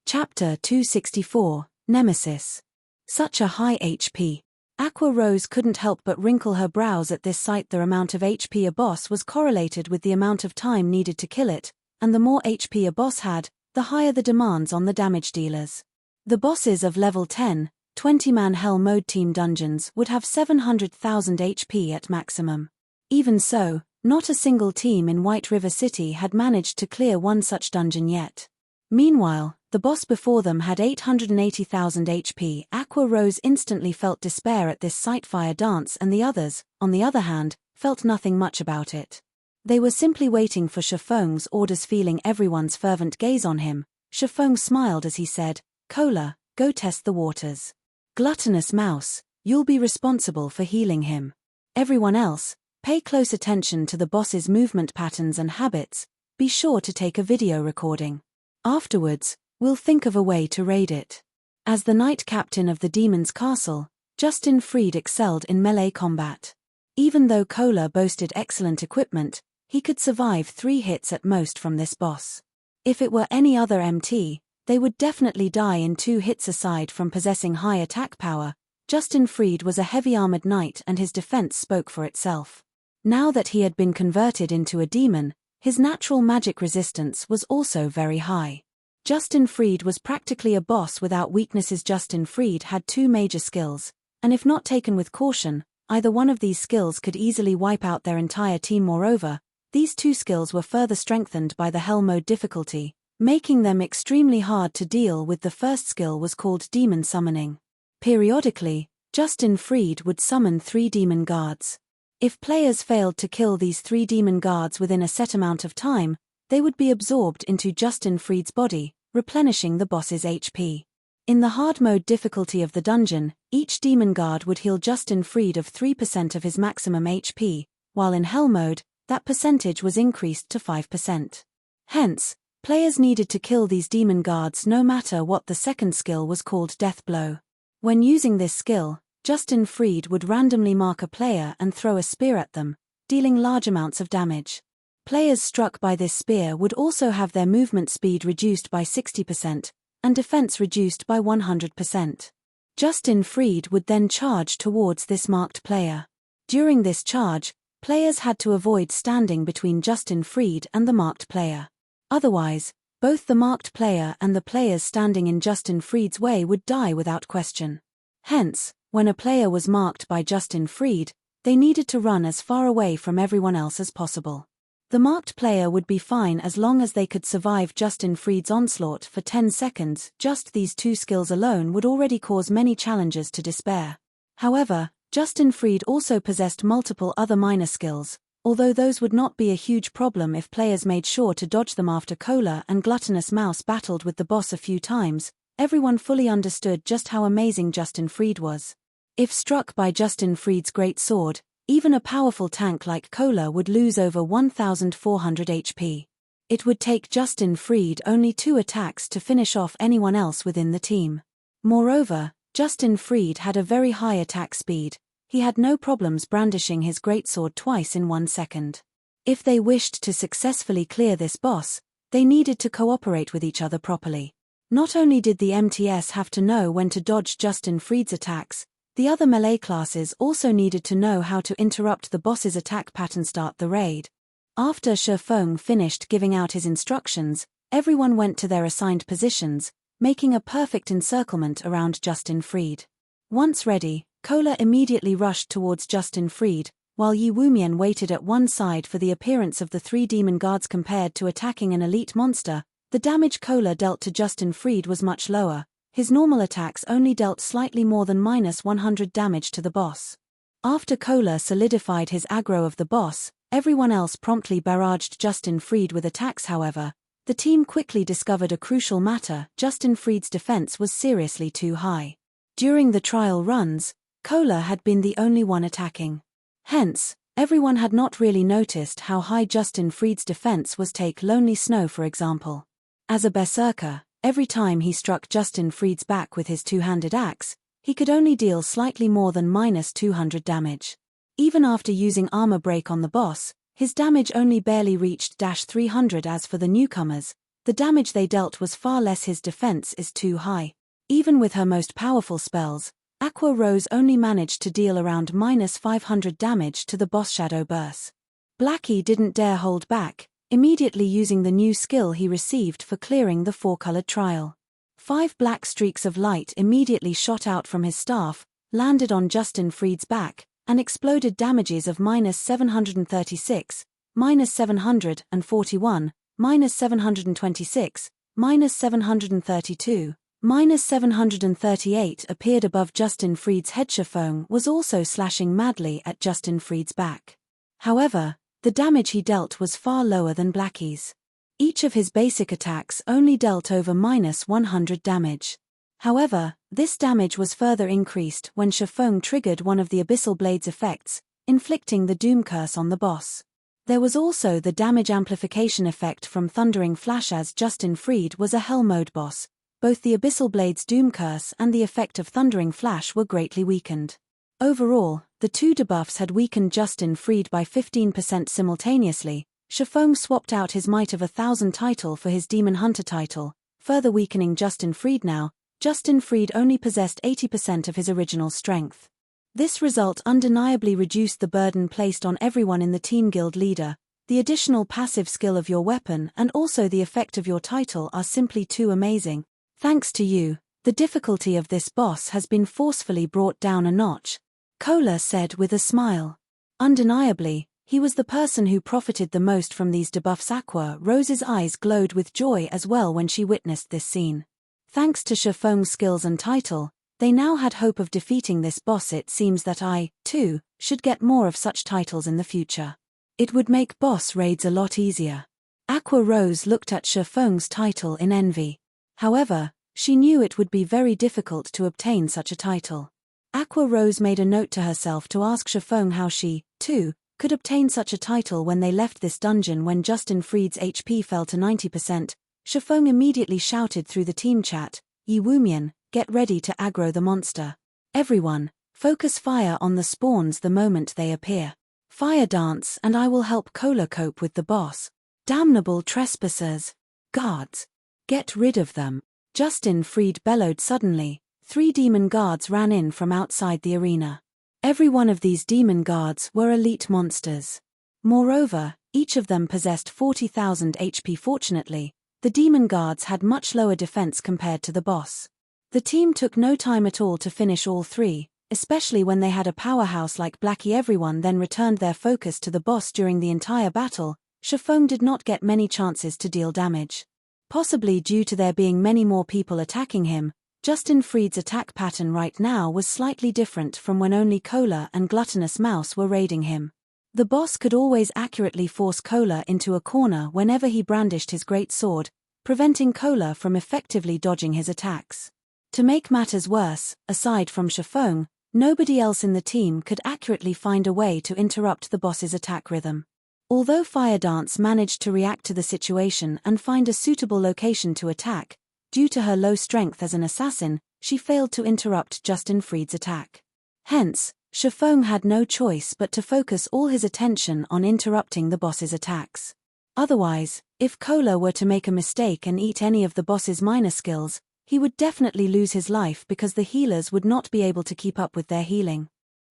Chapter 264, Nemesis. Such a high HP. Aqua Rose couldn't help but wrinkle her brows at this sight. The amount of HP a boss was correlated with the amount of time needed to kill it, and the more HP a boss had, the higher the demands on the damage dealers. The bosses of level 10, 20-man Hell Mode team dungeons would have 700,000 HP at maximum. Even so, not a single team in White River City had managed to clear one such dungeon yet. Meanwhile, the boss before them had 880,000 HP. Aqua Rose instantly felt despair at this sight. Fire Dance and the others, on the other hand, felt nothing much about it. They were simply waiting for Shifeng's orders. Feeling everyone's fervent gaze on him, Shifeng smiled as he said, "Cola, go test the waters. Gluttonous Mouse, you'll be responsible for healing him. Everyone else, pay close attention to the boss's movement patterns and habits. Be sure to take a video recording. Afterwards, we'll think of a way to raid it." As the Knight Captain of the Demon's Castle, Justin Freed excelled in melee combat. Even though Cola boasted excellent equipment, he could survive 3 hits at most from this boss. If it were any other MT, they would definitely die in 2 hits. Aside from possessing high attack power, Justin Freed was a heavy-armored knight and his defense spoke for itself. Now that he had been converted into a demon, his natural magic resistance was also very high. Justin Freed was practically a boss without weaknesses. Justin Freed had 2 major skills, and if not taken with caution, either one of these skills could easily wipe out their entire team. Moreover, these 2 skills were further strengthened by the Hell Mode difficulty, making them extremely hard to deal with. The first skill was called Demon Summoning. Periodically, Justin Freed would summon 3 demon guards. If players failed to kill these 3 demon guards within a set amount of time, they would be absorbed into Justin Freed's body, replenishing the boss's HP. In the hard mode difficulty of the dungeon, each demon guard would heal Justin Freed of 3% of his maximum HP, while in Hell Mode, that percentage was increased to 5%. Hence, players needed to kill these demon guards no matter what. The second skill was called Death Blow. When using this skill, Justin Freed would randomly mark a player and throw a spear at them, dealing large amounts of damage. Players struck by this spear would also have their movement speed reduced by 60%, and defense reduced by 100%. Justin Freed would then charge towards this marked player. During this charge, players had to avoid standing between Justin Freed and the marked player. Otherwise, both the marked player and the players standing in Justin Freed's way would die without question. Hence, when a player was marked by Justin Freed, they needed to run as far away from everyone else as possible. The marked player would be fine as long as they could survive Justin Freed's onslaught for 10 seconds. Just these 2 skills alone would already cause many challengers to despair. However, Justin Freed also possessed multiple other minor skills, although those would not be a huge problem if players made sure to dodge them. After Cola and Gluttonous Mouse battled with the boss a few times, everyone fully understood just how amazing Justin Freed was. If struck by Justin Freed's great sword, even a powerful tank like Cola would lose over 1,400 HP. It would take Justin Freed only 2 attacks to finish off anyone else within the team. Moreover, Justin Freed had a very high attack speed. He had no problems brandishing his greatsword twice in 1 second. If they wished to successfully clear this boss, they needed to cooperate with each other properly. Not only did the MTS have to know when to dodge Justin Freed's attacks, the other melee classes also needed to know how to interrupt the boss's attack pattern. Start the raid. After Shifeng finished giving out his instructions, everyone went to their assigned positions, making a perfect encirclement around Justin Freed. Once ready, Cola immediately rushed towards Justin Freed, while Yi Wumian waited at one side for the appearance of the 3 demon guards. Compared to attacking an elite monster, the damage Cola dealt to Justin Freed was much lower. His normal attacks only dealt slightly more than -100 damage to the boss. After Cola solidified his aggro of the boss, everyone else promptly barraged Justin Freed with attacks. However, the team quickly discovered a crucial matter: Justin Freed's defense was seriously too high. During the trial runs, Cola had been the only one attacking. Hence, everyone had not really noticed how high Justin Freed's defense was. Take Lonely Snow for example. As a berserker, every time he struck Justin Freed's back with his 2-handed axe, he could only deal slightly more than -200 damage. Even after using armor break on the boss, his damage only barely reached -300. As for the newcomers, The damage they dealt was far less. His defense is too high. Even with her most powerful spells, Aqua Rose only managed to deal around -500 damage to the boss Shadow Burst. Blackie didn't dare hold back, immediately using the new skill he received for clearing the four-colored trial. 5 black streaks of light immediately shot out from his staff, landed on Justin Freed's back, and exploded damages of -736, -741, -726, -732, -738 appeared above Justin Freed's head. Chiffon was also slashing madly at Justin Freed's back. However, the damage he dealt was far lower than Blackie's. Each of his basic attacks only dealt over -100 damage. However, this damage was further increased when Chiffon triggered one of the Abyssal Blade's effects, inflicting the Doom Curse on the boss. There was also the damage amplification effect from Thundering Flash. As Justin Freed was a Hell Mode boss, both the Abyssal Blade's Doom Curse and the effect of Thundering Flash were greatly weakened. Overall, the two debuffs had weakened Justin Freed by 15% simultaneously. Chiffon swapped out his Might of 1,000 title for his Demon Hunter title, further weakening Justin Freed. Now, Justin Freed only possessed 80% of his original strength. This result undeniably reduced the burden placed on everyone in the team. Guild leader, the additional passive skill of your weapon and also the effect of your title are simply too amazing. Thanks to you, the difficulty of this boss has been forcefully brought down a notch, Cola said with a smile. Undeniably, he was the person who profited the most from these debuffs. Aqua Rose's eyes glowed with joy as well when she witnessed this scene. Thanks to Chiffon's skills and title, they now had hope of defeating this boss. It seems that I, too, should get more of such titles in the future. It would make boss raids a lot easier. Aqua Rose looked at Chiffon's title in envy. However, she knew it would be very difficult to obtain such a title. Aqua Rose made a note to herself to ask Chiffon how she, too, could obtain such a title. When they left this dungeon, when Justin Freed's HP fell to 90%, Chiffon immediately shouted through the team chat, "Yi Wumian, get ready to aggro the monster. Everyone, focus fire on the spawns the moment they appear. Fire dance and I will help Cola cope with the boss. Damnable trespassers. Guards. Get rid of them." Justin Freed bellowed suddenly. 3 demon guards ran in from outside the arena. Every one of these demon guards were elite monsters. Moreover, each of them possessed 40,000 HP. Fortunately, the demon guards had much lower defense compared to the boss. The team took no time at all to finish all 3, especially when they had a powerhouse like Blackie. Everyone then returned their focus to the boss. During the entire battle, Chiffon did not get many chances to deal damage. Possibly due to there being many more people attacking him, Justin Freed's attack pattern right now was slightly different from when only Cola and Gluttonous Mouse were raiding him. The boss could always accurately force Cola into a corner whenever he brandished his great sword, preventing Cola from effectively dodging his attacks. To make matters worse, aside from Chiffon, nobody else in the team could accurately find a way to interrupt the boss's attack rhythm. Although Fire Dance managed to react to the situation and find a suitable location to attack, due to her low strength as an assassin, she failed to interrupt Justin Freed's attack. Hence, Chiffon had no choice but to focus all his attention on interrupting the boss's attacks. Otherwise, if Cola were to make a mistake and eat any of the boss's minor skills, he would definitely lose his life because the healers would not be able to keep up with their healing.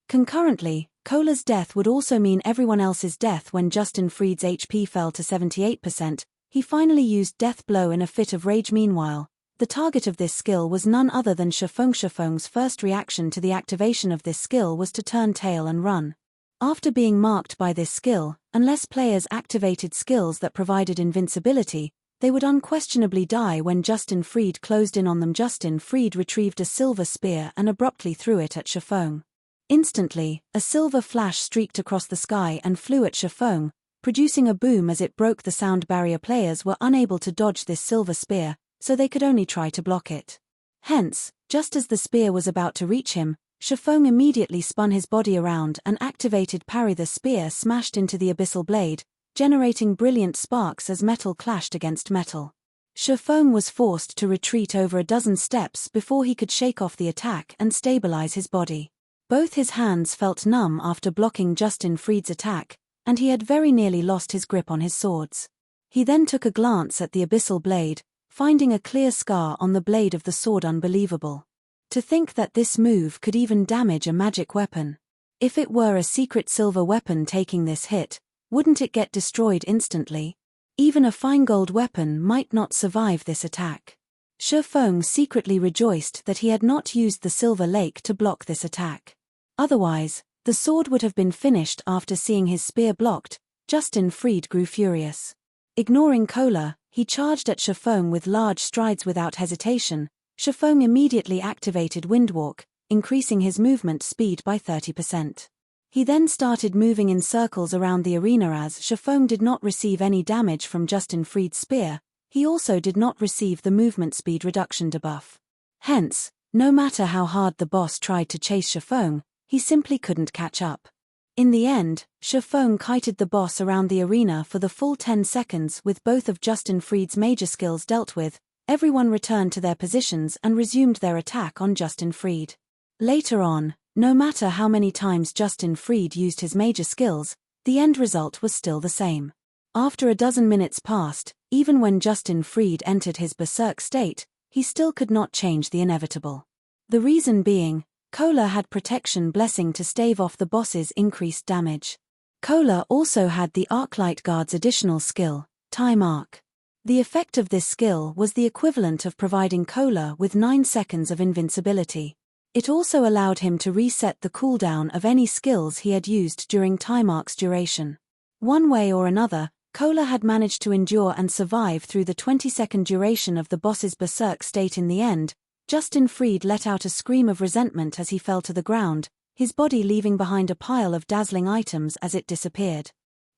Concurrently, Cola's death would also mean everyone else's death. When Justin Freed's HP fell to 78%, he finally used Death Blow in a fit of rage. Meanwhile, the target of this skill was none other than Chiffon. Chiffon's first reaction to the activation of this skill was to turn tail and run. After being marked by this skill, unless players activated skills that provided invincibility, they would unquestionably die. When Justin Freed closed in on them, Justin Freed retrieved a silver spear and abruptly threw it at Chiffon. Instantly, a silver flash streaked across the sky and flew at Chiffon, producing a boom as it broke the sound barrier. Players were unable to dodge this silver spear, so they could only try to block it. Hence, just as the spear was about to reach him, Chiffon immediately spun his body around and activated parry. The spear smashed into the abyssal blade, generating brilliant sparks as metal clashed against metal. Chiffon was forced to retreat over a dozen steps before he could shake off the attack and stabilize his body. Both his hands felt numb after blocking Justin Freed's attack, and he had very nearly lost his grip on his swords. He then took a glance at the abyssal blade, finding a clear scar on the blade of the sword unbelievable. To think that this move could even damage a magic weapon. If it were a secret silver weapon taking this hit, wouldn't it get destroyed instantly? Even a fine gold weapon might not survive this attack. Shi Feng secretly rejoiced that he had not used the silver lake to block this attack. Otherwise, the sword would have been finished after seeing his spear blocked. Justin Fried grew furious. Ignoring Cola, he charged at Shi Feng with large strides without hesitation. Shi Feng immediately activated Windwalk, increasing his movement speed by 30%. He then started moving in circles around the arena. As Shi Feng did not receive any damage from Justin Fried's spear, he also did not receive the movement speed reduction debuff. Hence, no matter how hard the boss tried to chase Shi Feng, he simply couldn't catch up. In the end, Shi Feng kited the boss around the arena for the full 10 seconds. With both of Justin Fried's major skills dealt with, everyone returned to their positions and resumed their attack on Justin Fried. Later on, no matter how many times Justin Fried used his major skills, the end result was still the same. After a dozen minutes passed, even when Justin Fried entered his berserk state, he still could not change the inevitable. The reason being, Cola had protection blessing to stave off the boss's increased damage. Cola also had the Arclight Guard's additional skill, Time Arc. The effect of this skill was the equivalent of providing Cola with 9 seconds of invincibility. It also allowed him to reset the cooldown of any skills he had used during Time Arc's duration. One way or another, Cola had managed to endure and survive through the 20-second duration of the boss's berserk state. In the end, Justin Fried let out a scream of resentment as he fell to the ground, his body leaving behind a pile of dazzling items as it disappeared.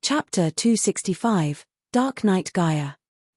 Chapter 265, Dark Knight Gaia.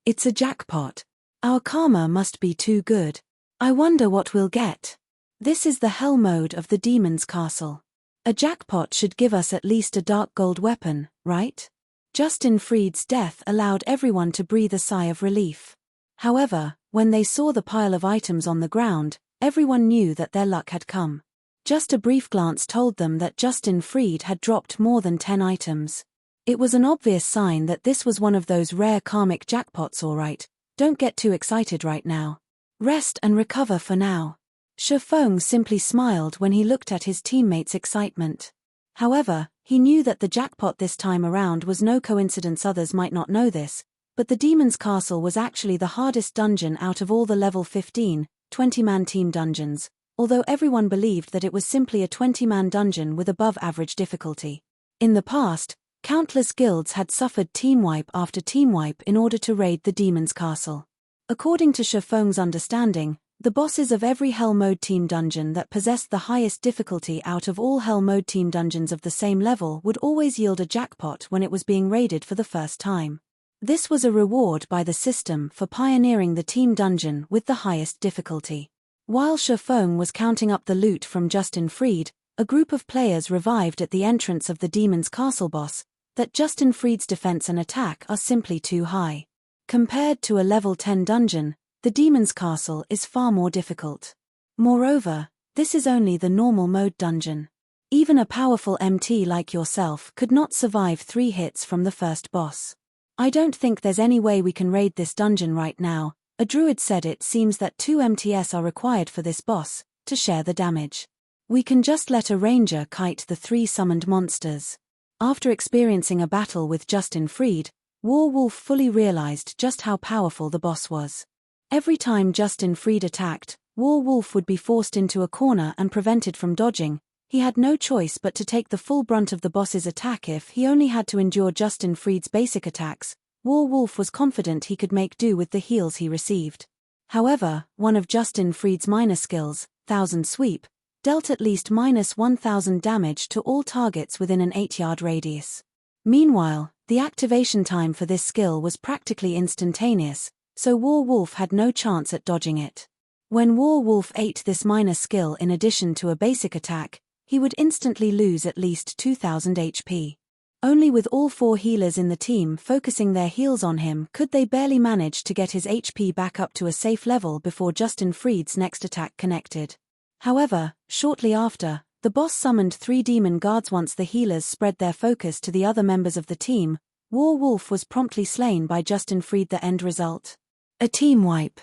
It's a jackpot. Our karma must be too good. I wonder what we'll get. This is the hell mode of the demon's castle. A jackpot should give us at least a dark gold weapon, right? Justin Fried's death allowed everyone to breathe a sigh of relief. However, when they saw the pile of items on the ground, everyone knew that their luck had come. Just a brief glance told them that Justin Fried had dropped more than 10 items. It was an obvious sign that this was one of those rare karmic jackpots. Alright, don't get too excited right now. Rest and recover for now. Shi Feng simply smiled when he looked at his teammates' excitement. However, he knew that the jackpot this time around was no coincidence. Others might not know this, but the Demon's Castle was actually the hardest dungeon out of all the level 15, 20-man team dungeons, although everyone believed that it was simply a 20-man dungeon with above-average difficulty. In the past, countless guilds had suffered team wipe after team wipe in order to raid the Demon's Castle. According to Shi Feng's understanding, the bosses of every Hell Mode team dungeon that possessed the highest difficulty out of all Hell Mode team dungeons of the same level would always yield a jackpot when it was being raided for the first time. This was a reward by the system for pioneering the team dungeon with the highest difficulty. While Shi Feng was counting up the loot from Justin Fried, a group of players revived at the entrance of the Demon's Castle boss, that Justin Fried's defense and attack are simply too high. Compared to a level 10 dungeon, the Demon's Castle is far more difficult. Moreover, this is only the normal mode dungeon. Even a powerful MT like yourself could not survive 3 hits from the first boss. I don't think there's any way we can raid this dungeon right now, a druid said. It seems that 2 MTS are required for this boss, to share the damage. We can just let a ranger kite the 3 summoned monsters. After experiencing a battle with Justin Fried, Warwolf fully realized just how powerful the boss was. Every time Justin Fried attacked, Warwolf would be forced into a corner and prevented from dodging. He had no choice but to take the full brunt of the boss's attack. If he only had to endure Justin Fried's basic attacks, Warwolf was confident he could make do with the heals he received. However, one of Justin Fried's minor skills, Thousand Sweep, dealt at least minus 1000 damage to all targets within an 8-yard radius. Meanwhile, the activation time for this skill was practically instantaneous, so Warwolf had no chance at dodging it. When Warwolf ate this minor skill in addition to a basic attack, he would instantly lose at least 2000 HP. Only with all 4 healers in the team focusing their heals on him could they barely manage to get his HP back up to a safe level before Justin Fried's next attack connected. However, shortly after, the boss summoned 3 demon guards. Once the healers spread their focus to the other members of the team, War Wolf was promptly slain by Justin Freed. The end result? A team wipe.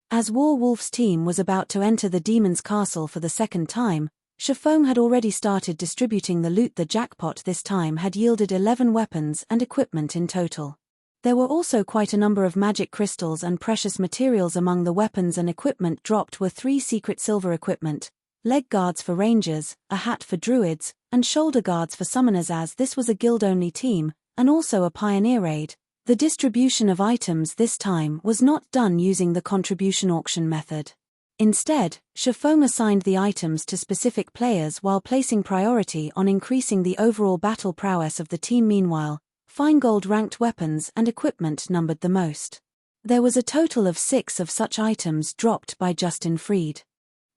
As War Wolf's team was about to enter the demon's castle for the second time, Shifeng had already started distributing the loot. The jackpot this time had yielded 11 weapons and equipment in total. There were also quite a number of magic crystals and precious materials among the weapons and equipment dropped. Were 3 secret silver equipment, leg guards for rangers, a hat for druids, and shoulder guards for summoners. As this was a guild-only team, and also a pioneer raid, the distribution of items this time was not done using the contribution auction method. Instead, Shifeng assigned the items to specific players while placing priority on increasing the overall battle prowess of the team. Meanwhile, fine gold ranked weapons and equipment numbered the most. There was a total of 6 of such items dropped by Justin Freed.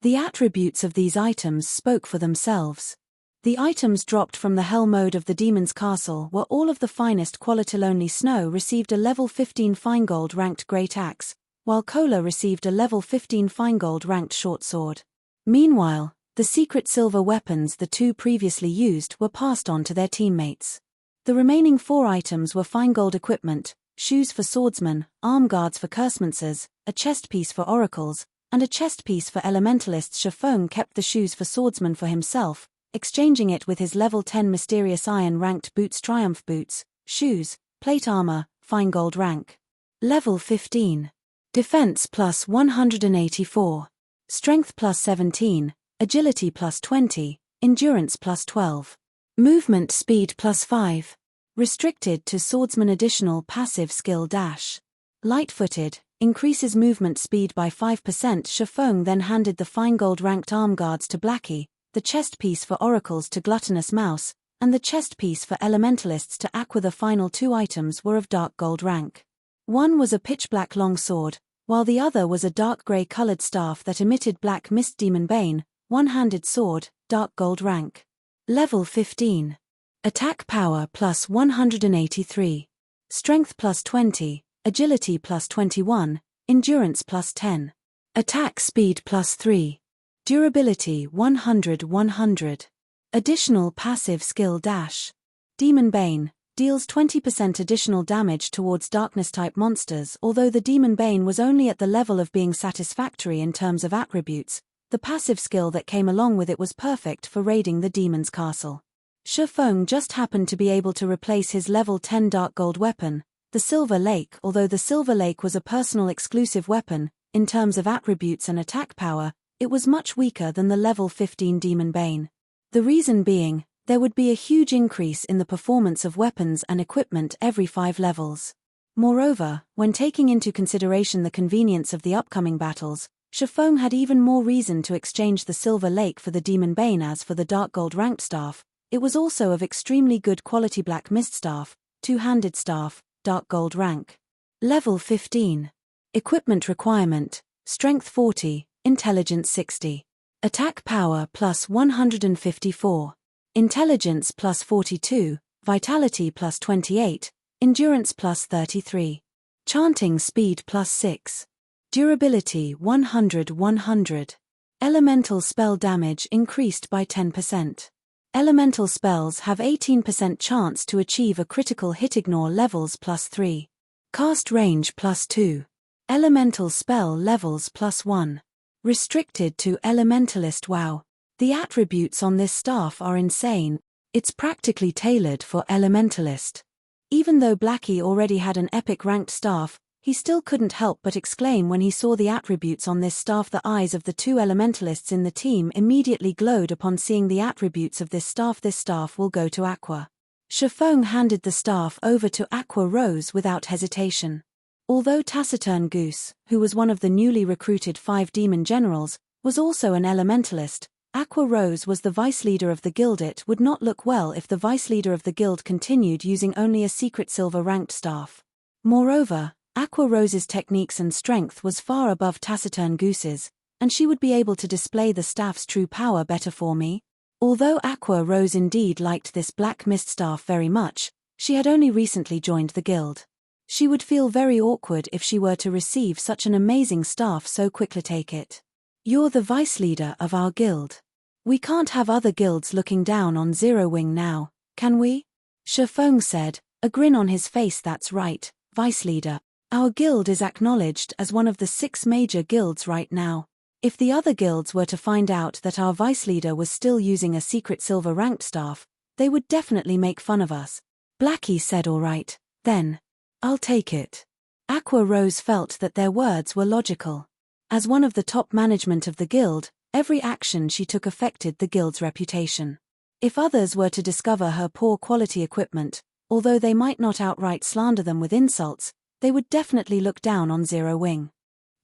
The attributes of these items spoke for themselves. The items dropped from the hell mode of the demon's castle were all of the finest quality. Lonely Snow received a level 15 fine gold ranked great axe, while Cola received a level 15 fine gold ranked short sword. Meanwhile, the secret silver weapons the 2 previously used were passed on to their teammates. The remaining 4 items were fine gold equipment, shoes for swordsmen, arm guards for cursemoncers, a chest piece for oracles, and a chest piece for elementalists. Shifeng kept the shoes for swordsmen for himself, exchanging it with his level 10 mysterious iron ranked boots. Triumph boots, shoes, plate armor, fine gold rank. Level 15. Defense plus 184. Strength plus 17, agility plus 20, endurance plus 12. Movement speed plus 5. Restricted to swordsman. Additional passive skill dash. Light-footed, increases movement speed by 5%. Shifeng then handed the fine gold ranked arm guards to Blackie, the chest piece for oracles to Gluttonous Mouse, and the chest piece for elementalists to Aqua. The final 2 items were of dark gold rank. One was a pitch black long sword, while the other was a dark grey colored staff that emitted black mist. Demon Bane, one-handed sword, dark gold rank. Level 15. Attack power plus 183. Strength plus 20, agility plus 21, endurance plus 10. Attack speed plus 3. Durability 100. Additional passive skill dash. Demon Bane, deals 20% additional damage towards darkness-type monsters. Although the Demon Bane was only at the level of being satisfactory in terms of attributes, the passive skill that came along with it was perfect for raiding the demon's castle. Shifeng just happened to be able to replace his level 10 dark gold weapon, the Silver Lake. Although the Silver Lake was a personal exclusive weapon, in terms of attributes and attack power, it was much weaker than the level 15 Demon Bane. The reason being, there would be a huge increase in the performance of weapons and equipment every 5 levels. Moreover, when taking into consideration the convenience of the upcoming battles, Shifeng had even more reason to exchange the Silver Lake for the Demon Bane. As for the dark gold ranked staff, it was also of extremely good quality. Black Mist Staff, two-handed staff, dark gold rank. Level 15. Equipment requirement, strength 40, intelligence 60. Attack power plus 154. Intelligence plus 42, vitality plus 28, endurance plus 33. Chanting speed plus 6. Durability 100. Elemental spell damage increased by 10%. Elemental spells have 18% chance to achieve a critical hit. Ignore levels plus 3. Cast range plus 2. Elemental spell levels plus 1. Restricted to Elementalist. Wow. The attributes on this staff are insane. It's practically tailored for Elementalist. Even though Blackie already had an epic ranked staff, he still couldn't help but exclaim when he saw the attributes on this staff. The eyes of the 2 elementalists in the team immediately glowed upon seeing the attributes of this staff. This staff will go to Aqua. Shifeng handed the staff over to Aqua Rose without hesitation. Although Taciturn Goose, who was one of the newly recruited 5 demon generals, was also an elementalist, Aqua Rose was the vice leader of the guild. It would not look well if the vice leader of the guild continued using only a secret silver ranked staff. Moreover, Aqua Rose's techniques and strength was far above Taciturn Goose's, and she would be able to display the staff's true power better for me. Although Aqua Rose indeed liked this Black Mist staff very much, she had only recently joined the guild. She would feel very awkward if she were to receive such an amazing staff so quickly. Take it. You're the vice leader of our guild. We can't have other guilds looking down on Zero Wing now, can we? Shifeng said, a grin on his face. That's right, Vice Leader. Our guild is acknowledged as one of the 6 major guilds right now. If the other guilds were to find out that our Vice Leader was still using a secret silver ranked staff, they would definitely make fun of us. Blackie said, all right, then. I'll take it. Aqua Rose felt that their words were logical. As one of the top management of the guild, every action she took affected the guild's reputation. If others were to discover her poor quality equipment, although they might not outright slander them with insults, they would definitely look down on Zero Wing.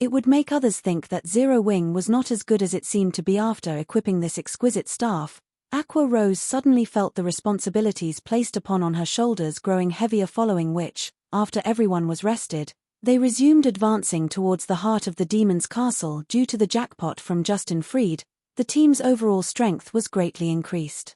It would make others think that Zero Wing was not as good as it seemed to be. After equipping this exquisite staff, Aqua Rose suddenly felt the responsibilities placed on her shoulders growing heavier, following which, after everyone was rested, they resumed advancing towards the heart of the demon's castle. Due to the jackpot from Justin Freed, the team's overall strength was greatly increased.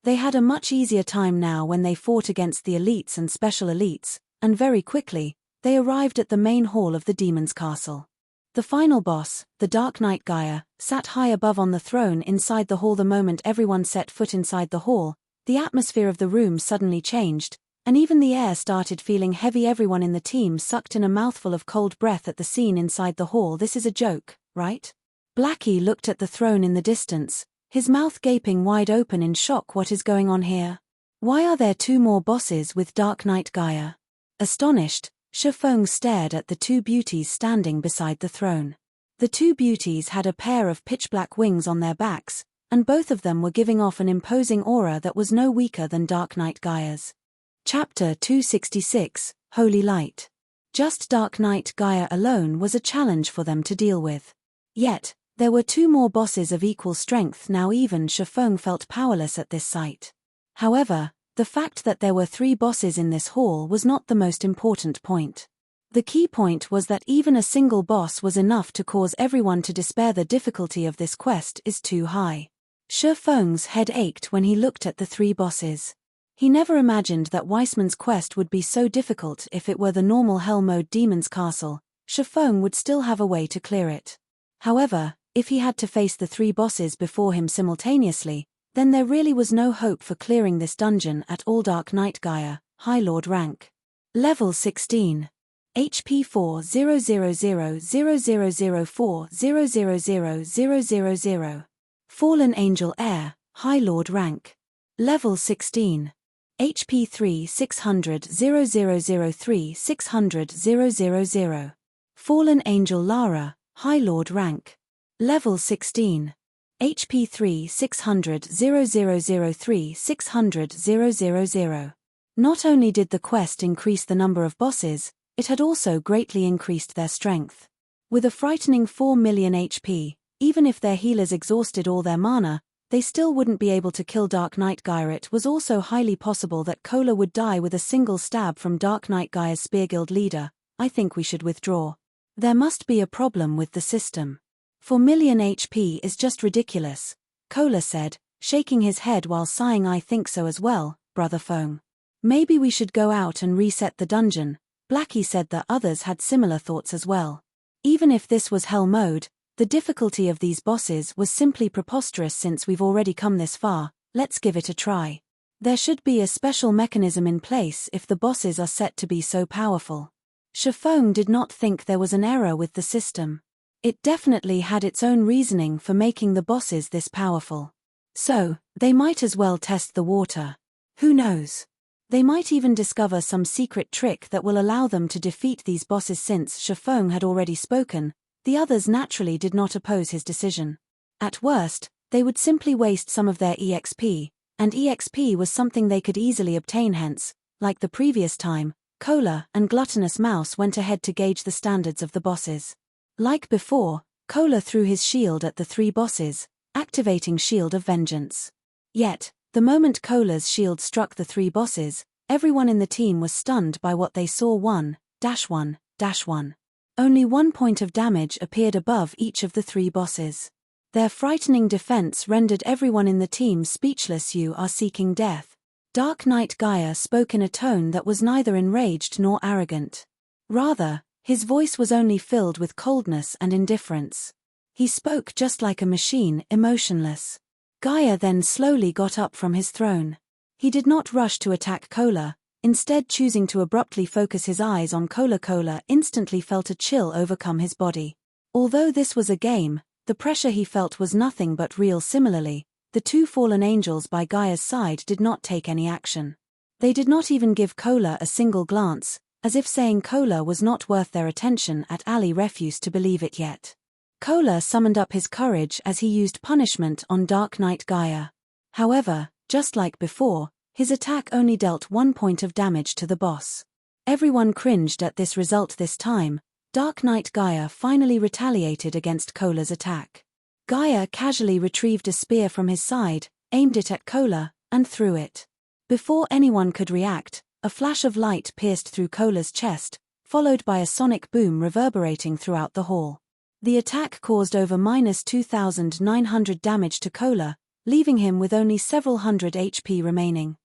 They had a much easier time now when they fought against the elites and special elites, and very quickly, they arrived at the main hall of the demon's castle. The final boss, the Dark Knight Gaia, sat high above on the throne inside the hall. The moment everyone set foot inside the hall, the atmosphere of the room suddenly changed, and even the air started feeling heavy. Everyone in the team sucked in a mouthful of cold breath at the scene inside the hall. This is a joke, right? Blackie looked at the throne in the distance, his mouth gaping wide open in shock. What is going on here? Why are there 2 more bosses with Dark Knight Gaia? Astonished, Shifeng stared at the 2 beauties standing beside the throne. The 2 beauties had a pair of pitch-black wings on their backs, and both of them were giving off an imposing aura that was no weaker than Dark Knight Gaia's. Chapter 266, Holy Light. Just Dark Knight Gaia alone was a challenge for them to deal with. Yet, there were 2 more bosses of equal strength now. Even Shifeng felt powerless at this sight. However, the fact that there were 3 bosses in this hall was not the most important point. The key point was that even a single boss was enough to cause everyone to despair. The difficulty of this quest is too high. Shifeng's head ached when he looked at the 3 bosses. He never imagined that Weissman's quest would be so difficult. If it were the normal hell mode demon's castle, Shifeng would still have a way to clear it. However, if he had to face the 3 bosses before him simultaneously, then there really was no hope for clearing this dungeon at all. Dark Knight Gaia, High Lord rank. Level 16. HP 4000004000000. Fallen Angel Heir, High Lord rank. Level 16. HP 360000360000. Fallen Angel Lara, High Lord rank. Level 16. HP 360000360000. Not only did the quest increase the number of bosses, it had also greatly increased their strength. With a frightening 4 million HP, even if their healers exhausted all their mana, they still wouldn't be able to kill Dark Knight Gaia. It was also highly possible that Cola would die with a single stab from Dark Knight Gaia's Spear. Guild leader, I think we should withdraw. There must be a problem with the system. 4 million HP is just ridiculous, Cola said, shaking his head while sighing. I think so as well, Brother Foam. Maybe we should go out and reset the dungeon. Blackie said that others had similar thoughts as well. Even if this was hell mode, the difficulty of these bosses was simply preposterous. Since we've already come this far, let's give it a try. There should be a special mechanism in place if the bosses are set to be so powerful. Shifeng did not think there was an error with the system. It definitely had its own reasoning for making the bosses this powerful. So, they might as well test the water. Who knows? They might even discover some secret trick that will allow them to defeat these bosses. Since Shifeng had already spoken, the others naturally did not oppose his decision. At worst, they would simply waste some of their EXP, and EXP was something they could easily obtain. Hence, like the previous time, Cola and Gluttonous Mouse went ahead to gauge the standards of the bosses. Like before, Cola threw his shield at the 3 bosses, activating Shield of Vengeance. Yet, the moment Cola's shield struck the 3 bosses, everyone in the team was stunned by what they saw. 1-1-1. Only 1 point of damage appeared above each of the 3 bosses. Their frightening defense rendered everyone in the team speechless. You are seeking death. Dark Knight Gaia spoke in a tone that was neither enraged nor arrogant. Rather, his voice was only filled with coldness and indifference. He spoke just like a machine, emotionless. Gaia then slowly got up from his throne. He did not rush to attack Cola, instead choosing to abruptly focus his eyes on Cola. Cola instantly felt a chill overcome his body. Although this was a game, the pressure he felt was nothing but real. Similarly, the two fallen angels by Gaia's side did not take any action. They did not even give Cola a single glance, as if saying Cola was not worth their attention. Ali refused to believe it yet. Cola summoned up his courage as he used punishment on Dark Knight Gaia. However, just like before, his attack only dealt 1 point of damage to the boss. Everyone cringed at this result. This time, Dark Knight Gaia finally retaliated against Cola's attack. Gaia casually retrieved a spear from his side, aimed it at Cola, and threw it. Before anyone could react, a flash of light pierced through Cola's chest, followed by a sonic boom reverberating throughout the hall. The attack caused over -2,900 damage to Cola, leaving him with only several hundred HP remaining.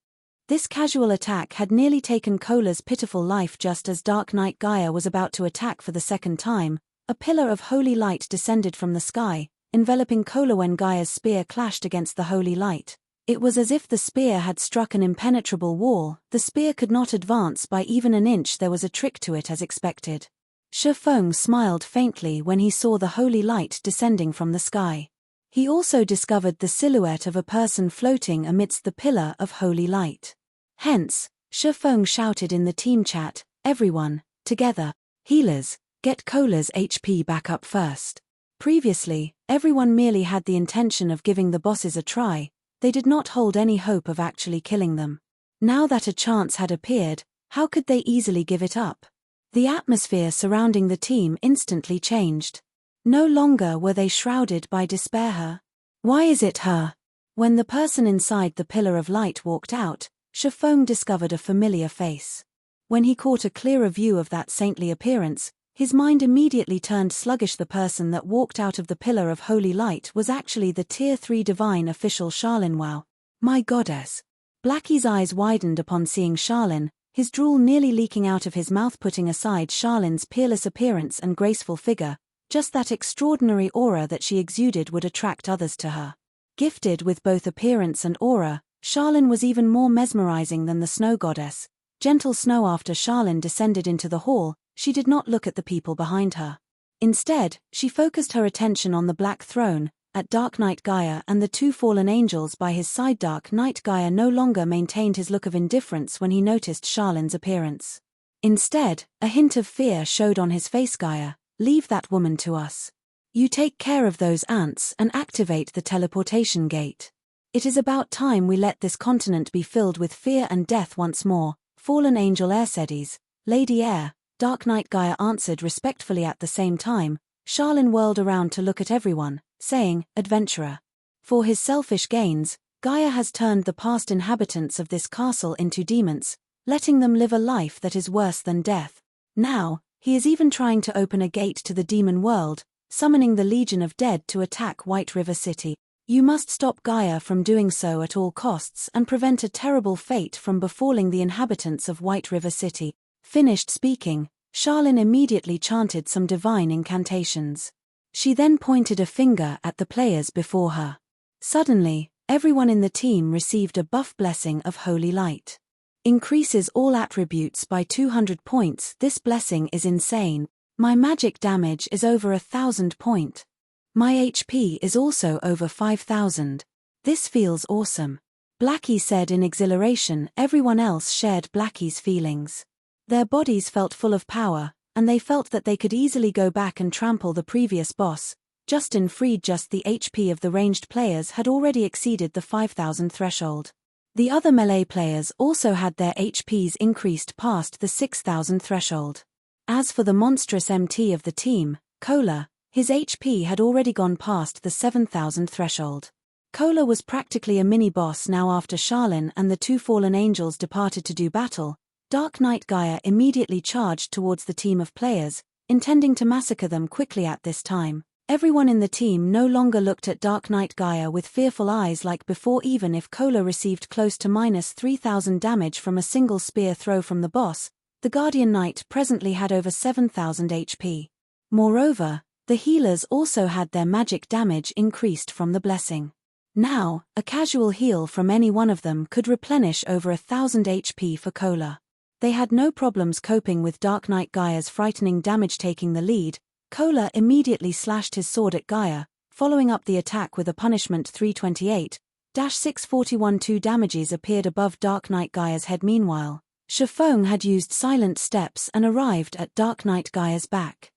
This casual attack had nearly taken Cola's pitiful life. Just as Dark Knight Gaia was about to attack for the second time, a pillar of holy light descended from the sky, enveloping Cola. When Gaia's spear clashed against the holy light, it was as if the spear had struck an impenetrable wall. The spear could not advance by even an inch. There was a trick to it, as expected. Shifeng smiled faintly when he saw the holy light descending from the sky. He also discovered the silhouette of a person floating amidst the pillar of holy light. Hence, Shifeng shouted in the team chat, "Everyone, together, healers, get Cola's HP back up first." Previously, everyone merely had the intention of giving the bosses a try. They did not hold any hope of actually killing them. Now that a chance had appeared, how could they easily give it up? The atmosphere surrounding the team instantly changed. No longer were they shrouded by despair. Her? Why is it her? When the person inside the pillar of light walked out, Shifeng discovered a familiar face. When he caught a clearer view of that saintly appearance, his mind immediately turned sluggish. The person that walked out of the pillar of holy light was actually the Tier 3 divine official Charlene. Wow. My goddess. Blackie's eyes widened upon seeing Charlene, his drool nearly leaking out of his mouth. Putting aside Charlene's peerless appearance and graceful figure, just that extraordinary aura that she exuded would attract others to her. Gifted with both appearance and aura, Charlene was even more mesmerizing than the snow goddess. Gentle snow. After Charlene descended into the hall, she did not look at the people behind her. Instead, she focused her attention on the black throne, at Dark Knight Gaia and the two fallen angels by his side. Dark Knight Gaia no longer maintained his look of indifference when he noticed Charlene's appearance. Instead, a hint of fear showed on his face. "Gaia, leave that woman to us. You take care of those ants and activate the teleportation gate. It is about time we let this continent be filled with fear and death once more." Fallen angel Aircedes, Lady Air, Dark Knight Gaia answered respectfully. At the same time, Charlene whirled around to look at everyone, saying, "Adventurer. For his selfish gains, Gaia has turned the past inhabitants of this castle into demons, letting them live a life that is worse than death. Now, he is even trying to open a gate to the demon world, summoning the Legion of Dead to attack White River City. You must stop Gaia from doing so at all costs and prevent a terrible fate from befalling the inhabitants of White River City." Finished speaking, Charlene immediately chanted some divine incantations. She then pointed a finger at the players before her. Suddenly, everyone in the team received a buff blessing of holy light. Increases all attributes by 200 points. This blessing is insane. My magic damage is over 1,000 point. My HP is also over 5,000. This feels awesome. Blackie said in exhilaration. Everyone else shared Blackie's feelings. Their bodies felt full of power, and they felt that they could easily go back and trample the previous boss. Justin freed. Just the HP of the ranged players had already exceeded the 5,000 threshold. The other melee players also had their HPs increased past the 6,000 threshold. As for the monstrous MT of the team, Cola, his HP had already gone past the 7,000 threshold. Cola was practically a mini-boss now. After Charlene and the two fallen angels departed to do battle, Dark Knight Gaia immediately charged towards the team of players, intending to massacre them quickly. At this time, everyone in the team no longer looked at Dark Knight Gaia with fearful eyes like before. Even if Cola received close to -3,000 damage from a single spear throw from the boss, the Guardian Knight presently had over 7,000 HP. Moreover, the healers also had their magic damage increased from the blessing. Now, a casual heal from any one of them could replenish over 1,000 HP for Cola. They had no problems coping with Dark Knight Gaia's frightening damage taking the lead. Kola immediately slashed his sword at Gaia, following up the attack with a punishment 328-641. 2 damages appeared above Dark Knight Gaia's head. Meanwhile, Shifeng had used silent steps and arrived at Dark Knight Gaia's back.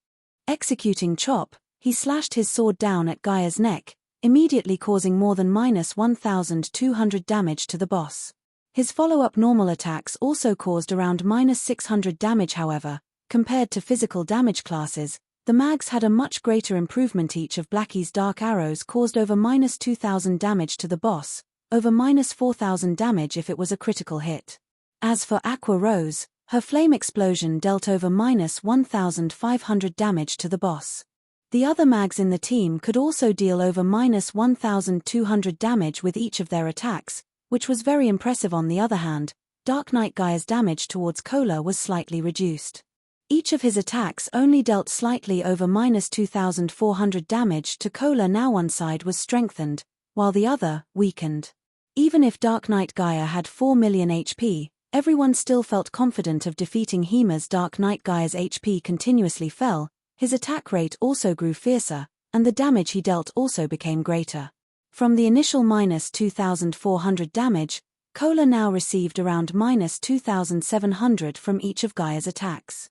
Executing Chop, he slashed his sword down at Gaia's neck, immediately causing more than -1,200 damage to the boss. His follow-up normal attacks also caused around -600 damage. However, compared to physical damage classes, the mags had a much greater improvement. Each of Blackie's dark arrows caused over -2,000 damage to the boss, over -4,000 damage if it was a critical hit. As for Aqua Rose, her flame explosion dealt over -1,500 damage to the boss. The other mags in the team could also deal over -1,200 damage with each of their attacks, which was very impressive. On the other hand, Dark Knight Gaia's damage towards Kola was slightly reduced. Each of his attacks only dealt slightly over -2,400 damage to Kola. Now one side was strengthened, while the other weakened. Even if Dark Knight Gaia had 4 million HP, everyone still felt confident of defeating him. As Dark Knight Gaia's HP continuously fell, his attack rate also grew fiercer, and the damage he dealt also became greater. From the initial -2,400 damage, Kola now received around -2,700 from each of Gaia's attacks.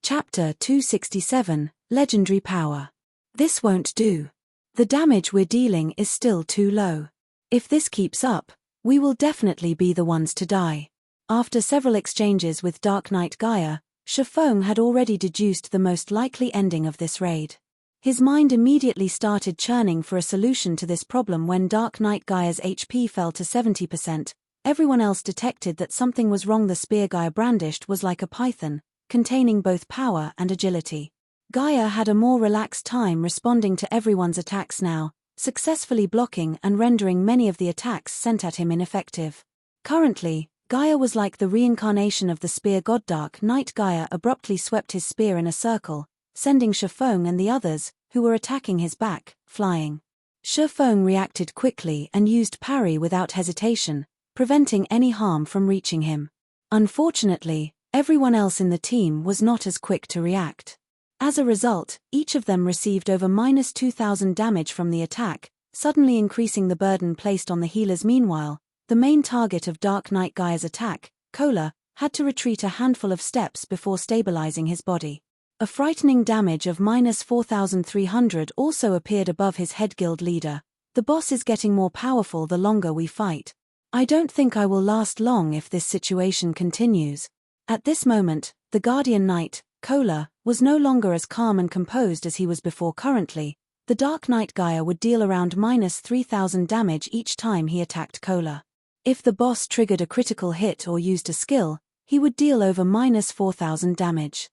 Chapter 267, Legendary Power. This won't do. The damage we're dealing is still too low. If this keeps up, we will definitely be the ones to die. After several exchanges with Dark Knight Gaia, Shifeng had already deduced the most likely ending of this raid. His mind immediately started churning for a solution to this problem. When Dark Knight Gaia's HP fell to 70%, everyone else detected that something was wrong. The spear Gaia brandished was like a python, containing both power and agility. Gaia had a more relaxed time responding to everyone's attacks now, successfully blocking and rendering many of the attacks sent at him ineffective. Currently, Gaia was like the reincarnation of the spear god. Dark Knight Gaia abruptly swept his spear in a circle, sending Shifeng and the others, who were attacking his back, flying. Shifeng reacted quickly and used parry without hesitation, preventing any harm from reaching him. Unfortunately, everyone else in the team was not as quick to react. As a result, each of them received over -2,000 damage from the attack, suddenly increasing the burden placed on the healers. Meanwhile, the main target of Dark Knight Gaia's attack, Kola, had to retreat a handful of steps before stabilizing his body. A frightening damage of -4,300 also appeared above his head. Guild leader, the boss is getting more powerful the longer we fight. I don't think I will last long if this situation continues. At this moment, the Guardian Knight, Kola, was no longer as calm and composed as he was before. Currently, the Dark Knight Gaia would deal around -3,000 damage each time he attacked Kola. If the boss triggered a critical hit or used a skill, he would deal over -4,000 damage.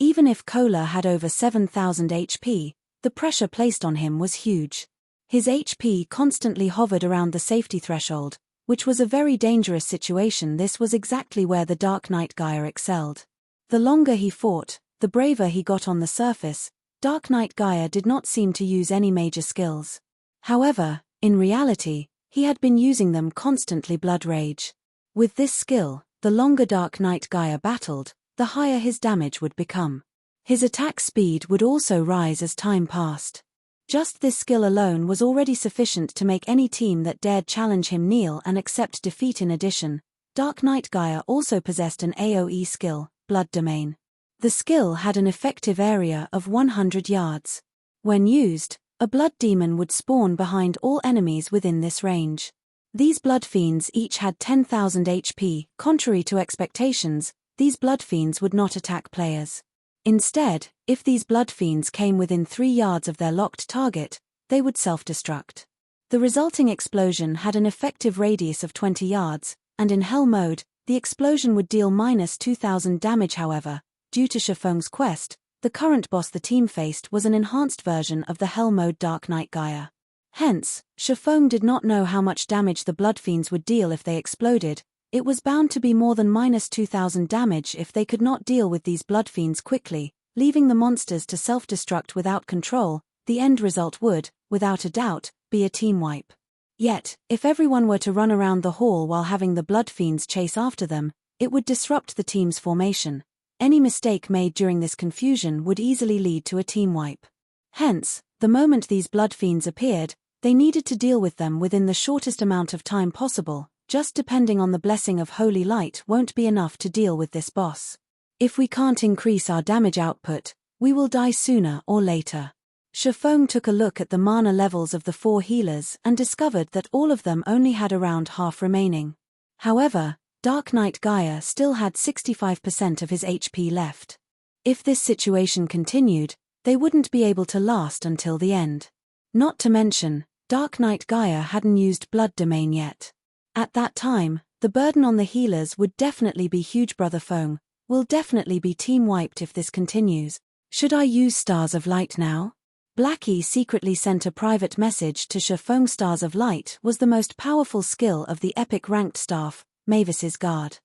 Even if Kola had over 7,000 HP, the pressure placed on him was huge. His HP constantly hovered around the safety threshold, which was a very dangerous situation. This was exactly where the Dark Knight Gaia excelled. The longer he fought, the braver he got. On the surface, Dark Knight Gaia did not seem to use any major skills. However, in reality, he had been using them constantly. Blood Rage. With this skill, the longer Dark Knight Gaia battled, the higher his damage would become. His attack speed would also rise as time passed. Just this skill alone was already sufficient to make any team that dared challenge him kneel and accept defeat. In addition, Dark Knight Gaia also possessed an AoE skill, Blood Domain. The skill had an effective area of 100 yards. When used, a blood demon would spawn behind all enemies within this range. These blood fiends each had 10,000 HP. Contrary to expectations, these blood fiends would not attack players. Instead, if these blood fiends came within 3 yards of their locked target, they would self-destruct. The resulting explosion had an effective radius of 20 yards, and in Hell mode, the explosion would deal -2,000 damage. However, due to Shifeng's quest, the current boss the team faced was an enhanced version of the Hell mode Dark Knight Gaia. Hence, Shifeng did not know how much damage the blood fiends would deal if they exploded. It was bound to be more than -2,000 damage if they could not deal with these blood fiends quickly, leaving the monsters to self-destruct without control. The end result would, without a doubt, be a team wipe. Yet, if everyone were to run around the hall while having the blood fiends chase after them, It would disrupt the team's formation. Any mistake made during this confusion would easily lead to a team wipe. Hence, the moment these blood fiends appeared, they needed to deal with them within the shortest amount of time possible. Just depending on the blessing of holy light won't be enough to deal with this boss. If we can't increase our damage output, we will die sooner or later. Shifeng took a look at the mana levels of the 4 healers and discovered that all of them only had around half remaining. However, Dark Knight Gaia still had 65% of his HP left. If this situation continued, they wouldn't be able to last until the end. Not to mention, Dark Knight Gaia hadn't used Blood Domain yet. At that time, the burden on the healers would definitely be huge. Brother Feng will definitely be team wiped if this continues. Should I use Stars of Light now? Blackie secretly sent a private message to Shifeng. Stars of Light was the most powerful skill of the epic ranked staff, Mavis's Guard.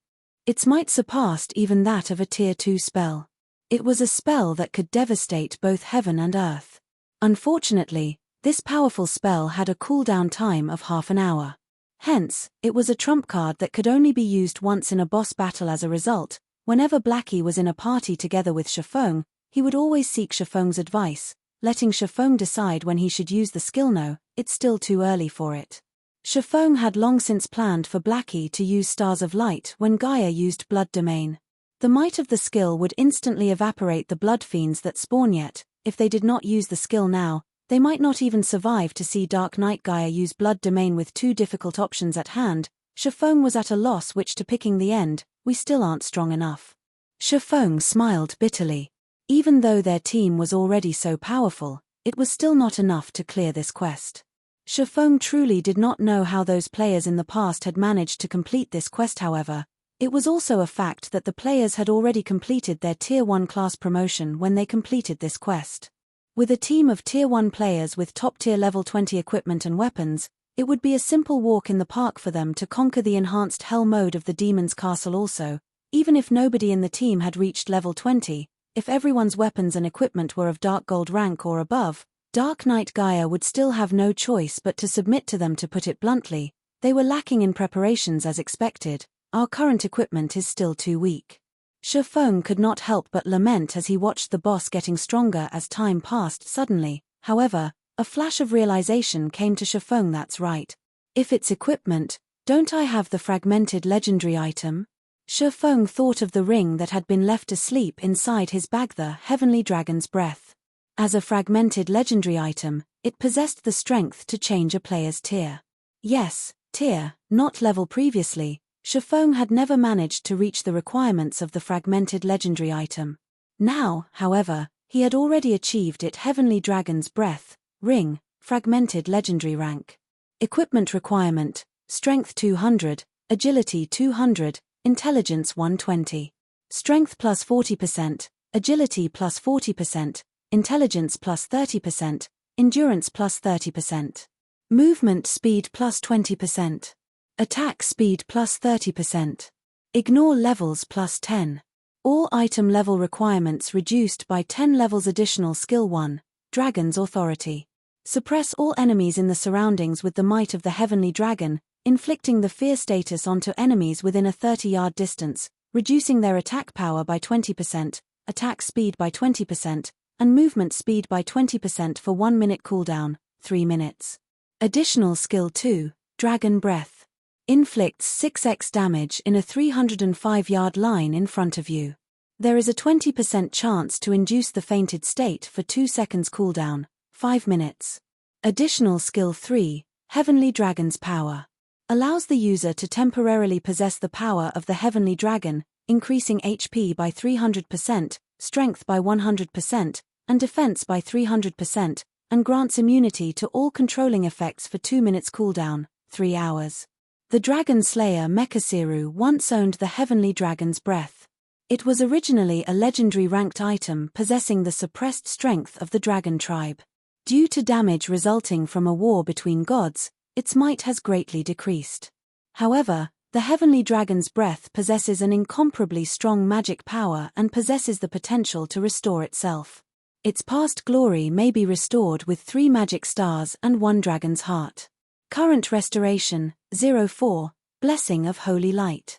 Its might surpassed even that of a Tier 2 spell. It was a spell that could devastate both heaven and earth. Unfortunately, this powerful spell had a cooldown time of half an hour. Hence, it was a trump card that could only be used once in a boss battle. As a result, whenever Blackie was in a party together with Shifeng, he would always seek Shifeng's advice, letting Shifeng decide when he should use the skill. No, it's still too early for it. Shifeng had long since planned for Blackie to use Stars of Light when Gaia used Blood Domain. The might of the skill would instantly evaporate the blood fiends that spawn, yet if they did not use the skill now, they might not even survive to see Dark Knight Gaia use Blood Domain. With 2 difficult options at hand, Shifeng was at a loss which to pick. In the end, we still aren't strong enough. Shifeng smiled bitterly. Even though their team was already so powerful, it was still not enough to clear this quest. Shifeng truly did not know how those players in the past had managed to complete this quest. However, it was also a fact that the players had already completed their Tier 1 class promotion when they completed this quest. With a team of Tier 1 players with top-tier level 20 equipment and weapons, it would be a simple walk in the park for them to conquer the enhanced hell mode of the Demon's Castle. Also, even if nobody in the team had reached level 20, if everyone's weapons and equipment were of Dark Gold rank or above, Dark Knight Gaia would still have no choice but to submit to them. To put it bluntly, they were lacking in preparations. As expected, our current equipment is still too weak. Shifeng could not help but lament as he watched the boss getting stronger as time passed. Suddenly, however, a flash of realization came to Shifeng. That's right. If it's equipment, don't I have the fragmented legendary item? Shifeng thought of the ring that had been left asleep inside his bag, the Heavenly Dragon's Breath. As a fragmented legendary item, it possessed the strength to change a player's tier. Yes, tier, not level. Previously, Shifeng had never managed to reach the requirements of the fragmented legendary item. Now, however, he had already achieved it. Heavenly Dragon's Breath, ring, fragmented legendary rank. Equipment requirement, strength 200, agility 200, intelligence 120. Strength plus 40%, agility plus 40%, intelligence plus 30%, endurance plus 30%. Movement speed plus 20%. Attack speed plus 30%. Ignore levels plus 10. All item level requirements reduced by 10 levels. Additional skill 1, Dragon's Authority. Suppress all enemies in the surroundings with the might of the Heavenly Dragon, inflicting the fear status onto enemies within a 30-yard distance, reducing their attack power by 20%, attack speed by 20%, and movement speed by 20% for 1 minute cooldown, 3 minutes. Additional skill 2, Dragon Breath. Inflicts 6x damage in a 305-yard line in front of you. There is a 20% chance to induce the fainted state for 2 seconds cooldown, 5 minutes. Additional skill 3, Heavenly Dragon's Power. Allows the user to temporarily possess the power of the Heavenly Dragon, increasing HP by 300%, strength by 100%, and defense by 300%, and grants immunity to all controlling effects for 2 minutes cooldown, 3 hours. The Dragon Slayer Mechasiru once owned the Heavenly Dragon's Breath. It was originally a legendary ranked item possessing the suppressed strength of the Dragon tribe. Due to damage resulting from a war between gods, its might has greatly decreased. However, the Heavenly Dragon's Breath possesses an incomparably strong magic power and possesses the potential to restore itself. Its past glory may be restored with 3 magic stars and 1 dragon's heart. Current restoration, 04, Blessing of Holy Light.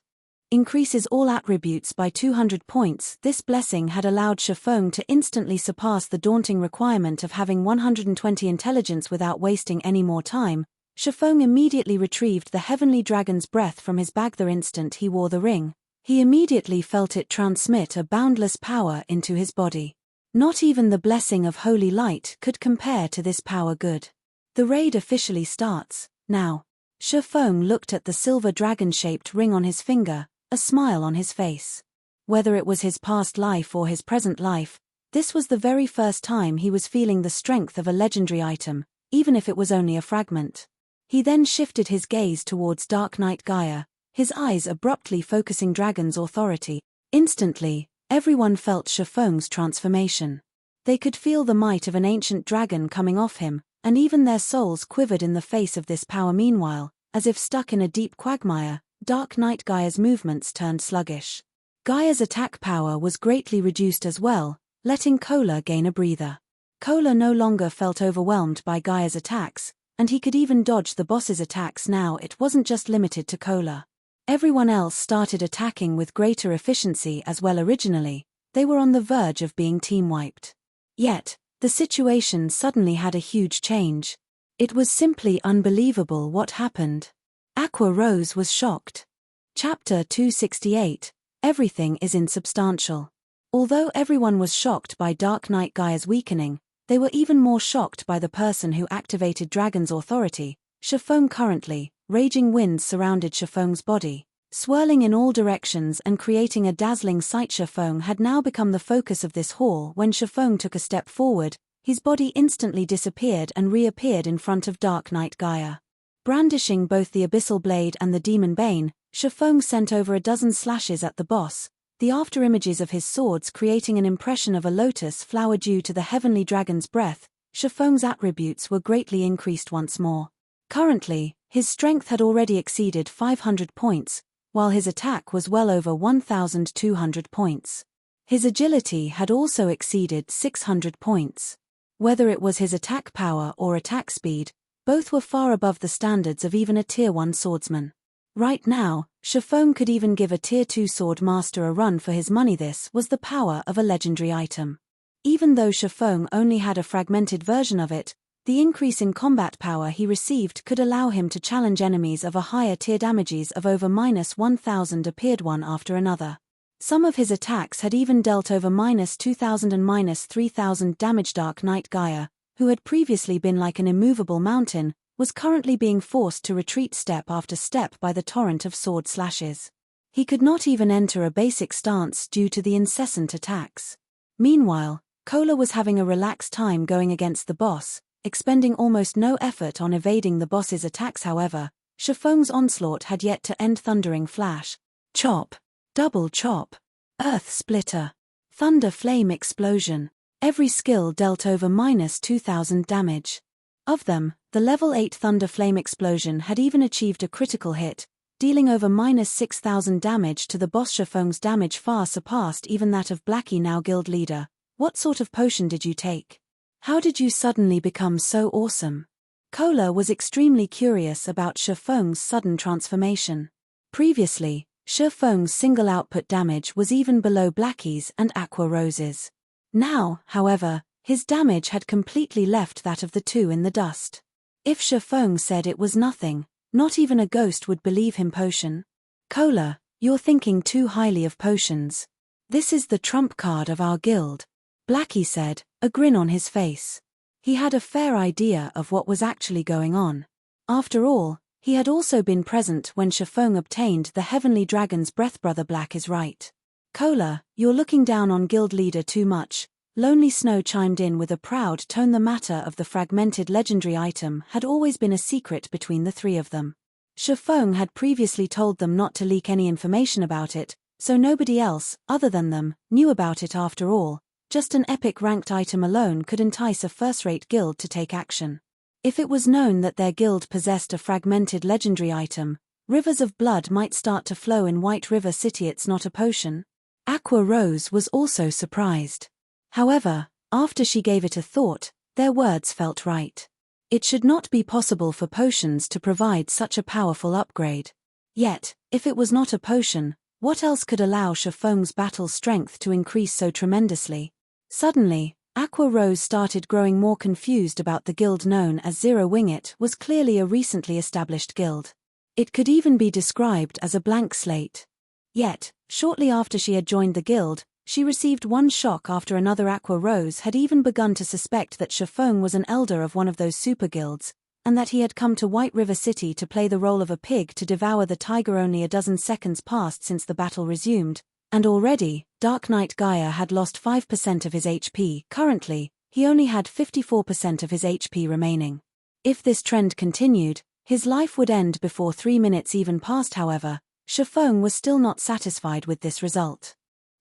Increases all attributes by 200 points. This blessing had allowed Shifeng to instantly surpass the daunting requirement of having 120 intelligence without wasting any more time. Shifeng immediately retrieved the heavenly dragon's breath from his bag the instant he wore the ring. He immediately felt it transmit a boundless power into his body. Not even the blessing of holy light could compare to this power good. The raid officially starts, now. Shifeng looked at the silver dragon-shaped ring on his finger, a smile on his face. Whether it was his past life or his present life, this was the very first time he was feeling the strength of a legendary item, even if it was only a fragment. He then shifted his gaze towards Dark Knight Gaia, his eyes abruptly focusing Dragon's authority. Instantly, everyone felt Shifeng's transformation. They could feel the might of an ancient dragon coming off him, and even their souls quivered in the face of this power. Meanwhile, as if stuck in a deep quagmire, Dark Knight Gaia's movements turned sluggish. Gaia's attack power was greatly reduced as well, letting Kola gain a breather. Kola no longer felt overwhelmed by Gaia's attacks, and he could even dodge the boss's attacks now. It wasn't just limited to Kola. Everyone else started attacking with greater efficiency as well. Originally, they were on the verge of being team-wiped. Yet, the situation suddenly had a huge change. It was simply unbelievable what happened. Aqua Rose was shocked. Chapter 268, Everything is Insubstantial. Although everyone was shocked by Dark Knight Gaia's weakening, they were even more shocked by the person who activated Dragon's authority, Shifeng. Currently, raging winds surrounded Shifeng's body, swirling in all directions and creating a dazzling sight. Shifeng had now become the focus of this hall. When Shifeng took a step forward, his body instantly disappeared and reappeared in front of Dark Knight Gaia. Brandishing both the Abyssal Blade and the Demon Bane, Shifeng sent over a dozen slashes at the boss, the afterimages of his swords creating an impression of a lotus flower due to the heavenly dragon's breath. Shifeng's attributes were greatly increased once more. Currently, his strength had already exceeded 500 points, while his attack was well over 1,200 points. His agility had also exceeded 600 points. Whether it was his attack power or attack speed, both were far above the standards of even a Tier 1 swordsman. Right now, Shifeng could even give a Tier 2 sword master a run for his money. This was the power of a legendary item. Even though Shifeng only had a fragmented version of it, the increase in combat power he received could allow him to challenge enemies of a higher tier. Damages of over -1,000 appeared one after another. Some of his attacks had even dealt over -2,000 and -3,000 damage. Dark Knight Gaia, who had previously been like an immovable mountain, was currently being forced to retreat step after step by the torrent of sword slashes. He could not even enter a basic stance due to the incessant attacks. Meanwhile, Kola was having a relaxed time going against the boss, expending almost no effort on evading the boss's attacks. However, Shifeng's onslaught had yet to end. Thundering flash, chop, double chop, earth splitter, thunder flame explosion. Every skill dealt over -2,000 damage. Of them, the level 8 thunder flame explosion had even achieved a critical hit, dealing over -6,000 damage to the boss. Shifeng's damage far surpassed even that of Blackie, now guild leader. What sort of potion did you take? How did you suddenly become so awesome? Kola was extremely curious about Shifeng's sudden transformation. Previously, Shifeng's single output damage was even below Blackie's and Aqua Rose's. Now, however, his damage had completely left that of the two in the dust. If Shifeng said it was nothing, not even a ghost would believe him. Potion? Kola, you're thinking too highly of potions. This is the trump card of our guild, Blackie said, a grin on his face. He had a fair idea of what was actually going on. After all, he had also been present when Shifeng obtained the heavenly dragon's breath. Brother Black is right. Kola, you're looking down on guild leader too much, Lonely Snow chimed in with a proud tone. The matter of the fragmented legendary item had always been a secret between the three of them. Shifeng had previously told them not to leak any information about it, so nobody else, other than them, knew about it. After all, just an epic ranked item alone could entice a first-rate guild to take action. If it was known that their guild possessed a fragmented legendary item, rivers of blood might start to flow in White River City. It's not a potion. Aqua Rose was also surprised. However, after she gave it a thought, their words felt right. It should not be possible for potions to provide such a powerful upgrade. Yet, if it was not a potion, What else could allow Shifeng's battle strength to increase so tremendously? Suddenly, Aqua Rose started growing more confused about the guild known as Zero Wing. It was clearly a recently established guild. It could even be described as a blank slate. Yet, shortly after she had joined the guild, she received one shock after another. Aqua Rose had even begun to suspect that Shifeng was an elder of one of those super guilds, and that he had come to White River City to play the role of a pig to devour the tiger. Only a dozen seconds passed since the battle resumed, and already, Dark Knight Gaia had lost 5% of his HP. Currently, he only had 54% of his HP remaining. If this trend continued, his life would end before 3 minutes even passed. However, Shifeng was still not satisfied with this result.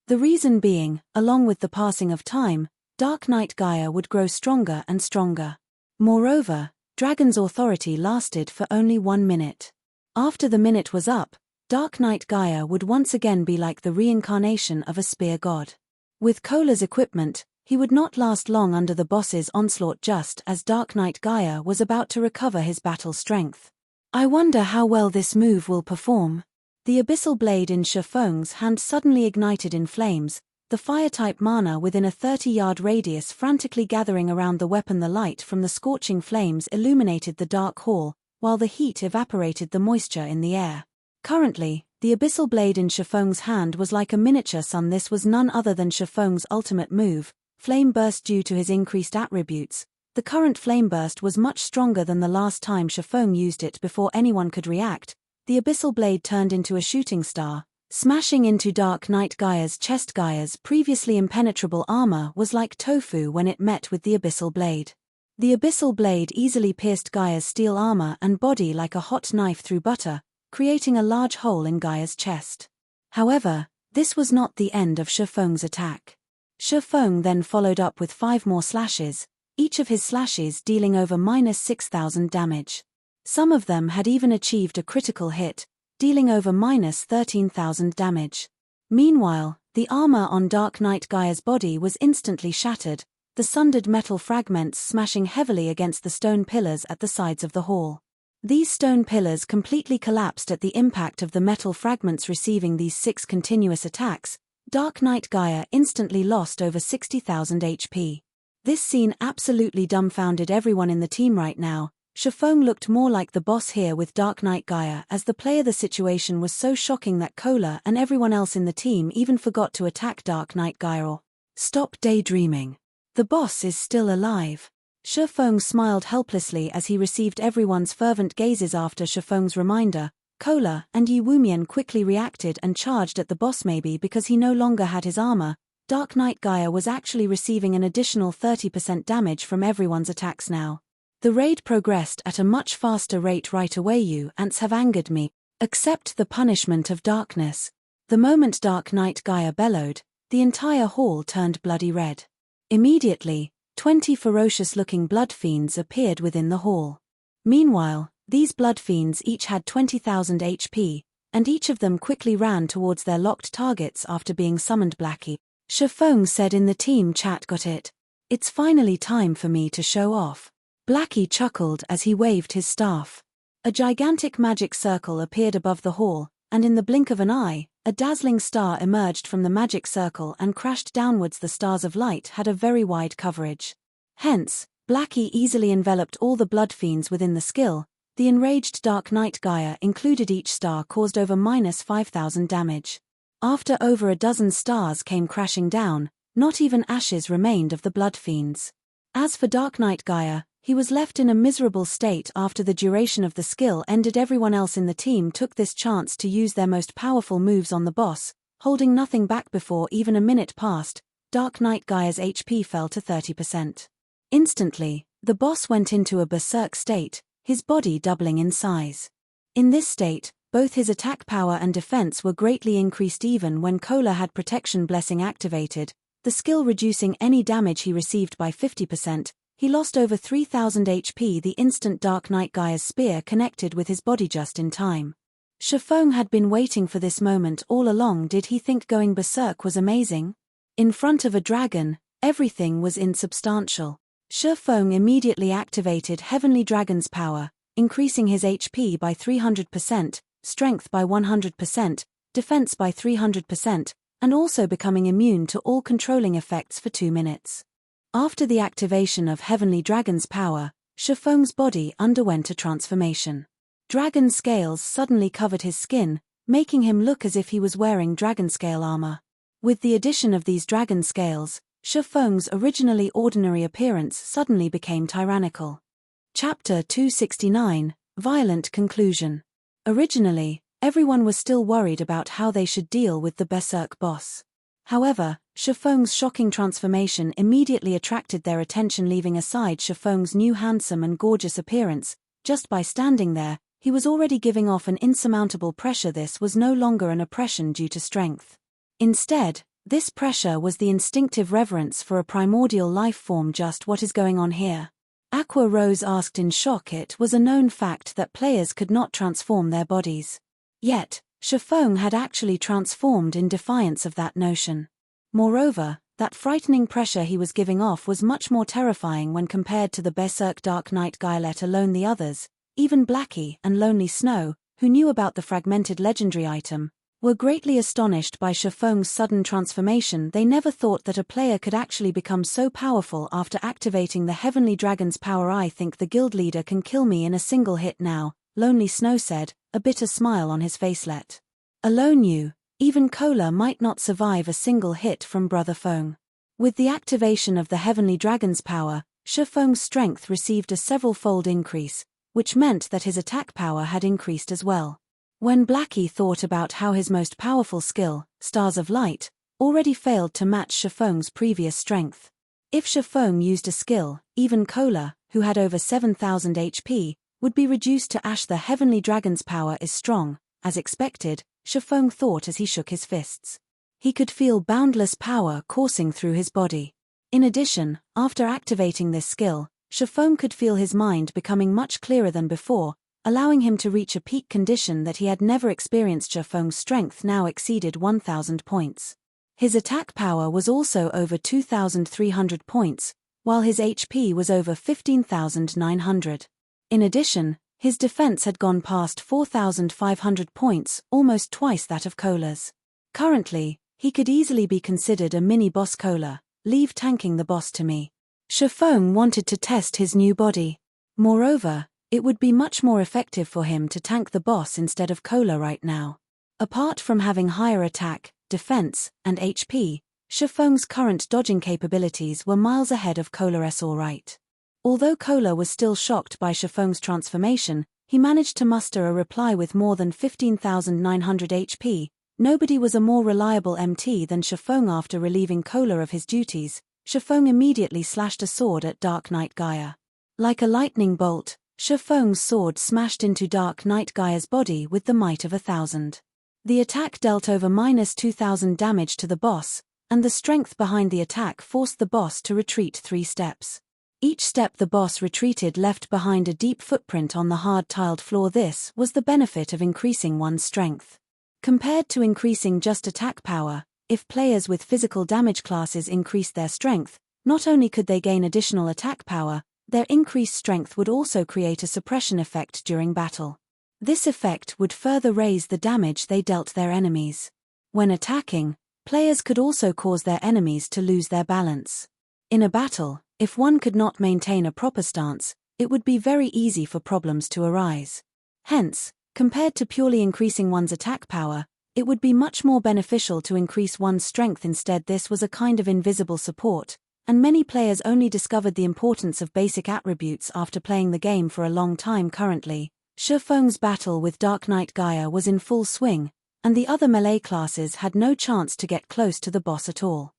The reason being, along with the passing of time, Dark Knight Gaia would grow stronger and stronger. Moreover, Dragon's authority lasted for only 1 minute. After the minute was up, Dark Knight Gaia would once again be like the reincarnation of a spear god. With Kola's equipment, he would not last long under the boss's onslaught. Just as Dark Knight Gaia was about to recover his battle strength. I wonder how well this move will perform. The abyssal blade in Shifeng's hand suddenly ignited in flames, the fire-type mana within a 30-yard radius frantically gathering around the weapon. The light from the scorching flames illuminated the dark hall, while the heat evaporated the moisture in the air. Currently, the abyssal blade in Shifeng's hand was like a miniature sun. This was none other than Shifeng's ultimate move, Flame Burst. Due to his increased attributes, the current Flame Burst was much stronger than the last time Shifeng used it. Before anyone could react, the abyssal blade turned into a shooting star, smashing into Dark Knight Gaia's chest. Gaia's previously impenetrable armor was like tofu when it met with the abyssal blade. The abyssal blade easily pierced Gaia's steel armor and body like a hot knife through butter, creating a large hole in Gaia's chest. However, this was not the end of Shifeng's attack. Shifeng then followed up with 5 more slashes, each of his slashes dealing over -6,000 damage. Some of them had even achieved a critical hit, dealing over -13,000 damage. Meanwhile, the armor on Dark Knight Gaia's body was instantly shattered, the sundered metal fragments smashing heavily against the stone pillars at the sides of the hall. These stone pillars completely collapsed at the impact of the metal fragments. Receiving these 6 continuous attacks, Dark Knight Gaia instantly lost over 60,000 HP. This scene absolutely dumbfounded everyone in the team right now. Shifeng looked more like the boss here with Dark Knight Gaia as the player. The situation was so shocking that Kola and everyone else in the team even forgot to attack Dark Knight Gaia or stop daydreaming. The boss is still alive. Shifeng smiled helplessly as he received everyone's fervent gazes. After Shifeng's reminder, Kola and Yi Wumian quickly reacted and charged at the boss. Maybe because he no longer had his armor, Dark Knight Gaia was actually receiving an additional 30% damage from everyone's attacks now. The raid progressed at a much faster rate right away. You ants have angered me. Accept the punishment of darkness. The moment Dark Knight Gaia bellowed, the entire hall turned bloody red. Immediately, 20 ferocious-looking blood fiends appeared within the hall. Meanwhile, these blood fiends each had 20,000 HP, and each of them quickly ran towards their locked targets after being summoned. Blackie. Shifeng said in the team chat, "Got it. It's finally time for me to show off." Blackie chuckled as he waved his staff. A gigantic magic circle appeared above the hall, and in the blink of an eye, a dazzling star emerged from the magic circle and crashed downwards. The stars of light had a very wide coverage. Hence, Blackie easily enveloped all the blood fiends within the skill. The enraged Dark Knight Gaia included. Each star caused over -5,000 damage. After over a dozen stars came crashing down, not even ashes remained of the blood fiends. As for Dark Knight Gaia, he was left in a miserable state after the duration of the skill ended. Everyone else in the team took this chance to use their most powerful moves on the boss, holding nothing back. Before even a minute passed, Dark Knight Gaia's HP fell to 30%. Instantly, the boss went into a berserk state, his body doubling in size. In this state, both his attack power and defense were greatly increased. Even when Kola had Protection Blessing activated, the skill reducing any damage he received by 50%, he lost over 3,000 HP the instant Dark Knight Gaia's spear connected with his body just in time. Shifeng had been waiting for this moment all along. Did he think going berserk was amazing? In front of a dragon, everything was insubstantial. Shifeng immediately activated Heavenly Dragon's power, increasing his HP by 300%, strength by 100%, defense by 300%, and also becoming immune to all controlling effects for 2 minutes. After the activation of Heavenly Dragon's power, Shifeng's body underwent a transformation. Dragon scales suddenly covered his skin, making him look as if he was wearing Dragonscale armor. With the addition of these dragon scales, Shifeng's originally ordinary appearance suddenly became tyrannical. Chapter 269, Violent Conclusion. Originally, everyone was still worried about how they should deal with the Berserk boss. However, Shifeng's shocking transformation immediately attracted their attention, leaving aside Shifeng's new handsome and gorgeous appearance. Just by standing there, he was already giving off an insurmountable pressure. This was no longer an oppression due to strength. Instead, this pressure was the instinctive reverence for a primordial life form. Just what is going on here? Aqua Rose asked in shock. It was a known fact that players could not transform their bodies. Yet, Shifeng had actually transformed in defiance of that notion. Moreover, that frightening pressure he was giving off was much more terrifying when compared to the Berserk Dark Knight Gaia, let alone the others. Even Blackie and Lonely Snow, who knew about the fragmented legendary item, were greatly astonished by Shifeng's sudden transformation. They never thought that a player could actually become so powerful after activating the Heavenly Dragon's power. I think the guild leader can kill me in a single hit now, Lonely Snow said, a bitter smile on his face. Let alone you, even Cola might not survive a single hit from Brother Feng. With the activation of the Heavenly Dragon's power, Shifeng's strength received a several-fold increase, which meant that his attack power had increased as well. When Blackie thought about how his most powerful skill, Stars of Light, already failed to match Shifeng's previous strength. If Shifeng used a skill, even Cola, who had over 7,000 HP, would be reduced to ash. The Heavenly Dragon's power is strong, as expected, Shifeng thought as he shook his fists. He could feel boundless power coursing through his body. In addition, after activating this skill, Shifeng could feel his mind becoming much clearer than before, allowing him to reach a peak condition that he had never experienced. Shifeng's strength now exceeded 1,000 points. His attack power was also over 2,300 points, while his HP was over 15,900. In addition, his defense had gone past 4,500 points, almost twice that of Cola's. Currently, he could easily be considered a mini-boss. Cola, leave tanking the boss to me. Shifeng wanted to test his new body. Moreover, it would be much more effective for him to tank the boss instead of Cola right now. Apart from having higher attack, defense, and HP, Shifeng's current dodging capabilities were miles ahead of Cola's. Alright. Although Cola was still shocked by Shifeng's transformation, he managed to muster a reply with more than 15,900 HP. Nobody was a more reliable MT than Shifeng. After relieving Cola of his duties, Shifeng immediately slashed a sword at Dark Knight Gaia. Like a lightning bolt, Shifeng's sword smashed into Dark Knight Gaia's body with the might of 1,000. The attack dealt over -2,000 damage to the boss, and the strength behind the attack forced the boss to retreat 3 steps. Each step the boss retreated left behind a deep footprint on the hard-tiled floor. This was the benefit of increasing one's strength. Compared to increasing just attack power, if players with physical damage classes increased their strength, not only could they gain additional attack power, their increased strength would also create a suppression effect during battle. This effect would further raise the damage they dealt their enemies. When attacking, players could also cause their enemies to lose their balance. In a battle, if one could not maintain a proper stance, it would be very easy for problems to arise. Hence, compared to purely increasing one's attack power, it would be much more beneficial to increase one's strength instead. This was a kind of invisible support, and many players only discovered the importance of basic attributes after playing the game for a long time. Currently, Shifeng's battle with Dark Knight Gaia was in full swing, and the other melee classes had no chance to get close to the boss at all.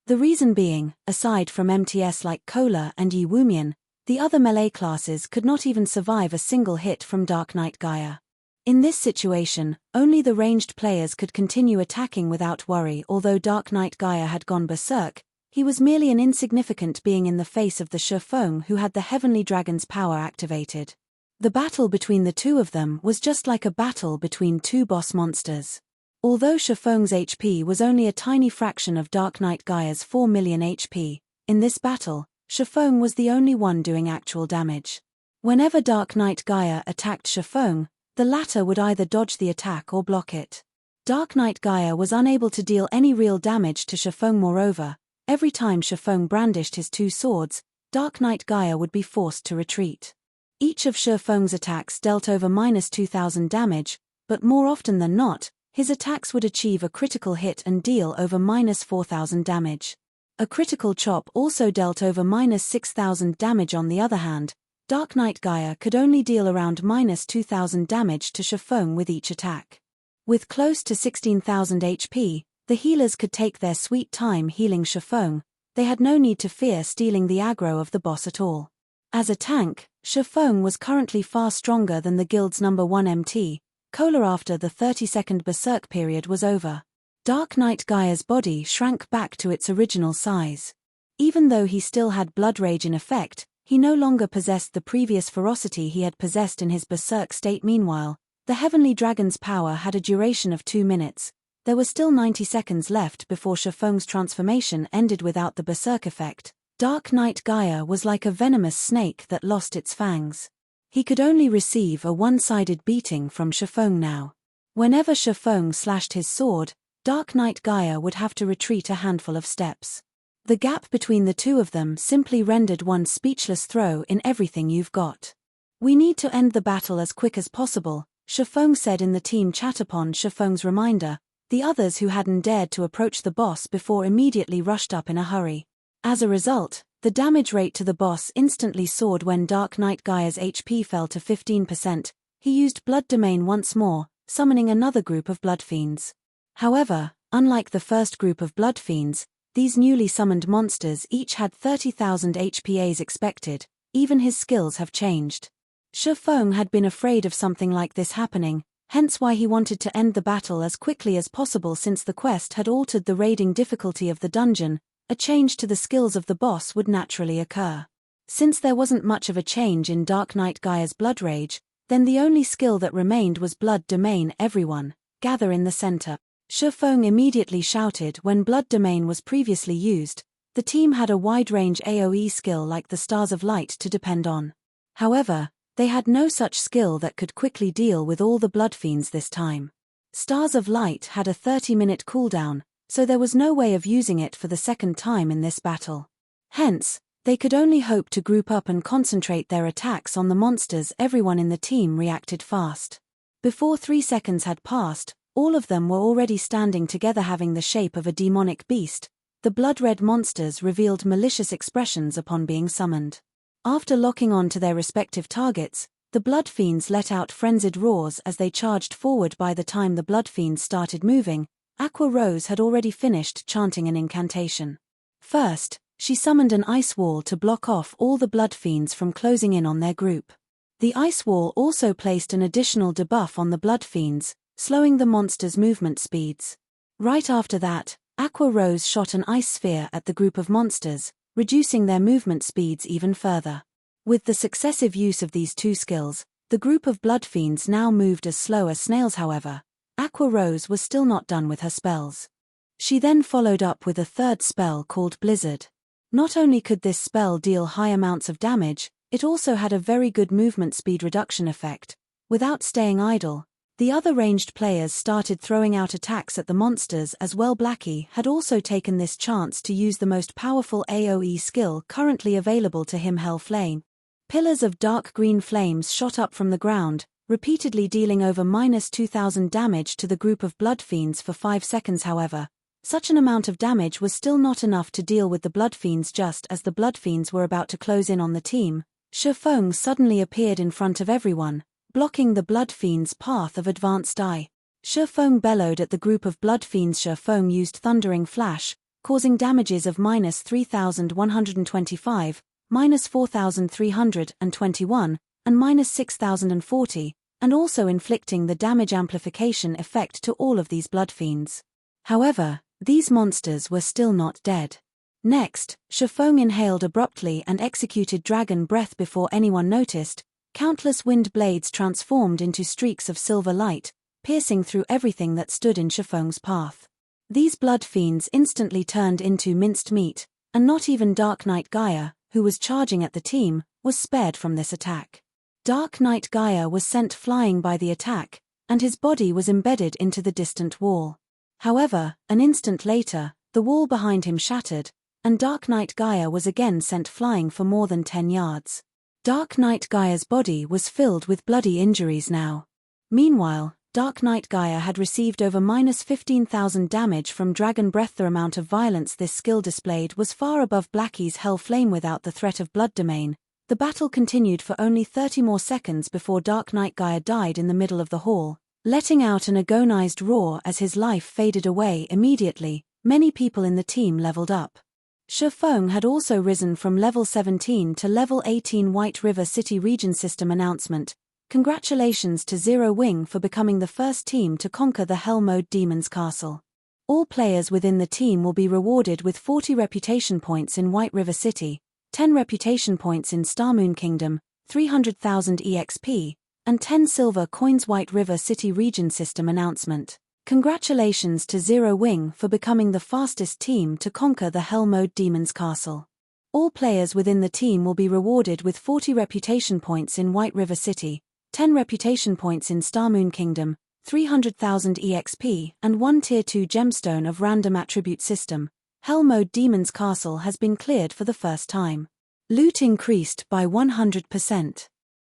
The reason being, aside from MTS like Cola and Yi Wumian, the other melee classes could not even survive a single hit from Dark Knight Gaia. In this situation, only the ranged players could continue attacking without worry. Although Dark Knight Gaia had gone berserk, he was merely an insignificant being in the face of the Shifeng who had the Heavenly Dragon's power activated. The battle between the two of them was just like a battle between two boss monsters. Although Shifeng's HP was only a tiny fraction of Dark Knight Gaia's 4 million HP, in this battle, Shifeng was the only one doing actual damage. Whenever Dark Knight Gaia attacked Shifeng, the latter would either dodge the attack or block it. Dark Knight Gaia was unable to deal any real damage to Shifeng. Moreover, every time Shifeng brandished his two swords, Dark Knight Gaia would be forced to retreat. Each of Shifeng's attacks dealt over -2000 damage, but more often than not, his attacks would achieve a critical hit and deal over -4000 damage. A critical chop also dealt over -6000 damage. On the other hand, Dark Knight Gaia could only deal around -2000 damage to Shifeng with each attack. With close to 16,000 HP, the healers could take their sweet time healing Shifeng. They had no need to fear stealing the aggro of the boss at all. As a tank, Shifeng was currently far stronger than the guild's number 1 MT, Cola. After the 30-second berserk period was over, Dark Knight Gaia's body shrank back to its original size. Even though he still had blood rage in effect, he no longer possessed the previous ferocity he had possessed in his berserk state. Meanwhile, the Heavenly Dragon's power had a duration of 2 minutes. There were still 90 seconds left before Shifeng's transformation ended without the berserk effect. Dark Knight Gaia was like a venomous snake that lost its fangs. He could only receive a one-sided beating from Shifeng now. Whenever Shifeng slashed his sword, Dark Knight Gaia would have to retreat a handful of steps. The gap between the two of them simply rendered one speechless. Throw in everything you've got. We need to end the battle as quick as possible, Shifeng said in the team chat. Upon Shifeng's reminder, the others who hadn't dared to approach the boss before immediately rushed up in a hurry. As a result, the damage rate to the boss instantly soared. When Dark Knight Gaia's HP fell to 15%, he used Blood Domain once more, summoning another group of Blood Fiends. However, unlike the first group of Blood Fiends, these newly summoned monsters each had 30,000 HP as expected. Even his skills have changed. Shifeng had been afraid of something like this happening, hence why he wanted to end the battle as quickly as possible. Since the quest had altered the raiding difficulty of the dungeon, a change to the skills of the boss would naturally occur. Since there wasn't much of a change in Dark Knight Gaia's blood rage, then the only skill that remained was Blood Domain. Everyone, gather in the center, Shifeng immediately shouted. When Blood Domain was previously used, the team had a wide-range AoE skill like the Stars of Light to depend on. However, they had no such skill that could quickly deal with all the Blood Fiends this time. Stars of Light had a 30-minute cooldown, so there was no way of using it for the second time in this battle. Hence, they could only hope to group up and concentrate their attacks on the monsters. Everyone in the team reacted fast. Before 3 seconds had passed, all of them were already standing together having the shape of a demonic beast. The blood-red monsters revealed malicious expressions upon being summoned. After locking on to their respective targets, the Blood Fiends let out frenzied roars as they charged forward. By the time the Blood Fiends started moving, Aqua Rose had already finished chanting an incantation. First, she summoned an ice wall to block off all the Blood Fiends from closing in on their group. The ice wall also placed an additional debuff on the Blood Fiends, slowing the monsters' movement speeds. Right after that, Aqua Rose shot an ice sphere at the group of monsters, reducing their movement speeds even further. With the successive use of these two skills, the group of Blood Fiends now moved as slow as snails. However, Aqua Rose was still not done with her spells. She then followed up with a third spell called Blizzard. Not only could this spell deal high amounts of damage, it also had a very good movement speed reduction effect. Without staying idle, the other ranged players started throwing out attacks at the monsters as well. Blackie had also taken this chance to use the most powerful AoE skill currently available to him, Hell Flame. Pillars of dark green flames shot up from the ground, repeatedly dealing over -2000 damage to the group of Blood Fiends for 5 seconds. However, such an amount of damage was still not enough to deal with the Blood Fiends. Just as the Blood Fiends were about to close in on the team, Shifeng suddenly appeared in front of everyone, blocking the Blood Fiends' path of advanced die. Shifeng bellowed at the group of Blood Fiends. Shifeng used Thundering Flash, causing damages of -3125, -4321, and -6040, and also inflicting the damage amplification effect to all of these Blood Fiends. However, these monsters were still not dead. Next, Shifeng inhaled abruptly and executed Dragon Breath. Before anyone noticed, countless wind blades transformed into streaks of silver light, piercing through everything that stood in Shifeng's path. These Blood Fiends instantly turned into minced meat, and not even Dark Knight Gaia, who was charging at the team, was spared from this attack. Dark Knight Gaia was sent flying by the attack, and his body was embedded into the distant wall. However, an instant later, the wall behind him shattered, and Dark Knight Gaia was again sent flying for more than 10 yards. Dark Knight Gaia's body was filled with bloody injuries now. Meanwhile, Dark Knight Gaia had received over -15,000 damage from Dragon Breath. The amount of violence this skill displayed was far above Blackie's Hell Flame without the threat of Blood Domain. The battle continued for only 30 more seconds before Dark Knight Gaia died in the middle of the hall, letting out an agonized roar as his life faded away immediately. Many people in the team leveled up. Shi Feng had also risen from level 17 to level 18. White River City Region System announcement. Congratulations to Zero Wing for becoming the first team to conquer the Hell Mode Demon's Castle. All players within the team will be rewarded with 40 reputation points in White River City, 10 reputation points in Starmoon Kingdom, 300,000 EXP, and 10 silver coins. White River City Region System announcement. Congratulations to Zero Wing for becoming the fastest team to conquer the Hell Mode Demon's Castle. All players within the team will be rewarded with 40 reputation points in White River City, 10 reputation points in Starmoon Kingdom, 300,000 EXP, and 1 Tier 2 gemstone of random attribute system. Hell Mode Demon's Castle has been cleared for the first time. Loot increased by 100%.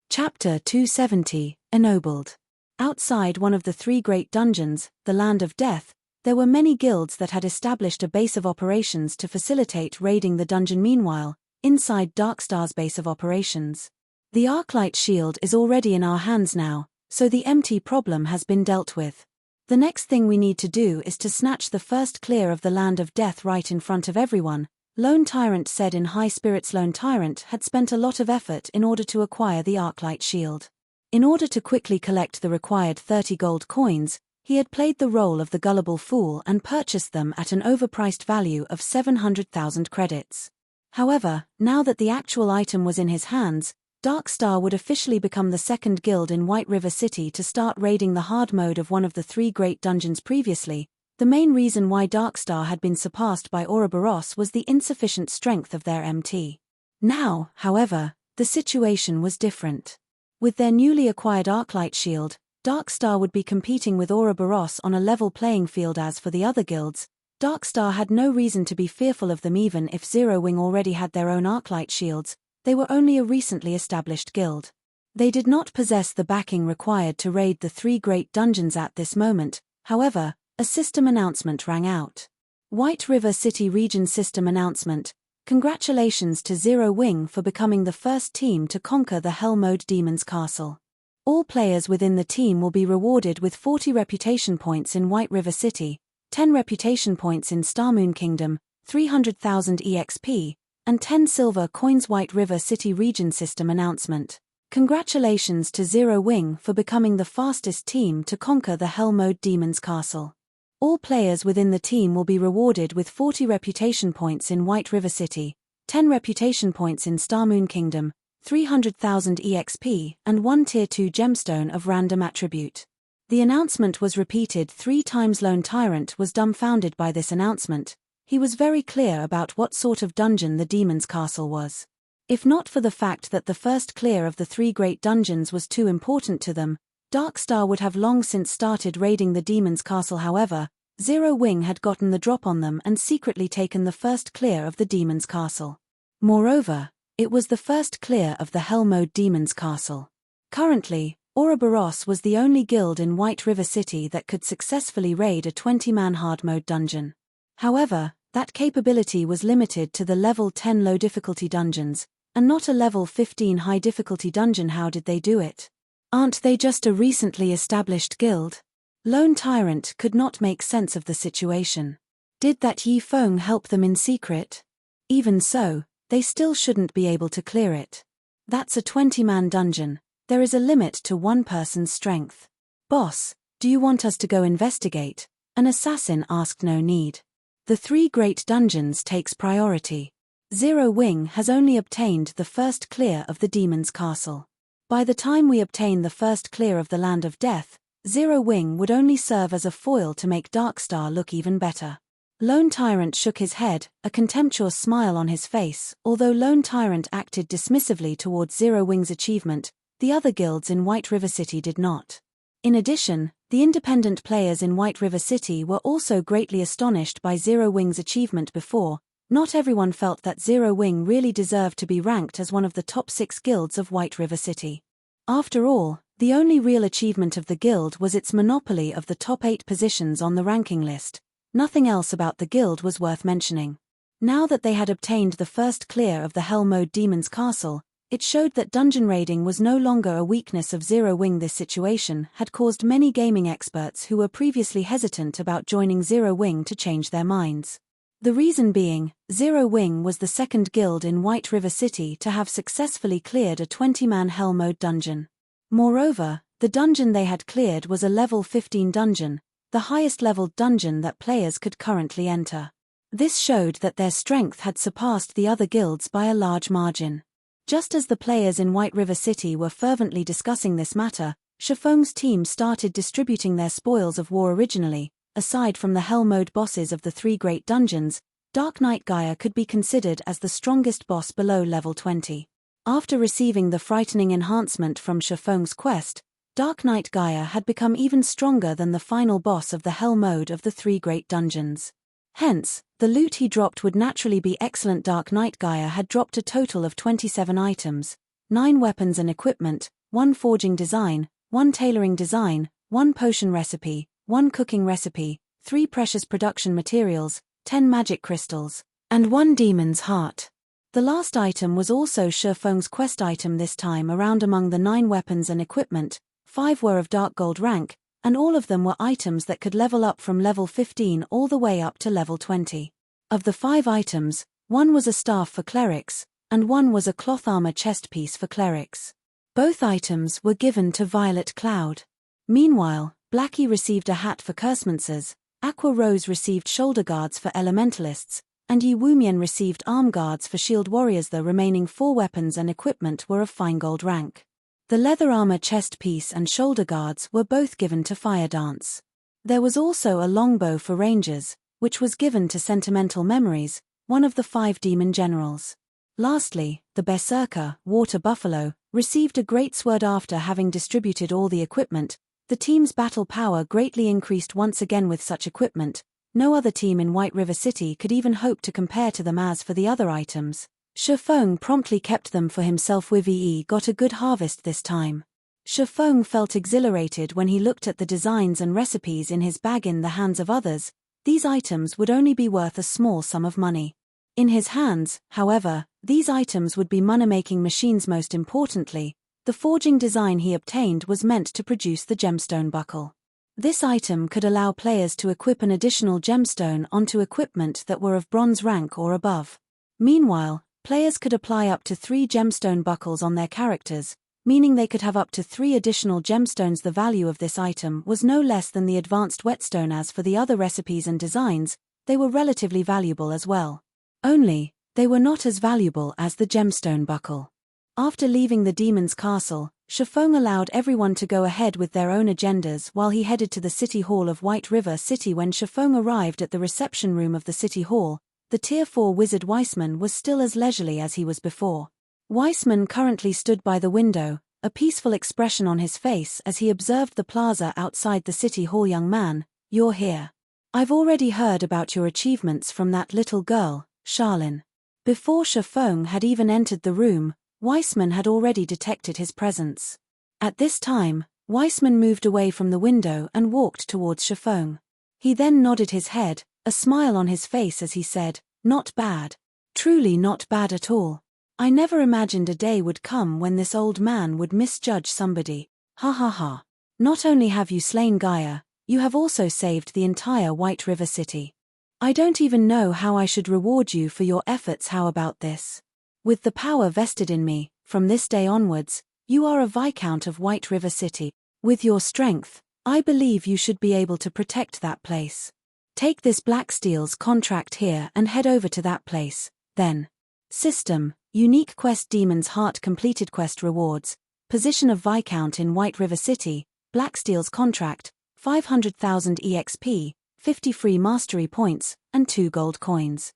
Chapter 270, Ennobled. Outside one of the 3 great dungeons, the Land of Death, there were many guilds that had established a base of operations to facilitate raiding the dungeon. Meanwhile, inside Darkstar's base of operations, the Arclight shield is already in our hands now, so the MT problem has been dealt with. The next thing we need to do is to snatch the first clear of the Land of Death right in front of everyone, Lone Tyrant said in high spirits. Lone Tyrant had spent a lot of effort in order to acquire the Arclight shield. In order to quickly collect the required 30 gold coins, he had played the role of the gullible fool and purchased them at an overpriced value of 700,000 credits. However, now that the actual item was in his hands, Darkstar would officially become the second guild in White River City to start raiding the hard mode of one of the 3 great dungeons previously. The main reason why Darkstar had been surpassed by Ouroboros was the insufficient strength of their MT. Now, however, the situation was different. With their newly acquired Arclight shield, Darkstar would be competing with Ouroboros on a level playing field. As for the other guilds, Darkstar had no reason to be fearful of them. Even if Zero Wing already had their own Arclight shields, they were only a recently established guild. They did not possess the backing required to raid the 3 great dungeons at this moment. However, a system announcement rang out. White River City Region System announcement. Congratulations to Zero Wing for becoming the first team to conquer the Hell Mode Demon's Castle. All players within the team will be rewarded with 40 reputation points in White River City, 10 reputation points in Starmoon Kingdom, 300,000 EXP, and 10 silver coins. White River City Region System announcement. Congratulations to Zero Wing for becoming the fastest team to conquer the Hell Mode Demon's Castle. All players within the team will be rewarded with 40 reputation points in White River City, 10 reputation points in Starmoon Kingdom, 300,000 EXP, and 1 Tier 2 gemstone of random attribute. The announcement was repeated 3 times. Lone Tyrant was dumbfounded by this announcement. He was very clear about what sort of dungeon the Demon's Castle was. If not for the fact that the first clear of the 3 great dungeons was too important to them, Darkstar would have long since started raiding the Demon's Castle. However, Zero Wing had gotten the drop on them and secretly taken the first clear of the Demon's Castle. Moreover, it was the first clear of the Hell Mode Demon's Castle. Currently, Ouroboros was the only guild in White River City that could successfully raid a 20-man hard mode dungeon. However, that capability was limited to the level 10 low difficulty dungeons, and not a level 15 high difficulty dungeon. How did they do it? Aren't they just a recently established guild? Lone Tyrant could not make sense of the situation. Did that Yi Feng help them in secret? Even so, they still shouldn't be able to clear it. That's a 20-man dungeon. There is a limit to one person's strength. Boss, do you want us to go investigate? An assassin asked. No need. The 3 great dungeons takes priority. Zero Wing has only obtained the first clear of the Demon's Castle. By the time we obtain the first clear of the Land of Death, Zero Wing would only serve as a foil to make Darkstar look even better. Lone Tyrant shook his head, a contemptuous smile on his face. Although Lone Tyrant acted dismissively towards Zero Wing's achievement, the other guilds in White River City did not. In addition, the independent players in White River City were also greatly astonished by Zero Wing's achievement before. Not everyone felt that Zero Wing really deserved to be ranked as one of the top 6 guilds of White River City. After all, the only real achievement of the guild was its monopoly of the top 8 positions on the ranking list. Nothing else about the guild was worth mentioning. Now that they had obtained the first clear of the Hell Mode Demon's Castle, it showed that dungeon raiding was no longer a weakness of Zero Wing. This situation had caused many gaming experts who were previously hesitant about joining Zero Wing to change their minds. The reason being, Zero Wing was the second guild in White River City to have successfully cleared a 20-man Hell Mode dungeon. Moreover, the dungeon they had cleared was a level 15 dungeon, the highest leveled dungeon that players could currently enter. This showed that their strength had surpassed the other guilds by a large margin. Just as the players in White River City were fervently discussing this matter, Shifeng's team started distributing their spoils of war. Originally, aside from the Hell Mode bosses of the 3 great dungeons, Dark Knight Gaia could be considered as the strongest boss below level 20. After receiving the frightening enhancement from Shifeng's quest, Dark Knight Gaia had become even stronger than the final boss of the Hell Mode of the 3 great dungeons. Hence, the loot he dropped would naturally be excellent. Dark Knight Gaia had dropped a total of 27 items, 9 weapons and equipment, 1 forging design, 1 tailoring design, 1 potion recipe, 1 cooking recipe, 3 precious production materials, 10 magic crystals, and 1 demon's heart. The last item was also Shifeng's quest item this time around. Among the 9 weapons and equipment, 5 were of dark gold rank, and all of them were items that could level up from level 15 all the way up to level 20. Of the 5 items, 1 was a staff for clerics, and 1 was a cloth armor chest piece for clerics. Both items were given to Violet Cloud. Meanwhile, Blackie received a hat for Cursemances, Aqua Rose received shoulder guards for elementalists, and Yi Wumian received arm guards for shield warriors. The remaining 4 weapons and equipment were of fine gold rank. The leather armor chest piece and shoulder guards were both given to Fire Dance. There was also a longbow for rangers, which was given to Sentimental Memories, one of the 5 demon generals. Lastly, the Berserker, Water Buffalo, received a great sword. After having distributed all the equipment, the team's battle power greatly increased once again. With such equipment, no other team in White River City could even hope to compare to them. As for the other items, Shifeng promptly kept them for himself. Wivee got a good harvest this time. Shifeng felt exhilarated when he looked at the designs and recipes in his bag. In the hands of others, these items would only be worth a small sum of money. In his hands, however, these items would be money-making machines. Most importantly, the forging design he obtained was meant to produce the gemstone buckle. This item could allow players to equip an additional gemstone onto equipment that were of bronze rank or above. Meanwhile, players could apply up to 3 gemstone buckles on their characters, meaning they could have up to 3 additional gemstones. The value of this item was no less than the advanced whetstone. As for the other recipes and designs, they were relatively valuable as well. Only, they were not as valuable as the gemstone buckle. After leaving the demon's castle, Shifeng allowed everyone to go ahead with their own agendas while he headed to the City Hall of White River City. When Shifeng arrived at the reception room of the City Hall, the Tier 4 wizard Weissman was still as leisurely as he was before. Weissman currently stood by the window, a peaceful expression on his face as he observed the plaza outside the City Hall. Young man, you're here. I've already heard about your achievements from that little girl, Charlene. Before Shifeng had even entered the room, Weissman had already detected his presence. At this time, Weissman moved away from the window and walked towards Shifeng. He then nodded his head, a smile on his face as he said, "Not bad. Truly not bad at all. I never imagined a day would come when this old man would misjudge somebody. Ha ha ha. Not only have you slain Gaia, you have also saved the entire White River City. I don't even know how I should reward you for your efforts. How about this? With the power vested in me, from this day onwards, you are a Viscount of White River City. With your strength, I believe you should be able to protect that place. Take this Blacksteel's contract here and head over to that place, then. System, unique quest Demon's Heart completed quest rewards, position of Viscount in White River City, Blacksteel's contract, 500,000 EXP, 50 free mastery points, and 2 gold coins.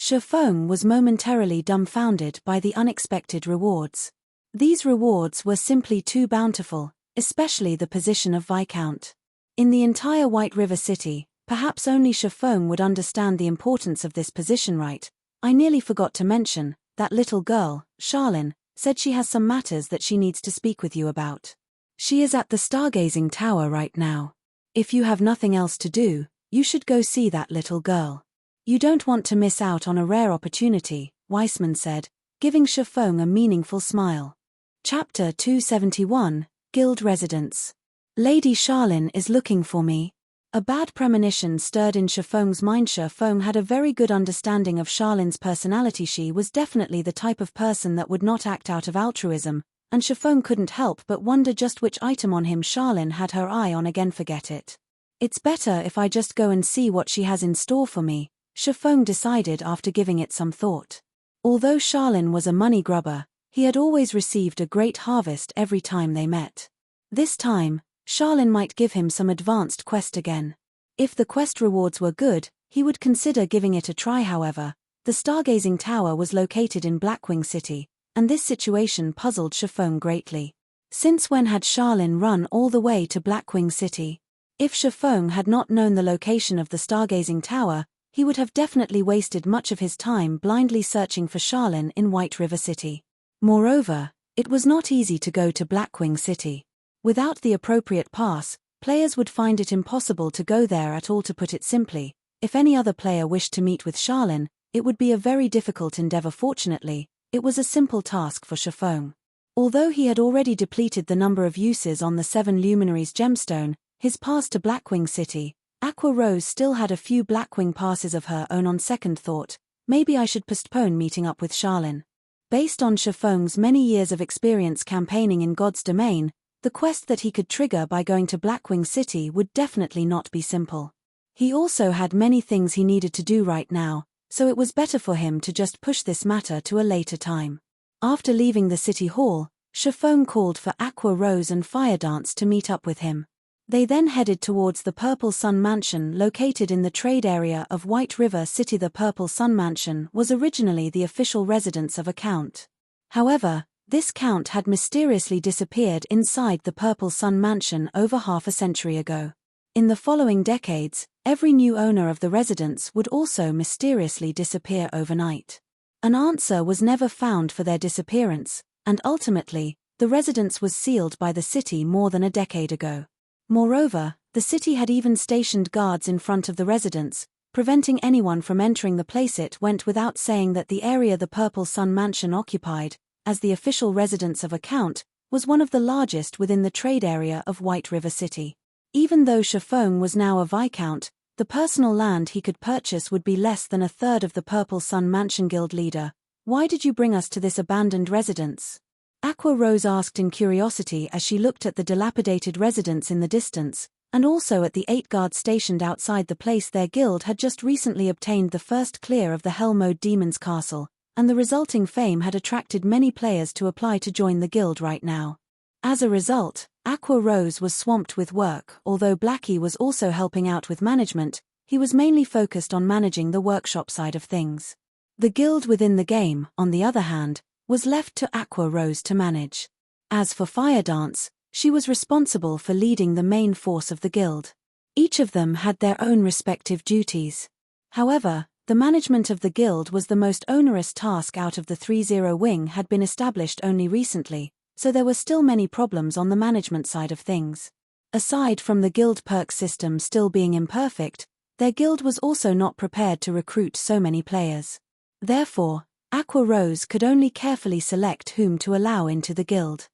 Shifeng was momentarily dumbfounded by the unexpected rewards. These rewards were simply too bountiful, especially the position of Viscount. In the entire White River City, perhaps only Shafong would understand the importance of this position, right? I nearly forgot to mention, that little girl, Charlene, said she has some matters that she needs to speak with you about. She is at the stargazing tower right now. If you have nothing else to do, you should go see that little girl. You don't want to miss out on a rare opportunity, Weissman said, giving Shafong a meaningful smile. Chapter 271, Guild Residence. Lady Charlene is looking for me. A bad premonition stirred in Shafong's mind. Shafong had a very good understanding of Charlene's personality. She was definitely the type of person that would not act out of altruism, and Shafong couldn't help but wonder just which item on him Charlene had her eye on again. Forget it. It's better if I just go and see what she has in store for me, Shafong decided after giving it some thought. Although Charlene was a money grubber, he had always received a great harvest every time they met. This time, Charlene might give him some advanced quest again. If the quest rewards were good, he would consider giving it a try. However, the stargazing tower was located in Blackwing City, and this situation puzzled Shafong greatly. Since when had Charlene run all the way to Blackwing City? If Shafong had not known the location of the stargazing tower, he would have definitely wasted much of his time blindly searching for Charlene in White River City. Moreover, it was not easy to go to Blackwing City. Without the appropriate pass, players would find it impossible to go there at all. To put it simply, if any other player wished to meet with Charlene, it would be a very difficult endeavor. Fortunately, it was a simple task for Shafong. Although he had already depleted the number of uses on the 7 Luminaries gemstone, his pass to Blackwing City, Aqua Rose still had a few Blackwing passes of her own. On second thought, maybe I should postpone meeting up with Charlene. Based on Shafong's many years of experience campaigning in God's domain, the quest that he could trigger by going to Blackwing City would definitely not be simple. He also had many things he needed to do right now, so it was better for him to just push this matter to a later time. After leaving the city hall, Shafong called for Aqua Rose and Firedance to meet up with him. They then headed towards the Purple Sun Mansion located in the trade area of White River City. The Purple Sun Mansion was originally the official residence of a count. However, this count had mysteriously disappeared inside the Purple Sun Mansion over half a century ago. In the following decades, every new owner of the residence would also mysteriously disappear overnight. An answer was never found for their disappearance, and ultimately, the residence was sealed by the city more than a decade ago. Moreover, the city had even stationed guards in front of the residence, preventing anyone from entering the place. It went without saying that the area the Purple Sun Mansion occupied, as the official residence of a count, was one of the largest within the trade area of White River City. Even though Shafong was now a Viscount, the personal land he could purchase would be less than a third of the Purple Sun Mansion. Guild leader, why did you bring us to this abandoned residence? Aqua Rose asked in curiosity as she looked at the dilapidated residence in the distance, and also at the 8 guards stationed outside the place. Their guild had just recently obtained the first clear of the Hell Mode Demon's Castle, and the resulting fame had attracted many players to apply to join the guild right now. As a result, Aqua Rose was swamped with work. Although Blackie was also helping out with management, he was mainly focused on managing the workshop side of things. The guild within the game, on the other hand, was left to Aqua Rose to manage. As for Firedance, she was responsible for leading the main force of the guild. Each of them had their own respective duties. However, the management of the guild was the most onerous task out of the 3-0 wing. Had been established only recently, so there were still many problems on the management side of things. Aside from the guild perk system still being imperfect, their guild was also not prepared to recruit so many players. Therefore, Aqua Rose could only carefully select whom to allow into the guild.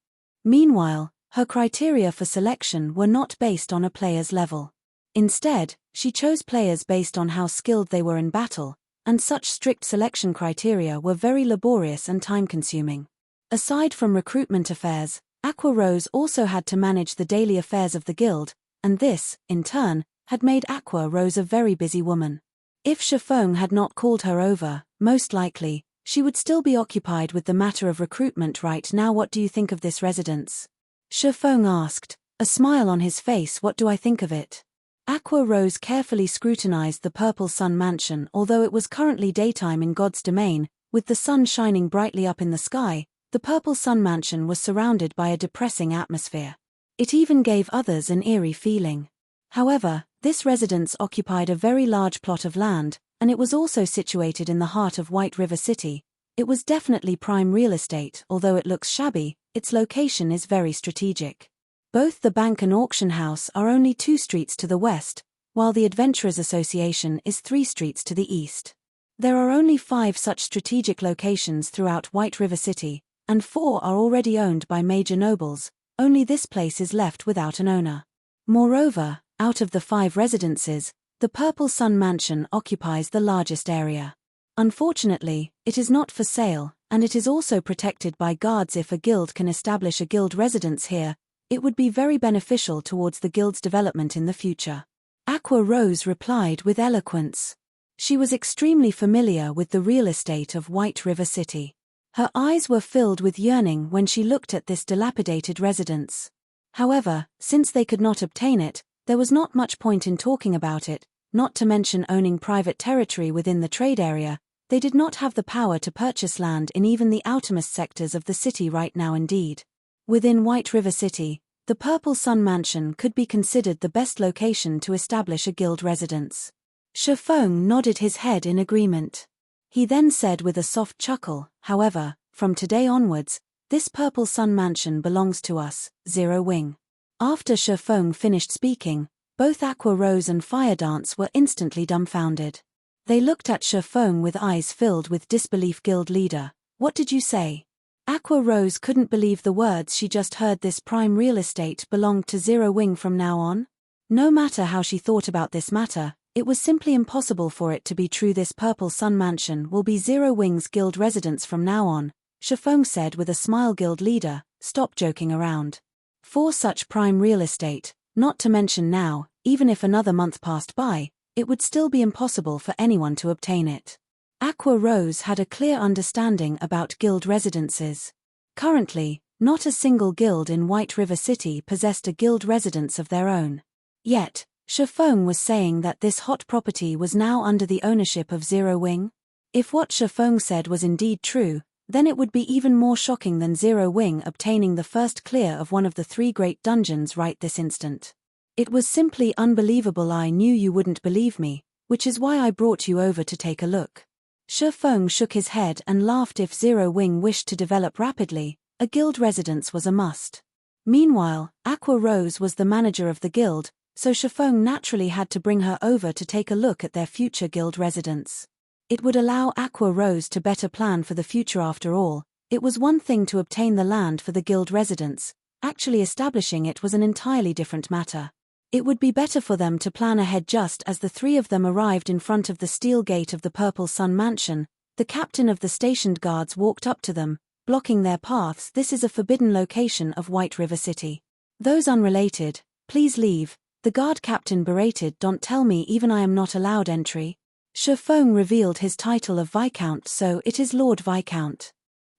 Meanwhile, her criteria for selection were not based on a player's level. Instead, she chose players based on how skilled they were in battle, and such strict selection criteria were very laborious and time-consuming. Aside from recruitment affairs, Aqua Rose also had to manage the daily affairs of the guild, and this, in turn, had made Aqua Rose a very busy woman. If Shafong had not called her over, most likely, she would still be occupied with the matter of recruitment right now. What do you think of this residence? Shafong asked, a smile on his face. What do I think of it? Aqua Rose carefully scrutinized the Purple Sun Mansion. Although it was currently daytime in God's domain, with the sun shining brightly up in the sky, the Purple Sun Mansion was surrounded by a depressing atmosphere. It even gave others an eerie feeling. However, this residence occupied a very large plot of land, and it was also situated in the heart of White River City. It was definitely prime real estate. Although it looks shabby, its location is very strategic. Both the bank and auction house are only 2 streets to the west, while the Adventurers Association is 3 streets to the east. There are only 5 such strategic locations throughout White River City, and 4 are already owned by major nobles. Only this place is left without an owner. Moreover, out of the 5 residences, the Purple Sun Mansion occupies the largest area. Unfortunately, it is not for sale, and it is also protected by guards. If a guild can establish a guild residence here, it would be very beneficial towards the guild's development in the future. Aqua Rose replied with eloquence. She was extremely familiar with the real estate of White River City. Her eyes were filled with yearning when she looked at this dilapidated residence. However, since they could not obtain it, there was not much point in talking about it, not to mention owning private territory within the trade area. They did not have the power to purchase land in even the outermost sectors of the city right now. Indeed, within White River City, the Purple Sun Mansion could be considered the best location to establish a guild residence. Shifeng nodded his head in agreement. He then said with a soft chuckle, "However, from today onwards, this Purple Sun Mansion belongs to us, Zero Wing." After Shifeng finished speaking, both Aqua Rose and Fire Dance were instantly dumbfounded. They looked at Shifeng with eyes filled with disbelief. Guild leader, what did you say? Aqua Rose couldn't believe the words she just heard. This prime real estate belonged to Zero Wing from now on? No matter how she thought about this matter, it was simply impossible for it to be true. This Purple Sun Mansion will be Zero Wing's guild residence from now on, Shifeng said with a smile. Guild leader, stop joking around. For such prime real estate, not to mention now, even if another month passed by, it would still be impossible for anyone to obtain it. Aqua Rose had a clear understanding about guild residences. Currently, not a single guild in White River City possessed a guild residence of their own. Yet, Shifeng was saying that this hot property was now under the ownership of Zero Wing. If what Shifeng said was indeed true, then it would be even more shocking than Zero Wing obtaining the first clear of one of the 3 great dungeons right this instant. It was simply unbelievable. I knew you wouldn't believe me, which is why I brought you over to take a look. Shifeng shook his head and laughed. If Zero Wing wished to develop rapidly, a guild residence was a must. Meanwhile, Aqua Rose was the manager of the guild, so Shifeng naturally had to bring her over to take a look at their future guild residence. It would allow Aqua Rose to better plan for the future. After all, it was one thing to obtain the land for the guild residence, actually establishing it was an entirely different matter. It would be better for them to plan ahead. Just as the 3 of them arrived in front of the steel gate of the Purple Sun Mansion, the captain of the stationed guards walked up to them, blocking their paths. This is a forbidden location of White River City. Those unrelated, please leave, the guard captain berated. Don't tell me even I am not allowed entry. Shifeng revealed his title of Viscount. So it is Lord Viscount.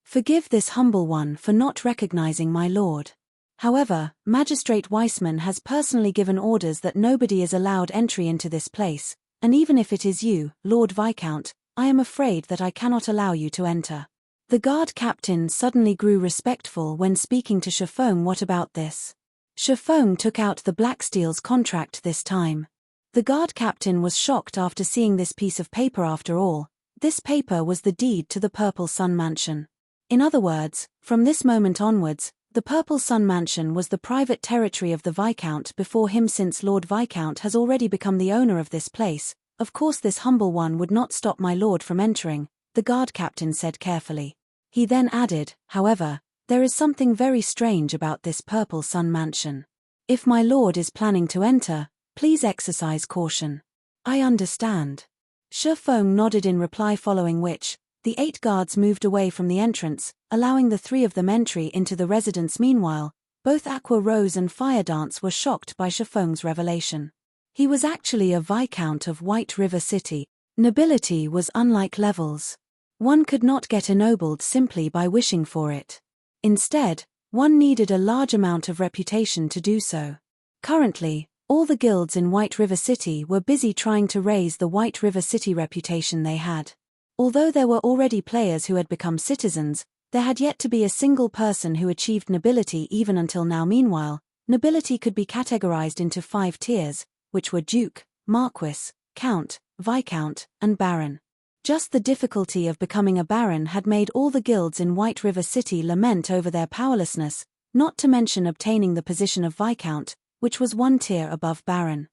Forgive this humble one for not recognizing my lord. However, Magistrate Weissman has personally given orders that nobody is allowed entry into this place, and even if it is you, Lord Viscount, I am afraid that I cannot allow you to enter. The guard captain suddenly grew respectful when speaking to Shifeng. What about this? Shifeng took out the Blacksteel's contract this time. The guard captain was shocked after seeing this piece of paper. After all, this paper was the deed to the Purple Sun Mansion. In other words, from this moment onwards, the Purple Sun Mansion was the private territory of the Viscount before him. Since Lord Viscount has already become the owner of this place, of course this humble one would not stop my lord from entering, the guard captain said carefully. He then added, however, there is something very strange about this Purple Sun Mansion. If my lord is planning to enter, please exercise caution. I understand. Shifeng nodded in reply, following which, the 8 guards moved away from the entrance, allowing the 3 of them entry into the residence. Meanwhile, both Aqua Rose and Fire Dance were shocked by Shifeng's revelation. He was actually a Viscount of White River City. Nobility was unlike levels. One could not get ennobled simply by wishing for it. Instead, one needed a large amount of reputation to do so. Currently, all the guilds in White River City were busy trying to raise the White River City reputation they had. Although there were already players who had become citizens, there had yet to be a single person who achieved nobility even until now. Meanwhile, Nobility could be categorized into 5 tiers, which were Duke, Marquis, Count, Viscount, and Baron. Just the difficulty of becoming a Baron had made all the guilds in White River City lament over their powerlessness, not to mention obtaining the position of Viscount, which was 1 tier above Baron.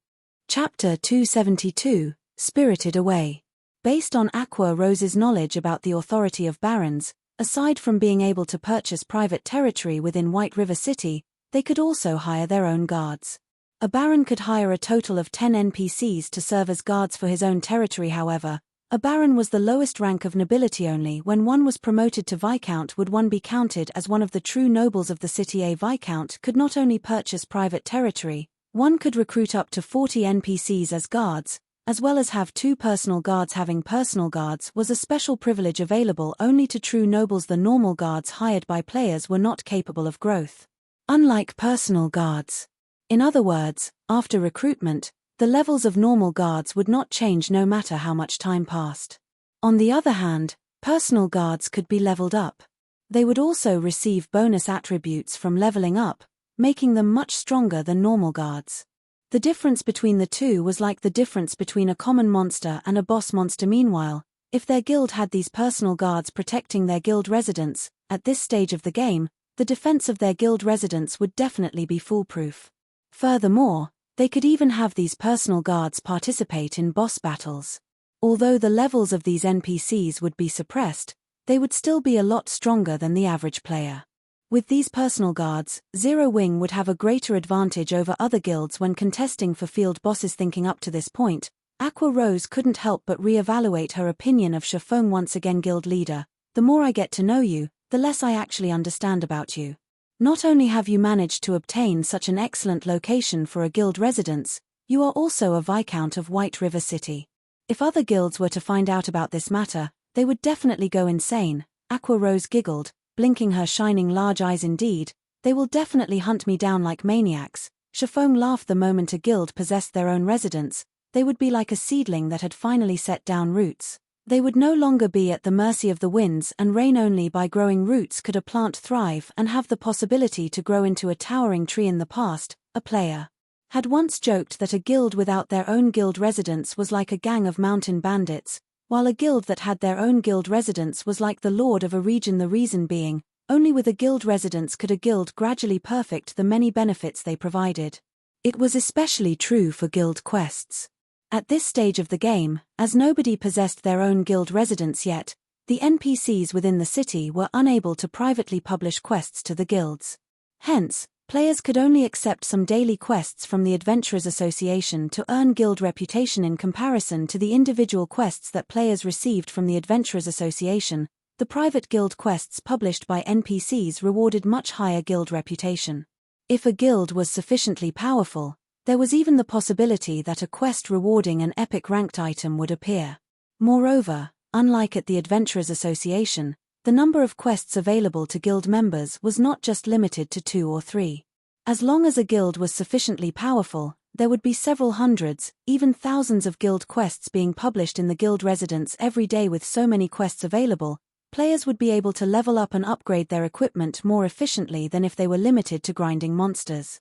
Chapter 272, Spirited Away. Based on Aqua Rose's knowledge about the authority of Barons, aside from being able to purchase private territory within White River City, they could also hire their own guards. A Baron could hire a total of 10 NPCs to serve as guards for his own territory. However, a Baron was the lowest rank of nobility. Only when one was promoted to Viscount would one be counted as one of the true nobles of the city. A Viscount could not only purchase private territory, one could recruit up to 40 NPCs as guards, as well as have 2 personal guards. Having personal guards was a special privilege available only to true nobles. The normal guards hired by players were not capable of growth, unlike personal guards. In other words, after recruitment, the levels of normal guards would not change no matter how much time passed. On the other hand, personal guards could be leveled up. They would also receive bonus attributes from leveling up, making them much stronger than normal guards. The difference between the two was like the difference between a common monster and a boss monster. Meanwhile, if their guild had these personal guards protecting their guild residents, at this stage of the game, the defense of their guild residents would definitely be foolproof. Furthermore, they could even have these personal guards participate in boss battles. Although the levels of these NPCs would be suppressed, they would still be a lot stronger than the average player. With these personal guards, Zero Wing would have a greater advantage over other guilds when contesting for field bosses. Thinking up to this point, Aqua Rose couldn't help but re-evaluate her opinion of Shifeng. Once again, guild leader, the more I get to know you, the less I actually understand about you. Not only have you managed to obtain such an excellent location for a guild residence, you are also a Viscount of White River City. If other guilds were to find out about this matter, they would definitely go insane. Aqua Rose giggled, blinking her shining large eyes. Indeed, they will definitely hunt me down like maniacs. Shifeng laughed. The moment a guild possessed their own residence, they would be like a seedling that had finally set down roots. They would no longer be at the mercy of the winds and rain. Only by growing roots could a plant thrive and have the possibility to grow into a towering tree. In the past, a player had once joked that a guild without their own guild residence was like a gang of mountain bandits, while a guild that had their own guild residence was like the lord of a region. The reason being, only with a guild residence could a guild gradually perfect the many benefits they provided. It was especially true for guild quests. At this stage of the game, as nobody possessed their own guild residence yet, the NPCs within the city were unable to privately publish quests to the guilds. Hence, players could only accept some daily quests from the Adventurers Association to earn guild reputation. In comparison to the individual quests that players received from the Adventurers Association, the private guild quests published by NPCs rewarded much higher guild reputation. If a guild was sufficiently powerful, there was even the possibility that a quest rewarding an epic ranked item would appear. Moreover, unlike at the Adventurers Association, the number of quests available to guild members was not just limited to 2 or 3. As long as a guild was sufficiently powerful, there would be several hundreds, even thousands of guild quests being published in the guild residence every day. With so many quests available, players would be able to level up and upgrade their equipment more efficiently than if they were limited to grinding monsters.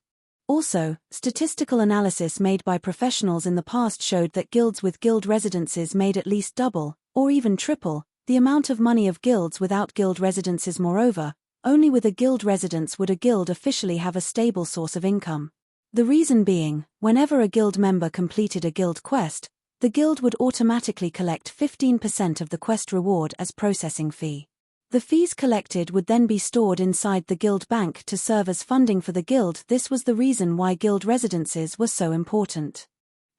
Also, statistical analysis made by professionals in the past showed that guilds with guild residences made at least double, or even triple, the amount of money of guilds without guild residences. Moreover, only with a guild residence would a guild officially have a stable source of income. The reason being, whenever a guild member completed a guild quest, the guild would automatically collect 15% of the quest reward as processing fee. The fees collected would then be stored inside the guild bank to serve as funding for the guild. This was the reason why guild residences were so important.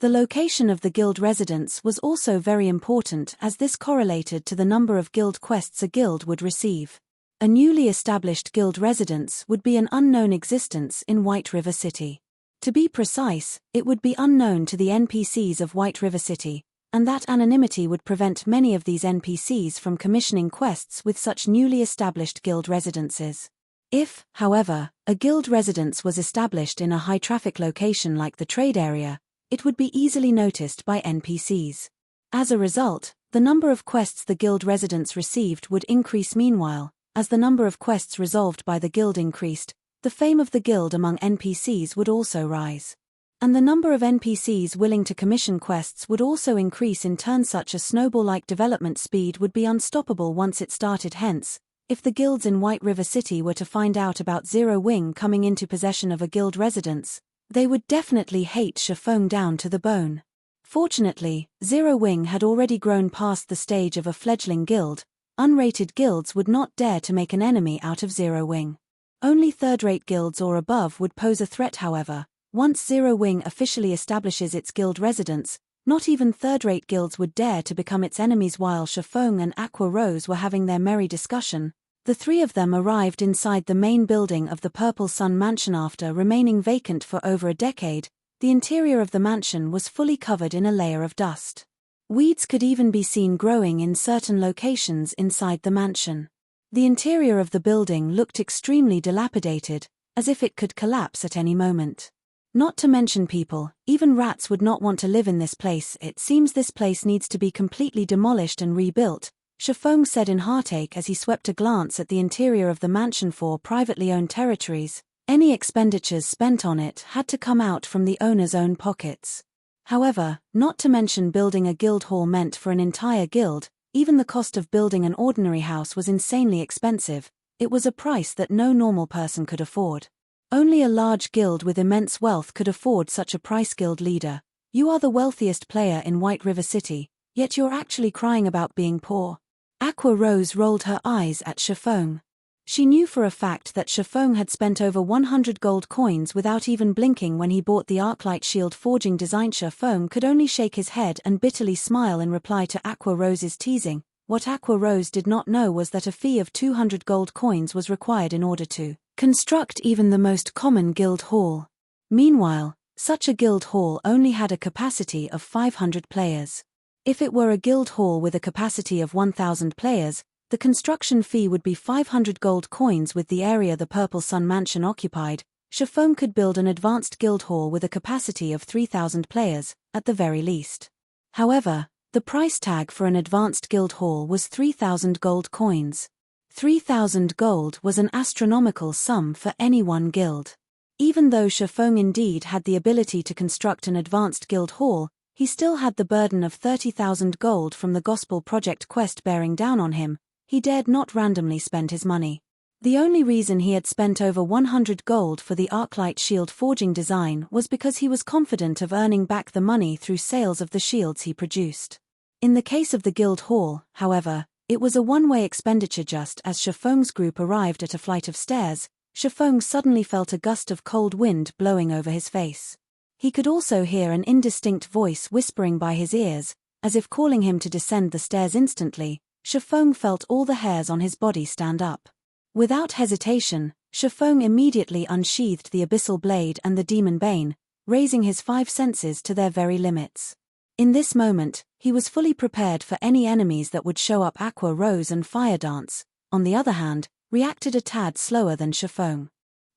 The location of the guild residence was also very important, as this correlated to the number of guild quests a guild would receive. A newly established guild residence would be an unknown existence in White River City. To be precise, it would be unknown to the NPCs of White River City, and that anonymity would prevent many of these NPCs from commissioning quests with such newly established guild residences. If, however, a guild residence was established in a high-traffic location like the trade area, it would be easily noticed by NPCs. As a result, the number of quests the guild residents received would increase. Meanwhile, as the number of quests resolved by the guild increased, the fame of the guild among NPCs would also rise. And the number of NPCs willing to commission quests would also increase in turn. Such a snowball-like development speed would be unstoppable once it started. Hence, if the guilds in White River City were to find out about Zero Wing coming into possession of a guild residence, they would definitely hate Shifeng down to the bone. Fortunately, Zero Wing had already grown past the stage of a fledgling guild. Unrated guilds would not dare to make an enemy out of Zero Wing. Only third-rate guilds or above would pose a threat. However, once Zero Wing officially establishes its guild residence, not even third-rate guilds would dare to become its enemies. While Shifeng and Aqua Rose were having their merry discussion, the three of them arrived inside the main building of the Purple Sun Mansion. After remaining vacant for over a decade, the interior of the mansion was fully covered in a layer of dust. Weeds could even be seen growing in certain locations inside the mansion. The interior of the building looked extremely dilapidated, as if it could collapse at any moment. Not to mention people, even rats would not want to live in this place. It seems this place needs to be completely demolished and rebuilt, Shifeng said in heartache as he swept a glance at the interior of the mansion. For privately owned territories, any expenditures spent on it had to come out from the owner's own pockets. However, not to mention building a guild hall meant for an entire guild, even the cost of building an ordinary house was insanely expensive. It was a price that no normal person could afford. Only a large guild with immense wealth could afford such a price. Guild leader, you are the wealthiest player in White River City, yet you're actually crying about being poor. Aqua Rose rolled her eyes at Shifeng. She knew for a fact that Shifeng had spent over 100 gold coins without even blinking when he bought the Arclight shield forging design. Shifeng could only shake his head and bitterly smile in reply to Aqua Rose's teasing. What Aqua Rose did not know was that a fee of 200 gold coins was required in order to construct even the most common guild hall. Meanwhile, such a guild hall only had a capacity of 500 players. If it were a guild hall with a capacity of 1,000 players, the construction fee would be 500 gold coins. With the area the Purple Sun Mansion occupied, Shifeng could build an advanced guild hall with a capacity of 3,000 players, at the very least. However, the price tag for an advanced guild hall was 3,000 gold coins. 3,000 gold was an astronomical sum for any one guild. Even though Shifeng indeed had the ability to construct an advanced guild hall, he still had the burden of 30,000 gold from the Gospel Project quest bearing down on him. He dared not randomly spend his money. The only reason he had spent over 100 gold for the Arclight shield forging design was because he was confident of earning back the money through sales of the shields he produced. In the case of the guild hall, however, it was a one-way expenditure. Just as Shifeng's group arrived at a flight of stairs, Shifeng suddenly felt a gust of cold wind blowing over his face. He could also hear an indistinct voice whispering by his ears, as if calling him to descend the stairs instantly. Shifeng felt all the hairs on his body stand up. Without hesitation, Shifeng immediately unsheathed the abyssal blade and the demon bane, raising his 5 senses to their very limits. In this moment, he was fully prepared for any enemies that would show up. Aqua Rose and Fire Dance, on the other hand, reacted a tad slower than Shifeng.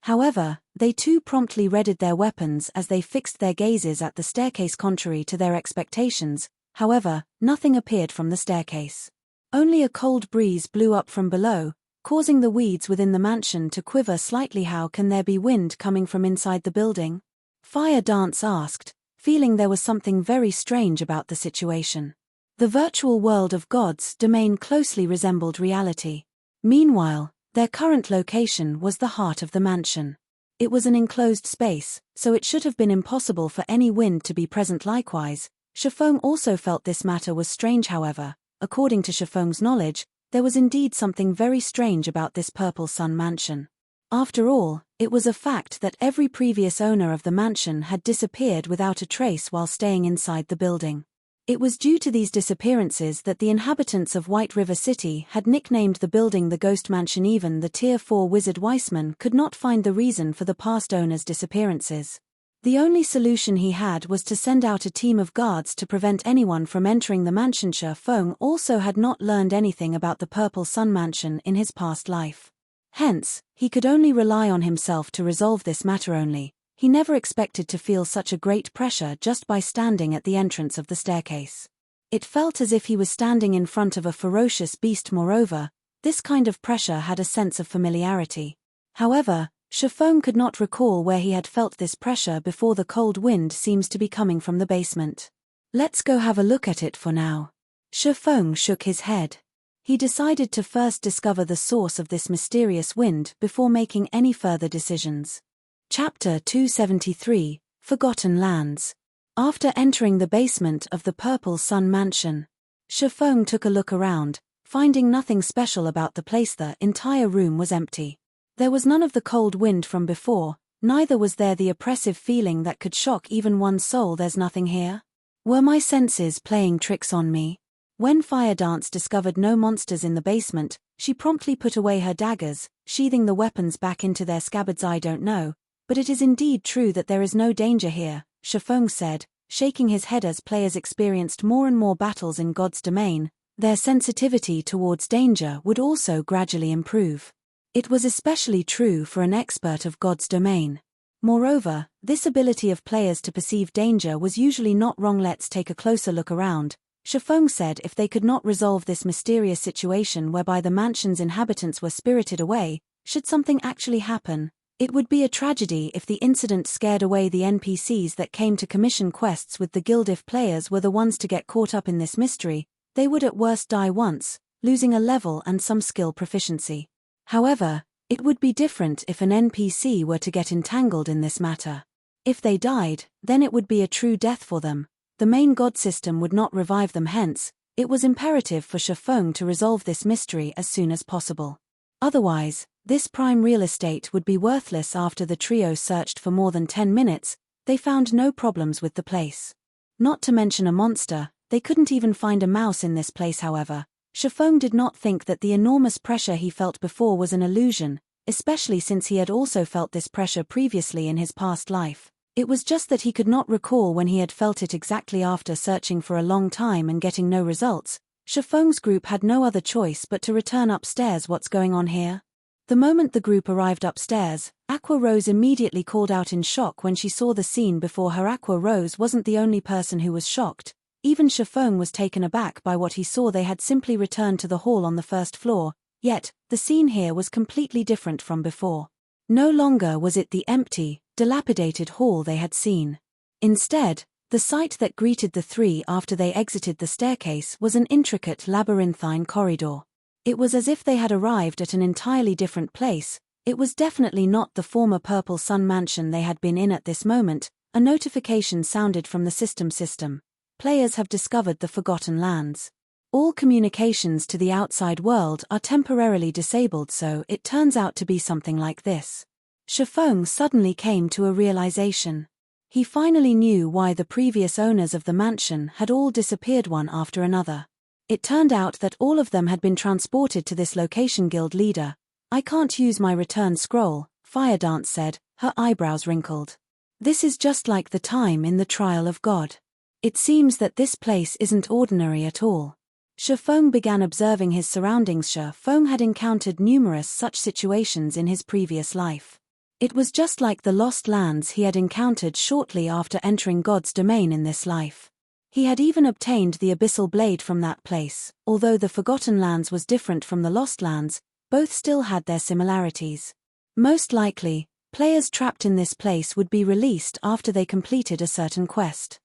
However, they too promptly readied their weapons as they fixed their gazes at the staircase. Contrary to their expectations, however, nothing appeared from the staircase. Only a cold breeze blew up from below, causing the weeds within the mansion to quiver slightly. How can there be wind coming from inside the building? Fire Dance asked, feeling there was something very strange about the situation. The virtual world of God's domain closely resembled reality. Meanwhile, their current location was the heart of the mansion. It was an enclosed space, so it should have been impossible for any wind to be present. Likewise, Shifeng also felt this matter was strange. However, according to Shifeng's knowledge, there was indeed something very strange about this Purple Sun Mansion. After all, it was a fact that every previous owner of the mansion had disappeared without a trace while staying inside the building. It was due to these disappearances that the inhabitants of White River City had nicknamed the building the Ghost Mansion. Even the Tier 4 wizard Weissman could not find the reason for the past owner's disappearances. The only solution he had was to send out a team of guards to prevent anyone from entering the mansion. Shifeng also had not learned anything about the Purple Sun Mansion in his past life. Hence, he could only rely on himself to resolve this matter. Only, he never expected to feel such a great pressure just by standing at the entrance of the staircase. It felt as if he was standing in front of a ferocious beast. Moreover, this kind of pressure had a sense of familiarity. However, Shifeng could not recall where he had felt this pressure before. The cold wind seems to be coming from the basement. Let's go have a look at it for now. Shifeng shook his head. He decided to first discover the source of this mysterious wind before making any further decisions. Chapter 273, Forgotten Lands. After entering the basement of the Purple Sun Mansion, Shifeng took a look around, finding nothing special about the place. The entire room was empty. There was none of the cold wind from before, neither was there the oppressive feeling that could shock even one's soul. There's nothing here? Were my senses playing tricks on me? When Firedance discovered no monsters in the basement, she promptly put away her daggers, sheathing the weapons back into their scabbards. I don't know, but it is indeed true that there is no danger here, Shifeng said, shaking his head. As players experienced more and more battles in God's domain, their sensitivity towards danger would also gradually improve. It was especially true for an expert of God's domain. Moreover, this ability of players to perceive danger was usually not wrong. Let's take a closer look around, Shifeng said. If they could not resolve this mysterious situation whereby the mansion's inhabitants were spirited away, should something actually happen, it would be a tragedy if the incident scared away the NPCs that came to commission quests with the guild. If players were the ones to get caught up in this mystery, they would at worst die once, losing a level and some skill proficiency. However, it would be different if an NPC were to get entangled in this matter. If they died, then it would be a true death for them. The main god system would not revive them. Hence, it was imperative for Shifeng to resolve this mystery as soon as possible. Otherwise, this prime real estate would be worthless. After the trio searched for more than 10 minutes, they found no problems with the place. Not to mention a monster, they couldn't even find a mouse in this place. However, Shifeng did not think that the enormous pressure he felt before was an illusion, especially since he had also felt this pressure previously in his past life. It was just that he could not recall when he had felt it exactly. After searching for a long time and getting no results, Shifeng's group had no other choice but to return upstairs. What's going on here? The moment the group arrived upstairs, Aqua Rose immediately called out in shock when she saw the scene before her. Aqua Rose wasn't the only person who was shocked. Even Shifeng was taken aback by what he saw. They had simply returned to the hall on the first floor, yet, the scene here was completely different from before. No longer was it the empty, dilapidated hall they had seen. Instead, the sight that greeted the three after they exited the staircase was an intricate labyrinthine corridor. It was as if they had arrived at an entirely different place. It was definitely not the former Purple Sun Mansion they had been in. At this moment, a notification sounded from the system. Players have discovered the Forgotten Lands. All communications to the outside world are temporarily disabled. So it turns out to be something like this. Shifeng suddenly came to a realization. He finally knew why the previous owners of the mansion had all disappeared one after another. It turned out that all of them had been transported to this location. Guild leader, I can't use my return scroll, Firedance said, her eyebrows wrinkled. This is just like the time in the trial of God. It seems that this place isn't ordinary at all. Shifeng began observing his surroundings. Shifeng had encountered numerous such situations in his previous life. It was just like the lost lands he had encountered shortly after entering God's domain in this life. He had even obtained the Abyssal Blade from that place. Although the Forgotten Lands was different from the Lost Lands, both still had their similarities. Most likely, players trapped in this place would be released after they completed a certain quest.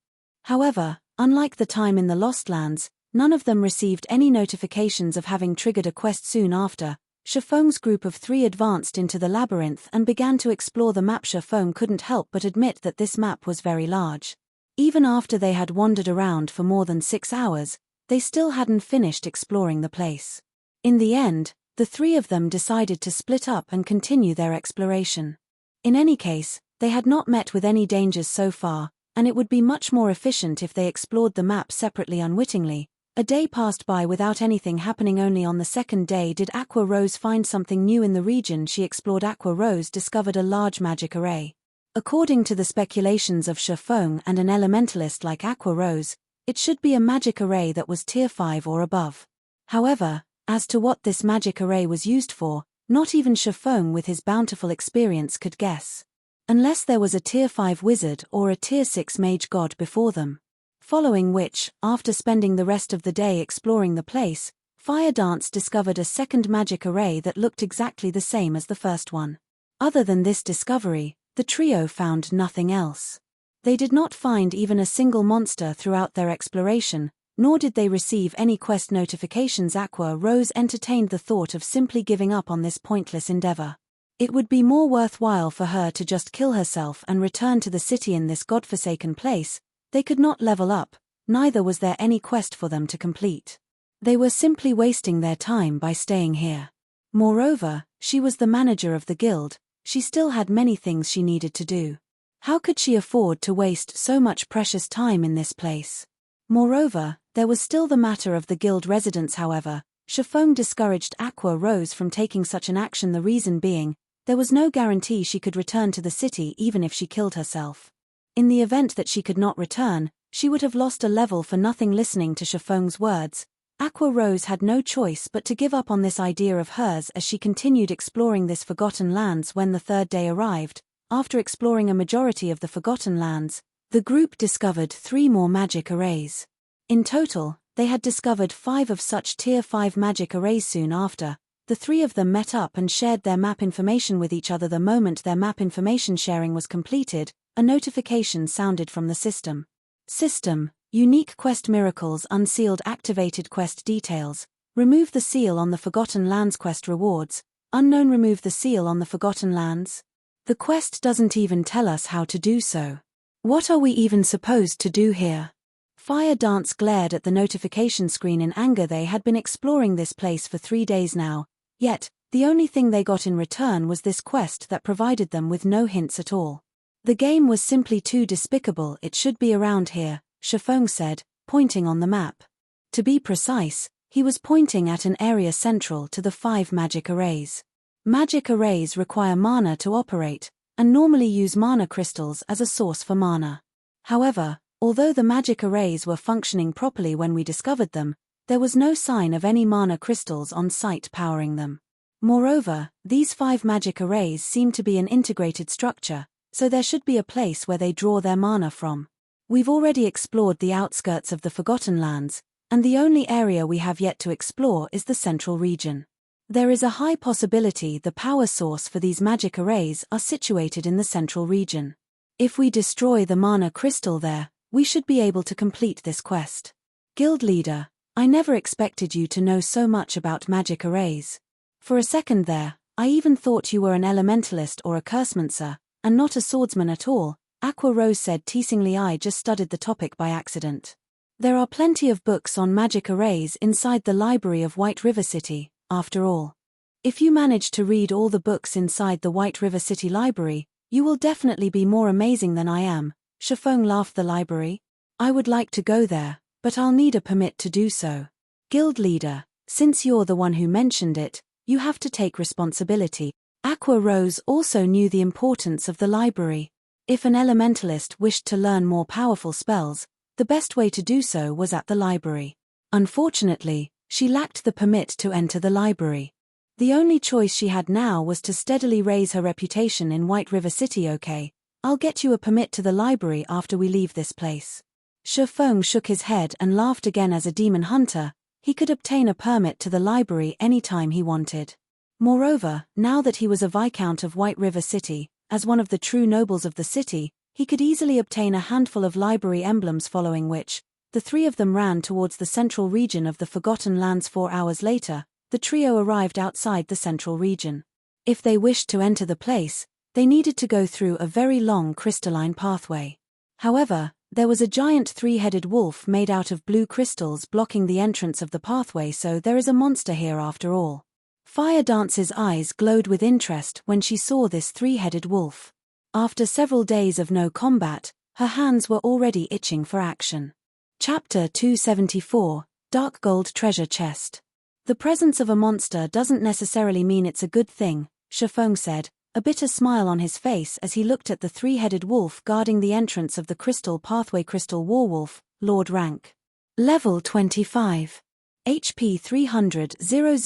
However, unlike the time in the Lost Lands, none of them received any notifications of having triggered a quest. Soon after, Shifeng's group of three advanced into the labyrinth and began to explore the map. Shifeng couldn't help but admit that this map was very large. Even after they had wandered around for more than 6 hours, they still hadn't finished exploring the place. In the end, the three of them decided to split up and continue their exploration. In any case, they had not met with any dangers so far, and it would be much more efficient if they explored the map separately. Unwittingly, a day passed by without anything happening. Only on the second day did Aqua Rose find something new in the region she explored. Aqua Rose discovered a large magic array. According to the speculations of Shifeng and an elementalist like Aqua Rose, it should be a magic array that was tier 5 or above. However, as to what this magic array was used for, not even Shifeng with his bountiful experience could guess. Unless there was a tier 5 wizard or a tier 6 mage god before them. Following which, after spending the rest of the day exploring the place, Firedance discovered a second magic array that looked exactly the same as the first one. Other than this discovery, the trio found nothing else. They did not find even a single monster throughout their exploration, nor did they receive any quest notifications. Aqua Rose entertained the thought of simply giving up on this pointless endeavor. It would be more worthwhile for her to just kill herself and return to the city in this godforsaken place. They could not level up, neither was there any quest for them to complete. They were simply wasting their time by staying here. Moreover, she was the manager of the guild. She still had many things she needed to do. How could she afford to waste so much precious time in this place? Moreover, there was still the matter of the guild residence. However, Shifeng discouraged Aqua Rose from taking such an action, the reason being, there was no guarantee she could return to the city even if she killed herself. In the event that she could not return, she would have lost a level for nothing. Listening to Shifeng's words, Aqua Rose had no choice but to give up on this idea of hers as she continued exploring this Forgotten Lands. When the third day arrived, after exploring a majority of the Forgotten Lands, the group discovered 3 more magic arrays. In total, they had discovered 5 of such Tier 5 magic arrays. Soon after, the 3 of them met up and shared their map information with each other. The moment their map information sharing was completed, a notification sounded from the system. System: Unique quest miracles unsealed. Activated quest details. Remove the seal on the Forgotten Lands. Quest rewards: unknown. Remove the seal on the Forgotten Lands. The quest doesn't even tell us how to do so. What are we even supposed to do here? Fire Dance glared at the notification screen in anger. They had been exploring this place for 3 days now, yet, the only thing they got in return was this quest that provided them with no hints at all. The game was simply too despicable. It should be around here, Shifeng said, pointing on the map. To be precise, he was pointing at an area central to the 5 magic arrays. Magic arrays require mana to operate, and normally use mana crystals as a source for mana. However, although the magic arrays were functioning properly when we discovered them, there was no sign of any mana crystals on site powering them. Moreover, these 5 magic arrays seem to be an integrated structure, so there should be a place where they draw their mana from. We've already explored the outskirts of the Forgotten Lands, and the only area we have yet to explore is the central region. There is a high possibility the power source for these magic arrays are situated in the central region. If we destroy the mana crystal there, we should be able to complete this quest. Guild leader, I never expected you to know so much about magic arrays. For a second there, I even thought you were an elementalist or a cursemancer, and not a swordsman at all, Aqua Rose said teasingly. I just studied the topic by accident. There are plenty of books on magic arrays inside the library of White River City, after all. If you manage to read all the books inside the White River City library, you will definitely be more amazing than I am, Shifeng laughed. The library? I would like to go there, but I'll need a permit to do so. Guild leader, since you're the one who mentioned it, you have to take responsibility. Aqua Rose also knew the importance of the library. If an elementalist wished to learn more powerful spells, the best way to do so was at the library. Unfortunately, she lacked the permit to enter the library. The only choice she had now was to steadily raise her reputation in White River City. Okay, I'll get you a permit to the library after we leave this place. Shifeng shook his head and laughed again. As a demon hunter, he could obtain a permit to the library anytime he wanted. Moreover, now that he was a Viscount of White River City, as one of the true nobles of the city, he could easily obtain a handful of library emblems, following which, the 3 of them ran towards the central region of the Forgotten Lands. 4 hours later, the trio arrived outside the central region. If they wished to enter the place, they needed to go through a very long crystalline pathway. However, there was a giant 3-headed wolf made out of blue crystals blocking the entrance of the pathway, so there is a monster here after all. Fire Dance's eyes glowed with interest when she saw this 3-headed wolf. After several days of no combat, her hands were already itching for action. Chapter 274, Dark Gold Treasure Chest. The presence of a monster doesn't necessarily mean it's a good thing, Shifeng said, a bitter smile on his face as he looked at the 3-headed wolf guarding the entrance of the crystal pathway. Crystal Warwolf, Lord rank. Level 25. HP 300 000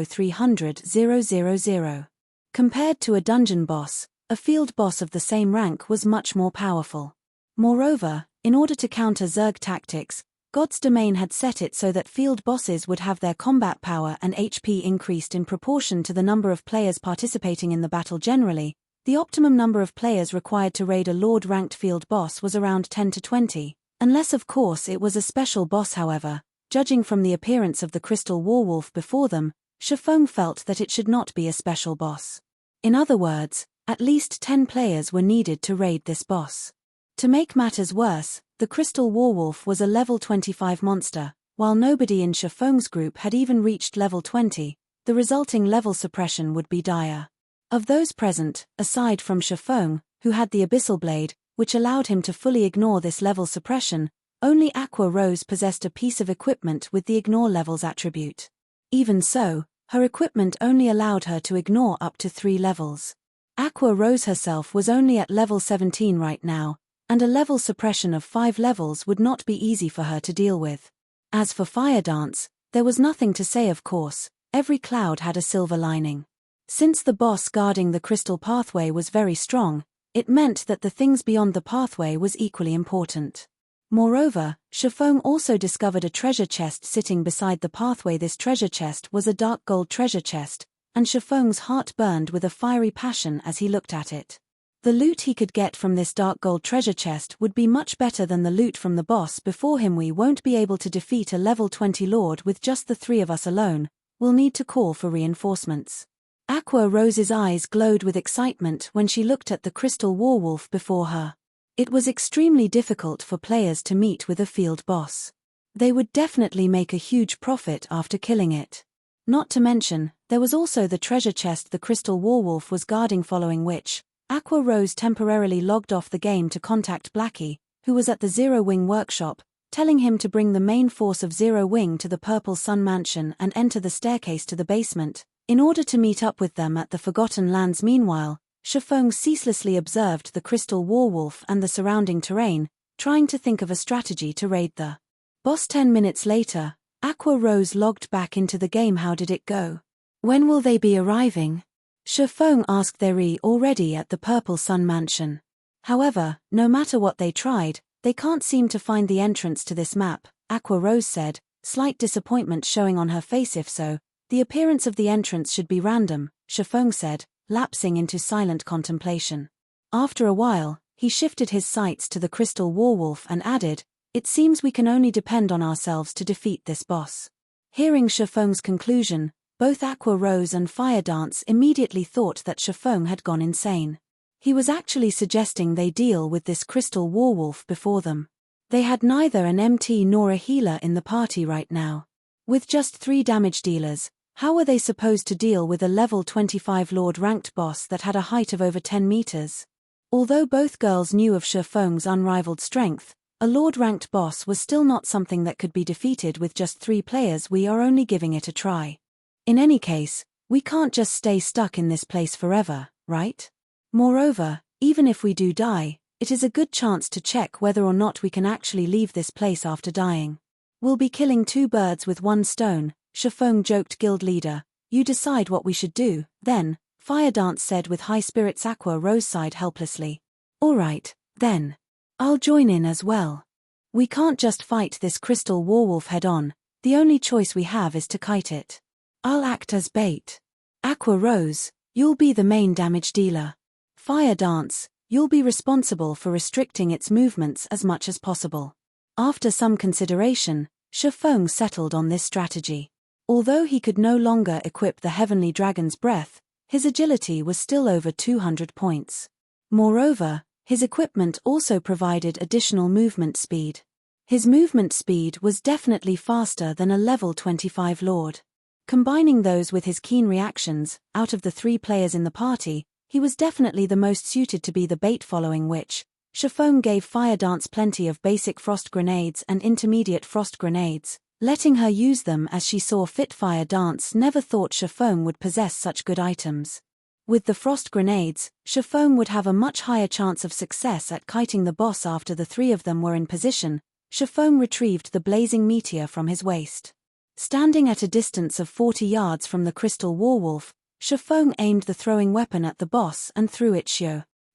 300 000. Compared to a dungeon boss, a field boss of the same rank was much more powerful. Moreover, in order to counter Zerg tactics, God's domain had set it so that field bosses would have their combat power and HP increased in proportion to the number of players participating in the battle generally. The optimum number of players required to raid a Lord-ranked field boss was around 10 to 20, unless of course it was a special boss. However, judging from the appearance of the crystal warwolf before them, Shifeng felt that it should not be a special boss. In other words, at least 10 players were needed to raid this boss. To make matters worse, the crystal warwolf was a level 25 monster, while nobody in Shifeng's group had even reached level 20, the resulting level suppression would be dire. Of those present, aside from Shifeng, who had the Abyssal Blade, which allowed him to fully ignore this level suppression, only Aqua Rose possessed a piece of equipment with the Ignore levels attribute. Even so, her equipment only allowed her to ignore up to 3 levels. Aqua Rose herself was only at level 17 right now, and a level suppression of 5 levels would not be easy for her to deal with. As for Fire Dance, there was nothing to say. Of course, every cloud had a silver lining. Since the boss guarding the crystal pathway was very strong, it meant that the things beyond the pathway was equally important. Moreover, Shifeng also discovered a treasure chest sitting beside the pathway. This treasure chest was a dark gold treasure chest, and Shifeng's heart burned with a fiery passion as he looked at it. The loot he could get from this dark gold treasure chest would be much better than the loot from the boss before him. We won't be able to defeat a level 20 lord with just the 3 of us alone. We'll need to call for reinforcements. Aqua Rose's eyes glowed with excitement when she looked at the crystal warwolf before her. It was extremely difficult for players to meet with a field boss. They would definitely make a huge profit after killing it. Not to mention, there was also the treasure chest the crystal warwolf was guarding, following which, Aqua Rose temporarily logged off the game to contact Blackie, who was at the Zero Wing workshop, telling him to bring the main force of Zero Wing to the Purple Sun Mansion and enter the staircase to the basement, in order to meet up with them at the Forgotten Lands. Meanwhile, Shifeng ceaselessly observed the crystal warwolf and the surrounding terrain, trying to think of a strategy to raid the boss. 10 minutes later, Aqua Rose logged back into the game. How did it go? When will they be arriving? Shifeng asked. They're already at the Purple Sun Mansion. However, no matter what they tried, they can't seem to find the entrance to this map, Aqua Rose said, slight disappointment showing on her face. If so, the appearance of the entrance should be random, Shifeng said, lapsing into silent contemplation. After a while, he shifted his sights to the crystal warwolf and added, "It seems we can only depend on ourselves to defeat this boss." Hearing Shifeng's conclusion, both Aqua Rose and Fire Dance immediately thought that Shifeng had gone insane. He was actually suggesting they deal with this crystal warwolf before them. They had neither an MT nor a healer in the party right now. With just 3 damage dealers, how were they supposed to deal with a level 25 Lord-ranked boss that had a height of over 10 meters? Although both girls knew of Shifeng's unrivaled strength, a Lord-ranked boss was still not something that could be defeated with just 3 players. We are only giving it a try. In any case, we can't just stay stuck in this place forever, right? Moreover, even if we do die, it is a good chance to check whether or not we can actually leave this place after dying. We'll be killing 2 birds with 1 stone, Shifeng joked. Guild leader, you decide what we should do, then, Fire Dance said with high spirits. Aqua Rose sighed helplessly. Alright, then. I'll join in as well. We can't just fight this crystal warwolf head on, the only choice we have is to kite it. I'll act as bait. Aqua Rose, you'll be the main damage dealer. Fire Dance, you'll be responsible for restricting its movements as much as possible. After some consideration, Shifeng settled on this strategy. Although he could no longer equip the Heavenly Dragon's Breath, his agility was still over 200 points. Moreover, his equipment also provided additional movement speed. His movement speed was definitely faster than a level 25 Lord. Combining those with his keen reactions, out of the 3 players in the party, he was definitely the most suited to be the bait, following which, Shifeng gave Fire Dance plenty of basic frost grenades and intermediate frost grenades, letting her use them as she saw fit. Fire Dance never thought Shifeng would possess such good items. With the frost grenades, Shifeng would have a much higher chance of success at kiting the boss. After the 3 of them were in position, Shifeng retrieved the blazing meteor from his waist. Standing at a distance of 40 yards from the crystal warwolf, Shifeng aimed the throwing weapon at the boss and threw it.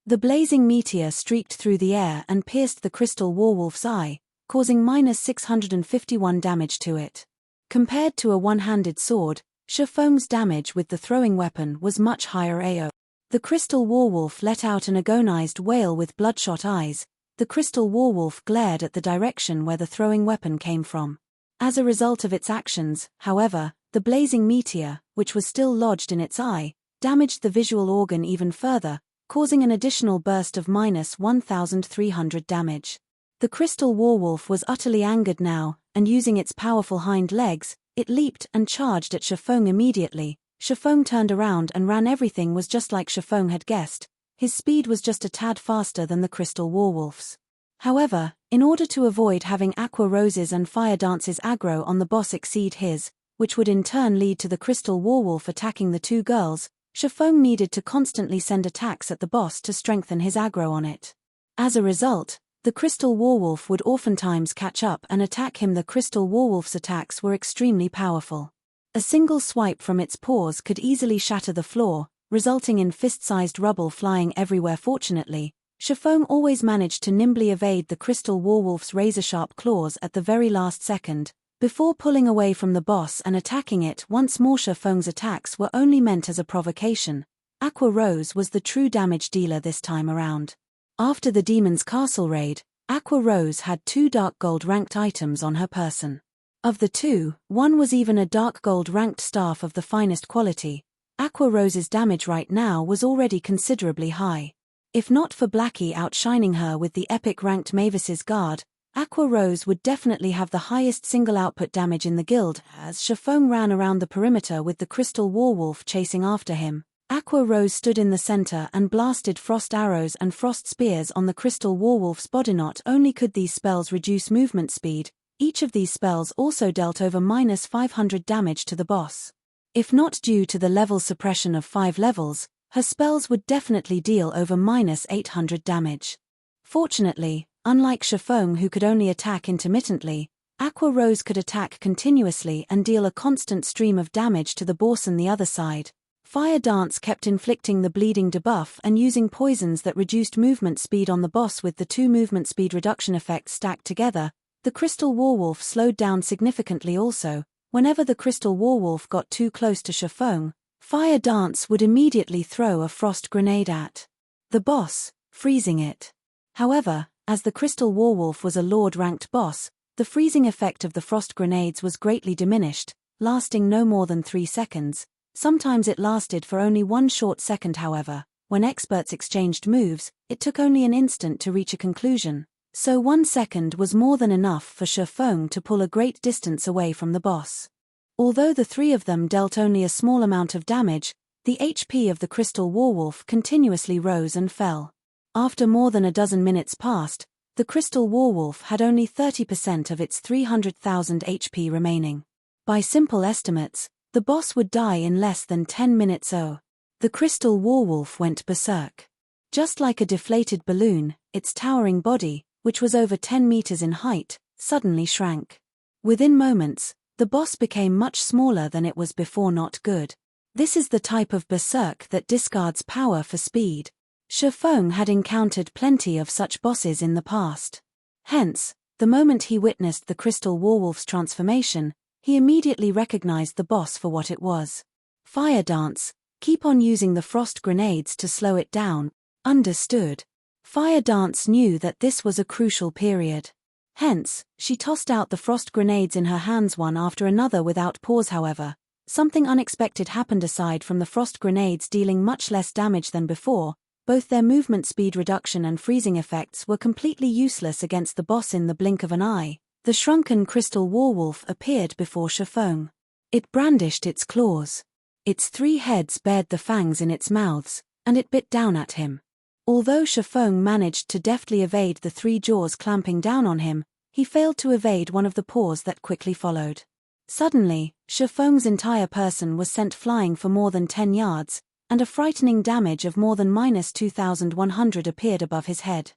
The blazing meteor streaked through the air and pierced the crystal warwolf's eye, causing -651 damage to it. Compared to a one-handed sword, Shifeng's damage with the throwing weapon was much higher. The crystal warwolf let out an agonized wail with bloodshot eyes. The crystal warwolf glared at the direction where the throwing weapon came from. As a result of its actions, however, the blazing meteor, which was still lodged in its eye, damaged the visual organ even further, causing an additional burst of -1,300 damage. The crystal warwolf was utterly angered now, and using its powerful hind legs, it leaped and charged at Shifeng immediately. Shifeng turned around and ran. Everything was just like Shifeng had guessed. His speed was just a tad faster than the crystal warwolf's. However, in order to avoid having Aqua Rose's and Fire Dance's aggro on the boss exceed his, which would in turn lead to the crystal warwolf attacking the two girls, Shifeng needed to constantly send attacks at the boss to strengthen his aggro on it. As a result, the crystal warwolf would oftentimes catch up and attack him. The crystal warwolf's attacks were extremely powerful. A single swipe from its paws could easily shatter the floor, resulting in fist-sized rubble flying everywhere. Fortunately, Shifeng always managed to nimbly evade the crystal warwolf's razor-sharp claws at the very last second, before pulling away from the boss and attacking it once more. Shifeng's attacks were only meant as a provocation. Aqua Rose was the true damage dealer this time around. After the Demon's Castle raid, Aqua Rose had 2 dark gold ranked items on her person. Of the two, one was even a dark gold ranked staff of the finest quality. Aqua Rose's damage right now was already considerably high. If not for Blackie outshining her with the epic ranked Mavis's guard, Aqua Rose would definitely have the highest single output damage in the guild. As Shifeng ran around the perimeter with the crystal warwolf chasing after him, Aqua Rose stood in the center and blasted frost arrows and frost spears on the crystal warwolf's body. Not only could these spells reduce movement speed, each of these spells also dealt over -500 damage to the boss. If not due to the level suppression of 5 levels, her spells would definitely deal over -800 damage. Fortunately, unlike Shifeng who could only attack intermittently, Aqua Rose could attack continuously and deal a constant stream of damage to the boss. On the other side, Fire Dance kept inflicting the bleeding debuff and using poisons that reduced movement speed on the boss. With the 2 movement speed reduction effects stacked together, the crystal warwolf slowed down significantly. Also, whenever the crystal warwolf got too close to Shifeng, Fire Dance would immediately throw a frost grenade at the boss, freezing it. However, as the crystal warwolf was a Lord-ranked boss, the freezing effect of the frost grenades was greatly diminished, lasting no more than 3 seconds. Sometimes it lasted for only 1 short second. However, when experts exchanged moves, it took only an instant to reach a conclusion. So 1 second was more than enough for Shifeng to pull a great distance away from the boss. Although the 3 of them dealt only a small amount of damage, the HP of the crystal warwolf continuously rose and fell. After more than a dozen minutes passed, the crystal warwolf had only 30% of its 300,000 HP remaining. By simple estimates, the boss would die in less than 10 minutes. The crystal warwolf went berserk. Just like a deflated balloon, its towering body, which was over 10 meters in height, suddenly shrank. Within moments, the boss became much smaller than it was before. Not good. This is the type of berserk that discards power for speed. Shifeng had encountered plenty of such bosses in the past. Hence, the moment he witnessed the crystal warwolf's transformation, he immediately recognized the boss for what it was. Fire Dance, keep on using the frost grenades to slow it down. Understood. Fire Dance knew that this was a crucial period. Hence, she tossed out the frost grenades in her hands one after another without pause. However, something unexpected happened. Aside from the frost grenades dealing much less damage than before, both their movement speed reduction and freezing effects were completely useless against the boss. In the blink of an eye, the shrunken crystal warwolf appeared before Shifeng. It brandished its claws. Its 3 heads bared the fangs in its mouths, and it bit down at him. Although Shifeng managed to deftly evade the 3 jaws clamping down on him, he failed to evade one of the paws that quickly followed. Suddenly, Shifeng's entire person was sent flying for more than 10 yards, and a frightening damage of more than -2,100 appeared above his head.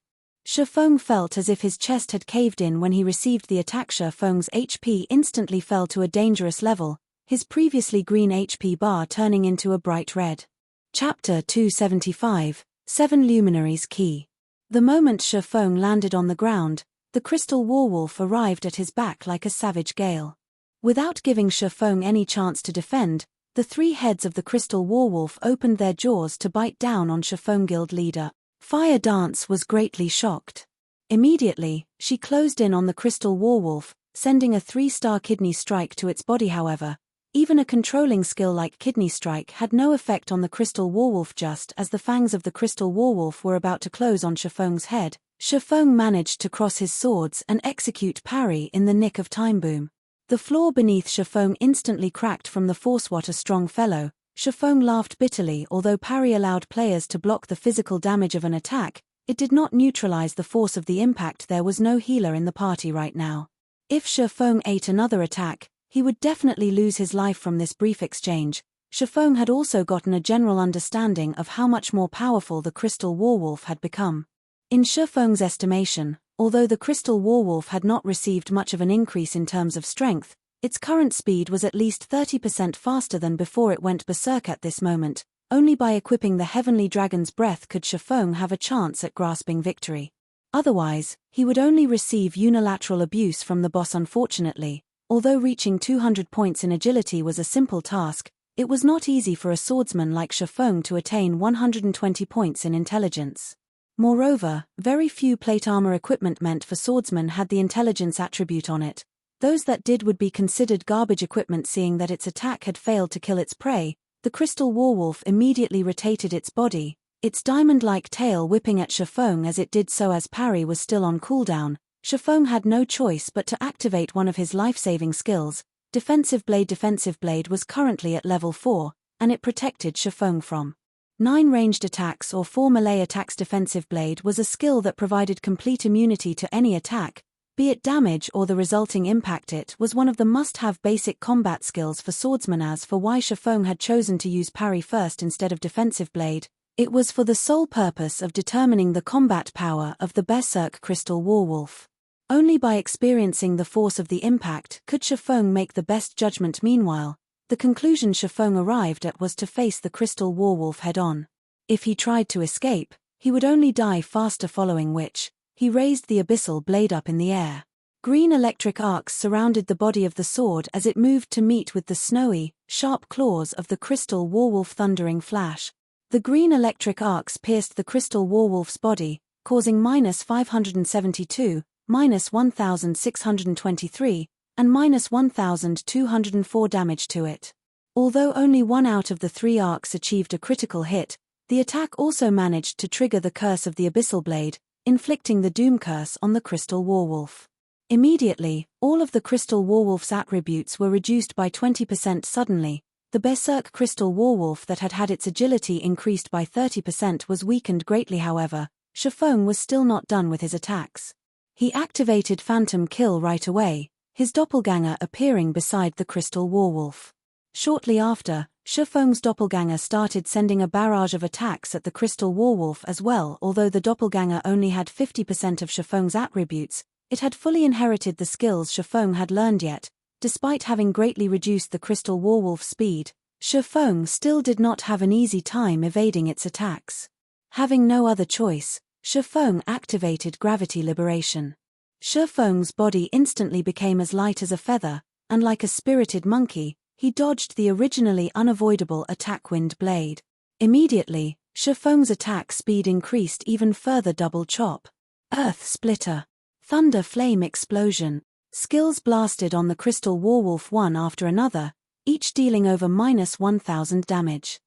Shifeng felt as if his chest had caved in when he received the attack. Shifeng's HP instantly fell to a dangerous level, his previously green HP bar turning into a bright red. Chapter 275, 7 Luminaries Key. The moment Shifeng landed on the ground, the crystal warwolf arrived at his back like a savage gale. Without giving Shifeng any chance to defend, the three heads of the crystal warwolf opened their jaws to bite down on Shifeng guild leader. Fire Dance was greatly shocked. Immediately, she closed in on the crystal warwolf, sending a 3-star kidney strike to its body. However, even a controlling skill like kidney strike had no effect on the crystal warwolf. Just as the fangs of the crystal warwolf were about to close on Shifeng's head, Shifeng managed to cross his swords and execute parry in the nick of time. Boom. The floor beneath Shifeng instantly cracked from the force. What a strong fellow. Shifeng laughed bitterly. Although parry allowed players to block the physical damage of an attack, it did not neutralize the force of the impact. There was no healer in the party right now. If Shifeng ate another attack, he would definitely lose his life from this brief exchange. Shifeng had also gotten a general understanding of how much more powerful the crystal warwolf had become. In Shifeng's estimation, although the crystal warwolf had not received much of an increase in terms of strength, its current speed was at least 30% faster than before it went berserk. At this moment, only by equipping the Heavenly Dragon's Breath could Shifeng have a chance at grasping victory. Otherwise, he would only receive unilateral abuse from the boss. Unfortunately, although reaching 200 points in agility was a simple task, it was not easy for a swordsman like Shifeng to attain 120 points in intelligence. Moreover, very few plate armor equipment meant for swordsmen had the intelligence attribute on it. Those that did would be considered garbage equipment. Seeing that its attack had failed to kill its prey, the crystal warwolf immediately rotated its body, its diamond-like tail whipping at Shifeng as it did so. As parry was still on cooldown, Shifeng had no choice but to activate one of his life-saving skills. Defensive Blade. Defensive Blade was currently at level 4, and it protected Shifeng from 9 ranged attacks or 4 melee attacks. Defensive Blade was a skill that provided complete immunity to any attack, be it damage or the resulting impact. It was one of the must-have basic combat skills for swordsmen. As for why Shifeng had chosen to use parry first instead of Defensive Blade, it was for the sole purpose of determining the combat power of the berserk crystal warwolf. Only by experiencing the force of the impact could Shifeng make the best judgment. Meanwhile, the conclusion Shifeng arrived at was to face the crystal warwolf head-on. If he tried to escape, he would only die faster, following which, he raised the abyssal blade up in the air. Green electric arcs surrounded the body of the sword as it moved to meet with the snowy, sharp claws of the crystal warwolf. Thundering flash. The green electric arcs pierced the crystal warwolf's body, causing -572, -1623, and -1204 damage to it. Although only one out of the 3 arcs achieved a critical hit, the attack also managed to trigger the curse of the abyssal blade, inflicting the doom curse on the crystal warwolf. Immediately, all of the crystal warwolf's attributes were reduced by 20%. Suddenly, the berserk crystal warwolf that had had its agility increased by 30% was weakened greatly. However, Shifeng was still not done with his attacks. He activated Phantom Kill right away, his doppelganger appearing beside the crystal warwolf. Shortly after, Shifeng's doppelganger started sending a barrage of attacks at the crystal warwolf as well. Although the doppelganger only had 50% of Shifeng's attributes, it had fully inherited the skills Shifeng had learned. Yet, despite having greatly reduced the crystal warwolf's speed, Shifeng still did not have an easy time evading its attacks. Having no other choice, Shifeng activated gravity liberation. Shifeng's body instantly became as light as a feather, and like a spirited monkey, he dodged the originally unavoidable attack wind blade. Immediately, Shifeng's attack speed increased even further. Double chop, earth splitter, thunder flame explosion. Skills blasted on the crystal warwolf one after another, each dealing over -1000 damage.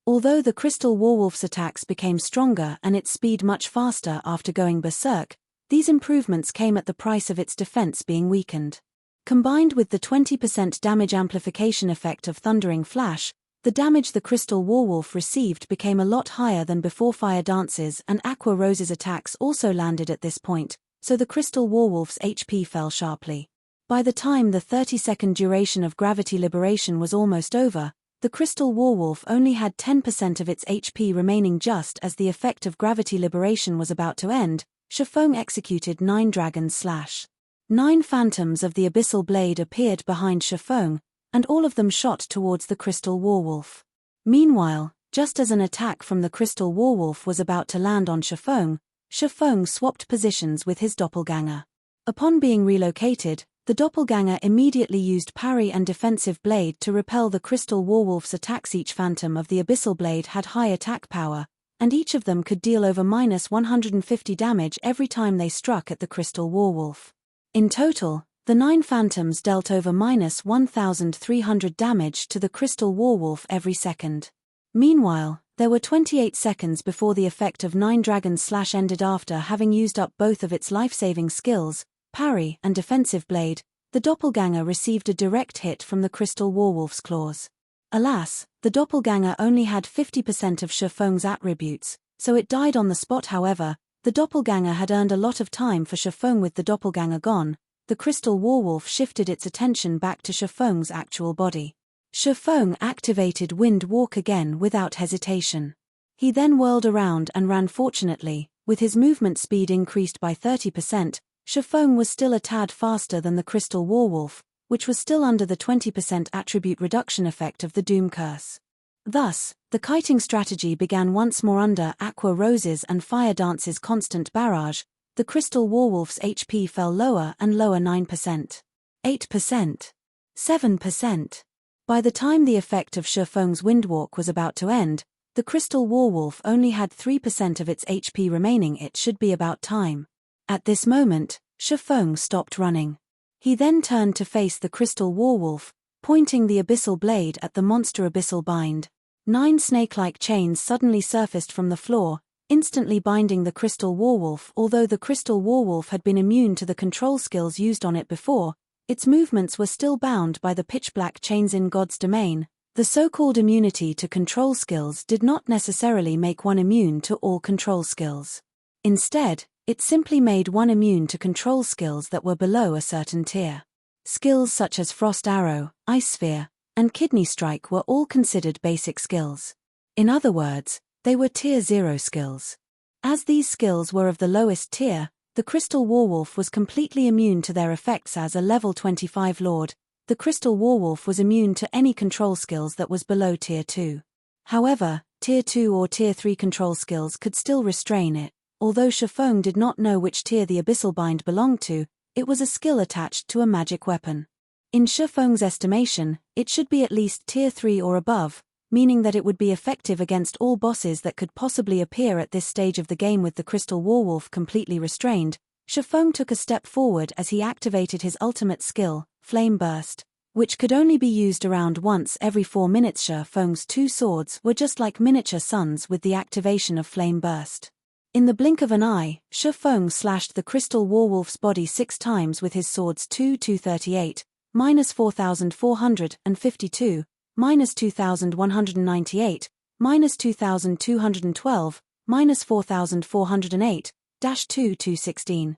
Although the crystal warwolf's attacks became stronger and its speed much faster after going berserk, these improvements came at the price of its defense being weakened. Combined with the 20% damage amplification effect of Thundering Flash, the damage the crystal warwolf received became a lot higher than before. Fire Dance's and Aqua Rose's attacks also landed at this point, so the crystal warwolf's HP fell sharply. By the time the 30-second duration of gravity liberation was almost over, the crystal warwolf only had 10% of its HP remaining. Just as the effect of gravity liberation was about to end, Shifeng executed 9 dragons slash. 9 phantoms of the abyssal blade appeared behind Shifeng, and all of them shot towards the crystal warwolf. Meanwhile, just as an attack from the crystal warwolf was about to land on Shifeng, Shifeng swapped positions with his doppelganger. Upon being relocated, the doppelganger immediately used parry and defensive blade to repel the crystal werewolf's attacks. Each phantom of the abyssal blade had high attack power, and each of them could deal over -150 damage every time they struck at the crystal werewolf. In total, the 9 phantoms dealt over -1,300 damage to the crystal werewolf every second. Meanwhile, there were 28 seconds before the effect of 9 dragons slash ended. After having used up both of its life-saving skills, parry and defensive blade, the doppelganger received a direct hit from the crystal werewolf's claws. Alas, the doppelganger only had 50% of Shifeng's attributes, so it died on the spot. However, the doppelganger had earned a lot of time for Shifeng. With the doppelganger gone, the crystal werewolf shifted its attention back to Shifeng's actual body. Shifeng activated Wind Walk again without hesitation. He then whirled around and ran. Fortunately, with his movement speed increased by 30%, Shifeng was still a tad faster than the crystal werewolf, which was still under the 20% attribute reduction effect of the Doom Curse. Thus, the kiting strategy began once more. Under Aqua Rose's and Fire Dance's constant barrage, the crystal werewolf's HP fell lower and lower. 9%. 8%. 7%. By the time the effect of Shifeng's Windwalk was about to end, the crystal werewolf only had 3% of its HP remaining. It should be about time. At this moment, Shifeng stopped running. He then turned to face the crystal werewolf, pointing the abyssal blade at the monster. Abyssal bind. 9 snake-like chains suddenly surfaced from the floor, instantly binding the crystal werewolf. Although the crystal werewolf had been immune to the control skills used on it before, its movements were still bound by the pitch-black chains in God's domain. The so-called immunity to control skills did not necessarily make one immune to all control skills. Instead, it simply made one immune to control skills that were below a certain tier. Skills such as Frost Arrow, Ice Sphere, and Kidney Strike were all considered basic skills. In other words, they were Tier 0 skills. As these skills were of the lowest tier, the crystal werewolf was completely immune to their effects. As a level 25 lord, the crystal werewolf was immune to any control skills that was below Tier 2. However, Tier 2 or Tier 3 control skills could still restrain it. Although Shifeng did not know which tier the abyssal bind belonged to, it was a skill attached to a magic weapon. In Shifeng's estimation, it should be at least Tier 3 or above, meaning that it would be effective against all bosses that could possibly appear at this stage of the game. With the crystal werewolf completely restrained, Shifeng took a step forward as he activated his ultimate skill, Flame Burst, which could only be used around once every 4 minutes. Shifeng's 2 swords were just like miniature suns with the activation of Flame Burst. In the blink of an eye, Shifeng slashed the crystal werewolf's body 6 times with his swords. 238, -4,452, -2,198, -2,212, -4,408, -2,216.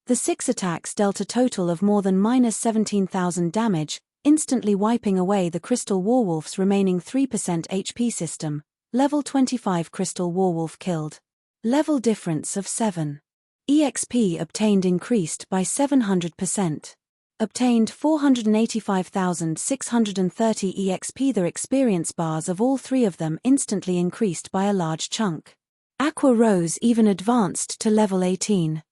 The 6 attacks dealt a total of more than -17,000 damage, instantly wiping away the crystal werewolf's remaining 3% HP system. Level 25 crystal werewolf killed. Level difference of 7. EXP obtained increased by 700%. Obtained 485,630 EXP. The experience bars of all 3 of them instantly increased by a large chunk. Aqua Rose even advanced to level 18.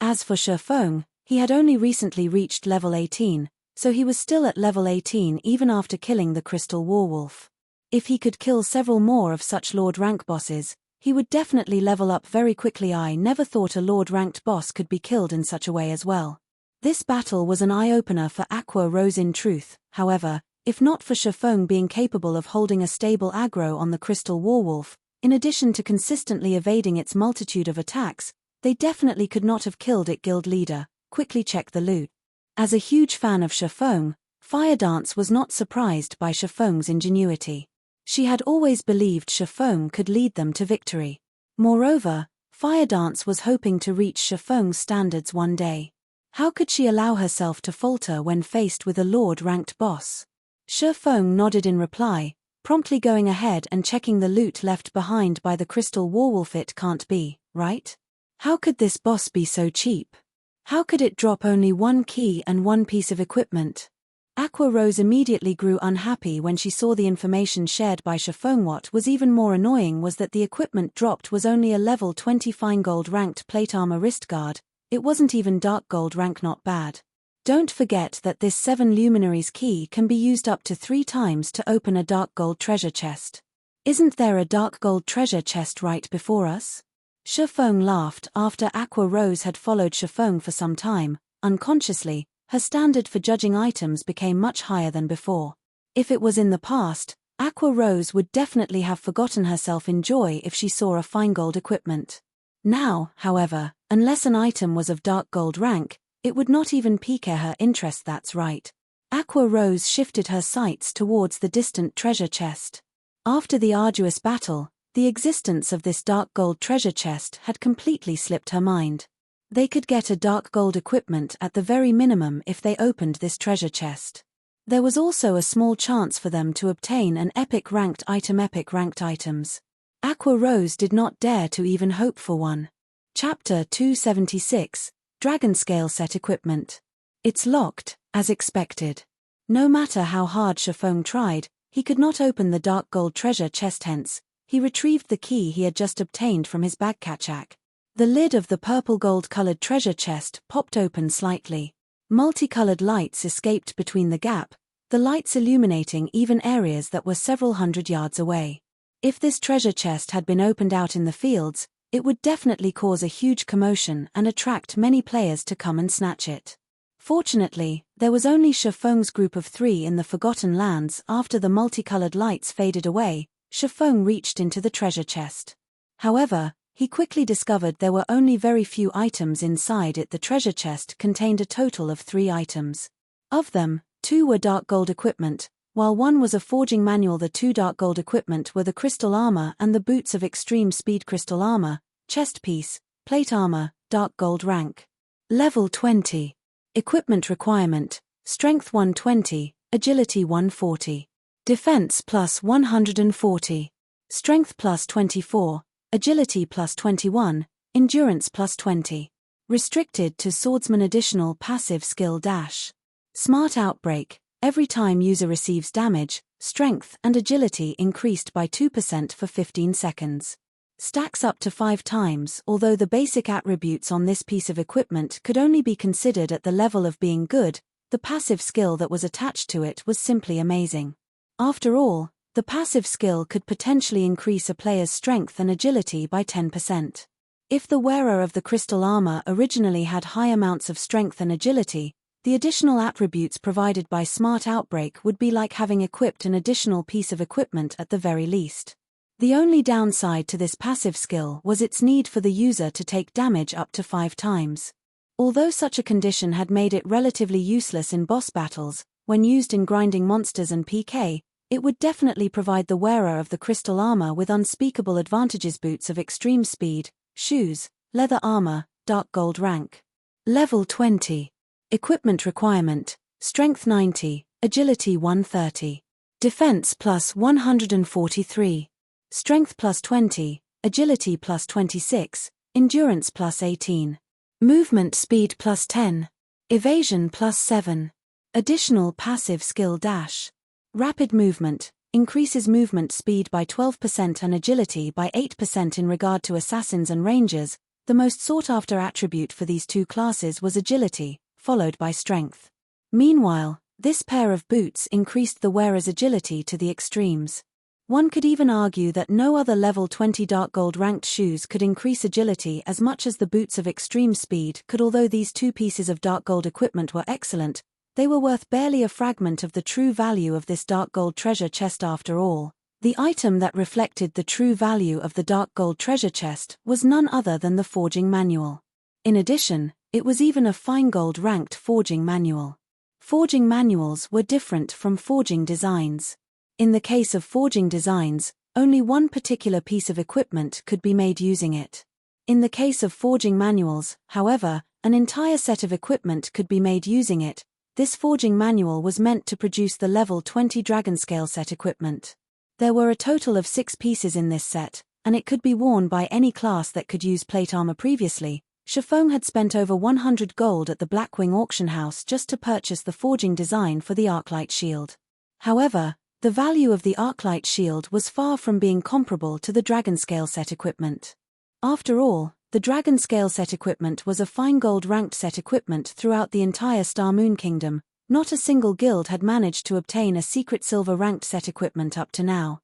As for Shifeng, he had only recently reached level 18, so he was still at level 18 even after killing the crystal werewolf. If he could kill several more of such Lord rank bosses, he would definitely level up very quickly. I never thought a Lord-ranked boss could be killed in such a way as well. This battle was an eye-opener for Aqua Rose in truth. However, if not for Shifeng being capable of holding a stable aggro on the crystal werewolf, in addition to consistently evading its multitude of attacks, they definitely could not have killed it. Guild leader, quickly check the loot. As a huge fan of Shifeng, Fire Dance was not surprised by Shifeng's ingenuity. She had always believed Shifeng could lead them to victory. Moreover, Fire Dance was hoping to reach Shifeng's standards one day. How could she allow herself to falter when faced with a Lord-ranked boss? Shifeng nodded in reply, promptly going ahead and checking the loot left behind by the crystal werewolf. It can't be, right? How could this boss be so cheap? How could it drop only 1 key and 1 piece of equipment? Aqua Rose immediately grew unhappy when she saw the information shared by Shifeng. What was even more annoying was that the equipment dropped was only a level 20 fine gold ranked plate armor wrist guard. It wasn't even dark gold rank, not bad. Don't forget that this 7 Luminaries key can be used up to 3 times to open a dark gold treasure chest. Isn't there a dark gold treasure chest right before us? Shifeng laughed after Aqua Rose had followed Shifeng for some time. Unconsciously, her standard for judging items became much higher than before. If it was in the past, Aqua Rose would definitely have forgotten herself in joy if she saw a fine gold equipment. Now, however, unless an item was of dark gold rank, it would not even pique her interest. That's right. Aqua Rose shifted her sights towards the distant treasure chest. After the arduous battle, the existence of this dark gold treasure chest had completely slipped her mind. They could get a dark gold equipment at the very minimum if they opened this treasure chest. There was also a small chance for them to obtain an epic ranked item. Epic ranked items. Aqua Rose did not dare to even hope for one. Chapter 276, Dragonscale Set Equipment. It's locked, as expected. No matter how hard Shifeng tried, he could not open the dark gold treasure chest. Hence, he retrieved the key he had just obtained from his backpack. The lid of the purple gold-colored treasure chest popped open slightly. Multicolored lights escaped between the gap, the lights illuminating even areas that were several hundred yards away. If this treasure chest had been opened out in the fields, it would definitely cause a huge commotion and attract many players to come and snatch it. Fortunately, there was only Shifeng's group of 3 in the Forgotten Lands. After the multicolored lights faded away, Shifeng reached into the treasure chest. However, he quickly discovered there were only very few items inside it. The treasure chest contained a total of 3 items. Of them, 2 were dark gold equipment, while 1 was a forging manual. The 2 dark gold equipment were the crystal armor and the boots of extreme speed. Crystal armor, chest piece, plate armor, dark gold rank. Level 20. Equipment requirement, strength 120, agility 140. Defense plus 140. Strength plus 24. Agility plus 21, endurance plus 20. Restricted to swordsman. Additional passive skill dash. Smart Outbreak. Every time user receives damage, strength and agility increased by 2% for 15 seconds. Stacks up to 5 times. Although the basic attributes on this piece of equipment could only be considered at the level of being good, the passive skill that was attached to it was simply amazing. After all, the passive skill could potentially increase a player's strength and agility by 10%. If the wearer of the crystal armor originally had high amounts of strength and agility, the additional attributes provided by Smart Outbreak would be like having equipped an additional piece of equipment at the very least. The only downside to this passive skill was its need for the user to take damage up to 5 times. Although such a condition had made it relatively useless in boss battles, when used in grinding monsters and PK, it would definitely provide the wearer of the crystal armor with unspeakable advantages. Boots of extreme speed, shoes, leather armor, dark gold rank. Level 20. Equipment requirement, strength 90, agility 130. Defense plus 143. Strength plus 20, agility plus 26, endurance plus 18. Movement speed plus 10. Evasion plus 7. Additional passive skill dash. Rapid movement, increases movement speed by 12% and agility by 8%. In regard to assassins and rangers, the most sought-after attribute for these 2 classes was agility, followed by strength. Meanwhile, this pair of boots increased the wearer's agility to the extremes. One could even argue that no other level 20 dark gold ranked shoes could increase agility as much as the boots of extreme speed could. Although these 2 pieces of dark gold equipment were excellent, they were worth barely a fragment of the true value of this dark gold treasure chest. After all, the item that reflected the true value of the dark gold treasure chest was none other than the forging manual. In addition, it was even a fine gold ranked forging manual. Forging manuals were different from forging designs. In the case of forging designs, only one particular piece of equipment could be made using it. In the case of forging manuals, however, an entire set of equipment could be made using it. This forging manual was meant to produce the level 20 Dragonscale set equipment. There were a total of 6 pieces in this set, and it could be worn by any class that could use plate armor. Previously, Shifeng had spent over 100 gold at the Blackwing auction house just to purchase the forging design for the Arclight shield. However, the value of the Arclight shield was far from being comparable to the Dragonscale set equipment. After all, The Dragonscale set equipment was a fine gold ranked set equipment throughout the entire Star Moon Kingdom. Not a single guild had managed to obtain a secret silver ranked set equipment up to now.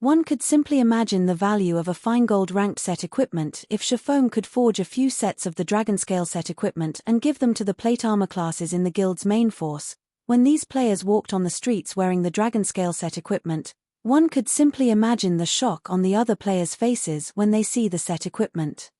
One could simply imagine the value of a fine gold ranked set equipment if Shifeng could forge a few sets of the Dragonscale set equipment and give them to the plate armor classes in the guild's main force. When these players walked on the streets wearing the Dragonscale set equipment, one could simply imagine the shock on the other players' faces when they see the set equipment.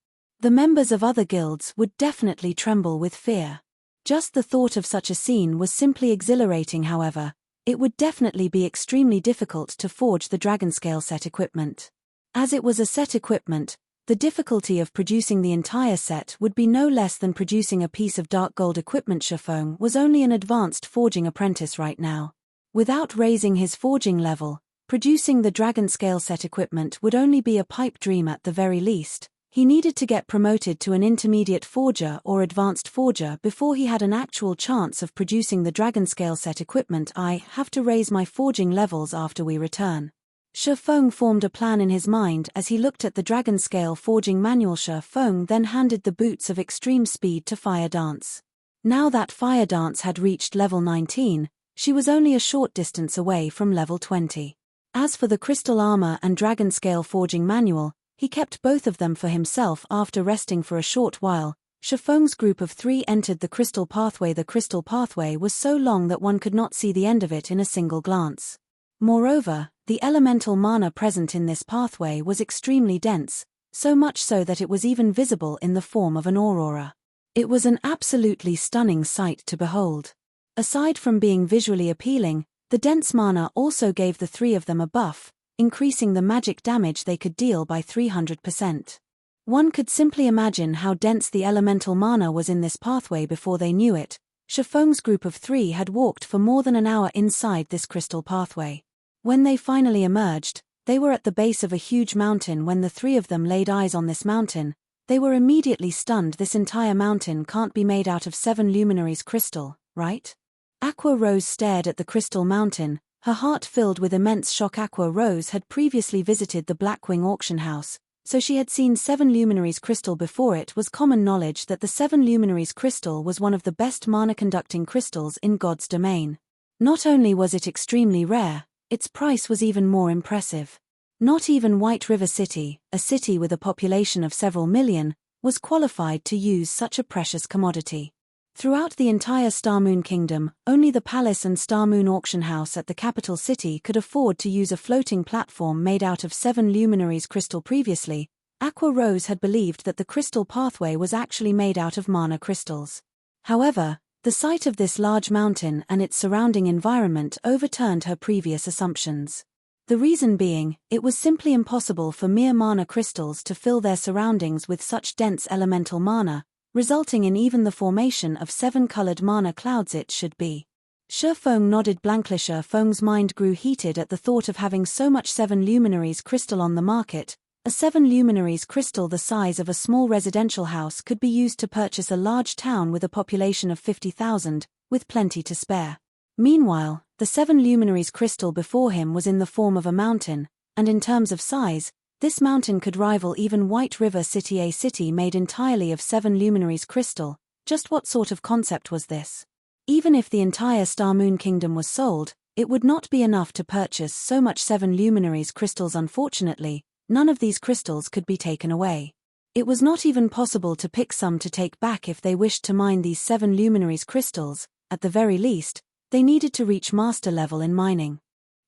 The members of other guilds would definitely tremble with fear. Just the thought of such a scene was simply exhilarating. However, it would definitely be extremely difficult to forge the Dragonscale set equipment. As it was a set equipment, the difficulty of producing the entire set would be no less than producing a piece of dark gold equipment. Shifeng was only an advanced forging apprentice right now. Without raising his forging level, producing the Dragonscale set equipment would only be a pipe dream at the very least. He needed to get promoted to an intermediate forger or advanced forger before he had an actual chance of producing the Dragonscale set equipment. I have to raise my forging levels after we return. Shifeng formed a plan in his mind as he looked at the Dragonscale forging manual. Shifeng then handed the boots of extreme speed to Fire Dance. Now that Fire Dance had reached level 19, she was only a short distance away from level 20. As for the crystal armor and Dragonscale forging manual, he kept both of them for himself. After resting for a short while, Shifeng's group of 3 entered the crystal pathway. The crystal pathway was so long that one could not see the end of it in a single glance. Moreover, the elemental mana present in this pathway was extremely dense, so much so that it was even visible in the form of an aurora. It was an absolutely stunning sight to behold. Aside from being visually appealing, the dense mana also gave the 3 of them a buff, increasing the magic damage they could deal by 300%. One could simply imagine how dense the elemental mana was in this pathway before they knew it. Shifeng's group of 3 had walked for more than an hour inside this crystal pathway. When they finally emerged, they were at the base of a huge mountain. When the 3 of them laid eyes on this mountain, they were immediately stunned. This entire mountain can't be made out of 7 Luminaries crystal, right? Aqua Rose stared at the crystal mountain, her heart filled with immense shock. Aqua Rose had previously visited the Blackwing auction house, so she had seen 7 Luminaries crystal before. It was common knowledge that the 7 Luminaries crystal was one of the best mana-conducting crystals in God's domain. Not only was it extremely rare, its price was even more impressive. Not even White River City, a city with a population of several million, was qualified to use such a precious commodity. Throughout the entire Star Moon Kingdom, only the Palace and Star Moon auction house at the capital city could afford to use a floating platform made out of 7 Luminaries crystal. Previously, Aqua Rose had believed that the crystal pathway was actually made out of mana crystals. However, the sight of this large mountain and its surrounding environment overturned her previous assumptions. The reason being, it was simply impossible for mere mana crystals to fill their surroundings with such dense elemental mana, resulting in even the formation of 7-colored mana clouds. It should be. Shifeng nodded blankly. Shifeng's mind grew heated at the thought of having so much 7 Luminaries crystal on the market. A 7 Luminaries crystal the size of a small residential house could be used to purchase a large town with a population of 50,000, with plenty to spare. Meanwhile, the 7 Luminaries crystal before him was in the form of a mountain, and in terms of size, this mountain could rival even White River City, a city made entirely of 7 Luminaries crystal. Just what sort of concept was this? Even if the entire Star Moon Kingdom was sold, it would not be enough to purchase so much 7 Luminaries crystals. Unfortunately, none of these crystals could be taken away. It was not even possible to pick some to take back if they wished to mine these 7 Luminaries crystals. At the very least, they needed to reach master level in mining.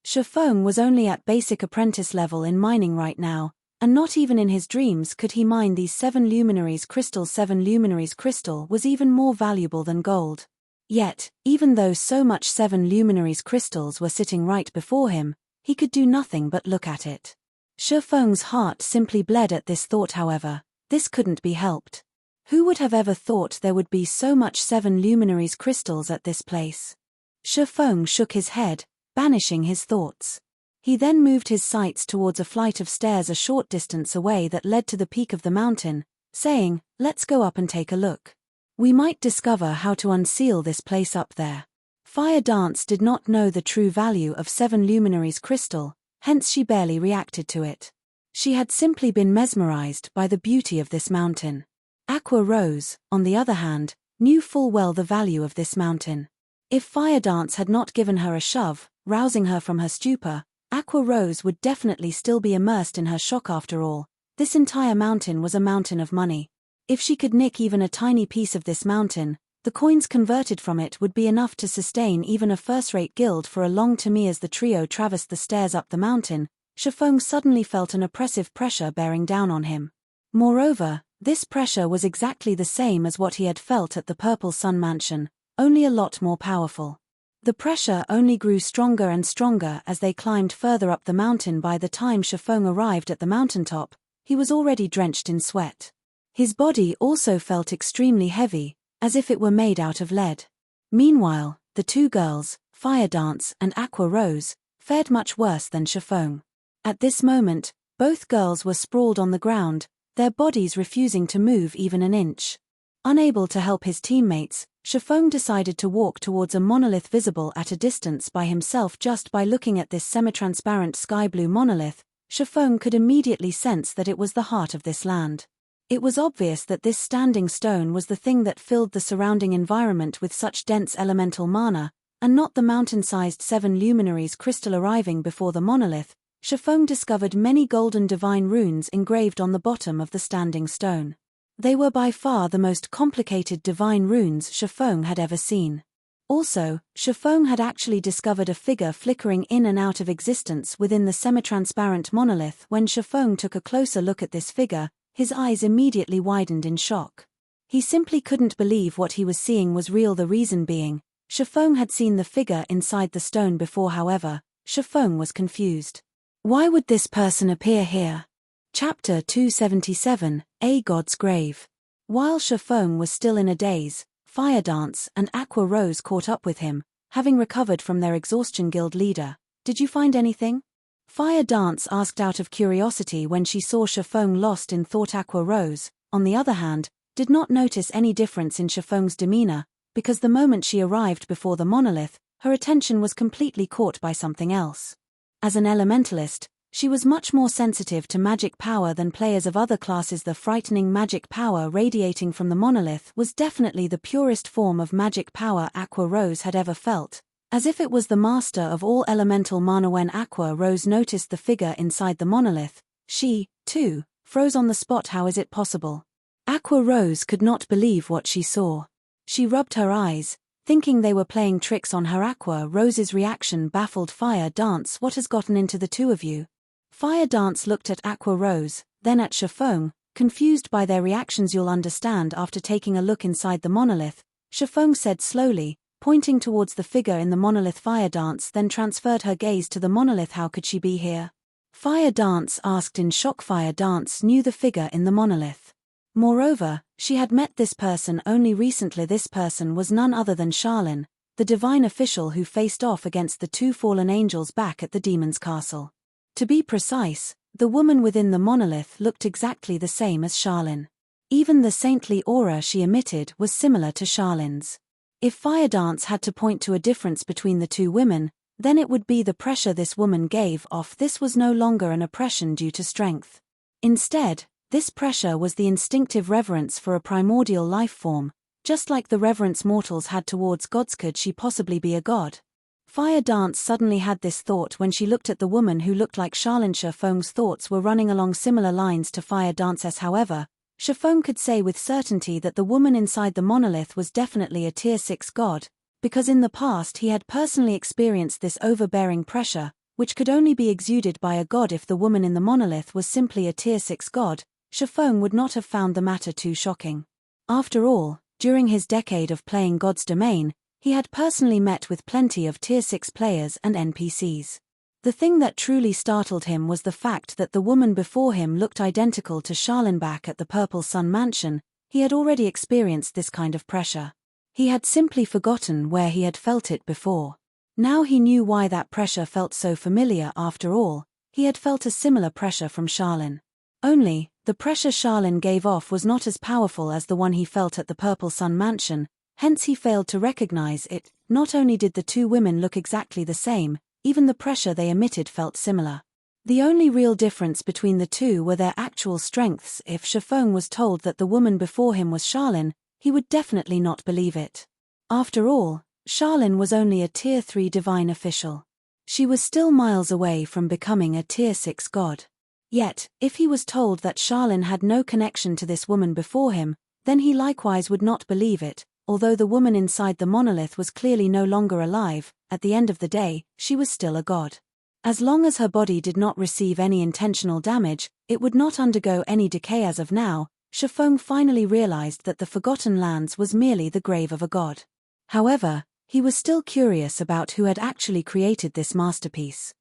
Shifeng was only at basic apprentice level in mining right now, and not even in his dreams could he mine these 7 Luminaries crystals. 7 Luminaries crystal was even more valuable than gold. Yet, even though so much 7 Luminaries crystals were sitting right before him, he could do nothing but look at it. Shifeng's heart simply bled at this thought. However, this couldn't be helped. Who would have ever thought there would be so much 7 Luminaries crystals at this place? Shifeng shook his head, banishing his thoughts. He then moved his sights towards a flight of stairs a short distance away that led to the peak of the mountain, saying, "Let's go up and take a look. We might discover how to unseal this place up there." Fire Dance did not know the true value of 7 Luminaries crystal, hence she barely reacted to it. She had simply been mesmerized by the beauty of this mountain. Aqua Rose, on the other hand, knew full well the value of this mountain. If Fire Dance had not given her a shove, rousing her from her stupor, Aqua Rose would definitely still be immersed in her shock after all. This entire mountain was a mountain of money. If she could nick even a tiny piece of this mountain, the coins converted from it would be enough to sustain even a first-rate guild for a long time. As the trio traversed the stairs up the mountain, Shifeng suddenly felt an oppressive pressure bearing down on him. Moreover, this pressure was exactly the same as what he had felt at the Purple Sun Mansion, only a lot more powerful. The pressure only grew stronger and stronger as they climbed further up the mountain. By the time Shifeng arrived at the mountaintop, he was already drenched in sweat. His body also felt extremely heavy, as if it were made out of lead. Meanwhile, the two girls, Fire Dance and Aqua Rose, fared much worse than Shifeng. At this moment, both girls were sprawled on the ground, their bodies refusing to move even an inch. Unable to help his teammates, Shifeng decided to walk towards a monolith visible at a distance by himself. Just by looking at this semi-transparent sky-blue monolith, Shifeng could immediately sense that it was the heart of this land. It was obvious that this standing stone was the thing that filled the surrounding environment with such dense elemental mana, and not the mountain-sized 7 luminaries crystal. Arriving before the monolith, Shifeng discovered many golden divine runes engraved on the bottom of the standing stone. They were by far the most complicated divine runes Shifeng had ever seen. Also, Shifeng had actually discovered a figure flickering in and out of existence within the semi-transparent monolith. When Shifeng took a closer look at this figure, his eyes immediately widened in shock. He simply couldn't believe what he was seeing was real. The reason being, Shifeng had seen the figure inside the stone before. However, Shifeng was confused. Why would this person appear here? Chapter 277, A God's Grave. While Shifeng was still in a daze, Fire Dance and Aqua Rose caught up with him, having recovered from their exhaustion. Guild leader, did you find anything? Fire Dance asked out of curiosity when she saw Shifeng lost in thought. Aqua Rose, on the other hand, did not notice any difference in Shifeng's demeanor, because the moment she arrived before the monolith, her attention was completely caught by something else. As an elementalist, she was much more sensitive to magic power than players of other classes. The frightening magic power radiating from the monolith was definitely the purest form of magic power Aqua Rose had ever felt, as if it was the master of all elemental mana. When Aqua Rose noticed the figure inside the monolith, she, too, froze on the spot. How is it possible? Aqua Rose could not believe what she saw. She rubbed her eyes, thinking they were playing tricks on her. Aqua Rose's reaction baffled Fire Dance. What has gotten into the two of you? Fire Dance looked at Aqua Rose, then at Shifeng, confused by their reactions. You'll understand after taking a look inside the monolith, Shifeng said slowly, pointing towards the figure in the monolith. Fire Dance then transferred her gaze to the monolith. How could she be here? Fire Dance asked in shock. Fire Dance knew the figure in the monolith. Moreover, she had met this person only recently. This person was none other than Charlene, the divine official who faced off against the two fallen angels back at the demon's castle. To be precise, the woman within the monolith looked exactly the same as Charlene. Even the saintly aura she emitted was similar to Charlene's. If Fire Dance had to point to a difference between the two women, then it would be the pressure this woman gave off. This was no longer an oppression due to strength. Instead, this pressure was the instinctive reverence for a primordial life form, just like the reverence mortals had towards gods. Could she possibly be a god? Fire Dance suddenly had this thought when she looked at the woman who looked like Charlene. Shifeng's thoughts were running along similar lines to Fire Dance's. However, Shifeng could say with certainty that the woman inside the monolith was definitely a Tier 6 god, because in the past he had personally experienced this overbearing pressure, which could only be exuded by a god. If the woman in the monolith was simply a Tier 6 god, Shifeng would not have found the matter too shocking. After all, during his decade of playing God's Domain, he had personally met with plenty of Tier 6 players and NPCs. The thing that truly startled him was the fact that the woman before him looked identical to Charlene. Back at the Purple Sun Mansion, he had already experienced this kind of pressure. He had simply forgotten where he had felt it before. Now he knew why that pressure felt so familiar. After all, he had felt a similar pressure from Charlene. Only, the pressure Charlene gave off was not as powerful as the one he felt at the Purple Sun Mansion, hence he failed to recognize it. Not only did the two women look exactly the same, even the pressure they emitted felt similar. The only real difference between the two were their actual strengths. If Shifeng was told that the woman before him was Charlene, he would definitely not believe it. After all, Charlene was only a Tier 3 divine official. She was still miles away from becoming a Tier 6 god. Yet, if he was told that Charlene had no connection to this woman before him, then he likewise would not believe it. Although the woman inside the monolith was clearly no longer alive, at the end of the day, she was still a god. As long as her body did not receive any intentional damage, it would not undergo any decay. As of now, Shifeng finally realized that the Forgotten Lands was merely the grave of a god. However, he was still curious about who had actually created this masterpiece.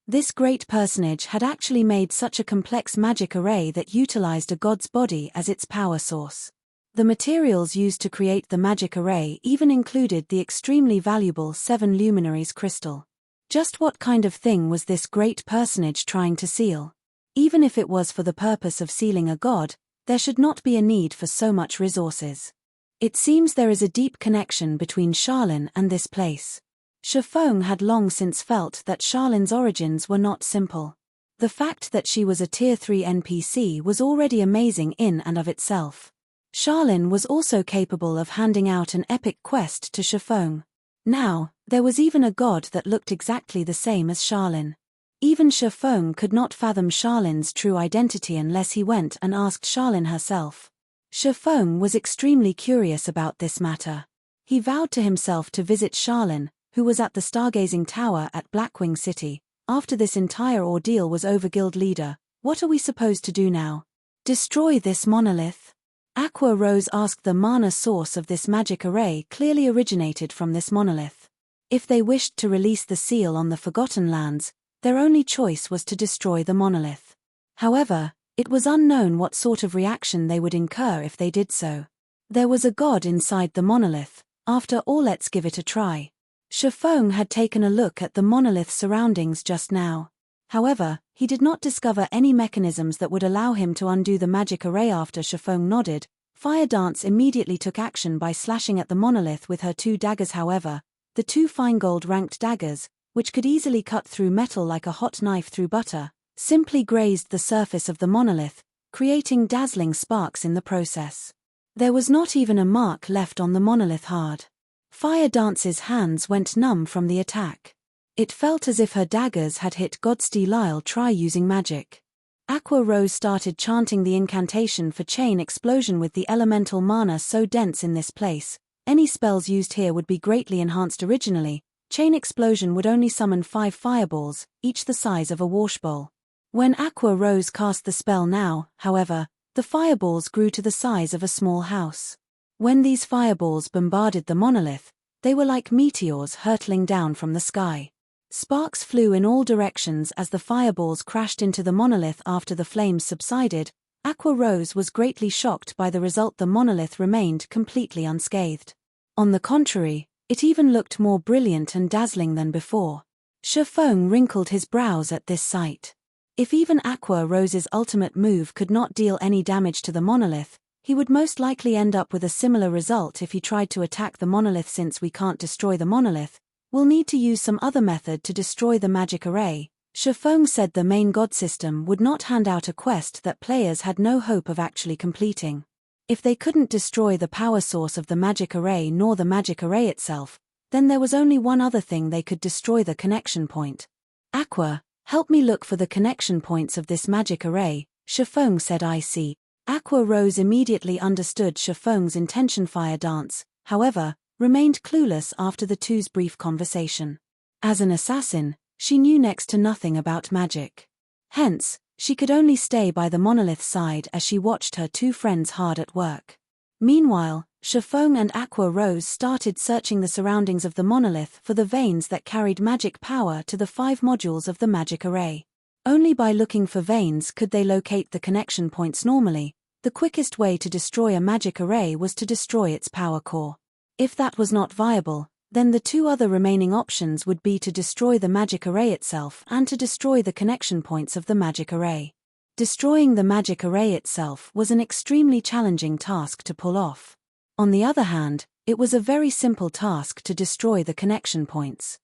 This great personage had actually made such a complex magic array that utilized a god's body as its power source. The materials used to create the magic array even included the extremely valuable 7 Luminaries crystal. Just what kind of thing was this great personage trying to seal? Even if it was for the purpose of sealing a god, there should not be a need for so much resources. It seems there is a deep connection between Charlene and this place. Shifeng had long since felt that Charlene's origins were not simple. The fact that she was a Tier 3 NPC was already amazing in and of itself. Charlene was also capable of handing out an epic quest to Shifeng. Now, there was even a god that looked exactly the same as Charlene. Even Shifeng could not fathom Charlene's true identity unless he went and asked Charlene herself. Shifeng was extremely curious about this matter. He vowed to himself to visit Charlene, who was at the stargazing tower at Blackwing City. After this entire ordeal was over, guild leader, what are we supposed to do now? Destroy this monolith? Aqua Rose asked. The mana source of this magic array clearly originated from this monolith. If they wished to release the seal on the Forgotten Lands, their only choice was to destroy the monolith. However, it was unknown what sort of reaction they would incur if they did so. There was a god inside the monolith. After all, let's give it a try. Shifeng had taken a look at the monolith's surroundings just now. However, he did not discover any mechanisms that would allow him to undo the magic array. After Shifeng nodded, Fire Dance immediately took action by slashing at the monolith with her 2 daggers. However, the 2 fine gold-ranked daggers, which could easily cut through metal like a hot knife through butter, simply grazed the surface of the monolith, creating dazzling sparks in the process. There was not even a mark left on the monolith. Hard. Fire Dance's hands went numb from the attack. It felt as if her daggers had hit Godsteel. Try using magic. Aqua Rose started chanting the incantation for chain explosion. With the elemental mana so dense in this place, any spells used here would be greatly enhanced. Originally, chain explosion would only summon 5 fireballs, each the size of a wash bowl. When Aqua Rose cast the spell now, however, the fireballs grew to the size of a small house. When these fireballs bombarded the monolith, they were like meteors hurtling down from the sky. Sparks flew in all directions as the fireballs crashed into the monolith. After the flames subsided, Aqua Rose was greatly shocked by the result. The monolith remained completely unscathed. On the contrary, it even looked more brilliant and dazzling than before. Shifeng wrinkled his brows at this sight. If even Aqua Rose's ultimate move could not deal any damage to the monolith, he would most likely end up with a similar result if he tried to attack the monolith. Since we can't destroy the monolith, we'll need to use some other method to destroy the magic array. Shifeng said the main god system would not hand out a quest that players had no hope of actually completing. If they couldn't destroy the power source of the magic array nor the magic array itself, then there was only one other thing they could destroy: the connection point. Aqua, help me look for the connection points of this magic array, Shifeng said. I see. Aqua Rose immediately understood Shifeng's intention. Fire Dance, however, remained clueless after the two's brief conversation. As an assassin, she knew next to nothing about magic. Hence, she could only stay by the monolith's side as she watched her 2 friends hard at work. Meanwhile, Shifeng and Aqua Rose started searching the surroundings of the monolith for the veins that carried magic power to the 5 modules of the magic array. Only by looking for veins could they locate the connection points. Normally, the quickest way to destroy a magic array was to destroy its power core. If that was not viable, then the 2 other remaining options would be to destroy the magic array itself and to destroy the connection points of the magic array. Destroying the magic array itself was an extremely challenging task to pull off. On the other hand, it was a very simple task to destroy the connection points.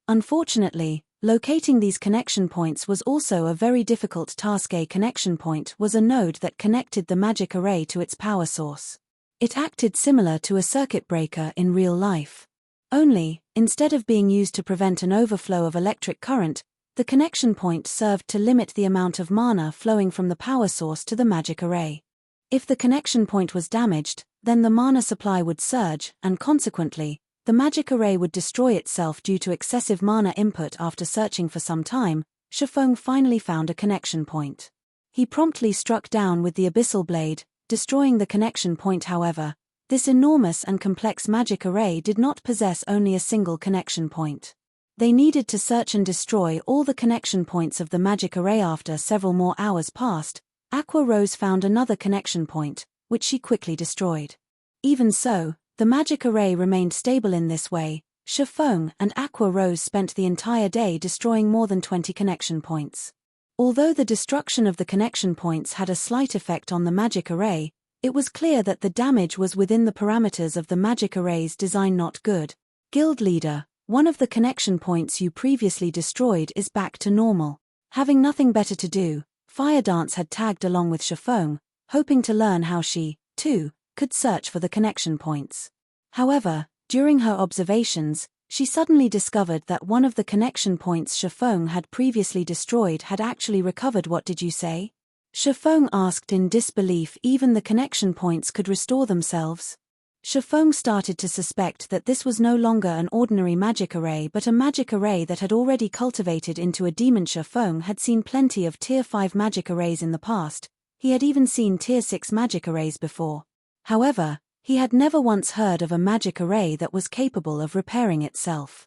Unfortunately, Locating these connection points was also a very difficult task. A connection point was a node that connected the magic array to its power source. It acted similar to a circuit breaker in real life. Only, instead of being used to prevent an overflow of electric current, the connection point served to limit the amount of mana flowing from the power source to the magic array. If the connection point was damaged, then the mana supply would surge, and consequently, the magic array would destroy itself due to excessive mana input. After searching for some time, Shifeng finally found a connection point. He promptly struck down with the abyssal blade, destroying the connection point. However, this enormous and complex magic array did not possess only a single connection point. They needed to search and destroy all the connection points of the magic array. After several more hours passed, Aqua Rose found another connection point, which she quickly destroyed. Even so, the magic array remained stable. In this way, Shifeng and Aqua Rose spent the entire day destroying more than 20 connection points. Although the destruction of the connection points had a slight effect on the magic array, it was clear that the damage was within the parameters of the magic array's design. Not good. Guild leader, one of the connection points you previously destroyed is back to normal. Having nothing better to do, Fire Dance had tagged along with Shifeng, hoping to learn how she, too, could search for the connection points. However, during her observations, she suddenly discovered that one of the connection points Shifeng had previously destroyed had actually recovered. What did you say? Shifeng asked in disbelief. Even the connection points could restore themselves? Shifeng started to suspect that this was no longer an ordinary magic array but a magic array that had already cultivated into a demon. Shifeng had seen plenty of Tier 5 magic arrays in the past. He had even seen Tier 6 magic arrays before. However, he had never once heard of a magic array that was capable of repairing itself.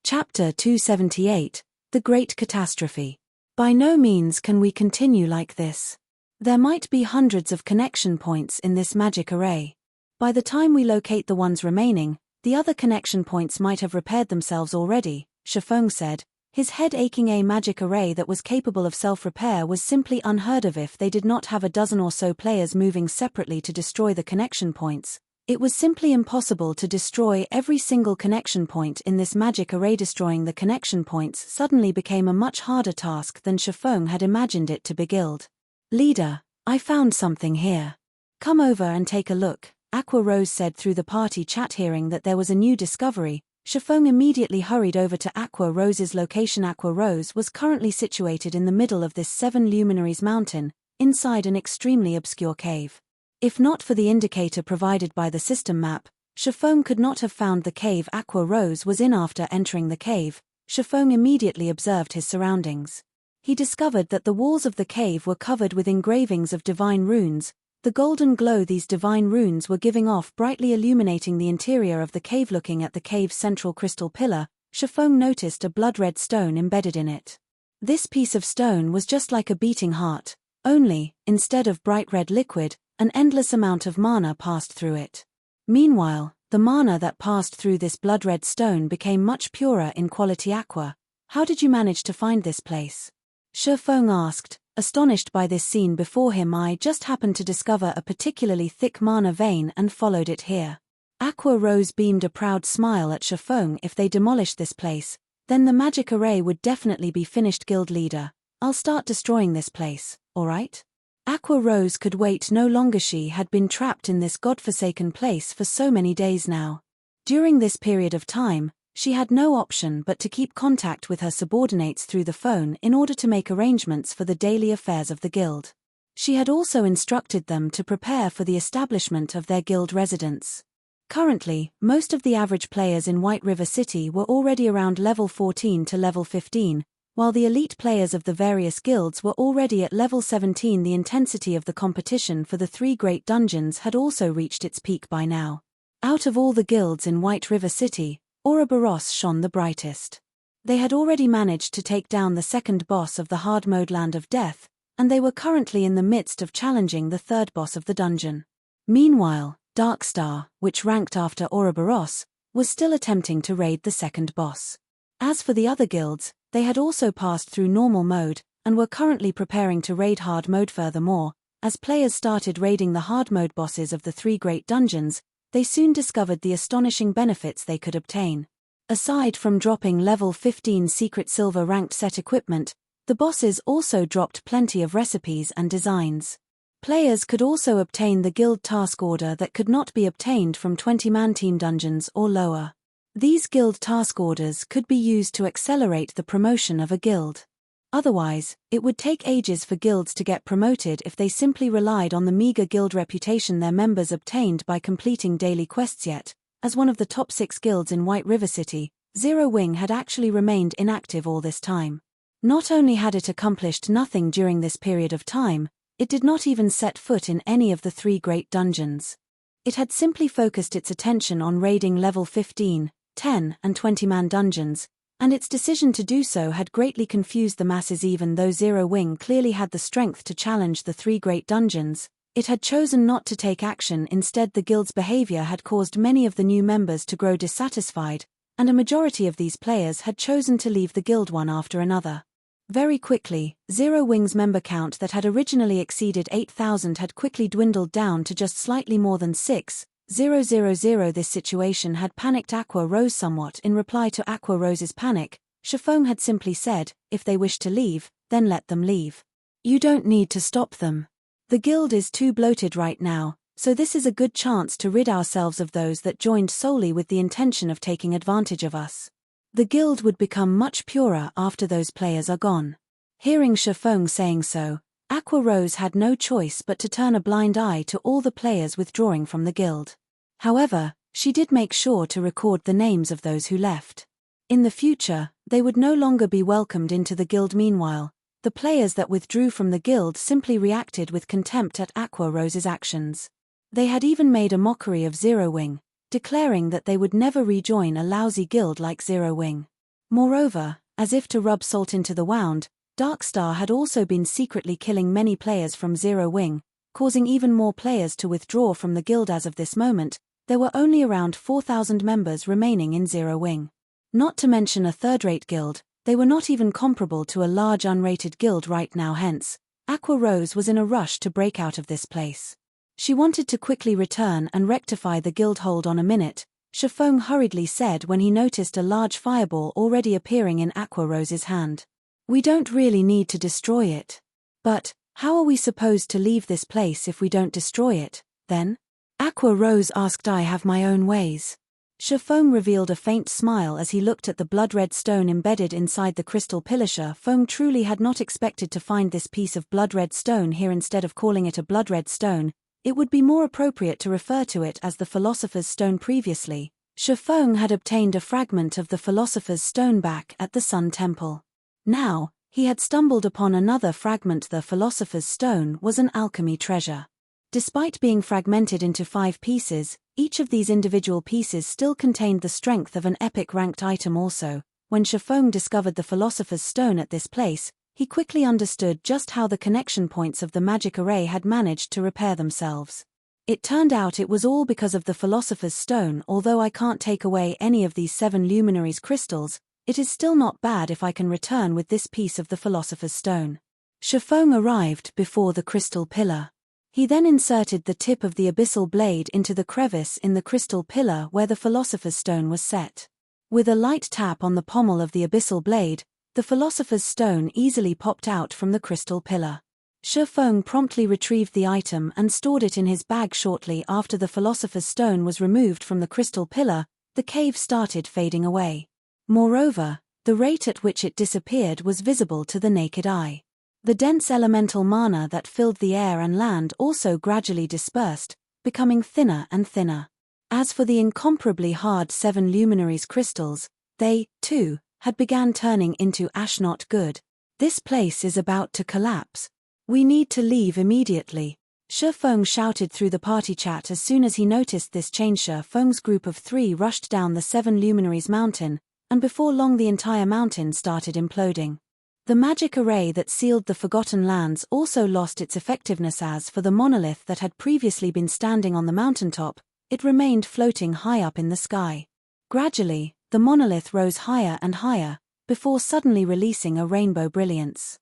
Chapter 278, The Great Catastrophe. By no means can we continue like this. There might be hundreds of connection points in this magic array. By the time we locate the ones remaining, the other connection points might have repaired themselves already, Shifeng said, his head aching. A magic array that was capable of self-repair was simply unheard of. If they did not have a dozen or so players moving separately to destroy the connection points, it was simply impossible to destroy every single connection point in this magic array. Destroying the connection points suddenly became a much harder task than Shifeng had imagined it to be. Guild leader, I found something here. Come over and take a look, Aqua Rose said through the party chat. Hearing that there was a new discovery, Shifeng immediately hurried over to Aqua Rose's location. Aqua Rose was currently situated in the middle of this 7 Luminaries mountain, inside an extremely obscure cave. If not for the indicator provided by the system map, Shifeng could not have found the cave Aqua Rose was in. After entering the cave, Shifeng immediately observed his surroundings. He discovered that the walls of the cave were covered with engravings of divine runes. The golden glow these divine runes were giving off brightly illuminating the interior of the cave. Looking at the cave's central crystal pillar, Shifeng noticed a blood-red stone embedded in it. This piece of stone was just like a beating heart, only, instead of bright red liquid, an endless amount of mana passed through it. Meanwhile, the mana that passed through this blood-red stone became much purer in quality. Aqua, how did you manage to find this place? Shifeng asked, astonished by this scene before him. I just happened to discover a particularly thick mana vein and followed it here. Aqua Rose beamed a proud smile at Shifeng. If they demolished this place, then the magic array would definitely be finished. Guild leader, I'll start destroying this place, alright? Aqua Rose could wait no longer. She had been trapped in this godforsaken place for so many days now. During this period of time, she had no option but to keep contact with her subordinates through the phone in order to make arrangements for the daily affairs of the guild. She had also instructed them to prepare for the establishment of their guild residence. Currently, most of the average players in White River City were already around level 14 to level 15, while the elite players of the various guilds were already at level 17. The intensity of the competition for the 3 great dungeons had also reached its peak by now. Out of all the guilds in White River City, Ouroboros shone the brightest. They had already managed to take down the second boss of the hard mode Land of Death, and they were currently in the midst of challenging the third boss of the dungeon. Meanwhile, Darkstar, which ranked after Ouroboros, was still attempting to raid the second boss. As for the other guilds, they had also passed through normal mode, and were currently preparing to raid hard mode. Furthermore, as players started raiding the hard mode bosses of the 3 great dungeons, they soon discovered the astonishing benefits they could obtain. Aside from dropping level 15 secret silver ranked set equipment, the bosses also dropped plenty of recipes and designs. Players could also obtain the guild task order that could not be obtained from 20-man team dungeons or lower. These guild task orders could be used to accelerate the promotion of a guild. Otherwise, it would take ages for guilds to get promoted if they simply relied on the meager guild reputation their members obtained by completing daily quests. Yet, as one of the top 6 guilds in White River City, Zero Wing had actually remained inactive all this time. Not only had it accomplished nothing during this period of time, it did not even set foot in any of the 3 great dungeons. It had simply focused its attention on raiding level 15, 10, and 20-man dungeons, and its decision to do so had greatly confused the masses. Even though Zero Wing clearly had the strength to challenge the 3 great dungeons, it had chosen not to take action. Instead, the guild's behavior had caused many of the new members to grow dissatisfied, and a majority of these players had chosen to leave the guild one after another. Very quickly, Zero Wing's member count that had originally exceeded 8,000 had quickly dwindled down to just slightly more than 6,000. This situation had panicked Aqua Rose somewhat. In reply to Aqua Rose's panic, Shifeng had simply said, if they wish to leave, then let them leave. You don't need to stop them. The guild is too bloated right now, so this is a good chance to rid ourselves of those that joined solely with the intention of taking advantage of us. The guild would become much purer after those players are gone. Hearing Shifeng saying so, Aqua Rose had no choice but to turn a blind eye to all the players withdrawing from the guild. However, she did make sure to record the names of those who left. In the future, they would no longer be welcomed into the guild. Meanwhile, the players that withdrew from the guild simply reacted with contempt at Aqua Rose's actions. They had even made a mockery of Zero Wing, declaring that they would never rejoin a lousy guild like Zero Wing. Moreover, as if to rub salt into the wound, Darkstar had also been secretly killing many players from Zero Wing, causing even more players to withdraw from the guild. As of this moment, there were only around 4,000 members remaining in Zero Wing. Not to mention a third-rate guild, they were not even comparable to a large unrated guild right now. Hence, Aqua Rose was in a rush to break out of this place. She wanted to quickly return and rectify the guild. Hold on a minute, Shifeng hurriedly said when he noticed a large fireball already appearing in Aqua Rose's hand. We don't really need to destroy it. But, how are we supposed to leave this place if we don't destroy it, then? Aqua Rose asked. I have my own ways. Shifeng revealed a faint smile as he looked at the blood-red stone embedded inside the crystal pillar. Shifeng truly had not expected to find this piece of blood-red stone here. Instead of calling it a blood-red stone, it would be more appropriate to refer to it as the Philosopher's Stone. Previously, Shifeng had obtained a fragment of the Philosopher's Stone back at the Sun Temple. Now, he had stumbled upon another fragment. The Philosopher's Stone was an alchemy treasure. Despite being fragmented into 5 pieces, each of these individual pieces still contained the strength of an epic ranked item. Also, when Shifeng discovered the Philosopher's Stone at this place, he quickly understood just how the connection points of the magic array had managed to repair themselves. It turned out it was all because of the Philosopher's Stone. Although I can't take away any of these 7 Luminaries crystals, it is still not bad if I can return with this piece of the Philosopher's Stone. Shifeng arrived before the crystal pillar. He then inserted the tip of the abyssal blade into the crevice in the crystal pillar where the Philosopher's Stone was set. With a light tap on the pommel of the abyssal blade, the Philosopher's Stone easily popped out from the crystal pillar. Shifeng promptly retrieved the item and stored it in his bag. Shortly after the Philosopher's Stone was removed from the crystal pillar, the cave started fading away. Moreover, the rate at which it disappeared was visible to the naked eye. The dense elemental mana that filled the air and land also gradually dispersed, becoming thinner and thinner. As for the incomparably hard 7 Luminaries crystals, they, too, had begun turning into ash. Not good. This place is about to collapse. We need to leave immediately. Shifeng shouted through the party chat as soon as he noticed this change. Shifeng's group of 3 rushed down the 7 Luminaries mountain, and before long the entire mountain started imploding. The magic array that sealed the Forgotten Lands also lost its effectiveness. As for the monolith that had previously been standing on the mountaintop, it remained floating high up in the sky. Gradually, the monolith rose higher and higher, before suddenly releasing a rainbow brilliance.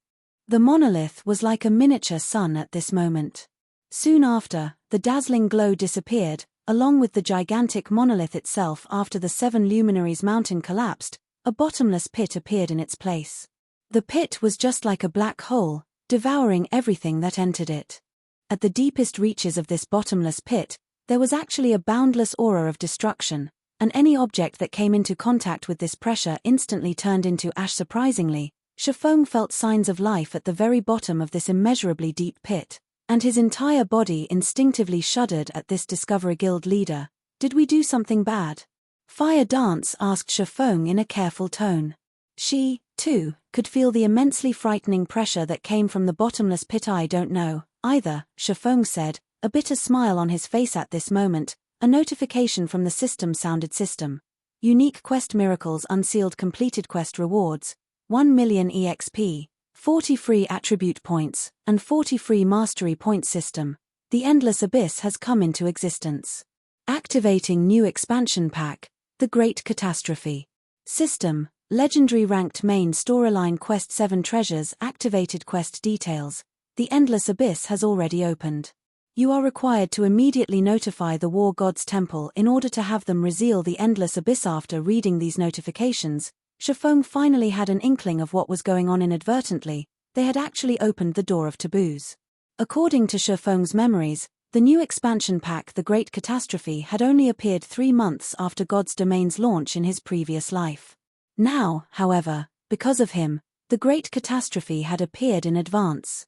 The monolith was like a miniature sun at this moment. Soon after, the dazzling glow disappeared, along with the gigantic monolith itself after the 7 Luminaries mountain collapsed, a bottomless pit appeared in its place. The pit was just like a black hole, devouring everything that entered it. At the deepest reaches of this bottomless pit, there was actually a boundless aura of destruction, and any object that came into contact with this pressure instantly turned into ash. Surprisingly, Shifeng felt signs of life at the very bottom of this immeasurably deep pit, and his entire body instinctively shuddered at this discovery. Guild leader, did we do something bad? Fire Dance asked Shifeng in a careful tone. She, too, could feel the immensely frightening pressure that came from the bottomless pit. I don't know, either, Shifeng said, a bitter smile on his face at this moment. A notification from the system sounded. System. Unique quest miracles unsealed. Completed quest rewards, 1 million EXP, 40 free attribute points, and 40 free mastery points. System. The Endless Abyss has come into existence. Activating new expansion pack, The Great Catastrophe. System. Legendary ranked main storyline quest 7 treasures. Activated quest details. The Endless Abyss has already opened. You are required to immediately notify the War God's Temple in order to have them reveal the Endless Abyss. After reading these notifications, Shifeng finally had an inkling of what was going on. Inadvertently, they had actually opened the door of taboos. According to Shifeng's memories, the new expansion pack The Great Catastrophe had only appeared 3 months after God's Domain's launch in his previous life. Now, however, because of him, The Great Catastrophe had appeared in advance.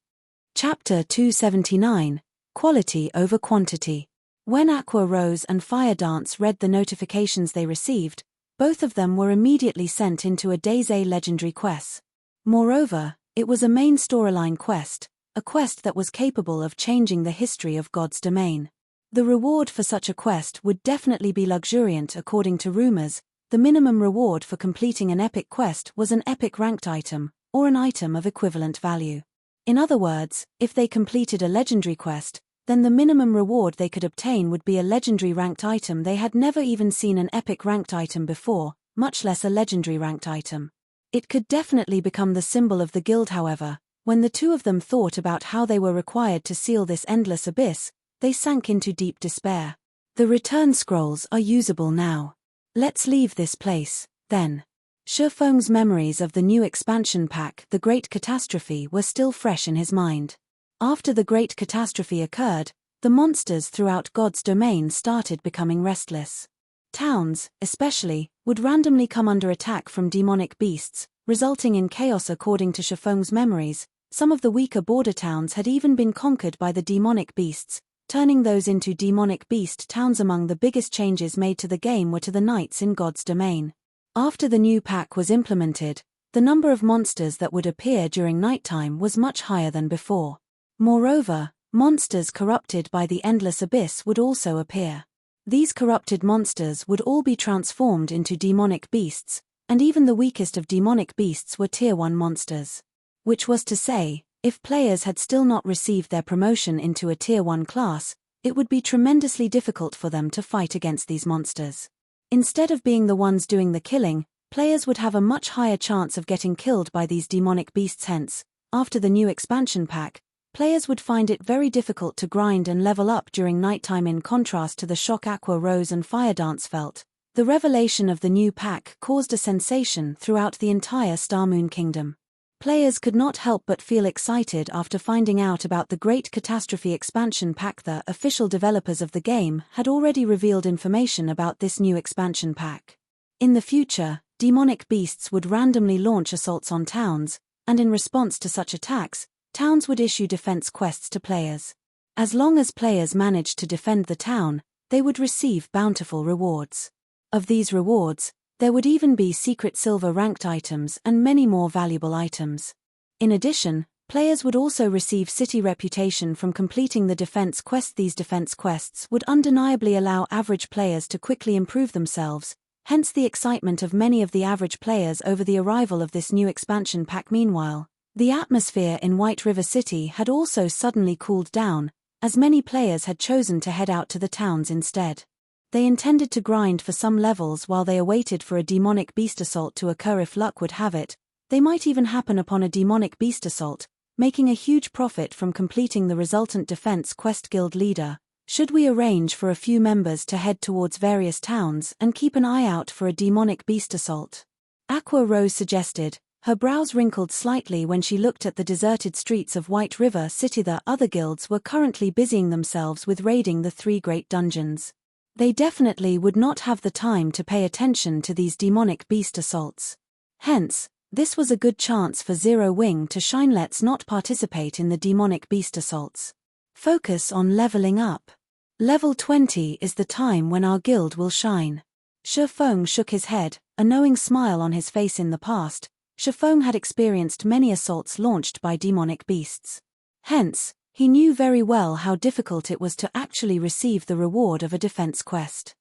Chapter 279. Quality over quantity. When Aqua Rose and Fire Dance read the notifications they received, both of them were immediately sent into a Days A legendary quest. Moreover, it was a main storyline quest, a quest that was capable of changing the history of God's Domain. The reward for such a quest would definitely be luxuriant. According to rumors, the minimum reward for completing an epic quest was an epic ranked item, or an item of equivalent value. In other words, if they completed a legendary quest, then the minimum reward they could obtain would be a legendary ranked item. They had never even seen an epic ranked item before, much less a legendary ranked item. It could definitely become the symbol of the guild. However, when the two of them thought about how they were required to seal this endless abyss, they sank into deep despair. The return scrolls are usable now. Let's leave this place, then. Shifeng's memories of the new expansion pack, The Great Catastrophe, were still fresh in his mind. After the Great Catastrophe occurred, the monsters throughout God's Domain started becoming restless. Towns, especially, would randomly come under attack from demonic beasts, resulting in chaos. According to Shifeng's memories, some of the weaker border towns had even been conquered by the demonic beasts, turning those into demonic beast towns. Among the biggest changes made to the game were to the knights in God's Domain. After the new pack was implemented, the number of monsters that would appear during nighttime was much higher than before. Moreover, monsters corrupted by the Endless Abyss would also appear. These corrupted monsters would all be transformed into demonic beasts, and even the weakest of demonic beasts were Tier 1 monsters. Which was to say, if players had still not received their promotion into a Tier 1 class, it would be tremendously difficult for them to fight against these monsters. Instead of being the ones doing the killing, players would have a much higher chance of getting killed by these demonic beasts. Hence, after the new expansion pack, players would find it very difficult to grind and level up during nighttime. In contrast to the shock Aqua Rose and Fire Dance felt, the revelation of the new pack caused a sensation throughout the entire Starmoon Kingdom. Players could not help but feel excited after finding out about the Great Catastrophe expansion pack. The official developers of the game had already revealed information about this new expansion pack. In the future, demonic beasts would randomly launch assaults on towns, and in response to such attacks, towns would issue defense quests to players. As long as players managed to defend the town, they would receive bountiful rewards. Of these rewards, there would even be secret silver ranked items and many more valuable items. In addition, players would also receive city reputation from completing the defense quest. These defense quests would undeniably allow average players to quickly improve themselves, hence the excitement of many of the average players over the arrival of this new expansion pack. Meanwhile, the atmosphere in White River City had also suddenly cooled down, as many players had chosen to head out to the towns instead. They intended to grind for some levels while they awaited for a demonic beast assault to occur. If luck would have it, they might even happen upon a demonic beast assault, making a huge profit from completing the resultant defense quest. Guild leader, Should we arrange for a few members to head towards various towns and keep an eye out for a demonic beast assault? Aqua Rose suggested, her brows wrinkled slightly when she looked at the deserted streets of White River City. The other guilds were currently busying themselves with raiding the 3 great dungeons. They definitely would not have the time to pay attention to these demonic beast assaults. Hence, this was a good chance for Zero Wing to shine. Let's not participate in the demonic beast assaults. Focus on leveling up. Level 20 is the time when our guild will shine. Shifeng shook his head, a knowing smile on his face. In the past, Shifeng had experienced many assaults launched by demonic beasts. Hence, he knew very well how difficult it was to actually receive the reward of a defense quest.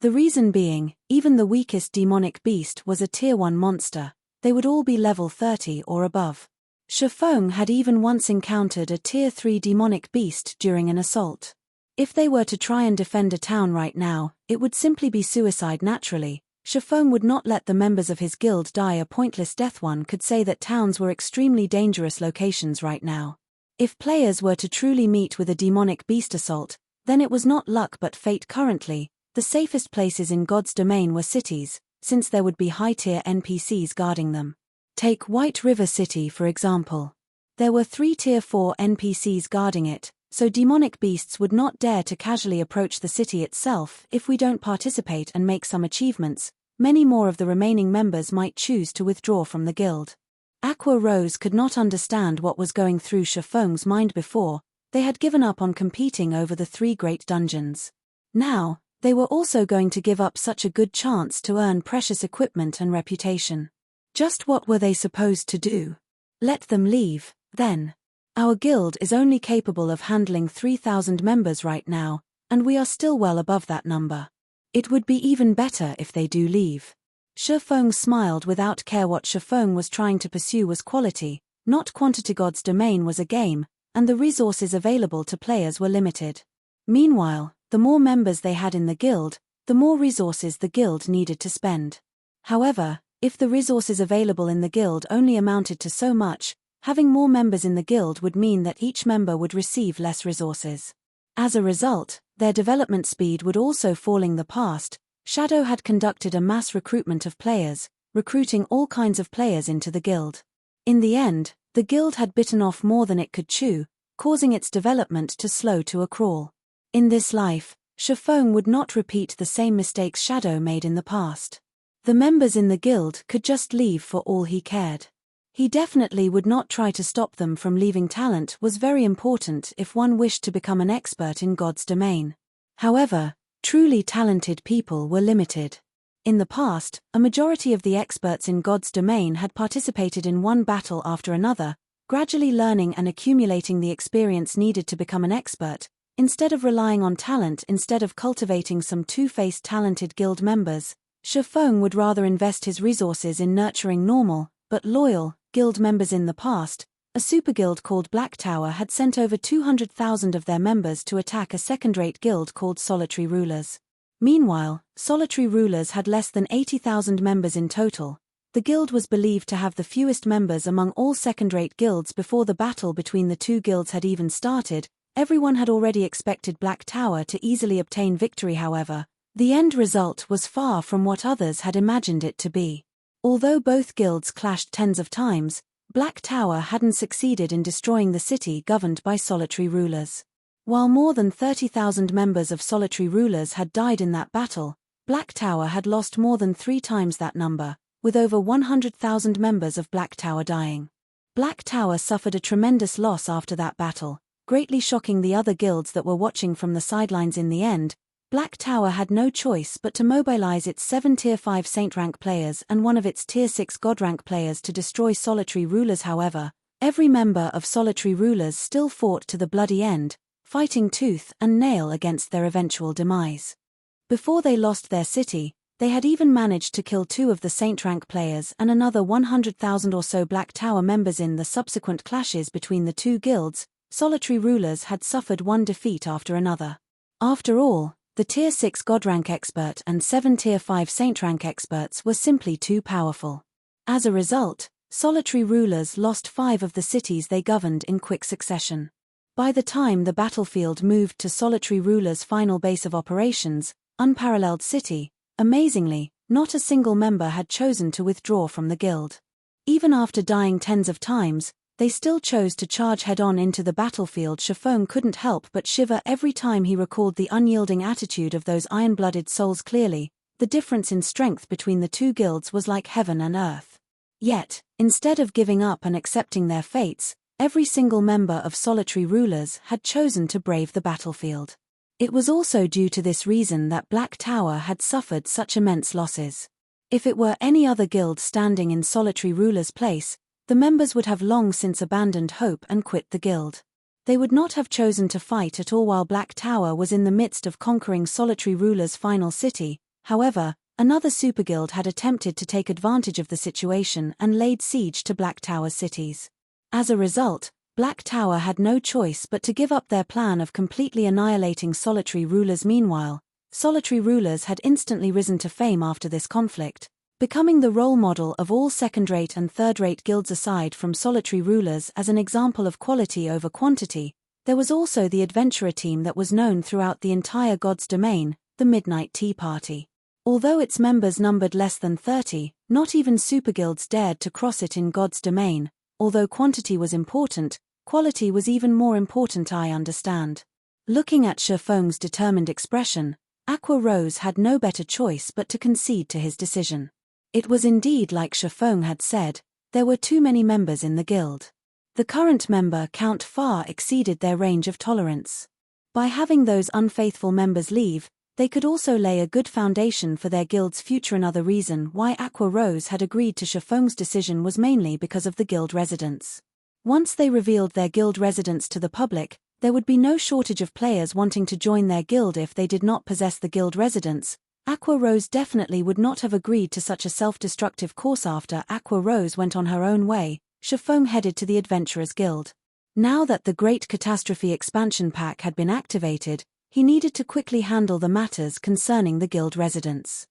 The reason being, even the weakest demonic beast was a Tier 1 monster. They would all be level 30 or above. Shifeng had even once encountered a Tier 3 demonic beast during an assault. If they were to try and defend a town right now, it would simply be suicide naturally. Shifeng would not let the members of his guild die a pointless death. One could say that towns were extremely dangerous locations right now. If players were to truly meet with a demonic beast assault, then it was not luck but fate. Currently, the safest places in God's domain were cities, since there would be high-tier NPCs guarding them. Take White River City for example. There were 3 Tier 4 NPCs guarding it, so demonic beasts would not dare to casually approach the city itself. If we don't participate and make some achievements, many more of the remaining members might choose to withdraw from the guild. Aqua Rose could not understand what was going through Shifeng's mind before. They had given up on competing over the 3 great dungeons. Now, they were also going to give up such a good chance to earn precious equipment and reputation. Just what were they supposed to do? Let them leave, then. Our guild is only capable of handling 3,000 members right now, and we are still well above that number. It would be even better if they do leave. Shifeng smiled without care. What Shifeng was trying to pursue was quality, not quantity. God's domain was a game, and the resources available to players were limited. Meanwhile, the more members they had in the guild, the more resources the guild needed to spend. However, if the resources available in the guild only amounted to so much, having more members in the guild would mean that each member would receive less resources. As a result, their development speed would also fall. In the past, Shadow had conducted a mass recruitment of players, recruiting all kinds of players into the guild. In the end, the guild had bitten off more than it could chew, causing its development to slow to a crawl. In this life, Shifeng would not repeat the same mistakes Shadow made in the past. The members in the guild could just leave for all he cared. He definitely would not try to stop them from leaving. Talent was very important if one wished to become an expert in God's domain. However, truly talented people were limited. In the past, a majority of the experts in God's domain had participated in one battle after another, gradually learning and accumulating the experience needed to become an expert, instead of relying on talent. Instead of cultivating some two-faced talented guild members, Shifeng would rather invest his resources in nurturing normal, but loyal, guild members. In the past, a superguild called Black Tower had sent over 200,000 of their members to attack a second-rate guild called Solitary Rulers. Meanwhile, Solitary Rulers had less than 80,000 members in total. The guild was believed to have the fewest members among all second-rate guilds. Before the battle between the two guilds had even started, everyone had already expected Black Tower to easily obtain victory. However, the end result was far from what others had imagined it to be. Although both guilds clashed tens of times, Black Tower hadn't succeeded in destroying the city governed by Solitary Rulers. While more than 30,000 members of Solitary Rulers had died in that battle, Black Tower had lost more than 3 times that number, with over 100,000 members of Black Tower dying. Black Tower suffered a tremendous loss after that battle, greatly shocking the other guilds that were watching from the sidelines. In the end, Black Tower had no choice but to mobilize its 7 Tier 5 Saint rank players and one of its Tier 6 God rank players to destroy Solitary Rulers. However, every member of Solitary Rulers still fought to the bloody end, fighting tooth and nail against their eventual demise. Before they lost their city, they had even managed to kill 2 of the Saint rank players and another 100,000 or so Black Tower members. In the subsequent clashes between the two guilds, Solitary Rulers had suffered one defeat after another. After all, the Tier 6 God rank expert and 7 Tier 5 Saint rank experts were simply too powerful. As a result, Solitary Rulers lost 5 of the cities they governed in quick succession. By the time the battlefield moved to Solitary Ruler's final base of operations, Unparalleled City, amazingly, not a single member had chosen to withdraw from the guild. Even after dying tens of times, they still chose to charge head-on into the battlefield. Chiffon couldn't help but shiver every time he recalled the unyielding attitude of those iron-blooded souls. Clearly, the difference in strength between the two guilds was like heaven and earth. Yet, instead of giving up and accepting their fates, every single member of Solitary Rulers had chosen to brave the battlefield. It was also due to this reason that Black Tower had suffered such immense losses. If it were any other guild standing in Solitary Ruler's place, the members would have long since abandoned hope and quit the guild. They would not have chosen to fight at all while Black Tower was in the midst of conquering Solitary Ruler's final city. However, another superguild had attempted to take advantage of the situation and laid siege to Black Tower's cities. As a result, Black Tower had no choice but to give up their plan of completely annihilating Solitary Rulers. Meanwhile, Solitary Rulers had instantly risen to fame after this conflict, becoming the role model of all second-rate and third-rate guilds. Aside from Solitary Rulers as an example of quality over quantity, there was also the adventurer team that was known throughout the entire God's Domain, the Midnight Tea Party. Although its members numbered less than 30, not even superguilds dared to cross it in God's Domain. Although quantity was important, quality was even more important. I understand. Looking at Chiffon's determined expression, Aqua Rose had no better choice but to concede to his decision. It was indeed like Chiffon had said, there were too many members in the guild. The current member count far exceeded their range of tolerance. By having those unfaithful members leave, they could also lay a good foundation for their guild's future. Another reason why Aqua Rose had agreed to Chiffon's decision was mainly because of the guild residents. Once they revealed their guild residents to the public, there would be no shortage of players wanting to join their guild. If they did not possess the guild residents, Aqua Rose definitely would not have agreed to such a self-destructive course. After Aqua Rose went on her own way, Chiffon headed to the Adventurers Guild. Now that the Great Catastrophe expansion pack had been activated, he needed to quickly handle the matters concerning the guild residents.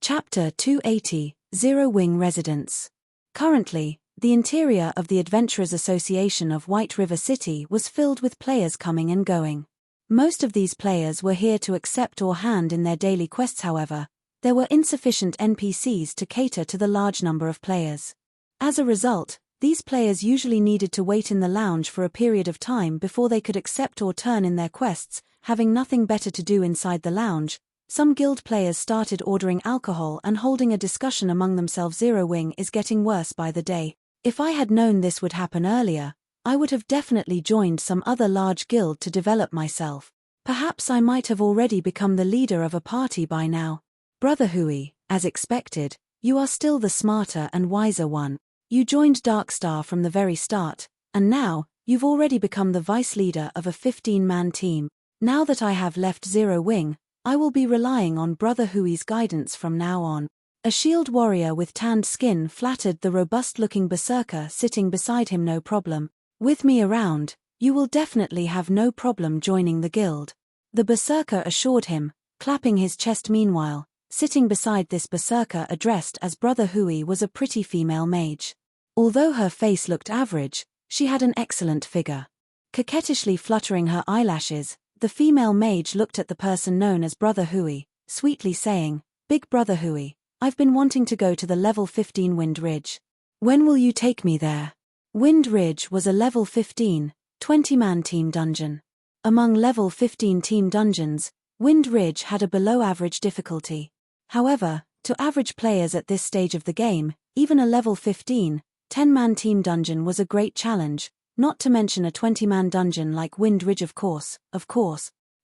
Chapter 280, Zero Wing Residents. Currently, the interior of the Adventurers Association of White River City was filled with players coming and going. Most of these players were here to accept or hand in their daily quests. However, there were insufficient NPCs to cater to the large number of players. As a result, these players usually needed to wait in the lounge for a period of time before they could accept or turn in their quests. Having nothing better to do inside the lounge, some guild players started ordering alcohol and holding a discussion among themselves. Zero Wing is getting worse by the day. If I had known this would happen earlier, I would have definitely joined some other large guild to develop myself. Perhaps I might have already become the leader of a party by now. Brother Hui, as expected, you are still the smarter and wiser one. You joined Darkstar from the very start, and now, you've already become the vice leader of a 15-man team. Now that I have left Zero Wing, I will be relying on Brother Hui's guidance from now on. A shield warrior with tanned skin flattered the robust-looking berserker sitting beside him. No problem. With me around, you will definitely have no problem joining the guild. The berserker assured him, clapping his chest. Meanwhile, sitting beside this berserker addressed as Brother Hui was a pretty female mage. Although her face looked average, she had an excellent figure. Coquettishly fluttering her eyelashes, the female mage looked at the person known as Brother Hui, sweetly saying, "Big Brother Hui, I've been wanting to go to the level 15 Wind Ridge. When will you take me there?" Wind Ridge was a level 15, 20-man team dungeon. Among level 15 team dungeons, Wind Ridge had a below-average difficulty. However, to average players at this stage of the game, even a level 15, 10-man team dungeon was a great challenge, not to mention a 20-man dungeon like Wind Ridge. Of course.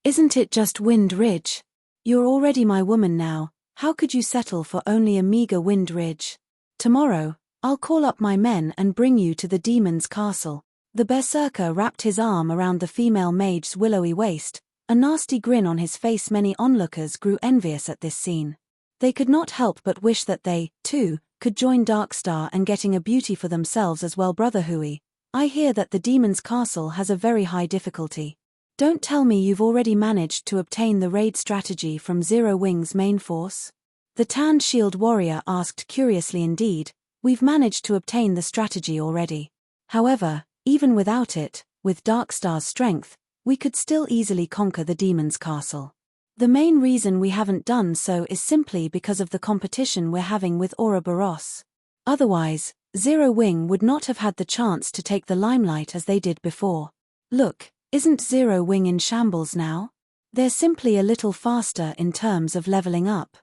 Isn't it just Wind Ridge? You're already my woman now, how could you settle for only a meager Wind Ridge? Tomorrow, I'll call up my men and bring you to the demon's castle. The berserker wrapped his arm around the female mage's willowy waist, a nasty grin on his face. Many onlookers grew envious at this scene. They could not help but wish that they, too, could join Darkstar and getting a beauty for themselves as well. Brother Hui, I hear that the demon's castle has a very high difficulty. Don't tell me you've already managed to obtain the raid strategy from Zero Wing's main force? The tanned shield warrior asked curiously. Indeed, we've managed to obtain the strategy already. However, even without it, With Darkstar's strength, we could still easily conquer the demon's castle. The main reason we haven't done so is simply because of the competition we're having with Ouroboros. Otherwise, Zero Wing would not have had the chance to take the limelight as they did before. Look, isn't Zero Wing in shambles now? They're simply a little faster in terms of leveling up.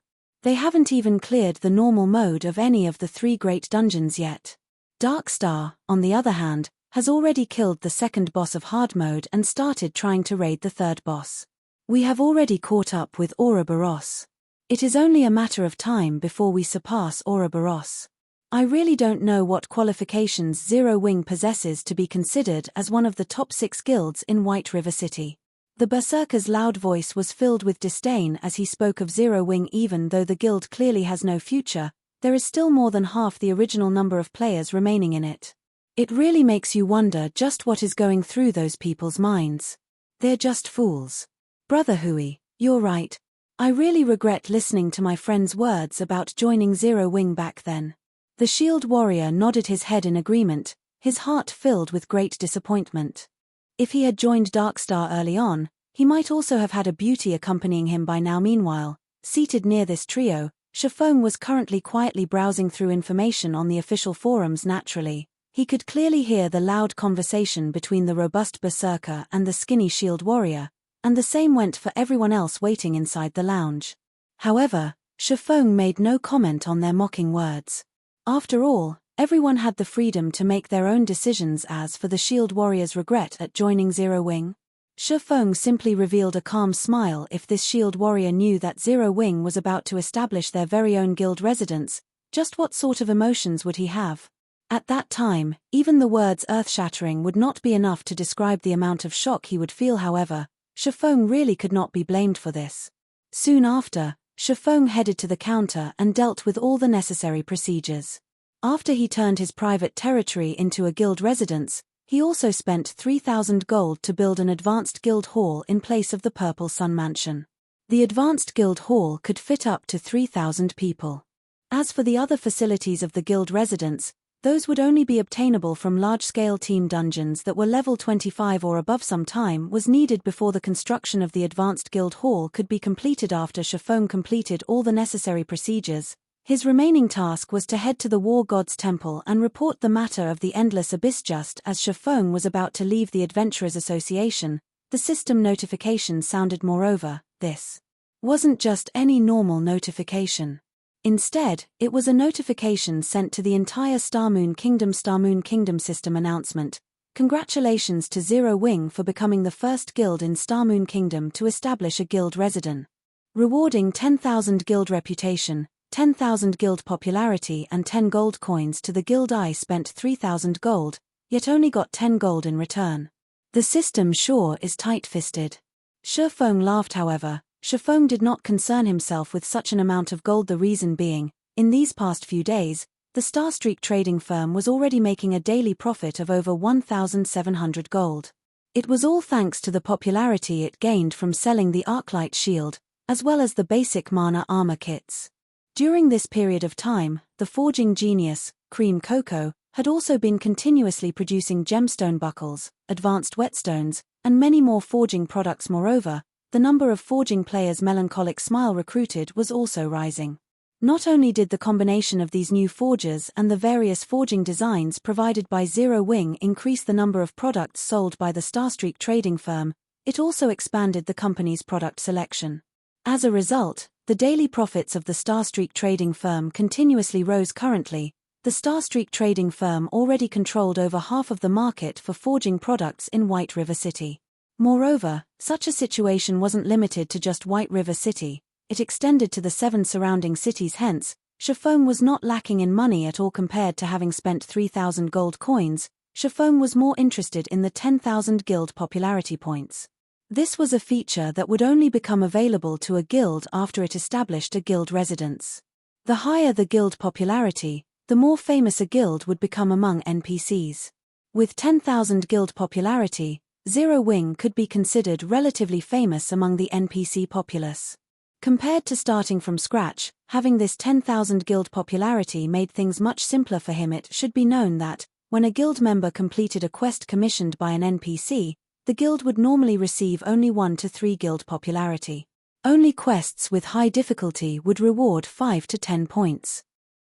They haven't even cleared the normal mode of any of the 3 great dungeons yet. Darkstar, on the other hand, has already killed the second boss of hard mode and started trying to raid the third boss. We have already caught up with Ouroboros. It is only a matter of time before we surpass Ouroboros. I really don't know what qualifications Zero Wing possesses to be considered as one of the top 6 guilds in White River City. The Berserker's loud voice was filled with disdain as he spoke of Zero Wing. Even though the guild clearly has no future, there is still more than half the original number of players remaining in it. It really makes you wonder just what is going through those people's minds. They're just fools. Brother Hui, you're right. I really regret listening to my friend's words about joining Zero Wing back then. The Shield Warrior nodded his head in agreement, his heart filled with great disappointment. If he had joined Darkstar early on, he might also have had a beauty accompanying him by now. Meanwhile, seated near this trio, Shifeng was currently quietly browsing through information on the official forums. Naturally, he could clearly hear the loud conversation between the robust Berserker and the skinny Shield Warrior, and the same went for everyone else waiting inside the lounge. However, Shifeng made no comment on their mocking words. After all, everyone had the freedom to make their own decisions. As for the Shield Warrior's regret at joining Zero Wing, Shifeng simply revealed a calm smile. If this Shield Warrior knew that Zero Wing was about to establish their very own guild residence, just what sort of emotions would he have? At that time, even the words earth-shattering would not be enough to describe the amount of shock he would feel. However, Shifeng really could not be blamed for this. Soon after, Shifeng headed to the counter and dealt with all the necessary procedures. After he turned his private territory into a guild residence, he also spent 3,000 gold to build an advanced guild hall in place of the Purple Sun Mansion. The advanced guild hall could fit up to 3,000 people. As for the other facilities of the guild residence, those would only be obtainable from large-scale team dungeons that were level 25 or above. Some time was needed before the construction of the advanced guild hall could be completed. After Shifeng completed all the necessary procedures, his remaining task was to head to the War God's Temple and report the matter of the Endless Abyss. Just as Shifeng was about to leave the Adventurers Association, the system notification sounded. Moreover, this wasn't just any normal notification. Instead, it was a notification sent to the entire Starmoon Kingdom system. Announcement: congratulations to Zero Wing for becoming the first guild in Starmoon Kingdom to establish a guild resident. Rewarding 10,000 guild reputation, 10,000 guild popularity and 10 gold coins to the guild. I spent 3,000 gold, yet only got 10 gold in return. The system sure is tight-fisted. Shifeng laughed. However, Shifeng did not concern himself with such an amount of gold. The reason being, in these past few days, the Starstreak trading firm was already making a daily profit of over 1,700 gold. It was all thanks to the popularity it gained from selling the Arclight shield, as well as the basic mana armor kits. During this period of time, the forging genius, Cream Cocoa, had also been continuously producing gemstone buckles, advanced whetstones, and many more forging products. Moreover, the number of forging players Melancholic Smile recruited was also rising. Not only did the combination of these new forgers and the various forging designs provided by Zero Wing increase the number of products sold by the Starstreak trading firm, it also expanded the company's product selection. As a result, the daily profits of the Starstreak trading firm continuously rose. Currently, the Starstreak trading firm already controlled over half of the market for forging products in White River City. Moreover, such a situation wasn't limited to just White River City, it extended to the 7 surrounding cities. Hence, Shifeng was not lacking in money at all. Compared to having spent 3,000 gold coins, Shifeng was more interested in the 10,000 guild popularity points. This was a feature that would only become available to a guild after it established a guild residence. The higher the guild popularity, the more famous a guild would become among NPCs. With 10,000 guild popularity, Zero Wing could be considered relatively famous among the NPC populace. Compared to starting from scratch, having this 10,000 guild popularity made things much simpler for him. It should be known that, When a guild member completed a quest commissioned by an NPC, the guild would normally receive only 1 to 3 guild popularity. Only quests with high difficulty would reward 5 to 10 points.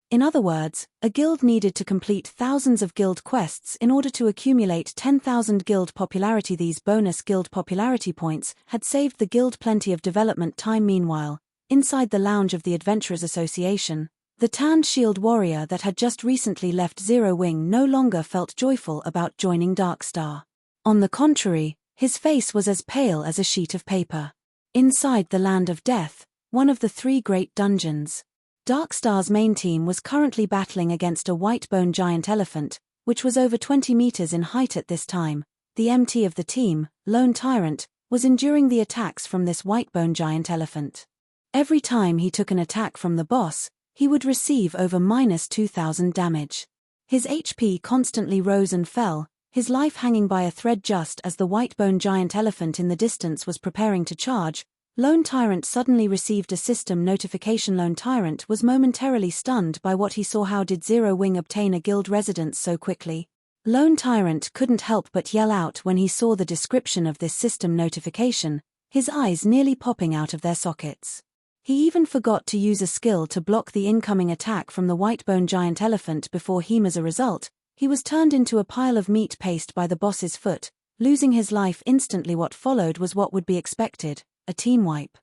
In other words, a guild needed to complete thousands of guild quests in order to accumulate 10,000 guild popularity. These bonus guild popularity points had saved the guild plenty of development time. Meanwhile, inside the lounge of the Adventurers Association, the tanned shield warrior that had just recently left Zero Wing no longer felt joyful about joining Darkstar. On the contrary, his face was as pale as a sheet of paper. Inside the Land of Death, one of the 3 great dungeons, Darkstar's main team was currently battling against a white-bone giant elephant, which was over 20 meters in height at this time. The MT of the team, Lone Tyrant, was enduring the attacks from this white-bone giant elephant. Every time he took an attack from the boss, he would receive over -2,000 damage. His HP constantly rose and fell, his life hanging by a thread. Just as the white-bone giant elephant in the distance was preparing to charge, Lone Tyrant suddenly received a system notification. Lone Tyrant was momentarily stunned by what he saw. How did Zero Wing obtain a guild residence so quickly? Lone Tyrant couldn't help but yell out when he saw the description of this system notification, his eyes nearly popping out of their sockets. He even forgot to use a skill to block the incoming attack from the white-bone giant elephant before him. As a result, he was turned into a pile of meat paste by the boss's foot, losing his life instantly. What followed was what would be expected. A team wipe.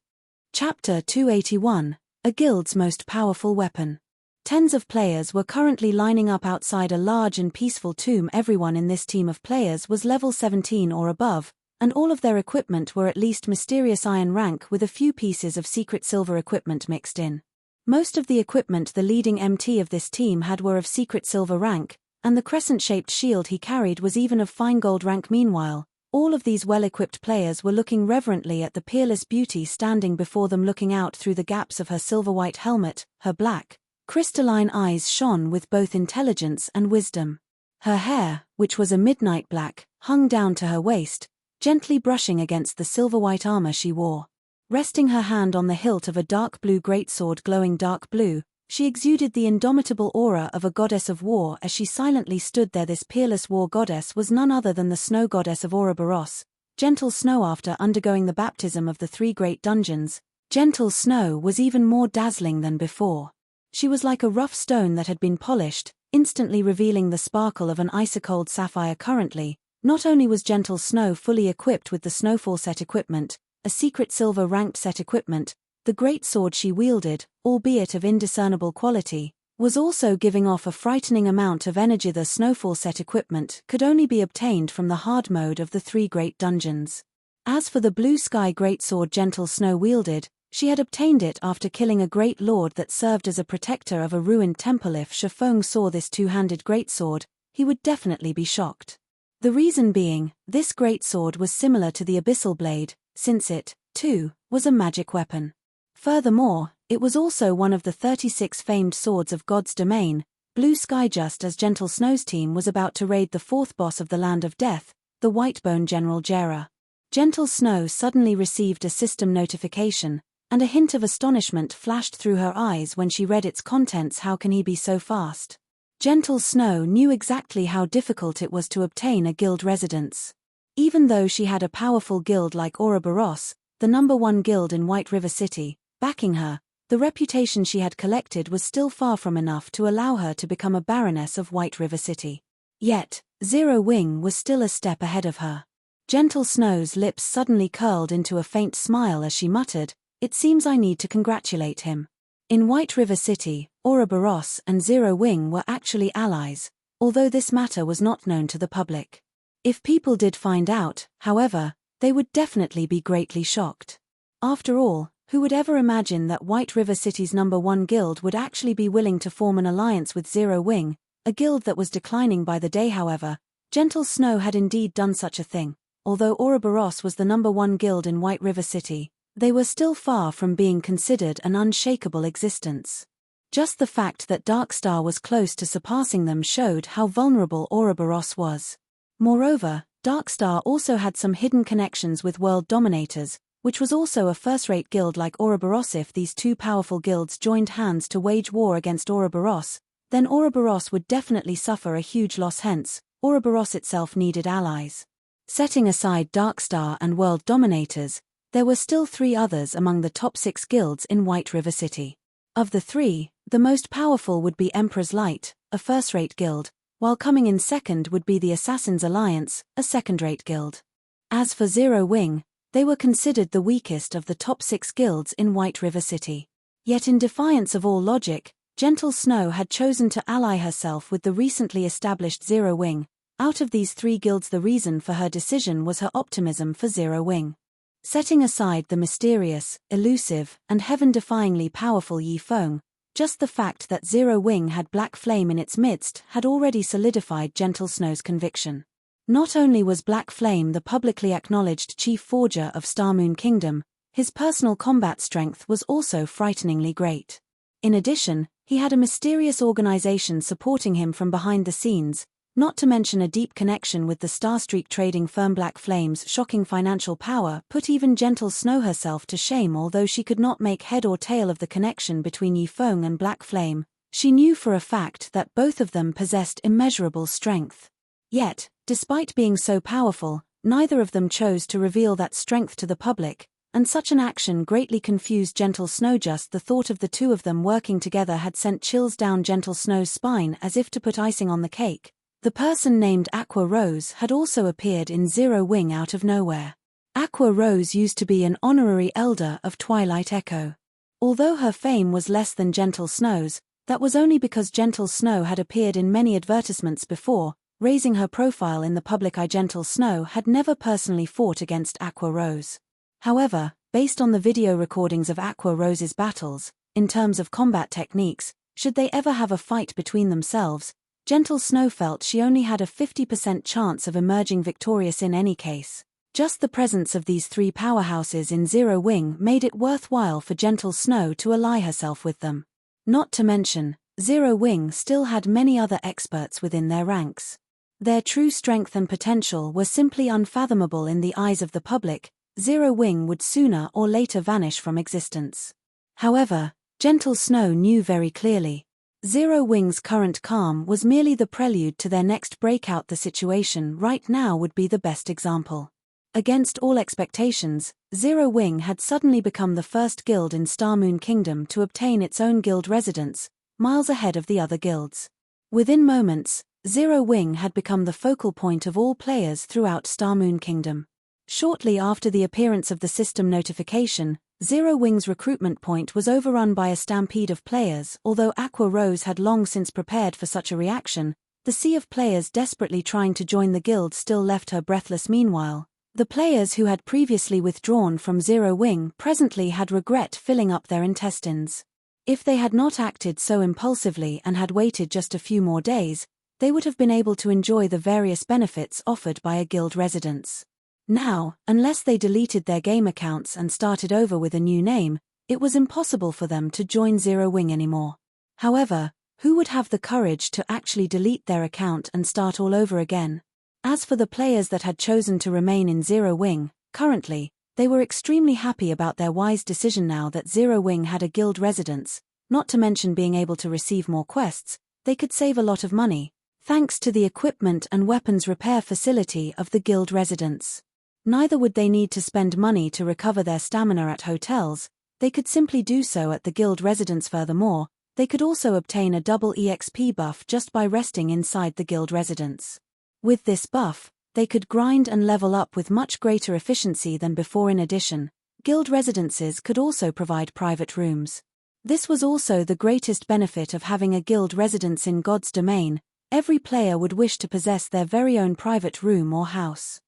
Chapter 281, A Guild's Most Powerful Weapon. Tens of players were currently lining up outside a large and peaceful tomb. Everyone in this team of players was level 17 or above, and all of their equipment were at least mysterious iron rank with a few pieces of secret silver equipment mixed in. Most of the equipment the leading MT of this team had were of secret silver rank, and the crescent-shaped shield he carried was even of fine gold rank. Meanwhile, all of these well-equipped players were looking reverently at the peerless beauty standing before them. Looking out through the gaps of her silver-white helmet, her black, crystalline eyes shone with both intelligence and wisdom. Her hair, which was a midnight black, hung down to her waist, gently brushing against the silver-white armor she wore. Resting her hand on the hilt of a dark blue greatsword glowing dark blue, she exuded the indomitable aura of a goddess of war as she silently stood there. This peerless war goddess was none other than the snow goddess of Ouroboros, Gentle Snow. After undergoing the baptism of the 3 great dungeons, Gentle Snow was even more dazzling than before. She was like a rough stone that had been polished, instantly revealing the sparkle of an ice-cold sapphire. Currently, not only was Gentle Snow fully equipped with the Snowfall set equipment, a secret silver ranked set equipment, the great sword she wielded, albeit of indiscernible quality, was also giving off a frightening amount of energy. The Snowfall set equipment could only be obtained from the hard mode of the 3 great dungeons. As for the blue sky greatsword Gentle Snow wielded, she had obtained it after killing a great lord that served as a protector of a ruined temple. If Shifeng saw this 2-handed greatsword, he would definitely be shocked. The reason being, this greatsword was similar to the Abyssal Blade, since it, too, was a magic weapon. Furthermore, it was also one of the 36 famed swords of God's domain, Blue Sky. Just as Gentle Snow's team was about to raid the 4th boss of the Land of Death, the Whitebone General Jera, Gentle Snow suddenly received a system notification, and a hint of astonishment flashed through her eyes when she read its contents. How can he be so fast? Gentle Snow knew exactly how difficult it was to obtain a guild residence. Even though she had a powerful guild like Ouroboros, the #1 guild in White River City, backing her, the reputation she had collected was still far from enough to allow her to become a baroness of White River City. Yet, Zero Wing was still a step ahead of her. Gentle Snow's lips suddenly curled into a faint smile as she muttered, "It seems I need to congratulate him." In White River City, Ouroboros and Zero Wing were actually allies, although this matter was not known to the public. If people did find out, however, they would definitely be greatly shocked. After all, who would ever imagine that White River City's #1 guild would actually be willing to form an alliance with Zero Wing, a guild that was declining by the day? However, Gentle Snow had indeed done such a thing. Although Ouroboros was the #1 guild in White River City, they were still far from being considered an unshakable existence. Just the fact that Darkstar was close to surpassing them showed how vulnerable Ouroboros was. Moreover, Darkstar also had some hidden connections with world dominators, which was also a first-rate guild like Ouroboros. If these 2 powerful guilds joined hands to wage war against Ouroboros, then Ouroboros would definitely suffer a huge loss. Hence, Ouroboros itself needed allies. Setting aside Darkstar and World Dominators, there were still 3 others among the top 6 guilds in White River City. Of the 3, the most powerful would be Emperor's Light, a first-rate guild, while coming in second would be the Assassin's Alliance, a second-rate guild. As for Zero Wing, they were considered the weakest of the top 6 guilds in White River City. Yet in defiance of all logic, Gentle Snow had chosen to ally herself with the recently established Zero Wing. Out of these 3 guilds, the reason for her decision was her optimism for Zero Wing. Setting aside the mysterious, elusive, and heaven-defyingly powerful Yi Feng, just the fact that Zero Wing had Black Flame in its midst had already solidified Gentle Snow's conviction. Not only was Black Flame the publicly acknowledged chief forger of Starmoon Kingdom, his personal combat strength was also frighteningly great. In addition, he had a mysterious organization supporting him from behind the scenes, not to mention a deep connection with the Starstreak trading firm. Black Flame's shocking financial power put even Gentle Snow herself to shame. Although she could not make head or tail of the connection between Yi Feng and Black Flame, she knew for a fact that both of them possessed immeasurable strength. Yet, despite being so powerful, neither of them chose to reveal that strength to the public, and such an action greatly confused Gentle Snow. Just the thought of the 2 of them working together had sent chills down Gentle Snow's spine. As if to put icing on the cake, the person named Aqua Rose had also appeared in Zero Wing out of nowhere. Aqua Rose used to be an honorary elder of Twilight Echo. Although her fame was less than Gentle Snow's, that was only because Gentle Snow had appeared in many advertisements before, raising her profile in the public eye. Gentle Snow had never personally fought against Aqua Rose. However, based on the video recordings of Aqua Rose's battles, in terms of combat techniques, should they ever have a fight between themselves, Gentle Snow felt she only had a 50% chance of emerging victorious in any case. Just the presence of these 3 powerhouses in Zero Wing made it worthwhile for Gentle Snow to ally herself with them. Not to mention, Zero Wing still had many other experts within their ranks. Their true strength and potential were simply unfathomable in the eyes of the public. Zero Wing would sooner or later vanish from existence. However, Gentle Snow knew very clearly. Zero Wing's current calm was merely the prelude to their next breakout. The situation right now would be the best example. Against all expectations, Zero Wing had suddenly become the first guild in Starmoon Kingdom to obtain its own guild residence, miles ahead of the other guilds. Within moments, Zero Wing had become the focal point of all players throughout Starmoon Kingdom. Shortly after the appearance of the system notification, Zero Wing's recruitment point was overrun by a stampede of players. Although Aqua Rose had long since prepared for such a reaction, the sea of players desperately trying to join the guild still left her breathless. Meanwhile, the players who had previously withdrawn from Zero Wing presently had regret filling up their intestines. If they had not acted so impulsively and had waited just a few more days, they would have been able to enjoy the various benefits offered by a guild residence. Now, unless they deleted their game accounts and started over with a new name, it was impossible for them to join Zero Wing anymore. However, who would have the courage to actually delete their account and start all over again? As for the players that had chosen to remain in Zero Wing, currently, they were extremely happy about their wise decision now that Zero Wing had a guild residence. Not to mention being able to receive more quests, they could save a lot of money, thanks to the equipment and weapons repair facility of the guild residence. Neither would they need to spend money to recover their stamina at hotels, they could simply do so at the guild residence. Furthermore, they could also obtain a double EXP buff just by resting inside the guild residence. With this buff, they could grind and level up with much greater efficiency than before. In addition, guild residences could also provide private rooms. This was also the greatest benefit of having a guild residence in God's domain. Every player would wish to possess their very own private room or house.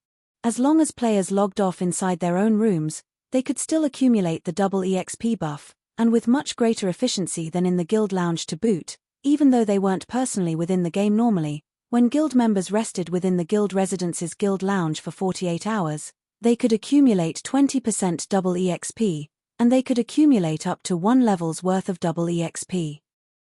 As long as players logged off inside their own rooms, they could still accumulate the double EXP buff, and with much greater efficiency than in the guild lounge to boot. Even though they weren't personally within the game normally, when guild members rested within the guild residence's guild lounge for 48 hours, they could accumulate 20% double EXP, and they could accumulate up to 1 level's worth of double EXP.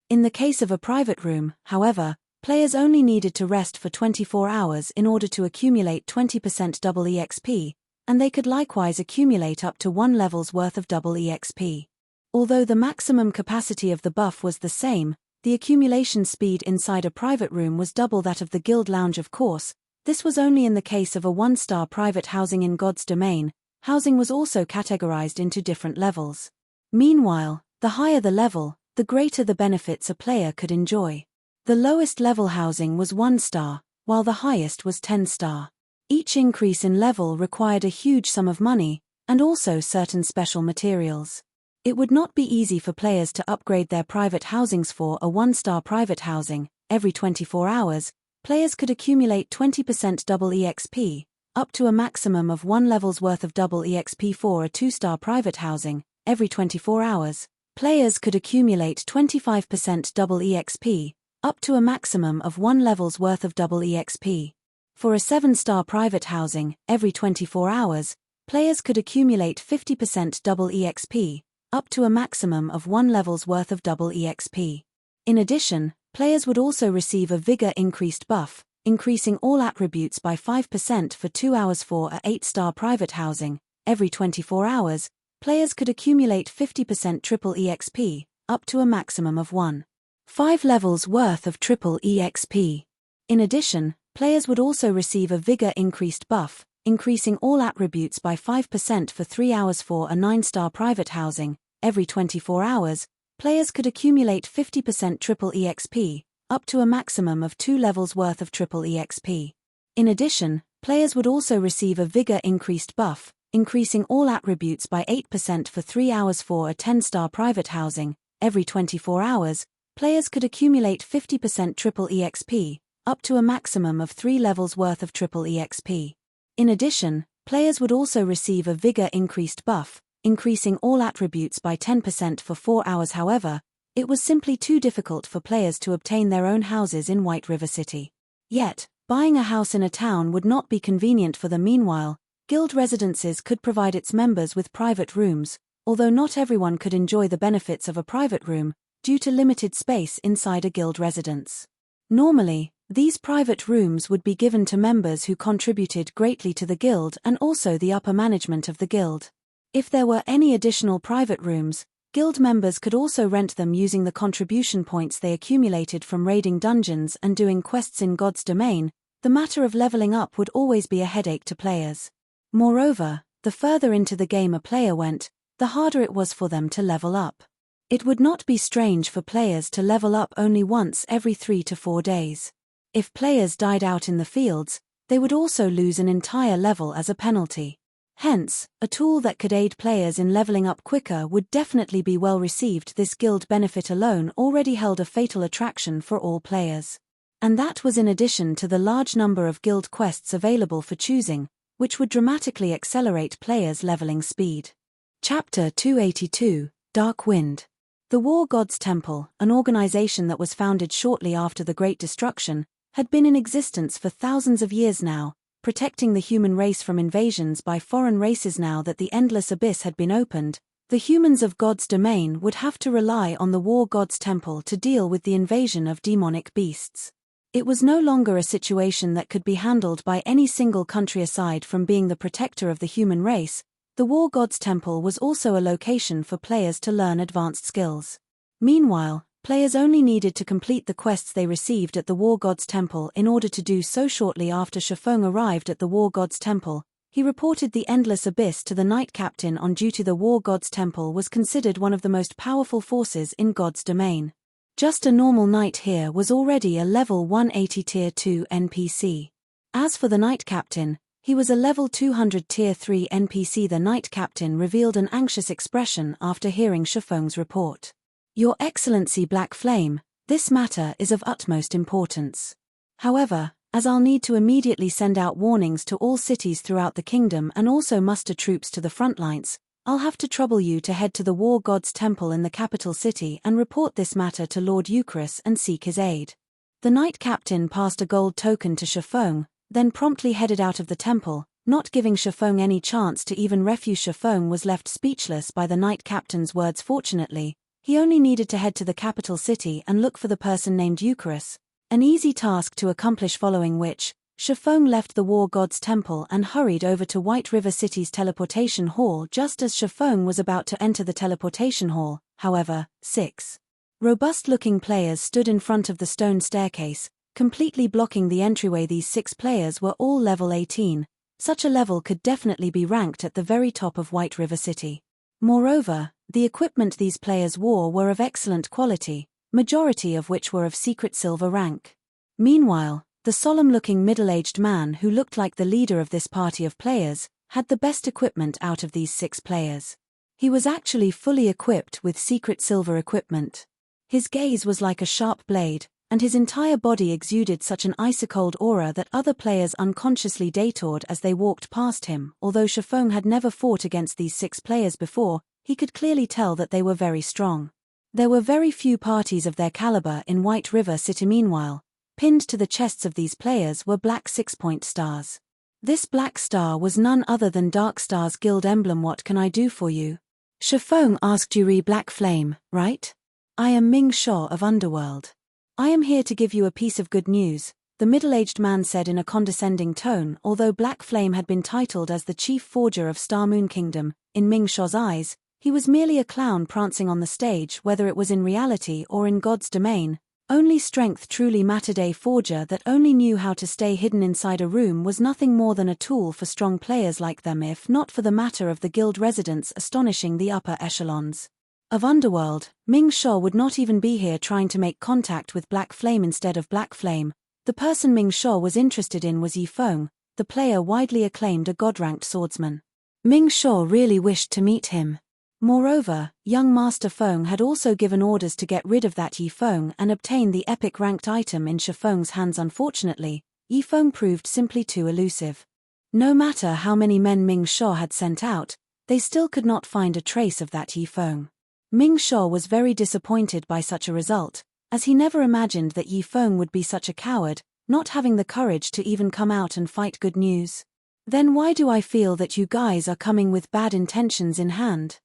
In the case of a private room, however, players only needed to rest for 24 hours in order to accumulate 20% double EXP, and they could likewise accumulate up to 1 level's worth of double EXP. Although the maximum capacity of the buff was the same, the accumulation speed inside a private room was double that of the guild lounge. Of course, this was only in the case of a 1-star private housing in God's domain. Housing was also categorized into different levels. Meanwhile, the higher the level, the greater the benefits a player could enjoy. The lowest level housing was 1-star, while the highest was 10-star. Each increase in level required a huge sum of money, and also certain special materials. It would not be easy for players to upgrade their private housings. For a 1-star private housing, every 24 hours, players could accumulate 20% double EXP, up to a maximum of 1 level's worth of double EXP. For a 2-star private housing, every 24 hours, players could accumulate 25% double EXP, up to a maximum of 1 level's worth of double EXP. For a 7-star private housing, every 24 hours, players could accumulate 50% double EXP, up to a maximum of 1 level's worth of double EXP. In addition, players would also receive a Vigor increased buff, increasing all attributes by 5% for 2 hours. For a 8-star private housing, every 24 hours, players could accumulate 50% triple EXP, up to a maximum of 1.5 levels worth of triple EXP. In addition, players would also receive a Vigor increased buff, increasing all attributes by 5% for 3 hours. For a 9-star private housing, every 24 hours, players could accumulate 50% triple EXP, up to a maximum of 2 levels worth of triple EXP. In addition, players would also receive a Vigor increased buff, increasing all attributes by 8% for 3 hours. For a 10-star private housing, every 24 hours, players could accumulate 50% triple EXP, up to a maximum of 3 levels worth of triple EXP. In addition, players would also receive a Vigor increased buff, increasing all attributes by 10% for 4 hours. However, it was simply too difficult for players to obtain their own houses in White River City. Yet, buying a house in a town would not be convenient for them. Meanwhile, guild residences could provide its members with private rooms, although not everyone could enjoy the benefits of a private room, due to limited space inside a guild residence. Normally, these private rooms would be given to members who contributed greatly to the guild and also the upper management of the guild. If there were any additional private rooms, guild members could also rent them using the contribution points they accumulated from raiding dungeons and doing quests in God's domain. The matter of leveling up would always be a headache to players. Moreover, the further into the game a player went, the harder it was for them to level up. It would not be strange for players to level up only once every 3 to 4 days. If players died out in the fields, they would also lose an entire level as a penalty. Hence, a tool that could aid players in leveling up quicker would definitely be well received. This guild benefit alone already held a fatal attraction for all players. And that was in addition to the large number of guild quests available for choosing, which would dramatically accelerate players' leveling speed. Chapter 282, Dark Wind. The War Gods Temple, an organization that was founded shortly after the Great Destruction, had been in existence for thousands of years now, protecting the human race from invasions by foreign races. Now that the Endless Abyss had been opened, the humans of God's domain would have to rely on the War Gods Temple to deal with the invasion of demonic beasts. It was no longer a situation that could be handled by any single country. Aside from being the protector of the human race, the War Gods Temple was also a location for players to learn advanced skills. Meanwhile, players only needed to complete the quests they received at the War Gods Temple in order to do so. Shortly after Shifeng arrived at the War Gods Temple, he reported the Endless Abyss to the Knight Captain on duty. The War Gods Temple was considered one of the most powerful forces in God's domain. Just a normal knight here was already a level 180 Tier 2 NPC. As for the Knight Captain, he was a level 200 Tier 3 NPC. The Knight Captain revealed an anxious expression after hearing Shifeng's report. Your Excellency Black Flame, this matter is of utmost importance. However, as I'll need to immediately send out warnings to all cities throughout the kingdom and also muster troops to the front lines, I'll have to trouble you to head to the War Gods Temple in the capital city and report this matter to Lord Eucharis and seek his aid. The Knight Captain passed a gold token to Shifeng, then promptly headed out of the temple, not giving Shifeng any chance to even refuse. Shifeng was left speechless by the Knight Captain's words. Fortunately, he only needed to head to the capital city and look for the person named Eucharis, an easy task to accomplish, following which, Shifeng left the War Gods Temple and hurried over to White River City's teleportation hall. Just as Shifeng was about to enter the teleportation hall, however, 6 Robust-looking players stood in front of the stone staircase, completely blocking the entryway. These 6 players were all level 18. Such a level could definitely be ranked at the very top of White River City. Moreover, the equipment these players wore were of excellent quality, majority of which were of secret silver rank. Meanwhile, the solemn-looking middle-aged man who looked like the leader of this party of players had the best equipment out of these 6 players. He was actually fully equipped with secret silver equipment. His gaze was like a sharp blade, and his entire body exuded such an ice-cold aura that other players unconsciously detoured as they walked past him. Although Shifeng had never fought against these 6 players before, he could clearly tell that they were very strong. There were very few parties of their caliber in White River City. Meanwhile, pinned to the chests of these players were black 6-point stars. This black star was none other than Darkstar's guild emblem. "What can I do for you?" Shifeng asked. "Yuri Black Flame, right? I am Ming Shaw of Underworld. I am here to give you a piece of good news," the middle-aged man said in a condescending tone. Although Black Flame had been titled as the chief forger of Star Moon Kingdom, in Ming Shaw's eyes, he was merely a clown prancing on the stage. Whether it was in reality or in God's domain, only strength truly mattered. A forger that only knew how to stay hidden inside a room was nothing more than a tool for strong players like them, if not for the matter of the guild residents astonishing the upper echelons of Underworld. Ming Shaw would not even be here trying to make contact with Black Flame. Instead of Black Flame, the person Ming Shaw was interested in was Yi Feng, the player widely acclaimed a god-ranked swordsman. Ming Shaw really wished to meet him. Moreover, young Master Feng had also given orders to get rid of that Yi Feng and obtain the epic-ranked item in Shifeng's hands. Unfortunately, Yi Feng proved simply too elusive. No matter how many men Ming Shaw had sent out, they still could not find a trace of that Yi Feng. Ming Shaw was very disappointed by such a result, as he never imagined that Yi Feng would be such a coward, not having the courage to even come out and fight. "Good news? Then why do I feel that you guys are coming with bad intentions in hand?"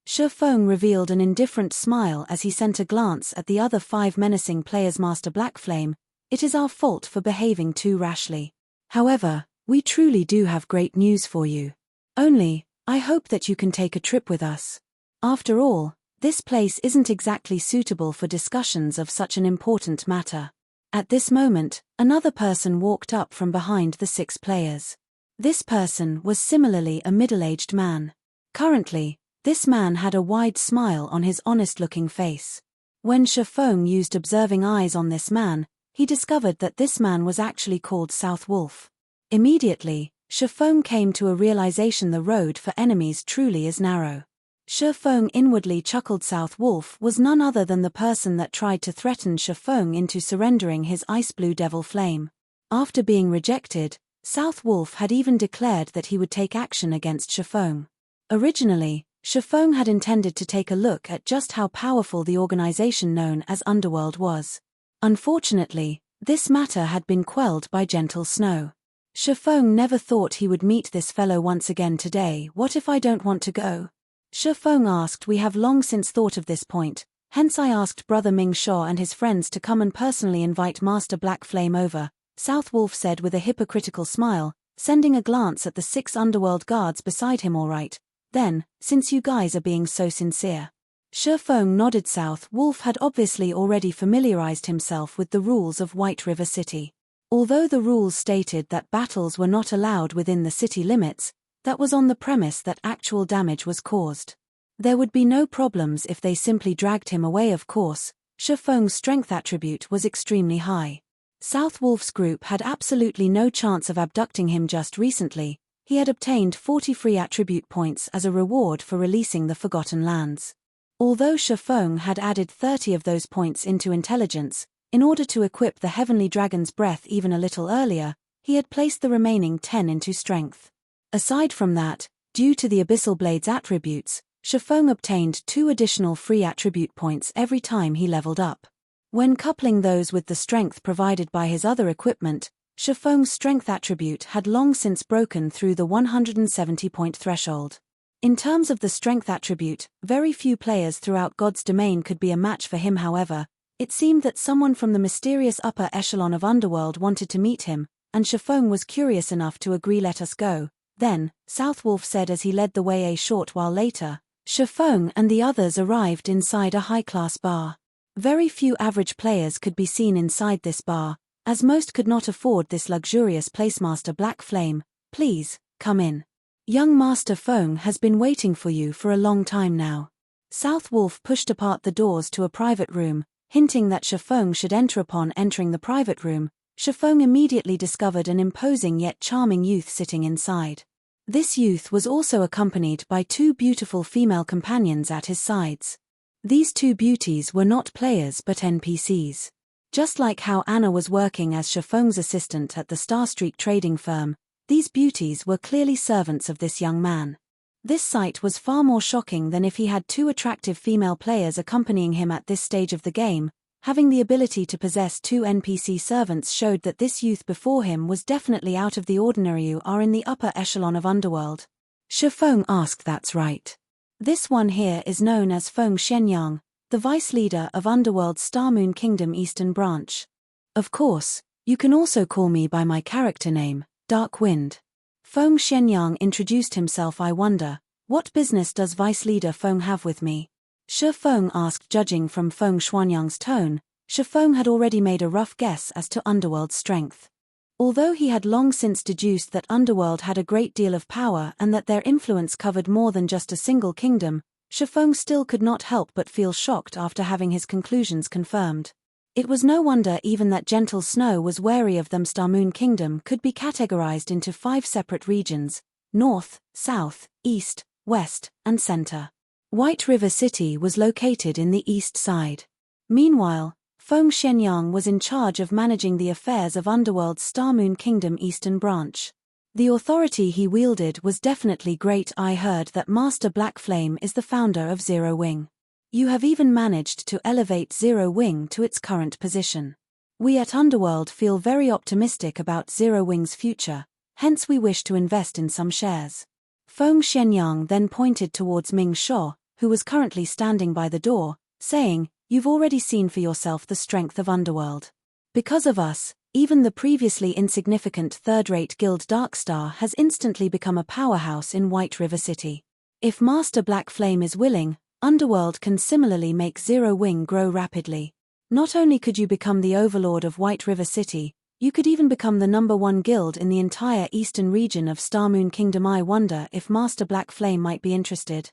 Shifeng revealed an indifferent smile as he sent a glance at the other 5 menacing players. "Master Black Flame, it is our fault for behaving too rashly. However, we truly do have great news for you. Only, I hope that you can take a trip with us. After all, this place isn't exactly suitable for discussions of such an important matter." At this moment, another person walked up from behind the 6 players. This person was similarly a middle-aged man. Currently, this man had a wide smile on his honest-looking face. When Shifeng used observing eyes on this man, he discovered that this man was actually called South Wolf. Immediately, Shifeng came to a realization: the road for enemies truly is narrow. Shifeng inwardly chuckled. South Wolf was none other than the person that tried to threaten Shifeng into surrendering his ice blue devil flame. After being rejected, South Wolf had even declared that he would take action against Shifeng. Originally, Shifeng had intended to take a look at just how powerful the organization known as Underworld was. Unfortunately, this matter had been quelled by gentle snow. Shifeng never thought he would meet this fellow once again today. "What if I don't want to go?" Shifeng asked. "We have long since thought of this point, hence I asked Brother Ming Shaw and his friends to come and personally invite Master Black Flame over," South Wolf said with a hypocritical smile, sending a glance at the 6 Underworld guards beside him. "All right, then, since you guys are being so sincere." Shifeng nodded. South Wolf had obviously already familiarized himself with the rules of White River City. Although the rules stated that battles were not allowed within the city limits, that was on the premise that actual damage was caused. There would be no problems if they simply dragged him away. Of course, Shifeng's strength attribute was extremely high. South Wolf's group had absolutely no chance of abducting him. Just recently, he had obtained 40 free attribute points as a reward for releasing the Forgotten Lands. Although Shifeng had added 30 of those points into intelligence, in order to equip the Heavenly Dragon's Breath even a little earlier, he had placed the remaining 10 into strength. Aside from that, due to the Abyssal Blade's attributes, Shifeng obtained 2 additional free attribute points every time he leveled up. When coupling those with the strength provided by his other equipment, Shifeng's strength attribute had long since broken through the 170-point threshold. In terms of the strength attribute, very few players throughout God's domain could be a match for him. However, it seemed that someone from the mysterious upper echelon of Underworld wanted to meet him, and Shifeng was curious enough to agree. "Let us go, then," South Wolf said as he led the way. A short while later, Shifeng and the others arrived inside a high-class bar. Very few average players could be seen inside this bar, as most could not afford this luxurious place. Master Black Flame, please, come in. Young Master Feng has been waiting for you for a long time now. South Wolf pushed apart the doors to a private room, hinting that Shifeng should enter. Upon entering the private room, Shifeng immediately discovered an imposing yet charming youth sitting inside. This youth was also accompanied by two beautiful female companions at his sides. These two beauties were not players but NPCs. Just like how Anna was working as Shifeng's assistant at the Starstreak trading firm, these beauties were clearly servants of this young man. This sight was far more shocking than if he had two attractive female players accompanying him at this stage of the game. Having the ability to possess two NPC servants showed that this youth before him was definitely out of the ordinary. You are in the upper echelon of Underworld. Shifeng asked. That's right. This one here is known as Feng Shenyang, the vice leader of Underworld's Starmoon Kingdom Eastern Branch. Of course, you can also call me by my character name, Dark Wind. Feng Shenyang introduced himself. I wonder, what business does Vice Leader Feng have with me? Shifeng asked. Judging from Feng Shenyang's tone, Shifeng had already made a rough guess as to Underworld's strength. Although he had long since deduced that Underworld had a great deal of power and that their influence covered more than just a single kingdom, Shifeng still could not help but feel shocked after having his conclusions confirmed. It was no wonder even that Gentle Snow was wary of them. Starmoon Kingdom could be categorized into 5 separate regions: North, South, East, West, and Center. White River City was located in the east side. Meanwhile, Feng Shenyang was in charge of managing the affairs of Underworld's Starmoon Kingdom Eastern Branch. The authority he wielded was definitely great. I heard that Master Black Flame is the founder of Zero Wing. You have even managed to elevate Zero Wing to its current position. We at Underworld feel very optimistic about Zero Wing's future, hence we wish to invest in some shares. Feng Shenyang then pointed towards Ming Sho, who was currently standing by the door, saying, "You've already seen for yourself the strength of Underworld. Because of us, even the previously insignificant third-rate guild Darkstar has instantly become a powerhouse in White River City. If Master Black Flame is willing, Underworld can similarly make Zero Wing grow rapidly. Not only could you become the overlord of White River City, you could even become the #1 guild in the entire eastern region of Starmoon Kingdom. I wonder if Master Black Flame might be interested."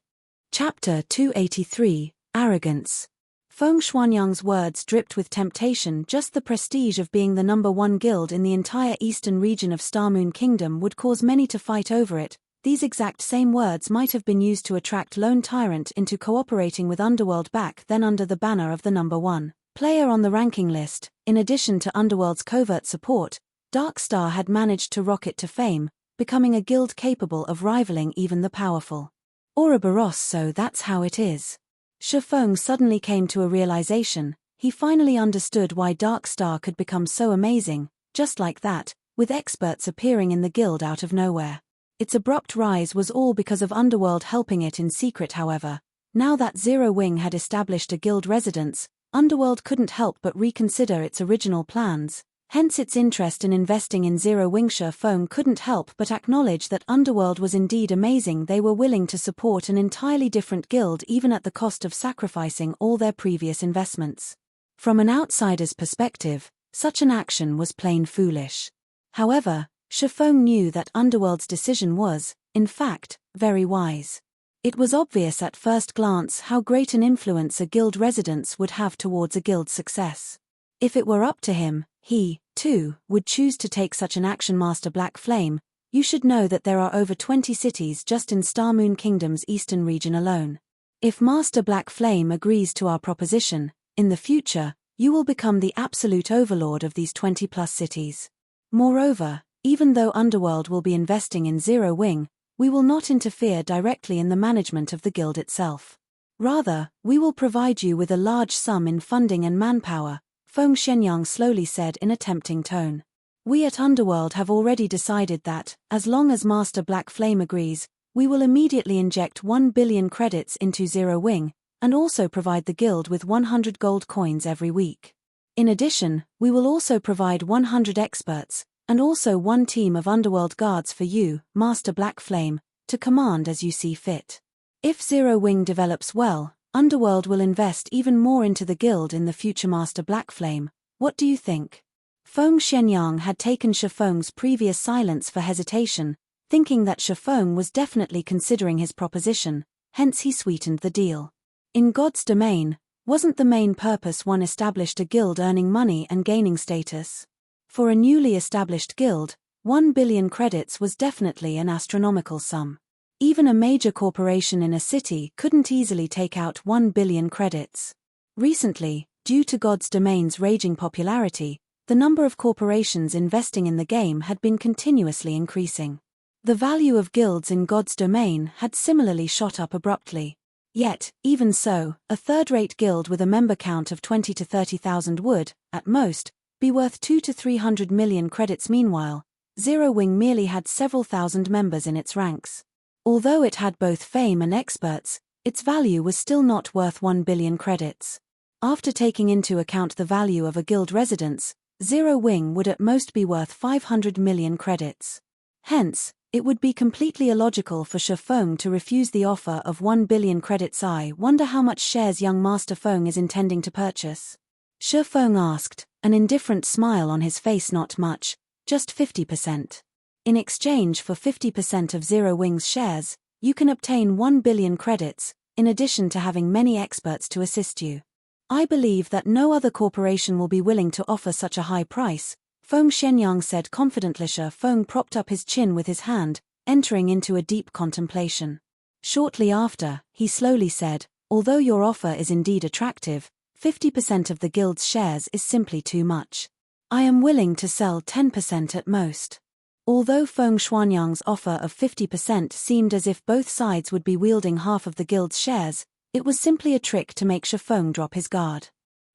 Chapter 283, Arrogance. Feng Xuanyang's words dripped with temptation. Just the prestige of being the #1 guild in the entire eastern region of Starmoon Kingdom would cause many to fight over it. These exact same words might have been used to attract Lone Tyrant into cooperating with Underworld back then under the banner of the #1 player on the ranking list. In addition to Underworld's covert support, Darkstar had managed to rocket to fame, becoming a guild capable of rivaling even the powerful Ouroboros. So that's how it is. Shifeng suddenly came to a realization. He finally understood why Darkstar could become so amazing, just like that, with experts appearing in the guild out of nowhere. Its abrupt rise was all because of Underworld helping it in secret. However, now that Zero Wing had established a guild residence, Underworld couldn't help but reconsider its original plans, hence its interest in investing in Zero Wing. Shifeng couldn't help but acknowledge that Underworld was indeed amazing. They were willing to support an entirely different guild even at the cost of sacrificing all their previous investments. From an outsider's perspective, such an action was plain foolish. However, Shifeng knew that Underworld's decision was, in fact, very wise. It was obvious at first glance how great an influence a guild residence would have towards a guild's success. If it were up to him, he, too, would choose to take such an action. Master Black Flame, you should know that there are over 20 cities just in Starmoon Kingdom's eastern region alone. If Master Black Flame agrees to our proposition, in the future, you will become the absolute overlord of these 20+ cities. Moreover, even though Underworld will be investing in Zero Wing, we will not interfere directly in the management of the guild itself. Rather, we will provide you with a large sum in funding and manpower, Feng Shenyang slowly said in a tempting tone. We at Underworld have already decided that, as long as Master Black Flame agrees, we will immediately inject 1 billion credits into Zero Wing, and also provide the guild with 100 gold coins every week. In addition, we will also provide 100 experts, and also 1 team of Underworld guards for you, Master Black Flame, to command as you see fit. If Zero Wing develops well, Underworld will invest even more into the guild in the future. Master Blackflame, what do you think? Feng Xianyang had taken Shifeng's previous silence for hesitation, thinking that Shifeng was definitely considering his proposition, hence he sweetened the deal. In God's domain, wasn't the main purpose one established a guild earning money and gaining status? For a newly established guild, 1 billion credits was definitely an astronomical sum. Even a major corporation in a city couldn't easily take out 1 billion credits. Recently, due to God's domain's raging popularity, the number of corporations investing in the game had been continuously increasing. The value of guilds in God's domain had similarly shot up abruptly. Yet, even so, a third-rate guild with a member count of 20 to 30,000 would, at most, be worth 2 to 300 million credits. Meanwhile, Zero Wing merely had several thousand members in its ranks. Although it had both fame and experts, its value was still not worth 1 billion credits. After taking into account the value of a guild residence, Zero Wing would at most be worth 500 million credits. Hence, it would be completely illogical for Shifeng to refuse the offer of 1 billion credits. I wonder how much shares young Master Feng is intending to purchase? Shifeng asked, an indifferent smile on his face. Not much, just 50%. In exchange for 50% of Zero Wing's shares, you can obtain 1 billion credits, in addition to having many experts to assist you. I believe that no other corporation will be willing to offer such a high price, Feng Xianyang said confidently. Feng propped up his chin with his hand, entering into a deep contemplation. Shortly after, he slowly said, although your offer is indeed attractive, 50% of the guild's shares is simply too much. I am willing to sell 10% at most. Although Feng Xianyang's offer of 50% seemed as if both sides would be wielding half of the guild's shares, it was simply a trick to make Shifeng drop his guard.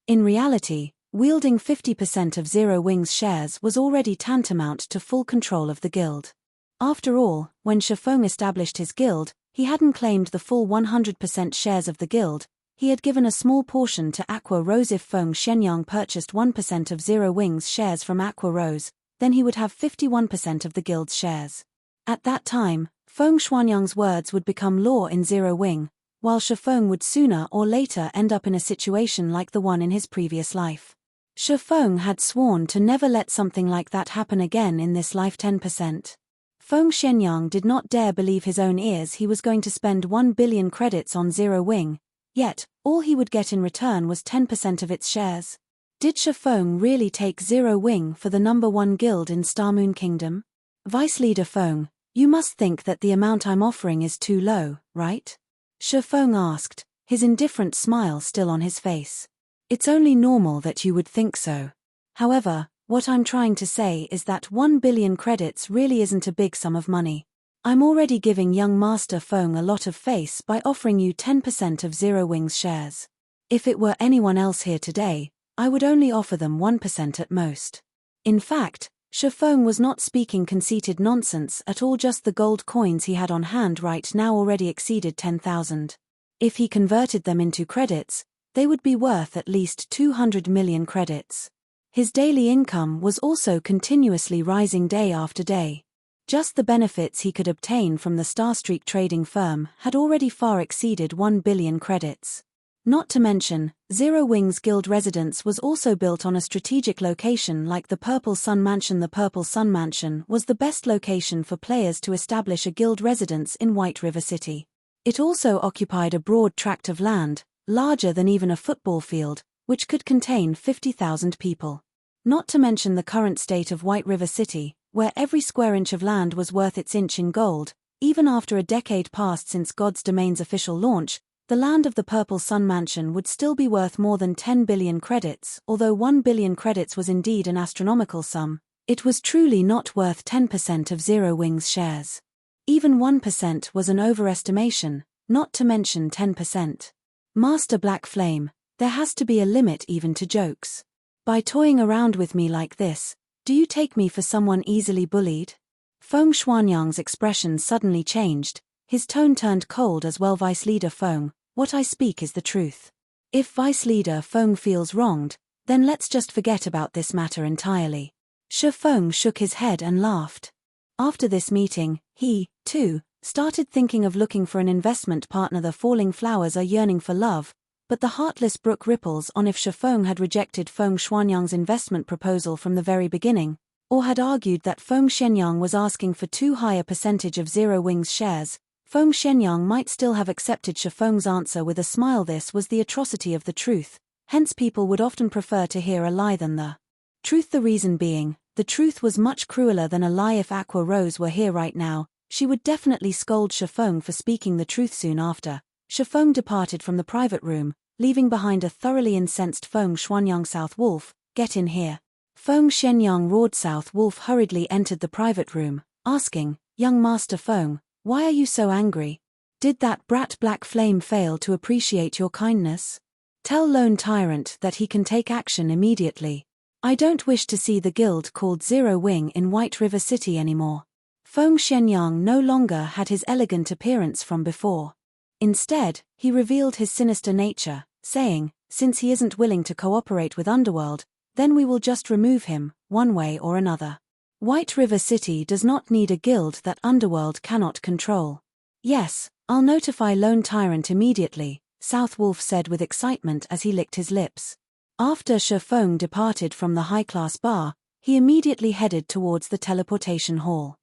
In reality, wielding 50% of Zero Wing's shares was already tantamount to full control of the guild. After all, when Shifeng established his guild, he hadn't claimed the full 100% shares of the guild, he had given a small portion to Aqua Rose. If Feng Xianyang purchased 1% of Zero Wing's shares from Aqua Rose, then he would have 51% of the guild's shares. At that time, Feng Xianyang's words would become law in Zero Wing, while Shifeng would sooner or later end up in a situation like the one in his previous life. Shifeng had sworn to never let something like that happen again in this life. 10%. Feng Xianyang did not dare believe his own ears. He was going to spend 1 billion credits on Zero Wing, yet, all he would get in return was 10% of its shares. Did Shifeng really take Zero Wing for the number 1 guild in Starmoon Kingdom? Vice Leader Feng, you must think that the amount I'm offering is too low, right? Shifeng asked, his indifferent smile still on his face. It's only normal that you would think so. However, what I'm trying to say is that 1 billion credits really isn't a big sum of money. I'm already giving young Master Feng a lot of face by offering you 10% of Zero Wing's shares. If it were anyone else here today, I would only offer them 1% at most. In fact, Shifeng was not speaking conceited nonsense at all. Just the gold coins he had on hand right now already exceeded 10,000. If he converted them into credits, they would be worth at least 200 million credits. His daily income was also continuously rising day after day. Just the benefits he could obtain from the Starstreak trading firm had already far exceeded 1 billion credits. Not to mention, Zero Wing's guild residence was also built on a strategic location like the Purple Sun Mansion. The Purple Sun Mansion was the best location for players to establish a guild residence in White River City. It also occupied a broad tract of land, larger than even a football field, which could contain 50,000 people. Not to mention the current state of White River City, where every square inch of land was worth its inch in gold. Even after a decade passed since God's Domain's official launch, the land of the Purple Sun Mansion would still be worth more than 10 billion credits. Although 1 billion credits was indeed an astronomical sum, it was truly not worth 10% of Zero Wing's shares. Even 1% was an overestimation, not to mention 10%. Master Black Flame, there has to be a limit even to jokes. By toying around with me like this, do you take me for someone easily bullied? Feng Xianyang's expression suddenly changed, his tone turned cold as well. Vice Leader Feng, what I speak is the truth. If Vice Leader Feng feels wronged, then let's just forget about this matter entirely. Shifeng shook his head and laughed. After this meeting, he, too, started thinking of looking for an investment partner. The falling flowers are yearning for love, but the heartless brook ripples on if Shifeng had rejected Feng Xuanyang's investment proposal from the very beginning, or had argued that Feng Xianyang was asking for too high a percentage of Zero Wings shares. Feng Xianyang might still have accepted Shifeng's answer with a smile. This was the atrocity of the truth, hence people would often prefer to hear a lie than the truth. The reason being, the truth was much crueler than a lie. If Aqua Rose were here right now, she would definitely scold Shifeng for speaking the truth. Soon after, Shifeng departed from the private room, leaving behind a thoroughly incensed Feng Xuanyang. South Wolf, get in here. Feng Xianyang roared. South Wolf hurriedly entered the private room, asking, young Master Feng, why are you so angry? Did that brat Black Flame fail to appreciate your kindness? Tell Lone Tyrant that he can take action immediately. I don't wish to see the guild called Zero Wing in White River City anymore. Feng Xianyang no longer had his elegant appearance from before. Instead, he revealed his sinister nature, saying, since he isn't willing to cooperate with Underworld, then we will just remove him, one way or another. White River City does not need a guild that Underworld cannot control. Yes, I'll notify Lone Tyrant immediately, South Wolf said with excitement as he licked his lips. After Shifeng departed from the high-class bar, he immediately headed towards the teleportation hall.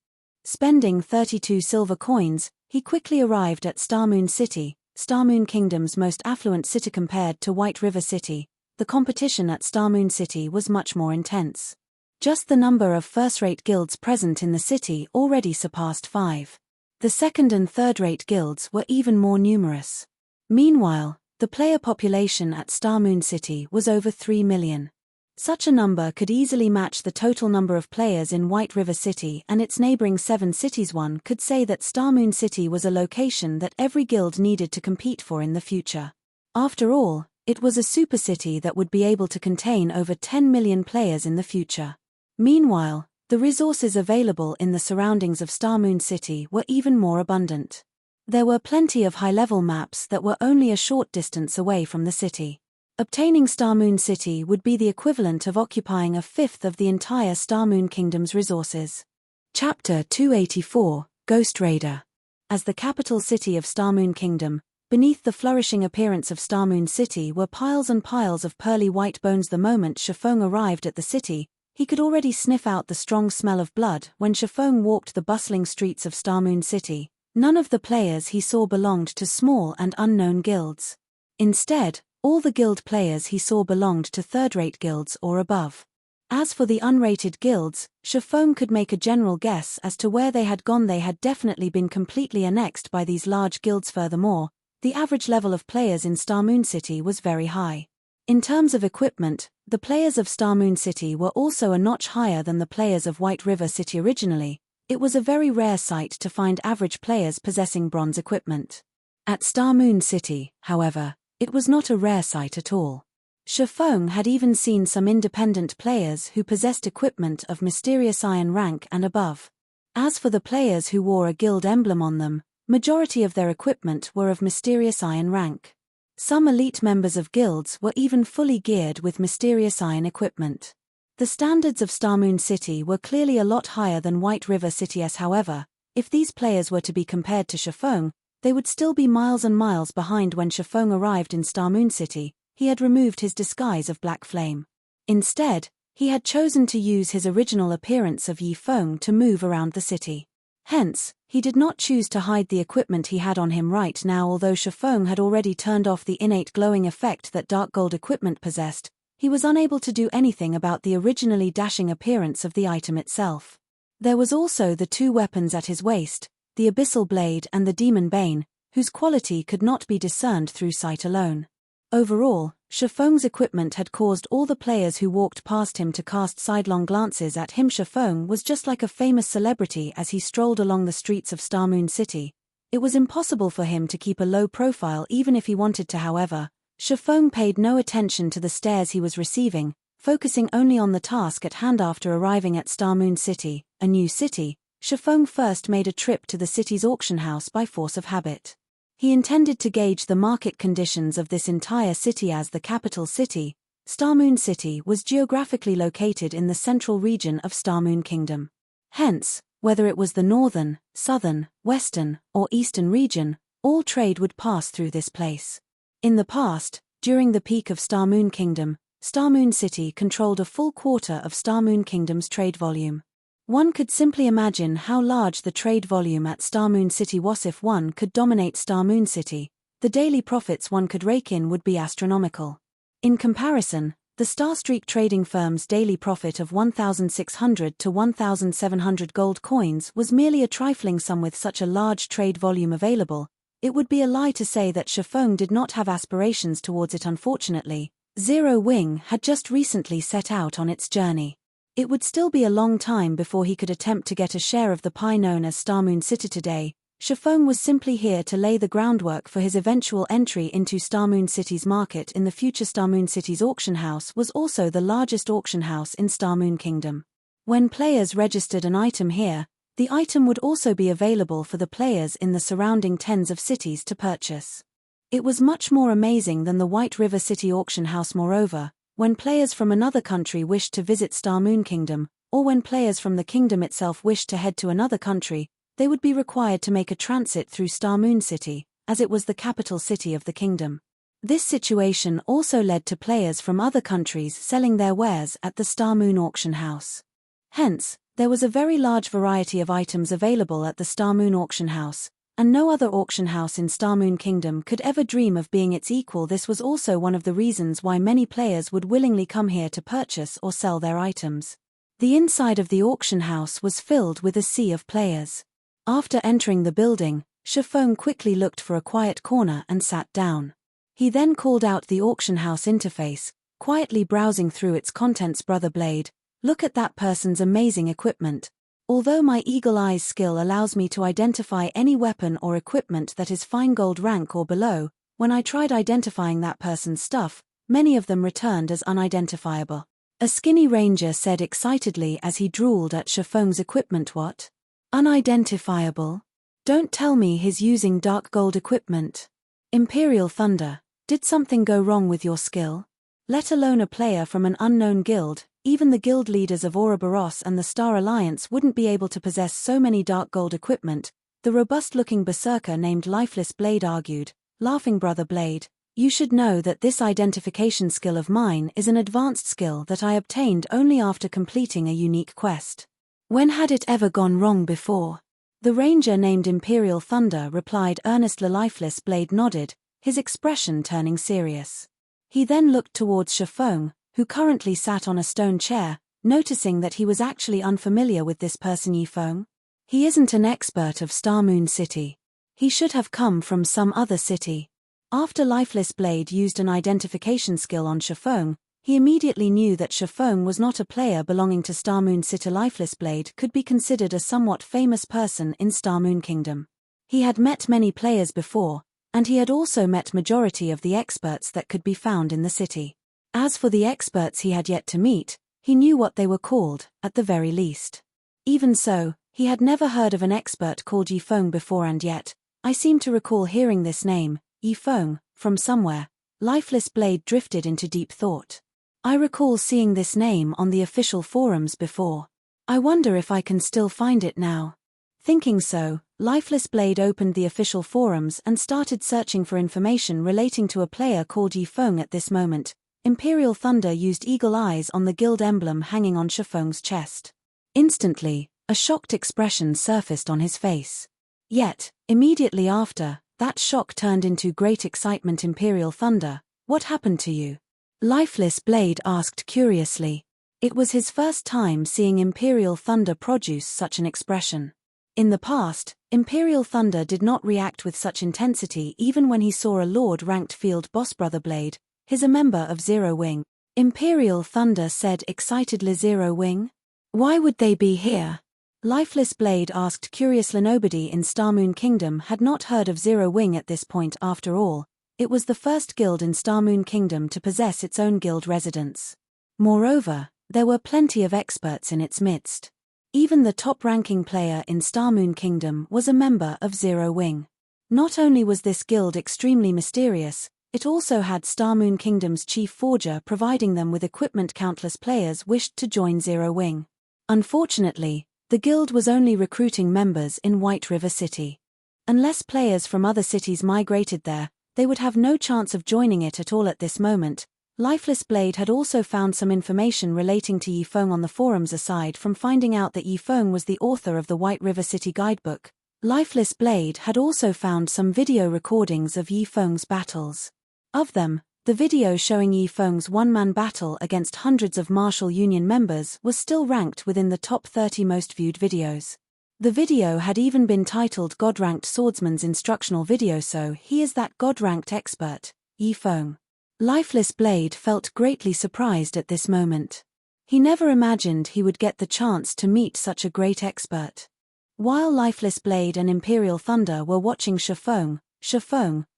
Spending 32 silver coins, he quickly arrived at Starmoon City, Starmoon Kingdom's most affluent city. Compared to White River City, the competition at Starmoon City was much more intense. Just the number of first-rate guilds present in the city already surpassed 5. The second- and third-rate guilds were even more numerous. Meanwhile, the player population at Starmoon City was over 3 million. Such a number could easily match the total number of players in White River City and its neighboring 7 cities. One could say that Starmoon City was a location that every guild needed to compete for in the future. After all, it was a super city that would be able to contain over 10 million players in the future. Meanwhile, the resources available in the surroundings of Starmoon City were even more abundant. There were plenty of high-level maps that were only a short distance away from the city. Obtaining Starmoon City would be the equivalent of occupying a fifth of the entire Starmoon Kingdom's resources. Chapter 284, Ghost Raider. As the capital city of Starmoon Kingdom, beneath the flourishing appearance of Starmoon City were piles and piles of pearly white bones. The moment Shifeng arrived at the city, he could already sniff out the strong smell of blood. When Shifeng walked the bustling streets of Starmoon City, none of the players he saw belonged to small and unknown guilds. Instead, all the guild players he saw belonged to third-rate guilds or above. As for the unrated guilds, Shifeng could make a general guess as to where they had gone. They had definitely been completely annexed by these large guilds. Furthermore, the average level of players in Starmoon City was very high. In terms of equipment, the players of Starmoon City were also a notch higher than the players of White River City. Originally, it was a very rare sight to find average players possessing bronze equipment. At Starmoon City, however, it was not a rare sight at all. Shifeng had even seen some independent players who possessed equipment of mysterious iron rank and above. As for the players who wore a guild emblem on them, majority of their equipment were of mysterious iron rank. Some elite members of guilds were even fully geared with mysterious iron equipment. The standards of Starmoon City were clearly a lot higher than White River City's. However, if these players were to be compared to Shifeng, they would still be miles and miles behind. When Shifeng arrived in Starmoon City, he had removed his disguise of Black Flame. Instead, he had chosen to use his original appearance of Yi Feng to move around the city. Hence, he did not choose to hide the equipment he had on him right now. Although Shifeng had already turned off the innate glowing effect that dark gold equipment possessed, he was unable to do anything about the originally dashing appearance of the item itself. There was also the 2 weapons at his waist, the Abyssal Blade and the Demon Bane, whose quality could not be discerned through sight alone. Overall, Shifeng's equipment had caused all the players who walked past him to cast sidelong glances at him. Shifeng was just like a famous celebrity as he strolled along the streets of Starmoon City. It was impossible for him to keep a low profile even if he wanted to. However, Shifeng paid no attention to the stares he was receiving, focusing only on the task at hand. After arriving at Starmoon City, a new city, Shifeng first made a trip to the city's auction house by force of habit. He intended to gauge the market conditions of this entire city. As the capital city, Starmoon City was geographically located in the central region of Starmoon Kingdom. Hence, Whether it was the northern, southern, western, or eastern region, all trade would pass through this place. In the past, during the peak of Star Moon Kingdom, Star Moon City controlled a full quarter of Star Moon Kingdom's trade volume. One could simply imagine how large the trade volume at Star Moon City was if one could dominate Star Moon City. The daily profits one could rake in would be astronomical. In comparison, the Star Streak trading firm's daily profit of 1,600 to 1,700 gold coins was merely a trifling sum with such a large trade volume available. It would be a lie to say that Shifeng did not have aspirations towards it. Unfortunately, Zero Wing had just recently set out on its journey. It would still be a long time before he could attempt to get a share of the pie known as Star Moon City today. Shifeng was simply here to lay the groundwork for his eventual entry into Star Moon City's market. In the future, Star Moon City's auction house was also the largest auction house in Star Moon Kingdom. When players registered an item here, the item would also be available for the players in the surrounding tens of cities to purchase. It was much more amazing than the White River City auction house. Moreover, when players from another country wished to visit Star Moon Kingdom, or when players from the kingdom itself wished to head to another country, they would be required to make a transit through Star Moon City, as it was the capital city of the kingdom. This situation also led to players from other countries selling their wares at the Star Moon auction house. Hence, there was a very large variety of items available at the Star Moon auction house, and no other auction house in Star Moon Kingdom could ever dream of being its equal. This was also one of the reasons why many players would willingly come here to purchase or sell their items. The inside of the auction house was filled with a sea of players. After entering the building, Shifeng quickly looked for a quiet corner and sat down. He then called out the auction house interface, quietly browsing through its contents. Brother Blade, look at that person's amazing equipment. Although my eagle eyes skill allows me to identify any weapon or equipment that is fine gold rank or below, when I tried identifying that person's stuff, many of them returned as unidentifiable. A skinny ranger said excitedly as he drooled at Shifeng's equipment. What? Unidentifiable? Don't tell me he's using dark gold equipment. Imperial Thunder, did something go wrong with your skill? Let alone a player from an unknown guild, even the guild leaders of Ouroboros and the Star Alliance wouldn't be able to possess so many dark gold equipment, the robust-looking berserker named Lifeless Blade argued, laughing. Brother Blade, you should know that this identification skill of mine is an advanced skill that I obtained only after completing a unique quest. When had it ever gone wrong before? The ranger named Imperial Thunder replied earnestly. Lifeless Blade nodded, his expression turning serious. He then looked towards Shifeng, who currently sat on a stone chair, noticing that he was actually unfamiliar with this person. Yifeng? He isn't an expert of Star Moon City. He should have come from some other city. After Lifeless Blade used an identification skill on Shifeng, he immediately knew that Shifeng was not a player belonging to Star Moon City. Lifeless Blade could be considered a somewhat famous person in Star Moon Kingdom. He had met many players before, and he had also met majority of the experts that could be found in the city. As for the experts he had yet to meet, he knew what they were called, at the very least. Even so, he had never heard of an expert called Yifeng before, and yet, I seem to recall hearing this name, Yifeng, from somewhere. Lifeless Blade drifted into deep thought. I recall seeing this name on the official forums before. I wonder if I can still find it now. Thinking so, Lifeless Blade opened the official forums and started searching for information relating to a player called Yifeng. At this moment, Imperial Thunder used eagle eyes on the guild emblem hanging on Shifeng's chest. Instantly, a shocked expression surfaced on his face. Yet, immediately after, that shock turned into great excitement. Imperial Thunder, what happened to you? Lifeless Blade asked curiously. It was his first time seeing Imperial Thunder produce such an expression. In the past, Imperial Thunder did not react with such intensity even when he saw a Lord-ranked field boss. Brother Blade, he's a member of Zero Wing. Imperial Thunder said excitedly. Zero Wing? Why would they be here? Lifeless Blade asked curiously. Nobody in Star Moon Kingdom had not heard of Zero Wing at this point. After all, it was the first guild in Star Moon Kingdom to possess its own guild residence. Moreover, there were plenty of experts in its midst. Even the top-ranking player in Star Moon Kingdom was a member of Zero Wing. Not only was this guild extremely mysterious, it also had Star Moon Kingdom's chief forger providing them with equipment. Countless players wished to join Zero Wing. Unfortunately, The guild was only recruiting members in White River City. Unless players from other cities migrated there, they would have no chance of joining it at all at this moment. Lifeless Blade had also found some information relating to Yifeng on the forums aside from finding out that Yifeng was the author of the White River City guidebook. Lifeless Blade had also found some video recordings of Yifeng's battles. Of them, the video showing Yifeng's one-man battle against hundreds of Martial Union members was still ranked within the top 30 most viewed videos. The video had even been titled God-Ranked Swordsman's Instructional Video, so he is that God-ranked expert, Yifeng. Lifeless Blade felt greatly surprised at this moment. He never imagined he would get the chance to meet such a great expert. While Lifeless Blade and Imperial Thunder were watching Shifeng,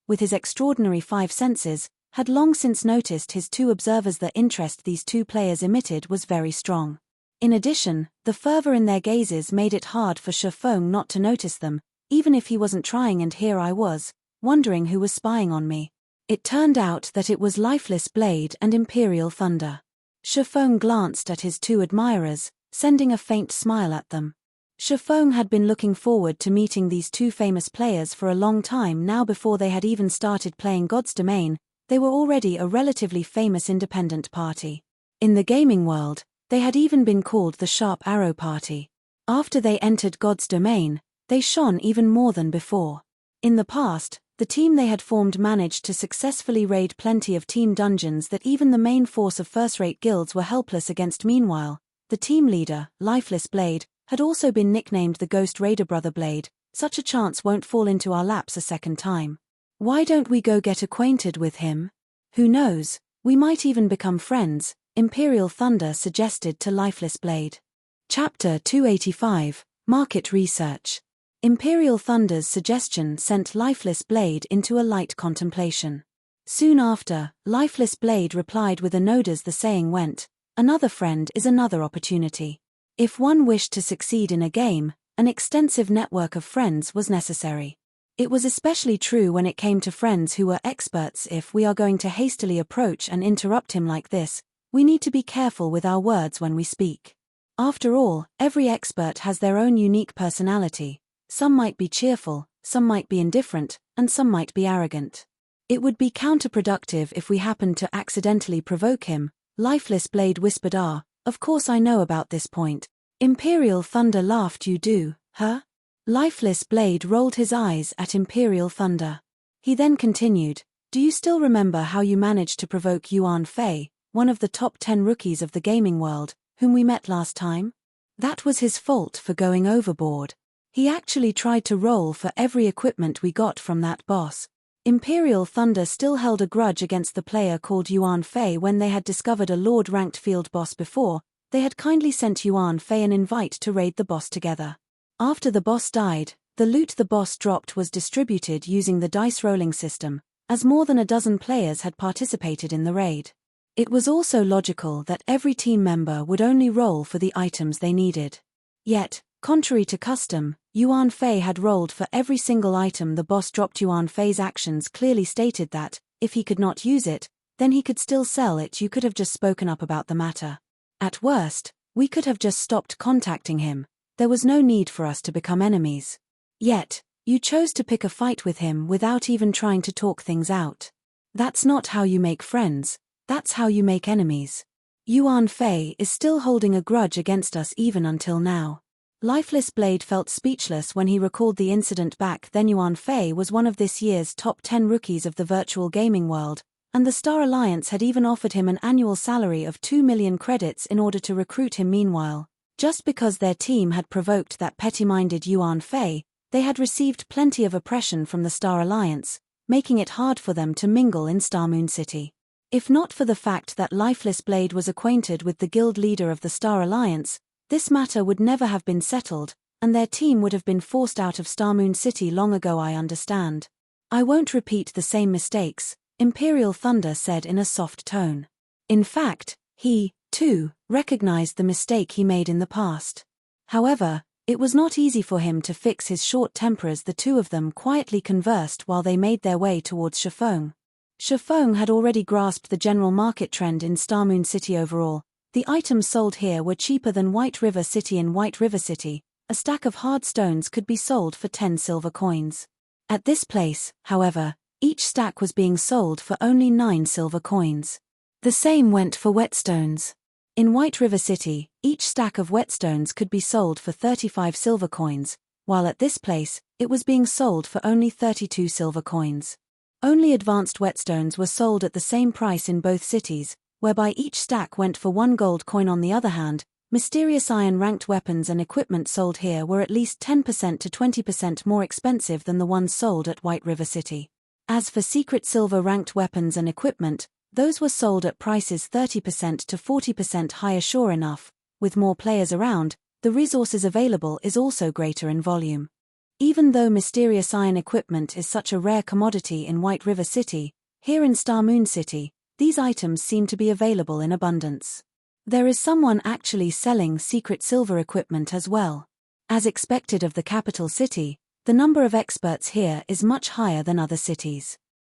with his extraordinary 5 senses, had long since noticed his 2 observers. The interest these 2 players emitted was very strong. In addition, the fervor in their gazes made it hard for Shifeng not to notice them, even if he wasn't trying, and here I was, wondering who was spying on me. It turned out that it was Lifeless Blade and Imperial Thunder. Shifeng glanced at his 2 admirers, sending a faint smile at them. Shifeng had been looking forward to meeting these 2 famous players for a long time now. Before they had even started playing God's Domain, they were already a relatively famous independent party. In the gaming world, they had even been called the Sharp Arrow Party. After they entered God's Domain, they shone even more than before. In the past, the team they had formed managed to successfully raid plenty of team dungeons that even the main force of first-rate guilds were helpless against. Meanwhile, the team leader, Lifeless Blade, had also been nicknamed the Ghost Raider Brother Blade. Such a chance won't fall into our laps a second time. Why don't we go get acquainted with him? Who knows, we might even become friends, Imperial Thunder suggested to Lifeless Blade. Chapter 285, Market Research. Imperial Thunder's suggestion sent Lifeless Blade into a light contemplation. Soon after, Lifeless Blade replied with a nod. As the saying went, another friend is another opportunity. If one wished to succeed in a game, an extensive network of friends was necessary. It was especially true when it came to friends who were experts. If we are going to hastily approach and interrupt him like this, we need to be careful with our words when we speak. After all, every expert has their own unique personality. Some might be cheerful, some might be indifferent, and some might be arrogant. It would be counterproductive if we happened to accidentally provoke him. Lifeless Blade whispered, of course I know about this point. Imperial Thunder laughed. You do, huh? Lifeless Blade rolled his eyes at Imperial Thunder. He then continued, do you still remember how you managed to provoke Yuan Fei, one of the top 10 rookies of the gaming world, whom we met last time? That was his fault for going overboard. He actually tried to roll for every equipment we got from that boss. Imperial Thunder still held a grudge against the player called Yuan Fei. When they had discovered a Lord-ranked field boss before, they had kindly sent Yuan Fei an invite to raid the boss together. After the boss died, the loot the boss dropped was distributed using the dice rolling system, as more than a dozen players had participated in the raid. It was also logical that every team member would only roll for the items they needed. Yet, contrary to custom, Yuan Fei had rolled for every single item the boss dropped. Yuan Fei's actions clearly stated that, if he could not use it, then he could still sell it. You could have just spoken up about the matter. At worst, we could have just stopped contacting him. There was no need for us to become enemies. Yet, you chose to pick a fight with him without even trying to talk things out. That's not how you make friends, that's how you make enemies. Yuan Fei is still holding a grudge against us even until now. Lifeless Blade felt speechless when he recalled the incident back then. Yuan Fei was one of this year's top 10 rookies of the virtual gaming world, and the Star Alliance had even offered him an annual salary of 2 million credits in order to recruit him. Meanwhile, just because their team had provoked that petty-minded Yuan Fei, they had received plenty of oppression from the Star Alliance, making it hard for them to mingle in Starmoon City. If not for the fact that Lifeless Blade was acquainted with the guild leader of the Star Alliance, this matter would never have been settled, and their team would have been forced out of Starmoon City long ago. I understand. I won't repeat the same mistakes, Imperial Thunder said in a soft tone. In fact, he, too, recognized the mistake he made in the past. However, it was not easy for him to fix his short temper. As the two of them quietly conversed while they made their way towards Shifeng. Shifeng had already grasped the general market trend in Starmoon City overall. The items sold here were cheaper than White River City. In White River City, a stack of hard stones could be sold for 10 silver coins. At this place, however, each stack was being sold for only 9 silver coins. The same went for whetstones. In White River City, each stack of whetstones could be sold for 35 silver coins, while at this place, it was being sold for only 32 silver coins. Only advanced whetstones were sold at the same price in both cities, whereby each stack went for 1 gold coin. On the other hand, mysterious iron ranked weapons and equipment sold here were at least 10% to 20% more expensive than the ones sold at White River City. As for secret silver ranked weapons and equipment, those were sold at prices 30% to 40% higher. Sure enough, with more players around, the resources available is also greater in volume. Even though mysterious iron equipment is such a rare commodity in White River City, here in Star Moon City, these items seem to be available in abundance. There is someone actually selling secret silver equipment as well. As expected of the capital city, the number of experts here is much higher than other cities.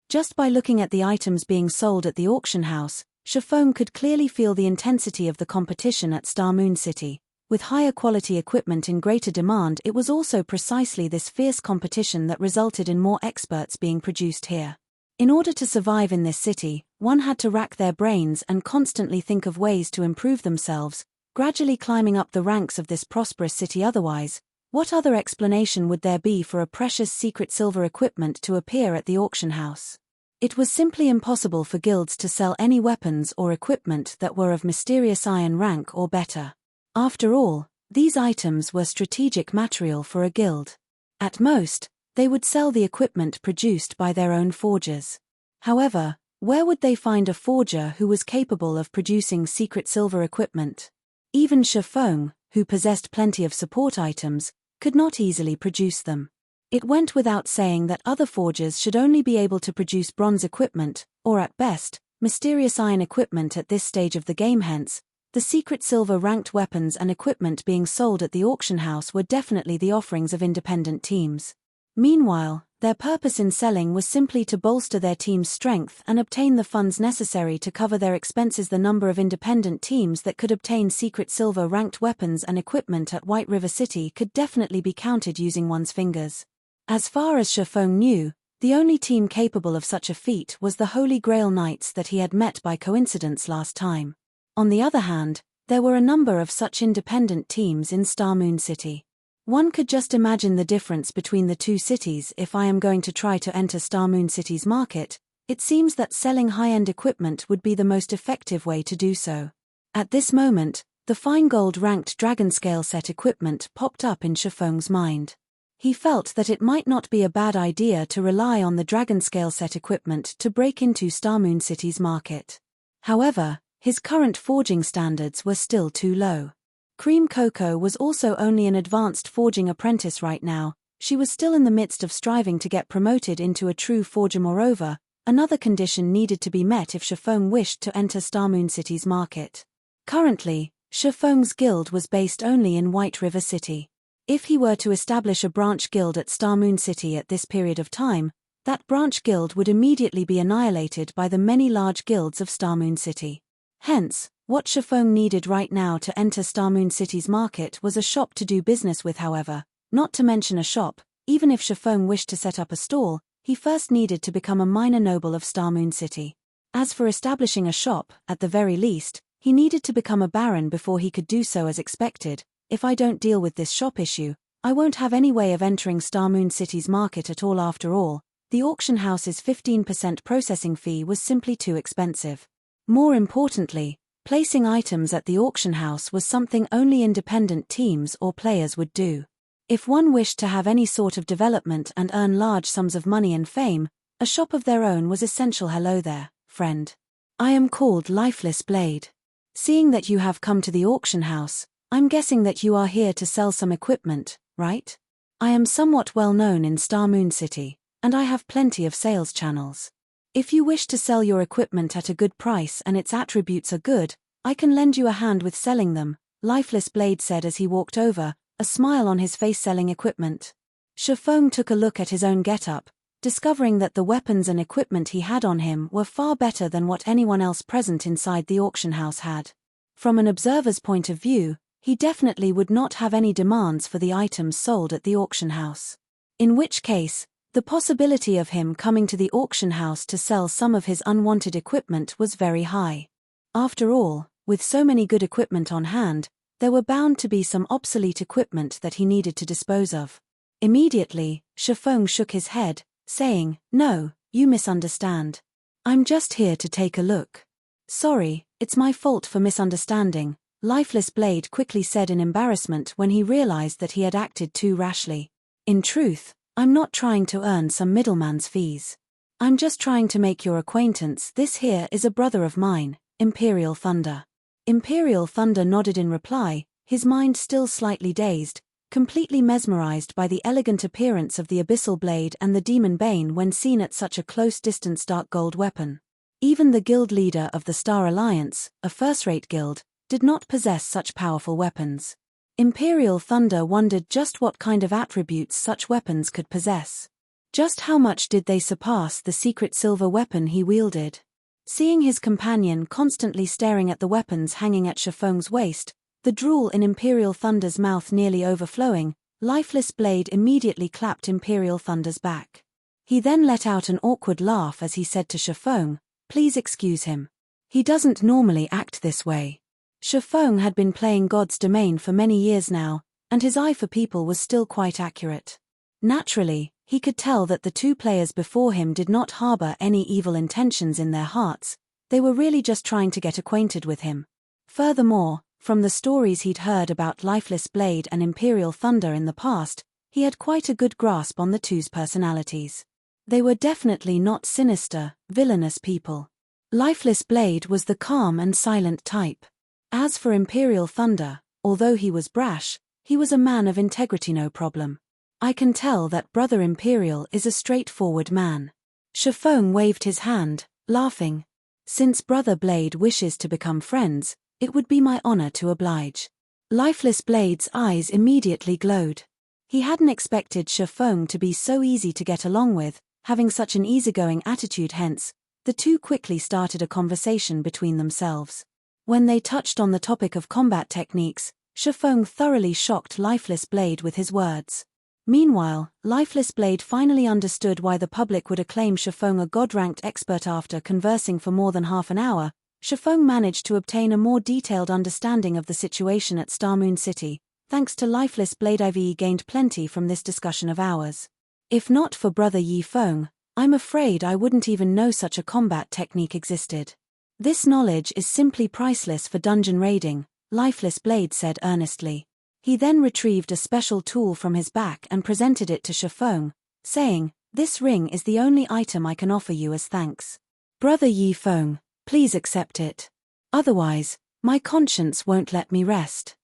Just by looking at the items being sold at the auction house, Shifeng could clearly feel the intensity of the competition at Star Moon City. With higher quality equipment in greater demand, it was also precisely this fierce competition that resulted in more experts being produced here. In order to survive in this city, one had to rack their brains and constantly think of ways to improve themselves, gradually climbing up the ranks of this prosperous city. Otherwise, what other explanation would there be for a precious secret silver equipment to appear at the auction house? It was simply impossible for guilds to sell any weapons or equipment that were of mysterious iron rank or better. After all, these items were strategic material for a guild. At most, they would sell the equipment produced by their own forgers. However, where would they find a forger who was capable of producing secret silver equipment? Even Shifeng, who possessed plenty of support items, could not easily produce them. It went without saying that other forgers should only be able to produce bronze equipment, or at best, mysterious iron equipment at this stage of the game. Hence, the secret silver ranked weapons and equipment being sold at the auction house were definitely the offerings of independent teams. Meanwhile, their purpose in selling was simply to bolster their team's strength and obtain the funds necessary to cover their expenses. The number of independent teams that could obtain secret silver ranked weapons and equipment at White River City could definitely be counted using one's fingers. As far as Shifeng knew, the only team capable of such a feat was the Holy Grail Knights that he had met by coincidence last time. On the other hand, there were a number of such independent teams in Star Moon City. One could just imagine the difference between the two cities. If I am going to try to enter Star Moon City's market, it seems that selling high-end equipment would be the most effective way to do so. At this moment, the fine gold-ranked Dragonscale set equipment popped up in Shifeng's mind. He felt that it might not be a bad idea to rely on the Dragonscale set equipment to break into Star Moon City's market. However, his current forging standards were still too low. Cream Coco was also only an advanced forging apprentice right now. She was still in the midst of striving to get promoted into a true forger. Moreover, another condition needed to be met if Shifeng wished to enter Star Moon City's market. Currently, Shifeng's guild was based only in White River City. If he were to establish a branch guild at Star Moon City at this period of time, that branch guild would immediately be annihilated by the many large guilds of Star Moon City. Hence, what Shifeng needed right now to enter Star Moon City's market was a shop to do business with. However, not to mention a shop, even if Shifeng wished to set up a stall, he first needed to become a minor noble of Star Moon City. As for establishing a shop, at the very least, he needed to become a baron before he could do so. As expected, if I don't deal with this shop issue, I won't have any way of entering Star Moon City's market at all. After all, the auction house's 15% processing fee was simply too expensive. More importantly, placing items at the auction house was something only independent teams or players would do. If one wished to have any sort of development and earn large sums of money and fame, a shop of their own was essential. Hello there, friend. I am called Lifeless Blade. Seeing that you have come to the auction house, I'm guessing that you are here to sell some equipment, right? I am somewhat well known in Star Moon City, and I have plenty of sales channels. If you wish to sell your equipment at a good price and its attributes are good, I can lend you a hand with selling them, Lifeless Blade said as he walked over, a smile on his face. Selling equipment. Shifeng took a look at his own getup, discovering that the weapons and equipment he had on him were far better than what anyone else present inside the auction house had. From an observer's point of view, he definitely would not have any demands for the items sold at the auction house. In which case, the possibility of him coming to the auction house to sell some of his unwanted equipment was very high. After all, with so many good equipment on hand, there were bound to be some obsolete equipment that he needed to dispose of. Immediately, Shifeng shook his head, saying, "No, you misunderstand. I'm just here to take a look." "Sorry, it's my fault for misunderstanding," Lifeless Blade quickly said in embarrassment when he realized that he had acted too rashly. "In truth, I'm not trying to earn some middleman's fees. I'm just trying to make your acquaintance. This here is a brother of mine, Imperial Thunder." Imperial Thunder nodded in reply, his mind still slightly dazed, completely mesmerized by the elegant appearance of the Abyssal Blade and the Demon Bane when seen at such a close distance. Dark gold weapon. Even the guild leader of the Star Alliance, a first-rate guild, did not possess such powerful weapons. Imperial Thunder wondered just what kind of attributes such weapons could possess. Just how much did they surpass the secret silver weapon he wielded? Seeing his companion constantly staring at the weapons hanging at Shifeng's waist, the drool in Imperial Thunder's mouth nearly overflowing, Lifeless Blade immediately clapped Imperial Thunder's back. He then let out an awkward laugh as he said to Shifeng, "Please excuse him. He doesn't normally act this way." Shifeng had been playing God's Domain for many years now, and his eye for people was still quite accurate. Naturally, he could tell that the two players before him did not harbor any evil intentions in their hearts, they were really just trying to get acquainted with him. Furthermore, from the stories he'd heard about Lifeless Blade and Imperial Thunder in the past, he had quite a good grasp on the two's personalities. They were definitely not sinister, villainous people. Lifeless Blade was the calm and silent type. As for Imperial Thunder, although he was brash, he was a man of integrity. No problem. "I can tell that Brother Imperial is a straightforward man." Shifeng waved his hand, laughing. "Since Brother Blade wishes to become friends, it would be my honor to oblige." Lifeless Blade's eyes immediately glowed. He hadn't expected Shifeng to be so easy to get along with, having such an easygoing attitude. Hence, the two quickly started a conversation between themselves. When they touched on the topic of combat techniques, Shifeng thoroughly shocked Lifeless Blade with his words. Meanwhile, Lifeless Blade finally understood why the public would acclaim Shifeng a god-ranked expert. After conversing for more than half an hour, Shifeng managed to obtain a more detailed understanding of the situation at Starmoon City. Thanks to Lifeless Blade, I've gained plenty from this discussion of ours. If not for Brother Yifeng, I'm afraid I wouldn't even know such a combat technique existed. This knowledge is simply priceless for dungeon raiding, Lifeless Blade said earnestly. He then retrieved a special tool from his back and presented it to Shifeng, saying, "This ring is the only item I can offer you as thanks. Brother Yifeng, please accept it. Otherwise, my conscience won't let me rest."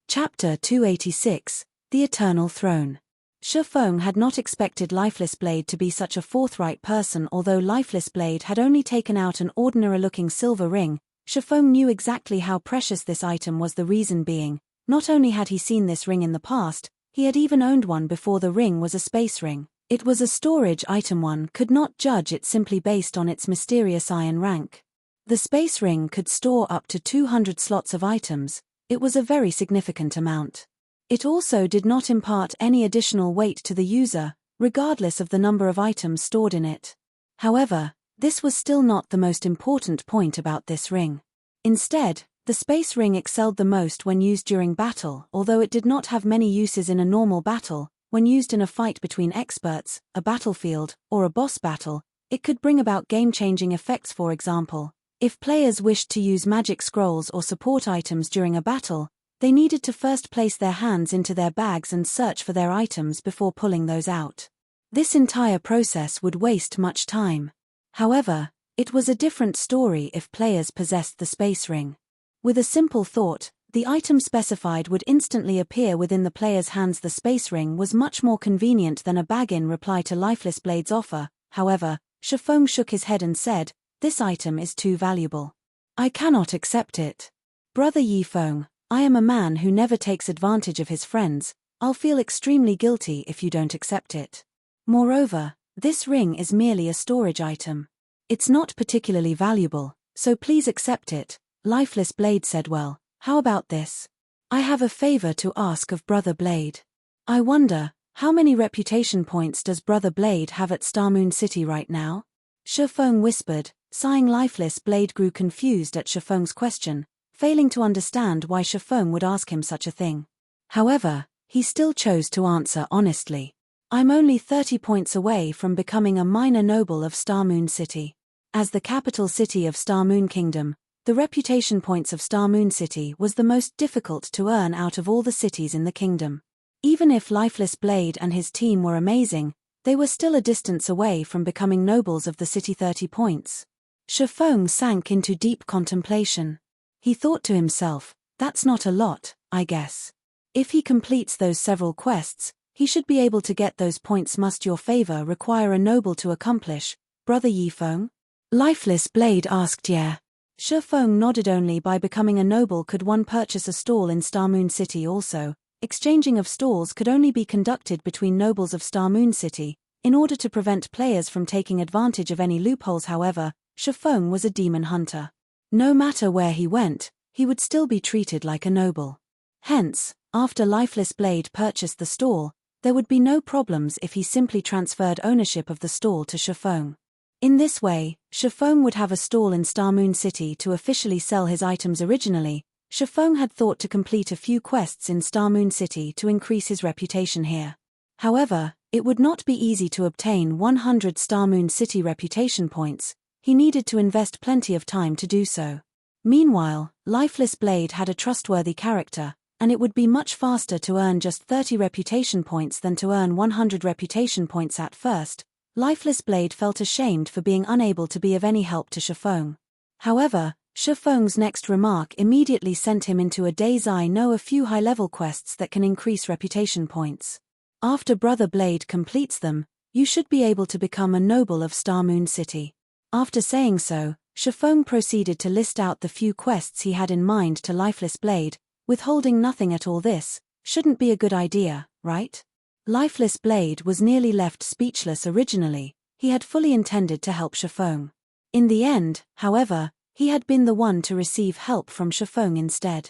Chapter 286, The Eternal Throne. Shifeng had not expected Lifeless Blade to be such a forthright person. Although Lifeless Blade had only taken out an ordinary-looking silver ring, Shifeng knew exactly how precious this item was. The reason being, not only had he seen this ring in the past, he had even owned one before. The ring was a space ring. It was a storage item. One could not judge it simply based on its mysterious iron rank. The space ring could store up to 200 slots of items. It was a very significant amount. It also did not impart any additional weight to the user, regardless of the number of items stored in it. However, this was still not the most important point about this ring. Instead, the space ring excelled the most when used during battle. Although it did not have many uses in a normal battle, when used in a fight between experts, a battlefield, or a boss battle, it could bring about game-changing effects. For example, if players wished to use magic scrolls or support items during a battle, they needed to first place their hands into their bags and search for their items before pulling those out. This entire process would waste much time. However, it was a different story if players possessed the space ring. With a simple thought, the item specified would instantly appear within the player's hands. The space ring was much more convenient than a bag. In reply to Lifeless Blade's offer, however, Shifeng shook his head and said, "This item is too valuable. I cannot accept it. Brother Yifeng, I am a man who never takes advantage of his friends. I'll feel extremely guilty if you don't accept it. Moreover, this ring is merely a storage item. It's not particularly valuable, so please accept it," Lifeless Blade said. "Well, How about this? I have a favor to ask of Brother Blade. I wonder, how many reputation points does Brother Blade have at Starmoon City right now? Shifeng whispered. Sighing, Lifeless Blade grew confused at Shifeng's question, failing to understand why Shifeng would ask him such a thing. However, he still chose to answer honestly. I'm only 30 points away from becoming a minor noble of Starmoon City. As the capital city of Starmoon Kingdom, the reputation points of Starmoon City was the most difficult to earn out of all the cities in the kingdom. Even if Lifeless Blade and his team were amazing, they were still a distance away from becoming nobles of the city. 30 points. Shifeng sank into deep contemplation. He thought to himself, that's not a lot, I guess. If he completes those several quests, he should be able to get those points. Must your favor require a noble to accomplish, Brother Yifeng? Lifeless Blade asked. Yeah. Shifeng nodded. Only by becoming a noble could one purchase a stall in Starmoon City. Also, exchanging of stalls could only be conducted between nobles of Starmoon City, in order to prevent players from taking advantage of any loopholes. However, Shifeng was a demon hunter. No matter where he went, he would still be treated like a noble. Hence, after Lifeless Blade purchased the stall, there would be no problems if he simply transferred ownership of the stall to Shifeng. In this way, Shifeng would have a stall in Starmoon City to officially sell his items. Originally, Shifeng had thought to complete a few quests in Starmoon City to increase his reputation here. However, it would not be easy to obtain 100 Starmoon City reputation points. He needed to invest plenty of time to do so. Meanwhile, Lifeless Blade had a trustworthy character, and it would be much faster to earn just 30 reputation points than to earn 100 reputation points. At first, Lifeless Blade felt ashamed for being unable to be of any help to Shifeng. However, Shifeng's next remark immediately sent him into a daze. I know a few high-level quests that can increase reputation points. After Brother Blade completes them, you should be able to become a noble of Starmoon City. After saying so, Shifeng proceeded to list out the few quests he had in mind to Lifeless Blade, withholding nothing at all. This shouldn't be a good idea, right? Lifeless Blade was nearly left speechless. Originally, he had fully intended to help Shifeng. In the end, however, he had been the one to receive help from Shifeng instead.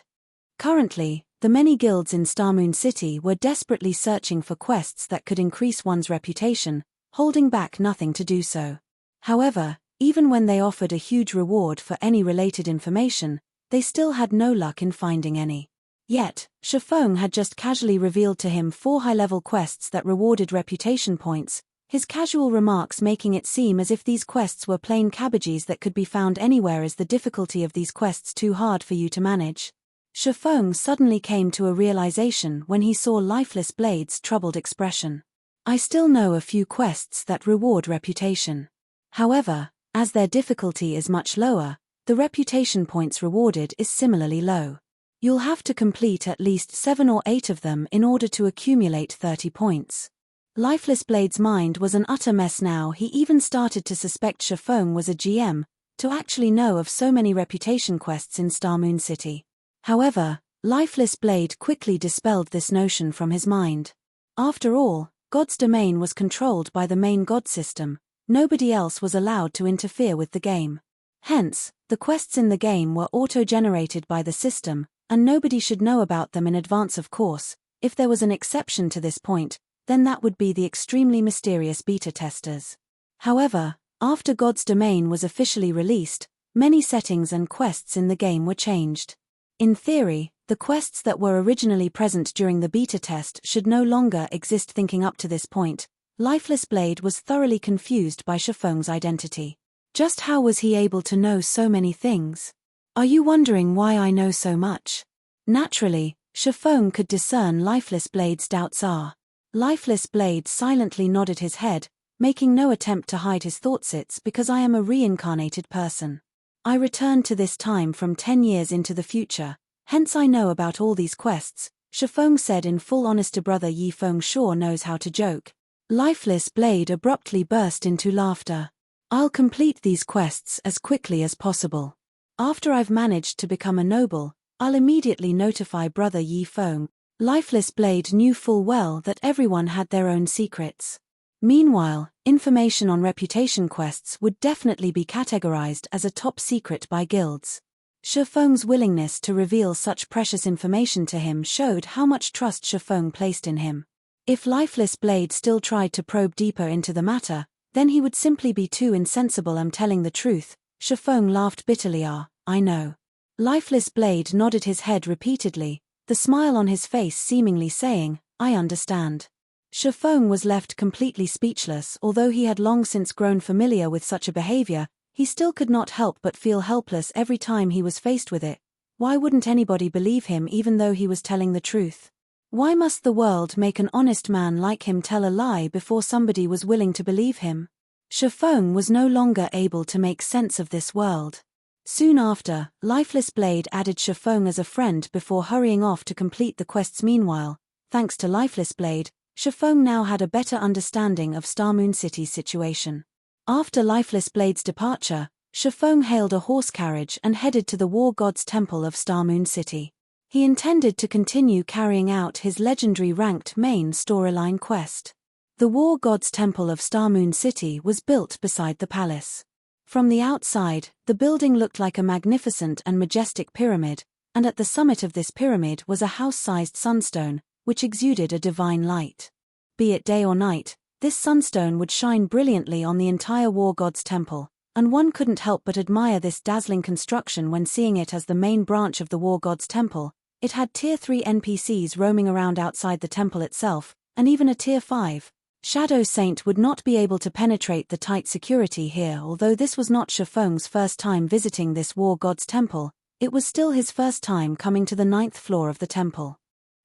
Currently, the many guilds in Starmoon City were desperately searching for quests that could increase one's reputation, holding back nothing to do so. However, even when they offered a huge reward for any related information, they still had no luck in finding any. Yet, Shifeng had just casually revealed to him 4 high-level quests that rewarded reputation points, his casual remarks making it seem as if these quests were plain cabbages that could be found anywhere. Is the difficulty of these quests too hard for you to manage? Shifeng suddenly came to a realization when he saw Lifeless Blade's troubled expression. I still know a few quests that reward reputation. However, as their difficulty is much lower, the reputation points rewarded is similarly low. You'll have to complete at least 7 or 8 of them in order to accumulate 30 points. Lifeless Blade's mind was an utter mess now. He even started to suspect Shifeng was a GM, to actually know of so many reputation quests in Starmoon City. However, Lifeless Blade quickly dispelled this notion from his mind. After all, God's domain was controlled by the main God system. Nobody else was allowed to interfere with the game. Hence, the quests in the game were auto-generated by the system, and nobody should know about them in advance. Of course, if there was an exception to this point, then that would be the extremely mysterious beta testers. However, after God's domain was officially released, many settings and quests in the game were changed. In theory, the quests that were originally present during the beta test should no longer exist. Thinking up to this point, Lifeless Blade was thoroughly confused by Shifeng's identity. Just how was he able to know so many things? Are you wondering why I know so much? Naturally, Shifeng could discern Lifeless Blade's doubts. Lifeless Blade silently nodded his head, making no attempt to hide his thoughts. It's because I am a reincarnated person. I returned to this time from 10 years into the future, hence I know about all these quests, Shifeng said in full honesty. Brother Yifeng sure knows how to joke. Lifeless Blade abruptly burst into laughter. I'll complete these quests as quickly as possible. After I've managed to become a noble, I'll immediately notify Brother Yifeng. Lifeless Blade knew full well that everyone had their own secrets. Meanwhile, information on reputation quests would definitely be categorized as a top secret by guilds. Shifeng's willingness to reveal such precious information to him showed how much trust Shifeng placed in him. If Lifeless Blade still tried to probe deeper into the matter, then he would simply be too insensible. I'm telling the truth, Shifeng laughed bitterly. I know. Lifeless Blade nodded his head repeatedly, the smile on his face seemingly saying, I understand. Shifeng was left completely speechless. Although he had long since grown familiar with such a behavior, he still could not help but feel helpless every time he was faced with it. Why wouldn't anybody believe him even though he was telling the truth? Why must the world make an honest man like him tell a lie before somebody was willing to believe him? Shifeng was no longer able to make sense of this world. Soon after, Lifeless Blade added Shifeng as a friend before hurrying off to complete the quests. Meanwhile, thanks to Lifeless Blade, Shifeng now had a better understanding of Starmoon City's situation. After Lifeless Blade's departure, Shifeng hailed a horse carriage and headed to the War God's Temple of Starmoon City. He intended to continue carrying out his legendary ranked main storyline quest. The War God's Temple of Starmoon City was built beside the palace. From the outside, the building looked like a magnificent and majestic pyramid, and at the summit of this pyramid was a house-sized sunstone, which exuded a divine light. Be it day or night, this sunstone would shine brilliantly on the entire War God's Temple, and one couldn't help but admire this dazzling construction when seeing it as the main branch of the War God's Temple. It had Tier 3 NPCs roaming around outside the temple itself, and even a Tier 5. Shadow Saint would not be able to penetrate the tight security here. Although this was not Shifeng's first time visiting this War God's Temple, it was still his first time coming to the 9th floor of the temple.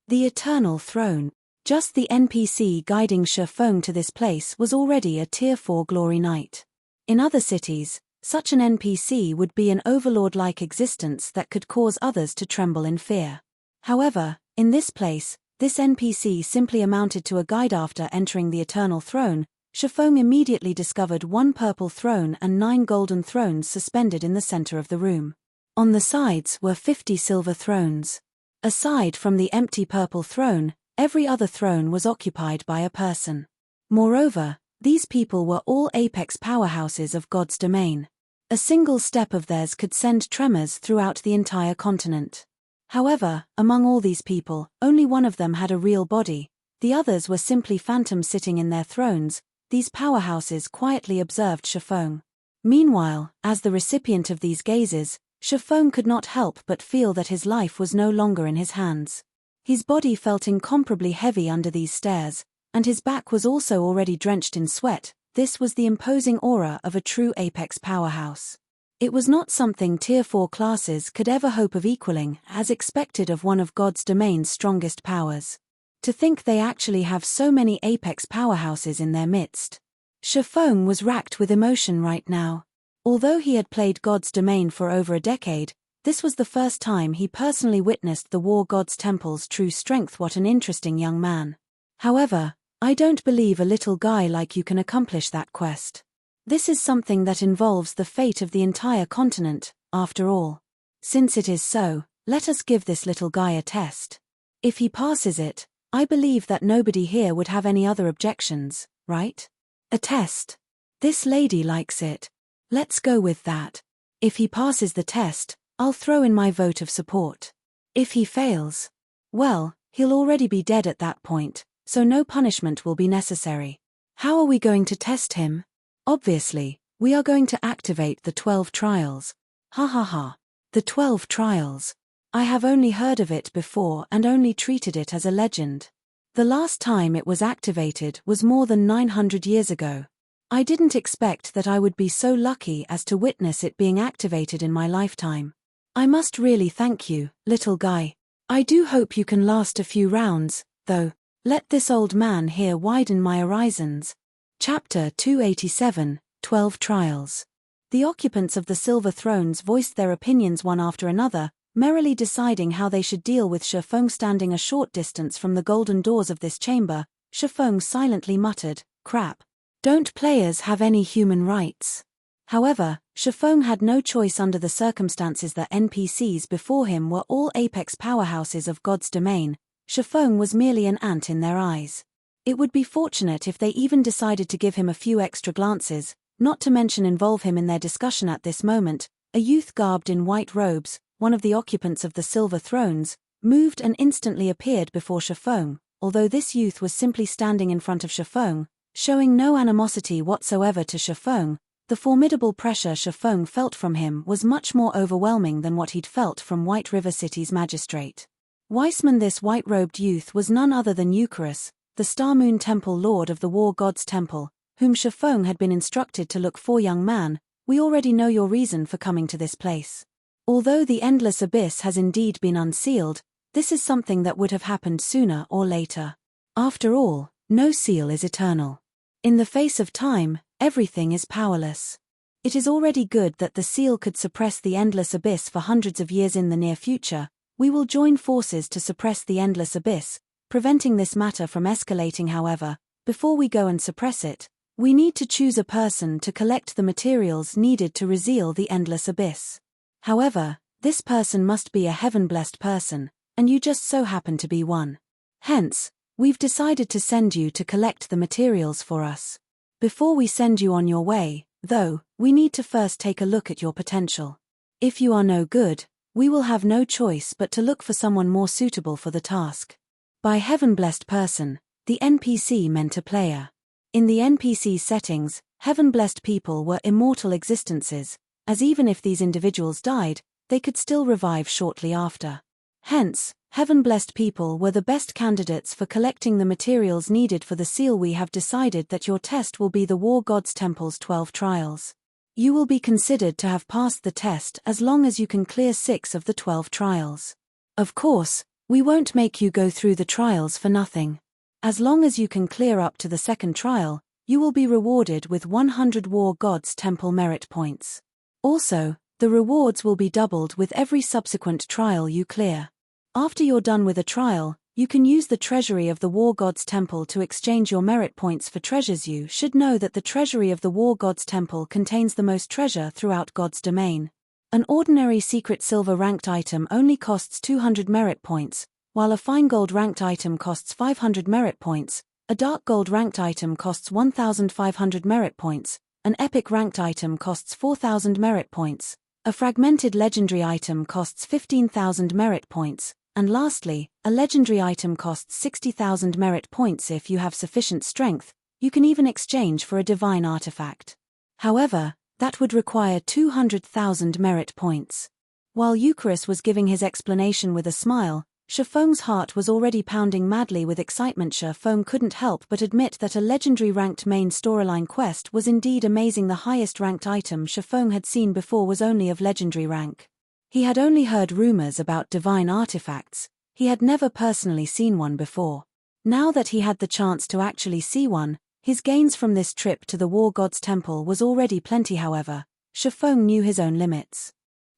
The Eternal Throne. Just the NPC guiding Shifeng to this place was already a Tier 4 Glory Knight. In other cities, such an NPC would be an overlord-like existence that could cause others to tremble in fear. However, in this place, this NPC simply amounted to a guide. After entering the Eternal Throne, Shifeng immediately discovered one purple throne and 9 golden thrones suspended in the center of the room. On the sides were 50 silver thrones. Aside from the empty purple throne, every other throne was occupied by a person. Moreover, these people were all apex powerhouses of God's domain. A single step of theirs could send tremors throughout the entire continent. However, among all these people, only one of them had a real body. The others were simply phantoms sitting in their thrones. These powerhouses quietly observed Shifeng. Meanwhile, as the recipient of these gazes, Shifeng could not help but feel that his life was no longer in his hands. His body felt incomparably heavy under these stares, and his back was also already drenched in sweat. This was the imposing aura of a true apex powerhouse. It was not something Tier 4 classes could ever hope of equaling, as expected of one of God's domain's strongest powers. To think they actually have so many apex powerhouses in their midst. Shifeng was racked with emotion right now. Although he had played God's domain for over a decade, this was the first time he personally witnessed the War God's Temple's true strength. What an interesting young man. However, I don't believe a little guy like you can accomplish that quest. This is something that involves the fate of the entire continent, after all. Since it is so, let us give this little guy a test. If he passes it, I believe that nobody here would have any other objections, right? A test. This lady likes it. Let's go with that. If he passes the test, I'll throw in my vote of support. If he fails, well, he'll already be dead at that point, so no punishment will be necessary. How are we going to test him? Obviously, we are going to activate the 12 trials. Ha ha ha. The 12 trials. I have only heard of it before and only treated it as a legend. The last time it was activated was more than 900 years ago. I didn't expect that I would be so lucky as to witness it being activated in my lifetime. I must really thank you, little guy. I do hope you can last a few rounds, though. Let this old man here widen my horizons. Chapter 287, 12 Trials. The occupants of the Silver Thrones voiced their opinions one after another, merrily deciding how they should deal with Shifeng. Standing a short distance from the golden doors of this chamber, Shifeng silently muttered, "Crap. Don't players have any human rights?" However, Shifeng had no choice under the circumstances. The NPCs before him were all apex powerhouses of God's domain. Shifeng was merely an ant in their eyes. It would be fortunate if they even decided to give him a few extra glances, not to mention involve him in their discussion. At this moment, a youth garbed in white robes, one of the occupants of the silver thrones, moved and instantly appeared before Shifeng, although this youth was simply standing in front of Shifeng, showing no animosity whatsoever to Shifeng. The formidable pressure Shifeng felt from him was much more overwhelming than what he'd felt from White River City's magistrate. Weissman, this white-robed youth, was none other than Eucharis, the Star Moon Temple Lord of the War God's Temple, whom Shifeng had been instructed to look for. Young man, we already know your reason for coming to this place. Although the endless abyss has indeed been unsealed, this is something that would have happened sooner or later. After all, no seal is eternal. In the face of time, everything is powerless. It is already good that the seal could suppress the endless abyss for hundreds of years. In the near future, we will join forces to suppress the endless abyss, preventing this matter from escalating. However, before we go and suppress it, we need to choose a person to collect the materials needed to reseal the endless abyss. However, this person must be a heaven-blessed person, and you just so happen to be one. Hence, we've decided to send you to collect the materials for us. Before we send you on your way, though, we need to first take a look at your potential. If you are no good, we will have no choice but to look for someone more suitable for the task. By heaven-blessed person, the NPC meant a player. In the NPC settings, heaven-blessed people were immortal existences, as even if these individuals died, they could still revive shortly after. Hence, heaven-blessed people were the best candidates for collecting the materials needed for the seal. We have decided that your test will be the War God's Temple's 12 trials. You will be considered to have passed the test as long as you can clear 6 of the 12 trials. Of course, we won't make you go through the trials for nothing. As long as you can clear up to the second trial, you will be rewarded with 100 War God's Temple merit points. Also, the rewards will be doubled with every subsequent trial you clear. After you're done with a trial, you can use the treasury of the War God's Temple to exchange your merit points for treasures. You should know that the treasury of the War God's Temple contains the most treasure throughout God's domain. An ordinary secret silver ranked item only costs 200 merit points, while a fine gold ranked item costs 500 merit points, a dark gold ranked item costs 1,500 merit points, an epic ranked item costs 4,000 merit points, a fragmented legendary item costs 15,000 merit points, and lastly, a legendary item costs 60,000 merit points. If you have sufficient strength, you can even exchange for a divine artifact. However, that would require 200,000 merit points. While Eucharis was giving his explanation with a smile, Shifeng's heart was already pounding madly with excitement. Shifeng couldn't help but admit that a legendary ranked main storyline quest was indeed amazing. The highest ranked item Shifeng had seen before was only of legendary rank. He had only heard rumors about divine artifacts, he had never personally seen one before. Now that he had the chance to actually see one, his gains from this trip to the War God's Temple was already plenty. However, Shifeng knew his own limits.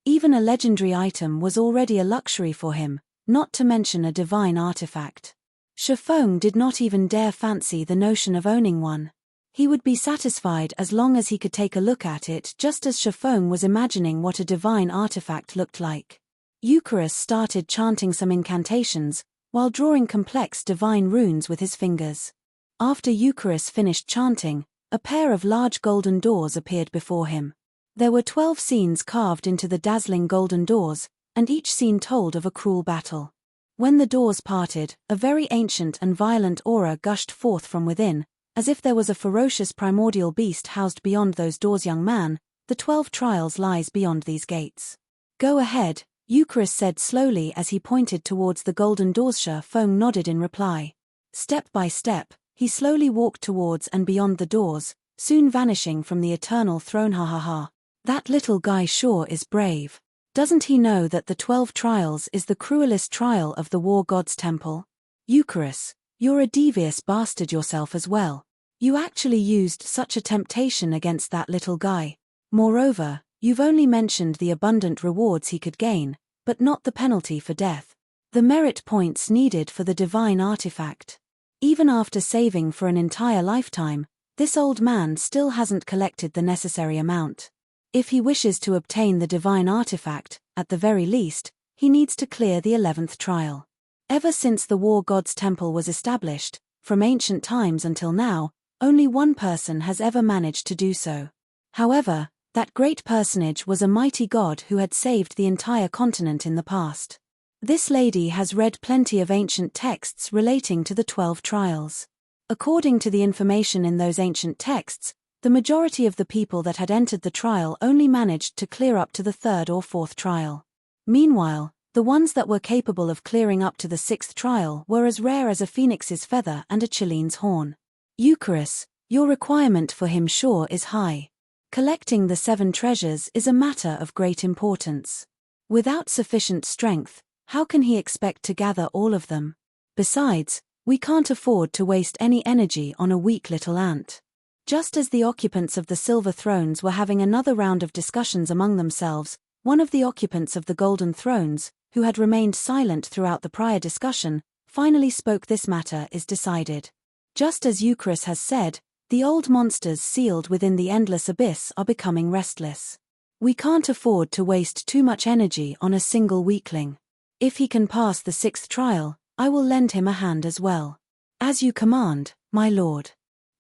Even a legendary item was already a luxury for him, not to mention a divine artifact. Shifeng did not even dare fancy the notion of owning one. He would be satisfied as long as he could take a look at it, just as Shifeng was imagining what a divine artifact looked like. Eucharis started chanting some incantations, while drawing complex divine runes with his fingers. After Eucharis finished chanting, a pair of large golden doors appeared before him. There were 12 scenes carved into the dazzling golden doors, and each scene told of a cruel battle. When the doors parted, a very ancient and violent aura gushed forth from within, as if there was a ferocious primordial beast housed beyond those doors. Young man, the 12 trials lies beyond these gates. Go ahead, Eucharis said slowly as he pointed towards the golden doors. Shifeng nodded in reply. Step by step, he slowly walked towards and beyond the doors, soon vanishing from the eternal throne. Ha ha ha. That little guy sure is brave. Doesn't he know that the 12 trials is the cruelest trial of the War God's Temple? Eucharis, you're a devious bastard yourself as well. You actually used such a temptation against that little guy. Moreover, you've only mentioned the abundant rewards he could gain, but not the penalty for death. The merit points needed for the divine artifact. Even after saving for an entire lifetime, this old man still hasn't collected the necessary amount. If he wishes to obtain the divine artifact, at the very least, he needs to clear the 11th trial. Ever since the War God's Temple was established, from ancient times until now, only one person has ever managed to do so. However, That great personage was a mighty god who had saved the entire continent in the past. This lady has read plenty of ancient texts relating to the 12 trials. According to the information in those ancient texts, the majority of the people that had entered the trial only managed to clear up to the 3rd or 4th trial. Meanwhile, the ones that were capable of clearing up to the 6th trial were as rare as a phoenix's feather and a Chilean's horn. Eucharis, your requirement for him sure is high. Collecting the 7 treasures is a matter of great importance. Without sufficient strength, how can he expect to gather all of them? Besides, we can't afford to waste any energy on a weak little ant. Just as the occupants of the silver thrones were having another round of discussions among themselves, one of the occupants of the golden thrones, who had remained silent throughout the prior discussion, finally spoke. This matter is decided. Just as Eucharis has said, the old monsters sealed within the endless abyss are becoming restless. We can't afford to waste too much energy on a single weakling. If he can pass the 6th trial, I will lend him a hand as well. As you command, my lord.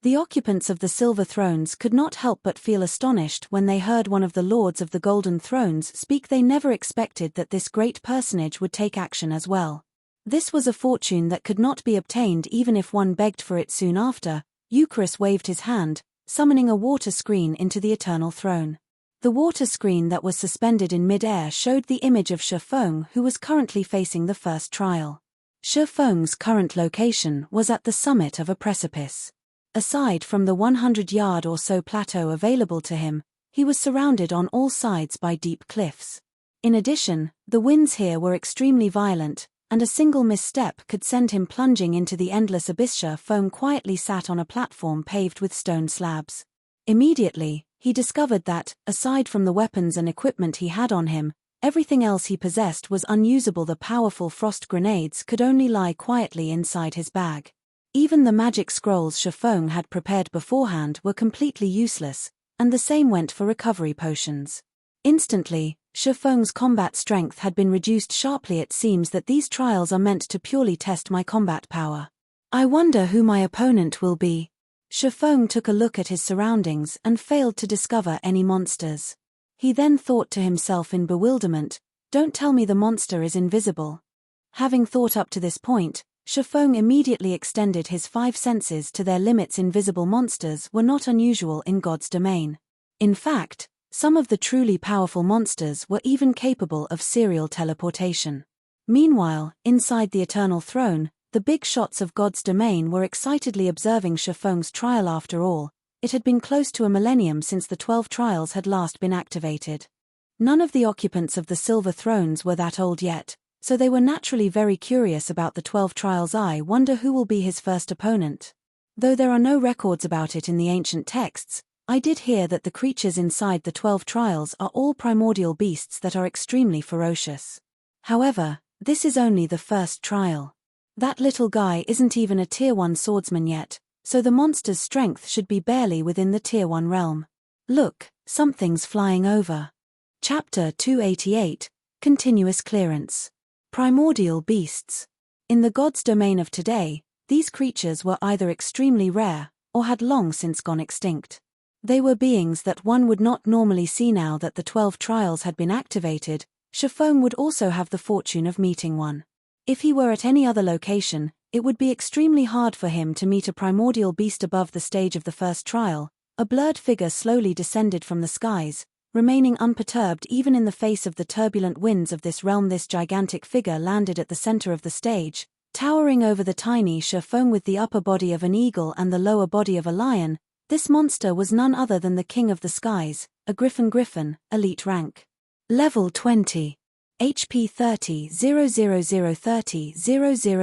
The occupants of the silver thrones could not help but feel astonished when they heard one of the lords of the golden thrones speak. They never expected that this great personage would take action as well. This was a fortune that could not be obtained even if one begged for it. Soon after, Eucharis waved his hand, summoning a water screen into the eternal throne. The water screen that was suspended in mid-air showed the image of Shifeng, who was currently facing the 1st trial. Shifeng's current location was at the summit of a precipice. Aside from the 100-yard or so plateau available to him, he was surrounded on all sides by deep cliffs. In addition, the winds here were extremely violent, and a single misstep could send him plunging into the endless abyss. Shifeng quietly sat on a platform paved with stone slabs. Immediately, he discovered that, aside from the weapons and equipment he had on him, everything else he possessed was unusable. The powerful frost grenades could only lie quietly inside his bag. Even the magic scrolls Shifeng had prepared beforehand were completely useless, and the same went for recovery potions. Instantly, Shifeng's combat strength had been reduced sharply. It seems that these trials are meant to purely test my combat power. I wonder who my opponent will be. Shifeng took a look at his surroundings and failed to discover any monsters. He then thought to himself in bewilderment, don't tell me the monster is invisible. Having thought up to this point, Shifeng immediately extended his 5 senses to their limits. Invisible monsters were not unusual in God's domain. In fact, some of the truly powerful monsters were even capable of serial teleportation. Meanwhile, inside the Eternal Throne, the big shots of God's domain were excitedly observing Shifeng's trial. After all, it had been close to a millennium since the 12 trials had last been activated. None of the occupants of the silver thrones were that old yet, so they were naturally very curious about the 12 trials. I wonder who will be his first opponent. Though there are no records about it in the ancient texts, I did hear that the creatures inside the 12 trials are all primordial beasts that are extremely ferocious. However, this is only the 1st trial. That little guy isn't even a Tier 1 swordsman yet, so the monster's strength should be barely within the Tier 1 realm. Look, something's flying over. Chapter 288, Continuous Clearance. Primordial beasts. In the God's domain of today, these creatures were either extremely rare, or had long since gone extinct. They were beings that one would not normally see. Now that the 12 trials had been activated, Shifeng would also have the fortune of meeting one. If he were at any other location, it would be extremely hard for him to meet a primordial beast. Above the stage of the 1st trial, a blurred figure slowly descended from the skies, remaining unperturbed even in the face of the turbulent winds of this realm. This gigantic figure landed at the center of the stage, towering over the tiny Shifeng with the upper body of an eagle and the lower body of a lion. This monster was none other than the King of the Skies, a Griffin, elite rank. Level 20. HP 30 000 30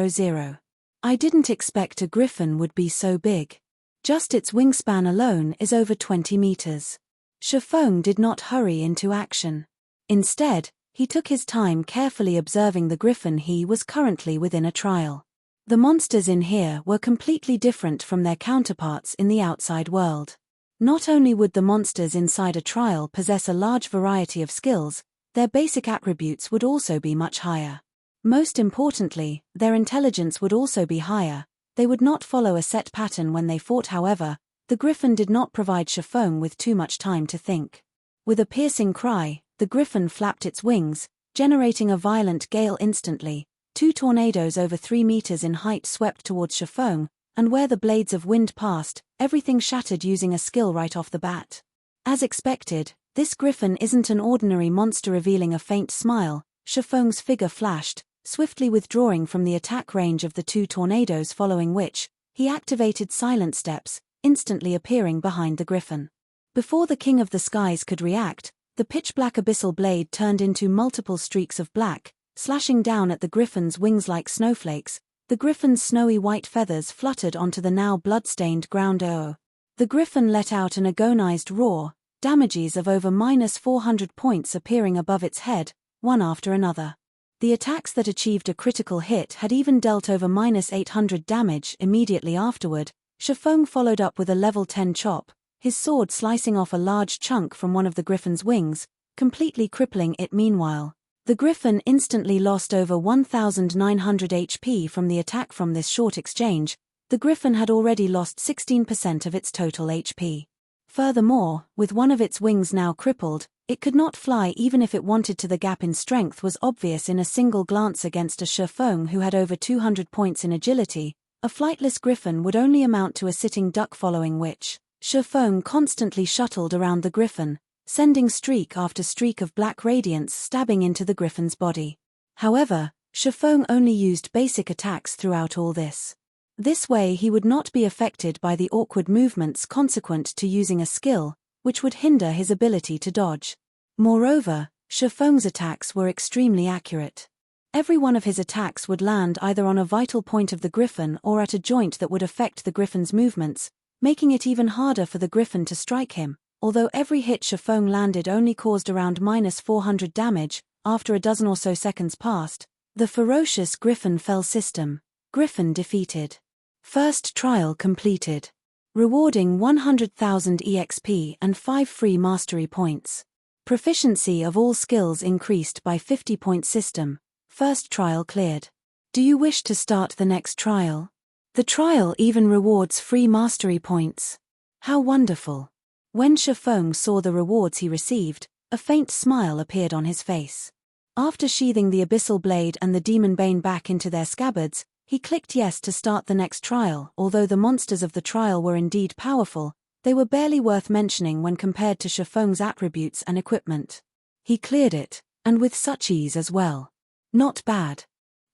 000. I didn't expect a griffin would be so big. Just its wingspan alone is over 20 meters. Shifeng did not hurry into action. Instead, he took his time carefully observing the griffin. He was currently within a trial. The monsters in here were completely different from their counterparts in the outside world. Not only would the monsters inside a trial possess a large variety of skills, their basic attributes would also be much higher. Most importantly, their intelligence would also be higher. They would not follow a set pattern when they fought. However, the griffin did not provide Shifeng with too much time to think. With a piercing cry, the griffin flapped its wings, generating a violent gale instantly. 2 tornadoes over 3 meters in height swept towards Shifeng, and where the blades of wind passed, everything shattered using a skill right off the bat. As expected, this griffin isn't an ordinary monster. Revealing a faint smile, Shifeng's figure flashed, swiftly withdrawing from the attack range of the 2 tornadoes, following which, he activated silent steps, instantly appearing behind the griffin. Before the King of the Skies could react, the pitch-black abyssal blade turned into multiple streaks of black, slashing down at the griffin's wings like snowflakes. The griffin's snowy white feathers fluttered onto the now blood-stained ground. The griffin let out an agonized roar, damages of over -400 points appearing above its head, one after another. The attacks that achieved a critical hit had even dealt over -800 damage. Immediately afterward, Shifeng followed up with a level 10 chop, his sword slicing off a large chunk from one of the griffin's wings, completely crippling it. Meanwhile, the griffin instantly lost over 1,900 HP from the attack. From this short exchange, the griffin had already lost 16% of its total HP. Furthermore, with one of its wings now crippled, it could not fly even if it wanted to. The gap in strength was obvious in a single glance. Against a Shifeng who had over 200 points in agility, a flightless griffin would only amount to a sitting duck, following which, Shifeng constantly shuttled around the griffin, sending streak after streak of black radiance stabbing into the griffin's body. However, Shifeng only used basic attacks throughout all this. This way he would not be affected by the awkward movements consequent to using a skill, which would hinder his ability to dodge. Moreover, Shifeng's attacks were extremely accurate. Every one of his attacks would land either on a vital point of the griffin or at a joint that would affect the griffin's movements, making it even harder for the griffin to strike him. Although every hit Shifeng landed only caused around -400 damage, after a dozen or so seconds passed, the Ferocious Griffin fell. System. Griffin defeated. First trial completed. Rewarding 100,000 EXP and 5 free mastery points. Proficiency of all skills increased by 50 points. System. First trial cleared. Do you wish to start the next trial? The trial even rewards free mastery points. How wonderful. When Shifeng saw the rewards he received, a faint smile appeared on his face. After sheathing the abyssal blade and the demon bane back into their scabbards, he clicked yes to start the next trial. Although the monsters of the trial were indeed powerful, they were barely worth mentioning when compared to Shifeng's attributes and equipment. He cleared it, and with such ease as well. Not bad.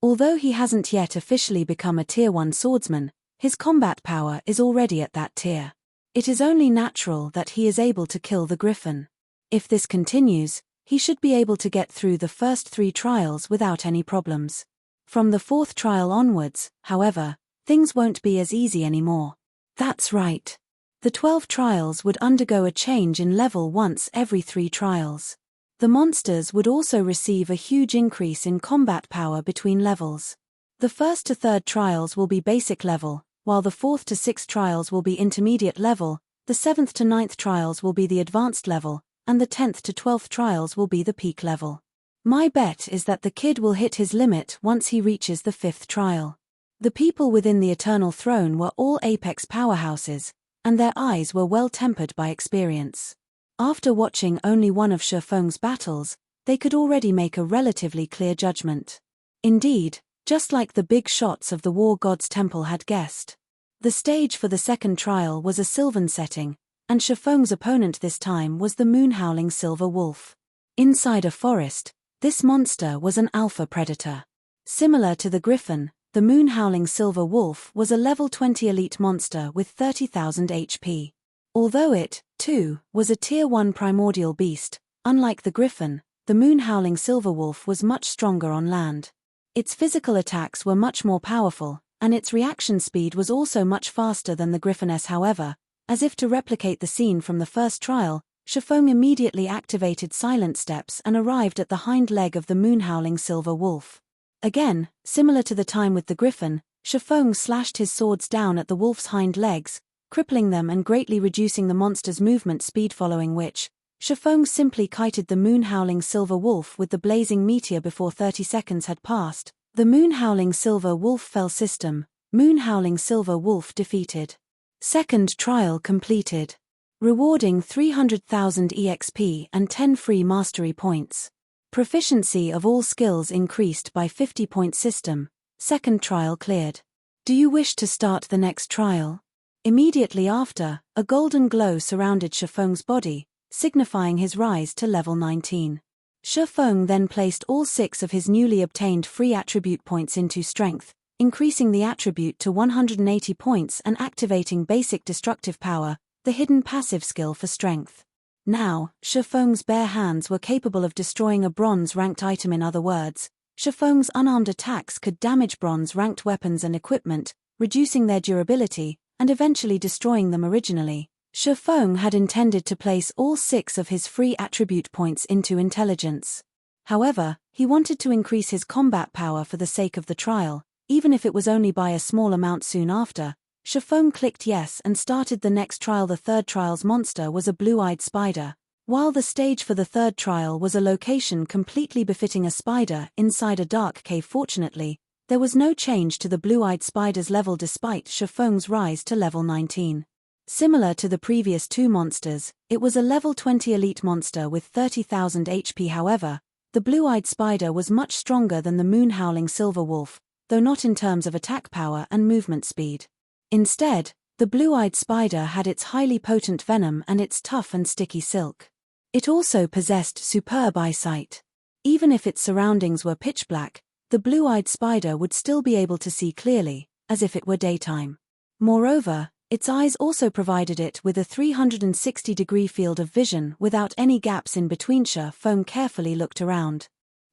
Although he hasn't yet officially become a Tier 1 swordsman, his combat power is already at that tier. It is only natural that he is able to kill the griffin. If this continues, he should be able to get through the first 3 trials without any problems. From the 4th trial onwards, however, things won't be as easy anymore. That's right. The 12 trials would undergo a change in level once every 3 trials. The monsters would also receive a huge increase in combat power between levels. The 1st to 3rd trials will be basic level, while the 4th to 6th trials will be intermediate level, the 7th to 9th trials will be the advanced level, and the 10th to 12th trials will be the peak level. My bet is that the kid will hit his limit once he reaches the 5th trial. The people within the Eternal Throne were all apex powerhouses, and their eyes were well tempered by experience. After watching only one of Shifeng's battles, they could already make a relatively clear judgment. Indeed, just like the big shots of the War God's Temple had guessed. The stage for the 2nd trial was a Sylvan setting, and Shifeng's opponent this time was the moon-howling silver wolf. Inside a forest, this monster was an alpha predator. Similar to the griffin, the moon-howling silver wolf was a level 20 elite monster with 30,000 HP. Although it, too, was a Tier 1 primordial beast, unlike the griffin, the moon-howling silver wolf was much stronger on land. Its physical attacks were much more powerful, and its reaction speed was also much faster than the griffiness. However, as if to replicate the scene from the 1st trial, Shifeng immediately activated silent steps and arrived at the hind leg of the moon-howling silver wolf. Again, similar to the time with the griffin, Shifeng slashed his swords down at the wolf's hind legs, crippling them and greatly reducing the monster's movement speed, following which, Shifeng simply kited the moon-howling silver wolf with the blazing meteor. Before 30 seconds had passed, the moon-howling silver wolf fell. System. Moon-howling silver wolf defeated. 2nd trial completed. rewarding 300,000 EXP and 10 free mastery points. Proficiency of all skills increased by 50-point system. Second trial cleared. Do you wish to start the next trial? Immediately after, a golden glow surrounded Shifeng's body, signifying his rise to level 19. Shifeng then placed all 6 of his newly obtained free attribute points into strength, increasing the attribute to 180 points and activating basic destructive power, the hidden passive skill for strength. Now, Shifeng's bare hands were capable of destroying a bronze-ranked item. In other words, Shifeng's unarmed attacks could damage bronze-ranked weapons and equipment, reducing their durability, and eventually destroying them. Originally, Shifeng had intended to place all 6 of his free attribute points into intelligence. However, he wanted to increase his combat power for the sake of the trial, even if it was only by a small amount. Soon after, Shifeng clicked yes and started the next trial. The third trial's monster was a blue-eyed spider. While the stage for the third trial was a location completely befitting a spider inside a dark cave, fortunately, there was no change to the blue-eyed spider's level despite Shifeng's rise to level 19. Similar to the previous 2 monsters, it was a level 20 elite monster with 30,000 HP. However, the blue-eyed spider was much stronger than the moon-howling silver wolf, though not in terms of attack power and movement speed. Instead, the blue-eyed spider had its highly potent venom and its tough and sticky silk. It also possessed superb eyesight. Even if its surroundings were pitch black, the blue-eyed spider would still be able to see clearly, as if it were daytime. Moreover, its eyes also provided it with a 360-degree field of vision without any gaps in between. Shifeng carefully looked around.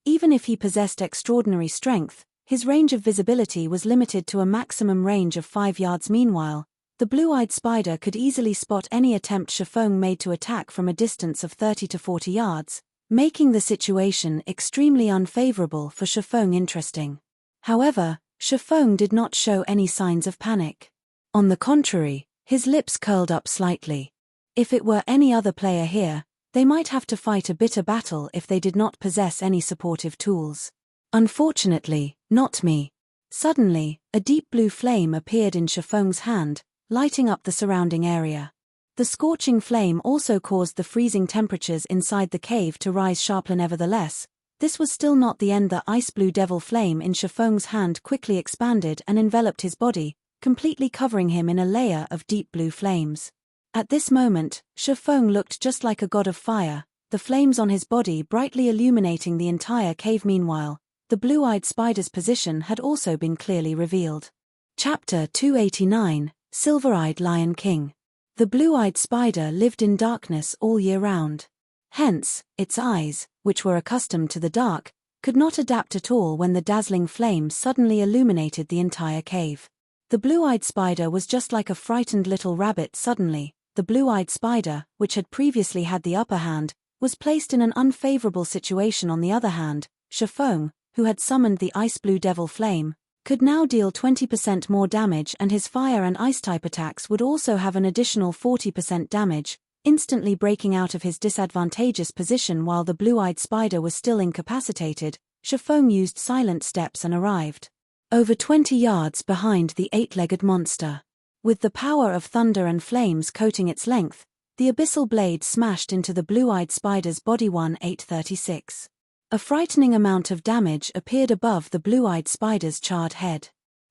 Even if he possessed extraordinary strength, his range of visibility was limited to a maximum range of 5 yards. Meanwhile, the blue-eyed spider could easily spot any attempt Shifeng made to attack from a distance of 30 to 40 yards, making the situation extremely unfavorable for Shifeng. Interesting. However, Shifeng did not show any signs of panic. On the contrary, his lips curled up slightly. If it were any other player here, they might have to fight a bitter battle if they did not possess any supportive tools. Unfortunately, not me. Suddenly, a deep blue flame appeared in Shifeng's hand, lighting up the surrounding area. The scorching flame also caused the freezing temperatures inside the cave to rise sharply. Nevertheless, this was still not the end. The ice blue devil flame in Shifeng's hand quickly expanded and enveloped his body, completely covering him in a layer of deep blue flames. At this moment, Shifeng looked just like a god of fire, the flames on his body brightly illuminating the entire cave. Meanwhile, the blue-eyed spider's position had also been clearly revealed. Chapter 289, Silver-Eyed Lion King. The blue-eyed spider lived in darkness all year round. Hence, its eyes, which were accustomed to the dark, could not adapt at all when the dazzling flame suddenly illuminated the entire cave. The blue-eyed spider was just like a frightened little rabbit. Suddenly, the blue-eyed spider, which had previously had the upper hand, was placed in an unfavorable situation. On the other hand, Shifeng, who had summoned the ice blue devil flame, could now deal 20% more damage, and his fire and ice-type attacks would also have an additional 40% damage, instantly breaking out of his disadvantageous position. While the blue-eyed spider was still incapacitated, Shifeng used silent steps and arrived over 20 yards behind the 8-legged monster. With the power of thunder and flames coating its length, the abyssal blade smashed into the blue-eyed spider's body. 1836. A frightening amount of damage appeared above the blue-eyed spider's charred head.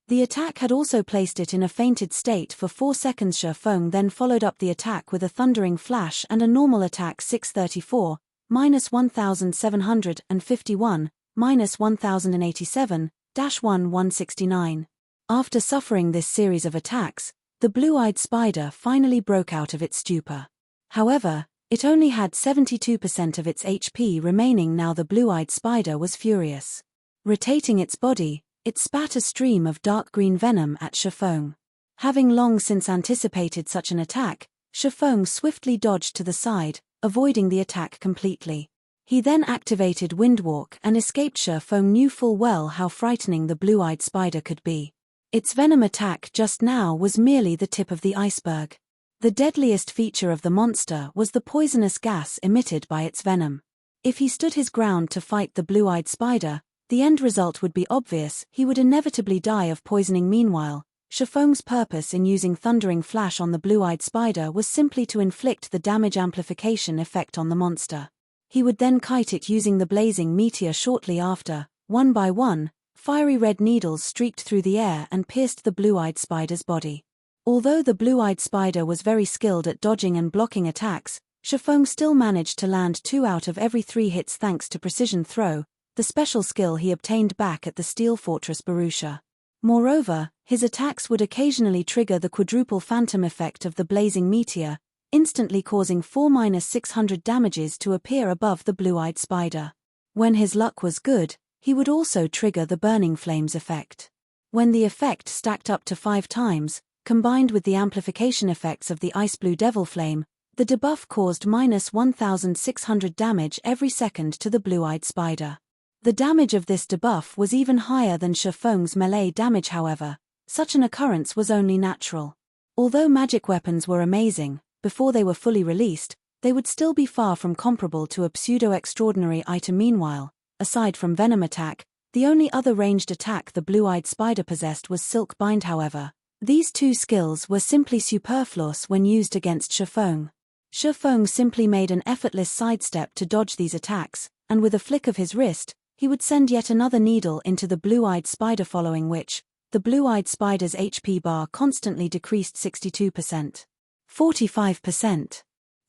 The attack had also placed it in a fainted state for 4 seconds. Shifeng then followed up the attack with a thundering flash and a normal attack. 634, -1751, -1087, -1169. After suffering this series of attacks, the blue-eyed spider finally broke out of its stupor. However, it only had 72% of its HP remaining. Now the blue-eyed spider was furious. Rotating its body, it spat a stream of dark green venom at Shifeng. Having long since anticipated such an attack, Shifeng swiftly dodged to the side, avoiding the attack completely. He then activated Windwalk and escaped. Shifeng knew full well how frightening the blue-eyed spider could be. Its venom attack just now was merely the tip of the iceberg. The deadliest feature of the monster was the poisonous gas emitted by its venom. If he stood his ground to fight the blue-eyed spider, the end result would be obvious: he would inevitably die of poisoning. Meanwhile, Shifeng's purpose in using Thundering Flash on the blue-eyed spider was simply to inflict the damage amplification effect on the monster. He would then kite it using the blazing meteor shortly after. One by one, fiery red needles streaked through the air and pierced the blue-eyed spider's body. Although the blue-eyed spider was very skilled at dodging and blocking attacks, Shifeng still managed to land 2 out of every 3 hits thanks to precision throw, the special skill he obtained back at the Steel Fortress Barusha. Moreover, his attacks would occasionally trigger the quadruple phantom effect of the blazing meteor, instantly causing 4-600 damages to appear above the blue-eyed spider. When his luck was good, he would also trigger the burning flames effect. When the effect stacked up to 5 times, combined with the amplification effects of the ice blue devil flame, the debuff caused -1,600 damage every second to the blue-eyed spider. The damage of this debuff was even higher than Shifeng's melee damage. However, such an occurrence was only natural. Although magic weapons were amazing, before they were fully released, they would still be far from comparable to a pseudo-extraordinary item. Meanwhile, aside from Venom Attack, the only other ranged attack the blue-eyed spider possessed was Silk Bind. However, these 2 skills were simply superfluous when used against Shifeng. Shifeng simply made an effortless sidestep to dodge these attacks, and with a flick of his wrist, he would send yet another needle into the blue-eyed spider, following which, the blue-eyed spider's HP bar constantly decreased 62%, 45%,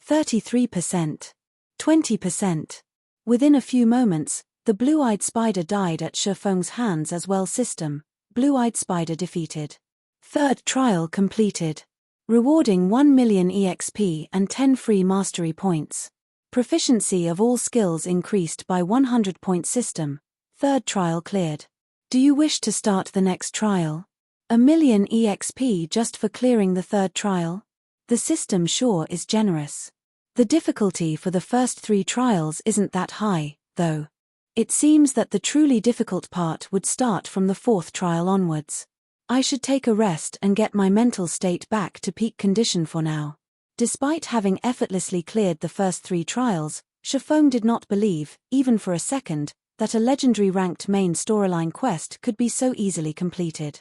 33%, 20%. Within a few moments, the blue-eyed spider died at Shifeng's hands as well. System: blue-eyed spider defeated. 3rd trial completed. Rewarding 1 million EXP and 10 free mastery points. Proficiency of all skills increased by 100 points. System: 3rd trial cleared. Do you wish to start the next trial? 1 million EXP just for clearing the 3rd trial? The system sure is generous. The difficulty for the first 3 trials isn't that high, though. It seems that the truly difficult part would start from the 4th trial onwards. I should take a rest and get my mental state back to peak condition for now. Despite having effortlessly cleared the first 3 trials, Shifeng did not believe, even for a second, that a legendary ranked main storyline quest could be so easily completed.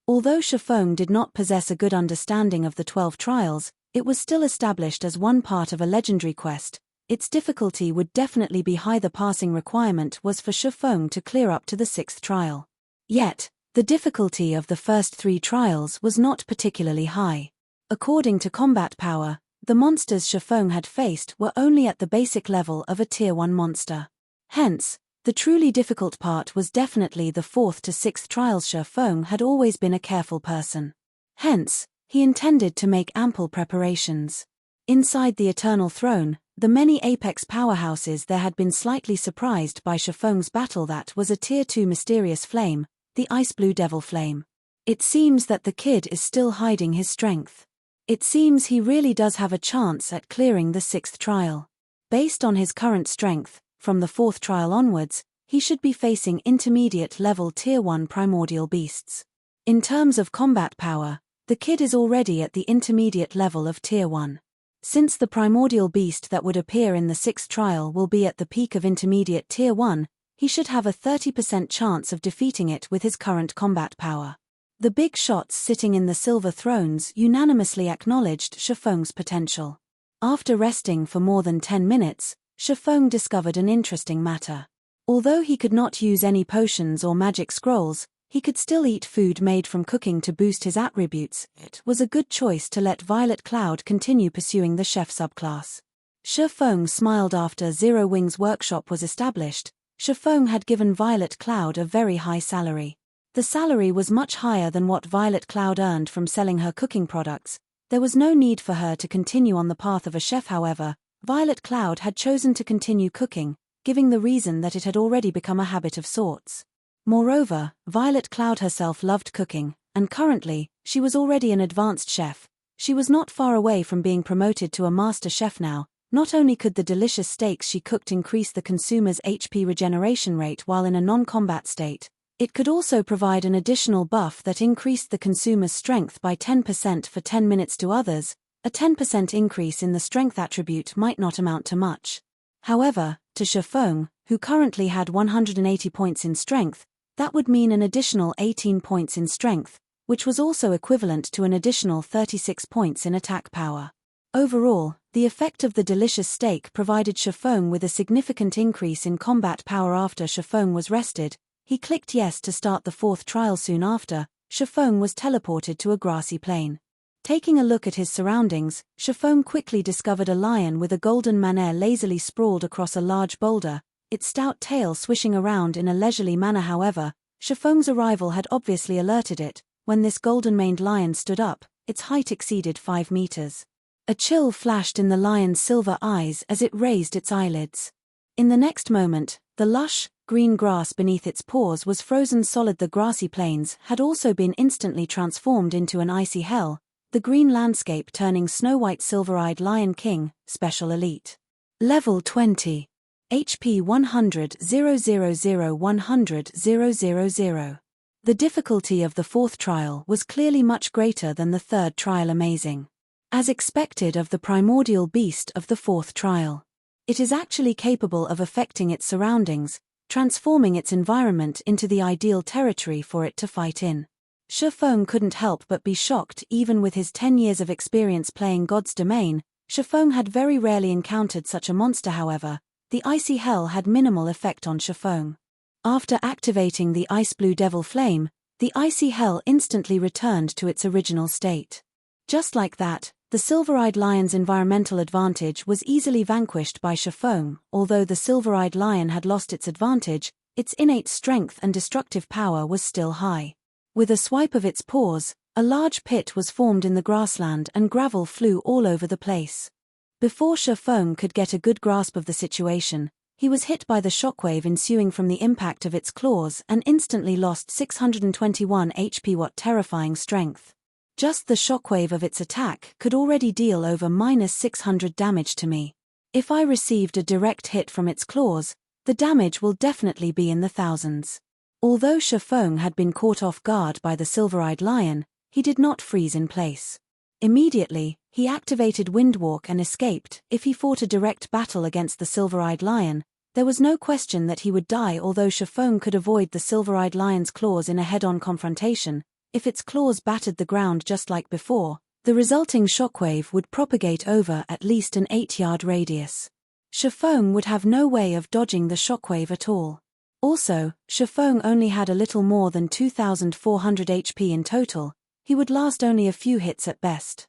Although Shifeng did not possess a good understanding of the 12 trials, it was still established as one part of a legendary quest. Its difficulty would definitely be high. The passing requirement was for Shifeng to clear up to the 6th trial. Yet, the difficulty of the first 3 trials was not particularly high. According to combat power, the monsters Shifeng had faced were only at the basic level of a Tier 1 monster. Hence, the truly difficult part was definitely the 4th to 6th trials. Shifeng had always been a careful person. Hence, he intended to make ample preparations. Inside the Eternal Throne, the many Apex powerhouses there had been slightly surprised by Shifeng's battle. That was a Tier 2 mysterious flame, the Ice Blue Devil Flame. It seems that the kid is still hiding his strength. It seems he really does have a chance at clearing the 6th trial. Based on his current strength, from the 4th trial onwards, he should be facing intermediate level Tier 1 primordial beasts. In terms of combat power, the kid is already at the intermediate level of Tier 1. Since the primordial beast that would appear in the 6th trial will be at the peak of intermediate Tier 1, he should have a 30% chance of defeating it with his current combat power. The big shots sitting in the silver thrones unanimously acknowledged Shifeng's potential. After resting for more than 10 minutes, Shifeng discovered an interesting matter. Although he could not use any potions or magic scrolls, he could still eat food made from cooking to boost his attributes. It was a good choice to let Violet Cloud continue pursuing the chef subclass. Shifeng smiled. After Zero Wings Workshop was established, Shifeng had given Violet Cloud a very high salary. The salary was much higher than what Violet Cloud earned from selling her cooking products. There was no need for her to continue on the path of a chef. However, Violet Cloud had chosen to continue cooking, giving the reason that it had already become a habit of sorts. Moreover, Violet Cloud herself loved cooking, and currently, she was already an advanced chef. She was not far away from being promoted to a master chef now. Not only could the delicious steaks she cooked increase the consumer's HP regeneration rate while in a non-combat state, it could also provide an additional buff that increased the consumer's strength by 10% for 10 minutes. To others, a 10% increase in the strength attribute might not amount to much. However, to Shifeng, who currently had 180 points in strength, that would mean an additional 18 points in strength, which was also equivalent to an additional 36 points in attack power. Overall, the effect of the delicious steak provided Shifeng with a significant increase in combat power. After Shifeng was rested, he clicked yes to start the fourth trial. Soon after, Shifeng was teleported to a grassy plain. Taking a look at his surroundings, Shifeng quickly discovered a lion with a golden mane lazily sprawled across a large boulder, its stout tail swishing around in a leisurely manner. However, Shifeng's arrival had obviously alerted it. When this golden-maned lion stood up, its height exceeded 5 meters. A chill flashed in the lion's silver eyes as it raised its eyelids. In the next moment, the lush, green grass beneath its paws was frozen solid. The grassy plains had also been instantly transformed into an icy hell, the green landscape turning snow-white. Silver-eyed Lion King, Special Elite. Level 20. HP 100 000 100 000. The difficulty of the fourth trial was clearly much greater than the third trial. Amazing. As expected of the primordial beast of the fourth trial, it is actually capable of affecting its surroundings, transforming its environment into the ideal territory for it to fight in. Shifeng couldn't help but be shocked. Even with his 10 years of experience playing God's Domain, Shifeng had very rarely encountered such a monster. However, the icy hell had minimal effect on Shifeng. After activating the ice blue devil flame, the icy hell instantly returned to its original state. Just like that, the silver-eyed lion's environmental advantage was easily vanquished by Shifeng. Although the silver-eyed lion had lost its advantage, its innate strength and destructive power was still high. With a swipe of its paws, a large pit was formed in the grassland and gravel flew all over the place. Before Shifeng could get a good grasp of the situation, he was hit by the shockwave ensuing from the impact of its claws and instantly lost 621 HP. What terrifying strength! Just the shockwave of its attack could already deal over -600 damage to me. If I received a direct hit from its claws, the damage will definitely be in the thousands. Although Shifeng had been caught off guard by the silver-eyed lion, he did not freeze in place. Immediately, he activated Windwalk and escaped. If he fought a direct battle against the silver-eyed lion, there was no question that he would die. Although Shifeng could avoid the silver-eyed lion's claws in a head-on confrontation, if its claws battered the ground just like before, the resulting shockwave would propagate over at least an 8-yard radius. Shifeng would have no way of dodging the shockwave at all. Also, Shifeng only had a little more than 2,400 HP in total. He would last only a few hits at best.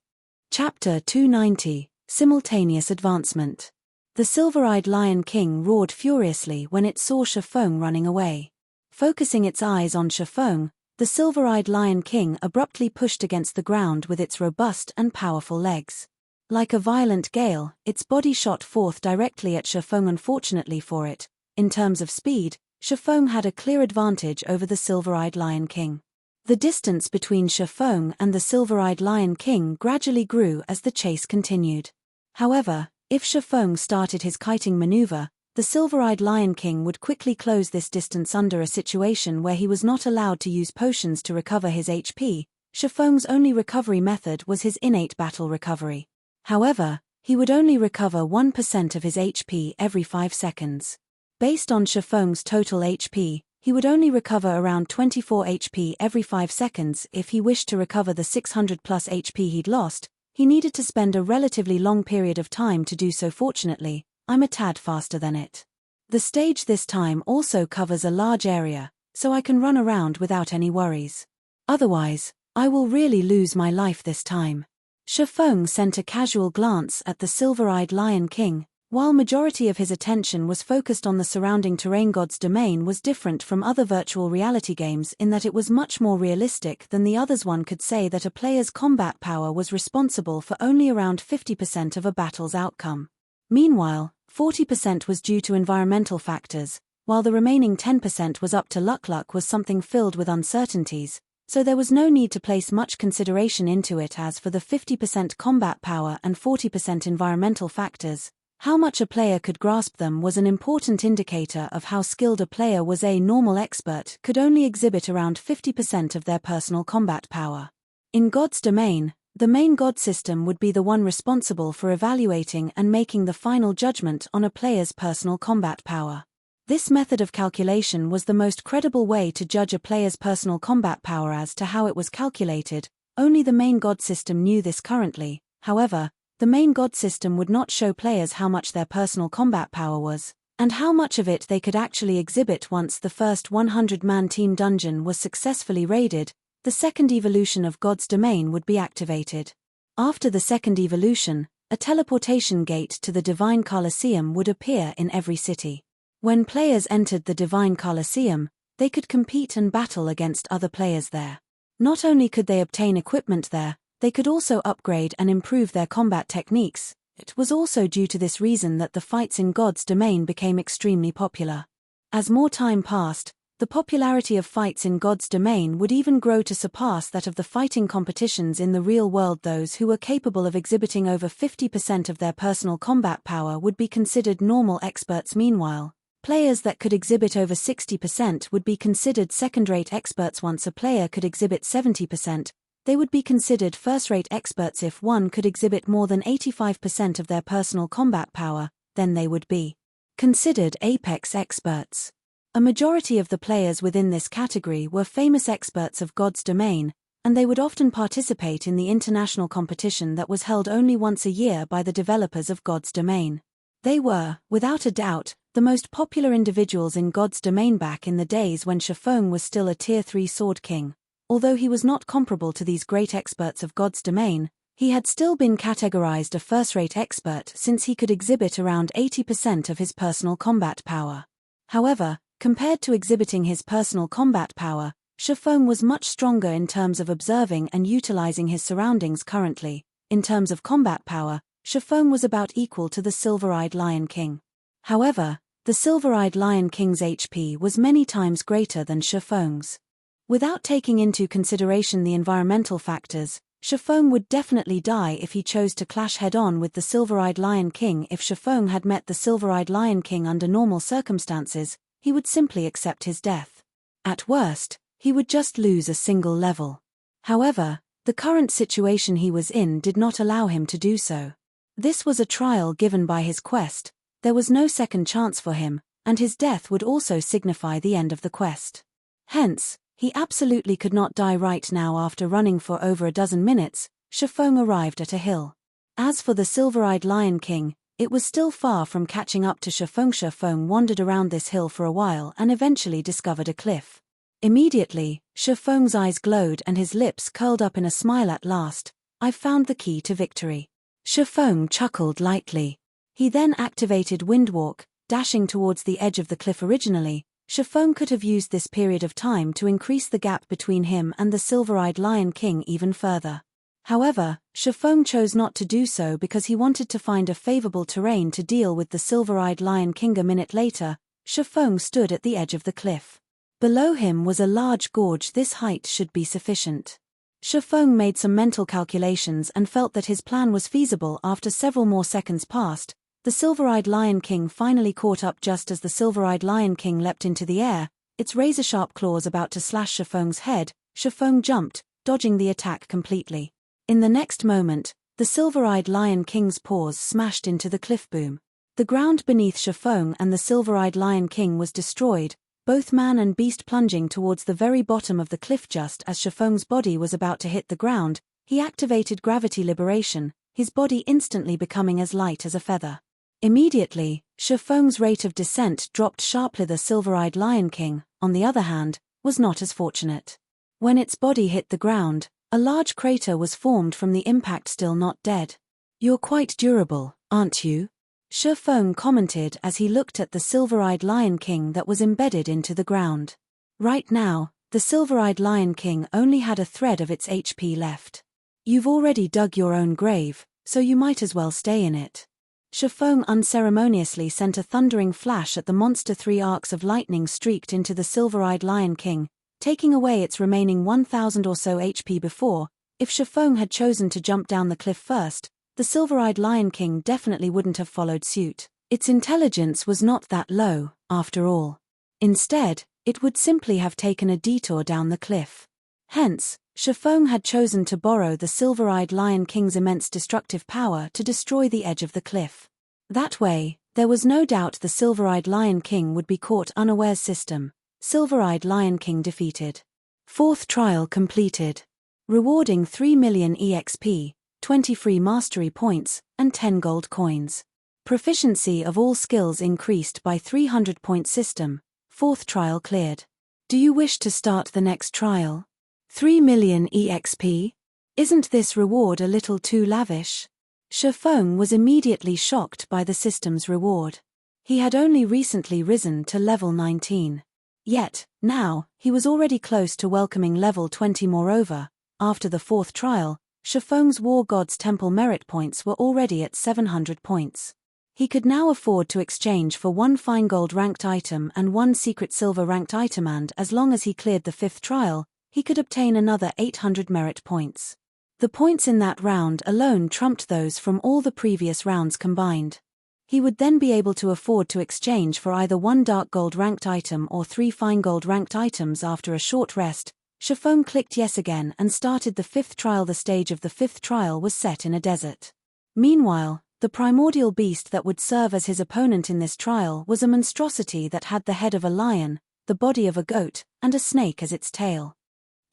Chapter 290, Simultaneous Advancement. The silver-eyed Lion King roared furiously when it saw Shifeng running away. Focusing its eyes on Shifeng, the silver-eyed Lion King abruptly pushed against the ground with its robust and powerful legs. Like a violent gale, its body shot forth directly at Shifeng. Unfortunately for it, in terms of speed, Shifeng had a clear advantage over the silver-eyed Lion King. The distance between Shifeng and the silver-eyed Lion King gradually grew as the chase continued. However, if Shifeng started his kiting maneuver, the silver-eyed Lion King would quickly close this distance. Under a situation where he was not allowed to use potions to recover his HP, Shifeng's only recovery method was his innate battle recovery. However, he would only recover 1% of his HP every 5 seconds. Based on Shifeng's total HP, he would only recover around 24 HP every 5 seconds. If he wished to recover the 600 plus HP he'd lost, he needed to spend a relatively long period of time to do so. Fortunately, I'm a tad faster than it. The stage this time also covers a large area, so I can run around without any worries. Otherwise, I will really lose my life this time. Shifeng sent a casual glance at the silver-eyed Lion King. While majority of his attention was focused on the surrounding terrain, God's Domain was different from other virtual reality games in that it was much more realistic than the others. One could say that a player's combat power was responsible for only around 50% of a battle's outcome. Meanwhile, 40% was due to environmental factors, while the remaining 10% was up to luck. Luck was something filled with uncertainties, so there was no need to place much consideration into it. As for the 50% combat power and 40% environmental factors, how much a player could grasp them was an important indicator of how skilled a player was. A normal expert could only exhibit around 50% of their personal combat power. In God's Domain, the main god system would be the one responsible for evaluating and making the final judgment on a player's personal combat power. This method of calculation was the most credible way to judge a player's personal combat power. As to how it was calculated, only the main god system knew this currently. However, the main god system would not show players how much their personal combat power was, and how much of it they could actually exhibit once the first 100-man team dungeon was successfully raided. The second evolution of God's domain would be activated. After the second evolution, a teleportation gate to the Divine Colosseum would appear in every city. When players entered the Divine Colosseum, they could compete and battle against other players there. Not only could they obtain equipment there, they could also upgrade and improve their combat techniques. It was also due to this reason that the fights in God's domain became extremely popular. As more time passed, the popularity of fights in God's domain would even grow to surpass that of the fighting competitions in the real world. Those who were capable of exhibiting over 50% of their personal combat power would be considered normal experts. Meanwhile, players that could exhibit over 60% would be considered second-rate experts. Once a player could exhibit 70%, they would be considered first-rate experts. If one could exhibit more than 85% of their personal combat power, then they would be considered apex experts. A majority of the players within this category were famous experts of God's domain, and they would often participate in the international competition that was held only once a year by the developers of God's domain. They were, without a doubt, the most popular individuals in God's domain back in the days when Shifeng was still a Tier 3 Sword King. Although he was not comparable to these great experts of God's domain, he had still been categorized a first-rate expert since he could exhibit around 80% of his personal combat power. However, compared to exhibiting his personal combat power, Shifeng was much stronger in terms of observing and utilizing his surroundings. Currently, in terms of combat power, Shifeng was about equal to the Silver-Eyed Lion King. However, the Silver-Eyed Lion King's HP was many times greater than Shifeng's. Without taking into consideration the environmental factors, Shifeng would definitely die if he chose to clash head-on with the Silver-Eyed Lion King. If Shifeng had met the Silver-Eyed Lion King under normal circumstances, he would simply accept his death. At worst, he would just lose a single level. However, the current situation he was in did not allow him to do so. This was a trial given by his quest. There was no second chance for him, and his death would also signify the end of the quest. Hence, he absolutely could not die right now. After running for over a dozen minutes, Shifeng arrived at a hill. As for the Silver-Eyed Lion King, it was still far from catching up to Shifeng. Shifeng wandered around this hill for a while and eventually discovered a cliff. Immediately, Shifeng's eyes glowed and his lips curled up in a smile. At last, I've found the key to victory. Shifeng chuckled lightly. He then activated Windwalk, dashing towards the edge of the cliff. Originally, Shifeng could have used this period of time to increase the gap between him and the Silver-Eyed Lion King even further. However, Shifeng chose not to do so because he wanted to find a favorable terrain to deal with the Silver-Eyed Lion King. A minute later, Shifeng stood at the edge of the cliff. Below him was a large gorge. This height should be sufficient. Shifeng made some mental calculations and felt that his plan was feasible. After several more seconds passed, the Silver-Eyed Lion King finally caught up. Just as the Silver-Eyed Lion King leapt into the air, its razor-sharp claws about to slash Shifeng's head, Shifeng jumped, dodging the attack completely. In the next moment, the Silver-Eyed Lion King's paws smashed into the cliff boom. The ground beneath Shifeng and the Silver-Eyed Lion King was destroyed, both man and beast plunging towards the very bottom of the cliff. Just as Shifeng's body was about to hit the ground, he activated gravity liberation, his body instantly becoming as light as a feather. Immediately, Shifeng's rate of descent dropped sharply. The Silver-Eyed Lion King, on the other hand, was not as fortunate. When its body hit the ground, a large crater was formed from the impact. Still not dead. You're quite durable, aren't you? Shifeng commented as he looked at the Silver-Eyed Lion King that was embedded into the ground. Right now, the Silver-Eyed Lion King only had a thread of its HP left. You've already dug your own grave, so you might as well stay in it. Shifeng unceremoniously sent a thundering flash at the monster. 3 arcs of lightning streaked into the Silver-Eyed Lion King, taking away its remaining 1,000 or so HP. Before, if Shifeng had chosen to jump down the cliff first, the Silver-Eyed Lion King definitely wouldn't have followed suit. Its intelligence was not that low, after all. Instead, it would simply have taken a detour down the cliff. Hence, Shifeng had chosen to borrow the Silver-Eyed Lion King's immense destructive power to destroy the edge of the cliff. That way, There was no doubt the Silver-Eyed Lion King would be caught unawares. System. Silver-Eyed Lion King defeated. Fourth trial completed. Rewarding 3 million EXP, 20 free mastery points, and 10 gold coins. Proficiency of all skills increased by 300 point. System. Fourth trial cleared. Do you wish to start the next trial? 3 million EXP? Isn't this reward a little too lavish? Shifeng was immediately shocked by the system's reward. He had only recently risen to level 19. Yet, now, he was already close to welcoming level 20. Moreover, after the fourth trial, Shifeng's War God's Temple merit points were already at 700 points. He could now afford to exchange for 1 fine gold ranked item and 1 secret silver ranked item, and as long as he cleared the fifth trial, he could obtain another 800 merit points. The points in that round alone trumped those from all the previous rounds combined. He would then be able to afford to exchange for either 1 dark gold ranked item or 3 fine gold ranked items. After a short rest, Shifeng clicked yes again and started the fifth trial. The stage of the fifth trial was set in a desert. Meanwhile, the primordial beast that would serve as his opponent in this trial was a monstrosity that had the head of a lion, the body of a goat, and a snake as its tail.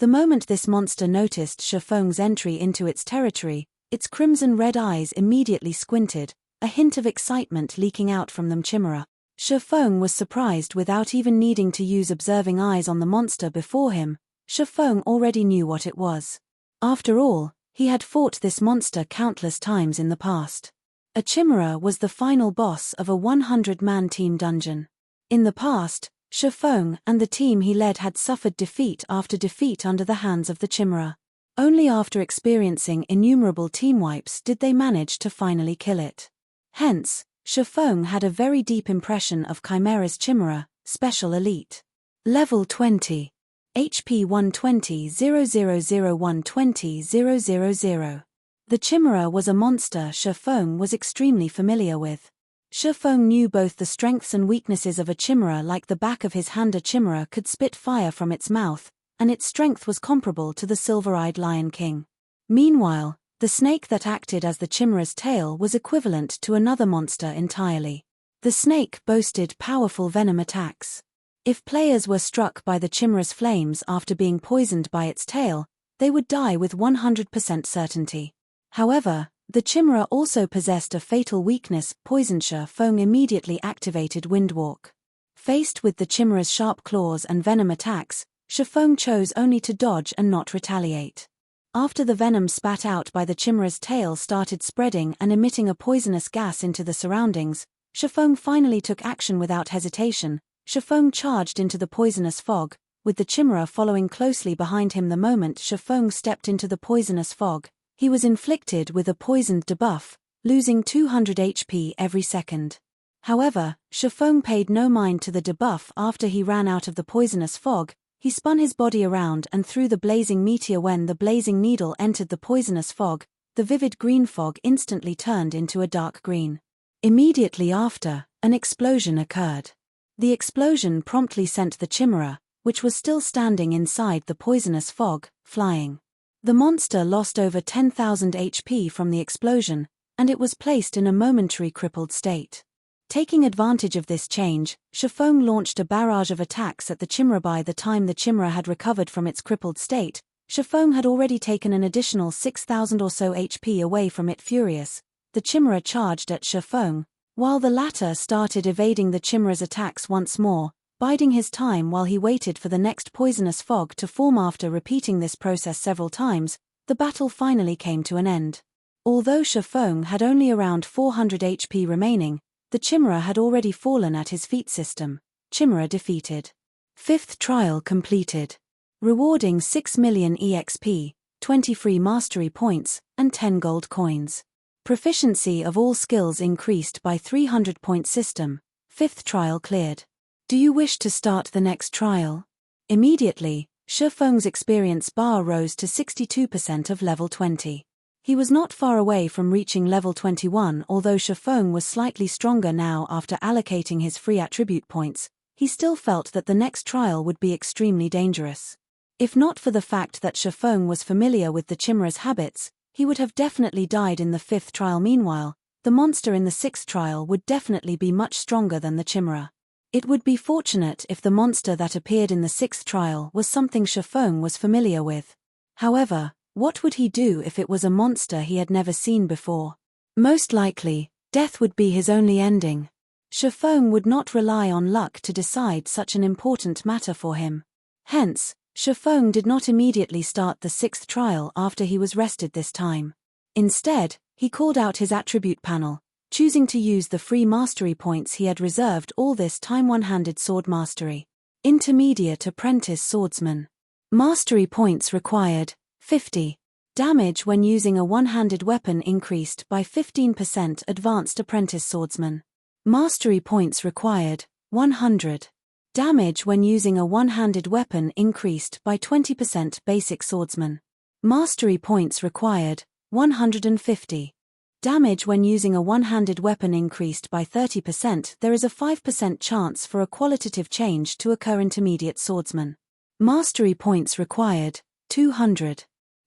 The moment this monster noticed Shifeng's entry into its territory, its crimson-red eyes immediately squinted, a hint of excitement leaking out from them. Chimera. Shifeng was surprised without even needing to use observing eyes on the monster before him. Shifeng already knew what it was. After all, he had fought this monster countless times in the past. A chimera was the final boss of a 100-man team dungeon. In the past, Shifeng and the team he led had suffered defeat after defeat under the hands of the chimera. Only after experiencing innumerable team wipes did they manage to finally kill it. Hence, Shifeng had a very deep impression of Chimera's chimera, special elite. Level 20. HP 120 000 120 000. The chimera was a monster Shifeng was extremely familiar with. Shifeng knew both the strengths and weaknesses of a chimera like the back of his hand. A chimera could spit fire from its mouth, and its strength was comparable to the Silver-Eyed Lion King. Meanwhile, the snake that acted as the chimera's tail was equivalent to another monster entirely. The snake boasted powerful venom attacks. If players were struck by the chimera's flames after being poisoned by its tail, they would die with 100% certainty. However, the chimera also possessed a fatal weakness. Poison. Shifeng immediately activated Windwalk. Faced with the chimera's sharp claws and venom attacks, Shifeng chose only to dodge and not retaliate. After the venom spat out by the chimera's tail started spreading and emitting a poisonous gas into the surroundings, Shifeng finally took action without hesitation. Shifeng charged into the poisonous fog, with the chimera following closely behind him. The moment Shifeng stepped into the poisonous fog, he was inflicted with a poisoned debuff, losing 200 HP every second. However, Shifeng paid no mind to the debuff. After he ran out of the poisonous fog, he spun his body around and threw the blazing meteor. When the blazing needle entered the poisonous fog, the vivid green fog instantly turned into a dark green. Immediately after, an explosion occurred. The explosion promptly sent the chimera, which was still standing inside the poisonous fog, flying. The monster lost over 10,000 HP from the explosion, and it was placed in a momentary crippled state. Taking advantage of this change, Shifeng launched a barrage of attacks at the chimera. By the time the chimera had recovered from its crippled state, Shifeng had already taken an additional 6,000 or so HP away from it. Furious, the chimera charged at Shifeng, while the latter started evading the chimera's attacks once more, biding his time while he waited for the next poisonous fog to form. After repeating this process several times, the battle finally came to an end. Although Shifeng had only around 400 HP remaining, the chimera had already fallen at his feet. System. Chimera defeated. Fifth trial completed. Rewarding 6 million EXP, 20 free mastery points, and 10 gold coins. Proficiency of all skills increased by 300 point. System. Fifth trial cleared. Do you wish to start the next trial? Immediately, Shifeng's experience bar rose to 62% of level 20. He was not far away from reaching level 21. Although Shifeng was slightly stronger now after allocating his free attribute points, he still felt that the next trial would be extremely dangerous. If not for the fact that Shifeng was familiar with the chimera's habits, he would have definitely died in the fifth trial. Meanwhile, the the monster in the 6th trial would definitely be much stronger than the Chimera. It would be fortunate if the monster that appeared in the 6th trial was something Shifeng was familiar with. However, what would he do if it was a monster he had never seen before? Most likely, death would be his only ending. Shifeng would not rely on luck to decide such an important matter for him. Hence, Shifeng did not immediately start the 6th trial after he was rested this time. Instead, he called out his attribute panel, choosing to use the free mastery points he had reserved all this time. One-handed sword mastery. Intermediate apprentice swordsman. Mastery points required, 50. Damage when using a one-handed weapon increased by 15%. Advanced apprentice swordsman. Mastery points required, 100. Damage when using a one-handed weapon increased by 20%. Basic swordsman. Mastery points required, 150. Damage when using a one-handed weapon increased by 30%. There is a 5% chance for a qualitative change to occur. Intermediate swordsman. Mastery points required, 200.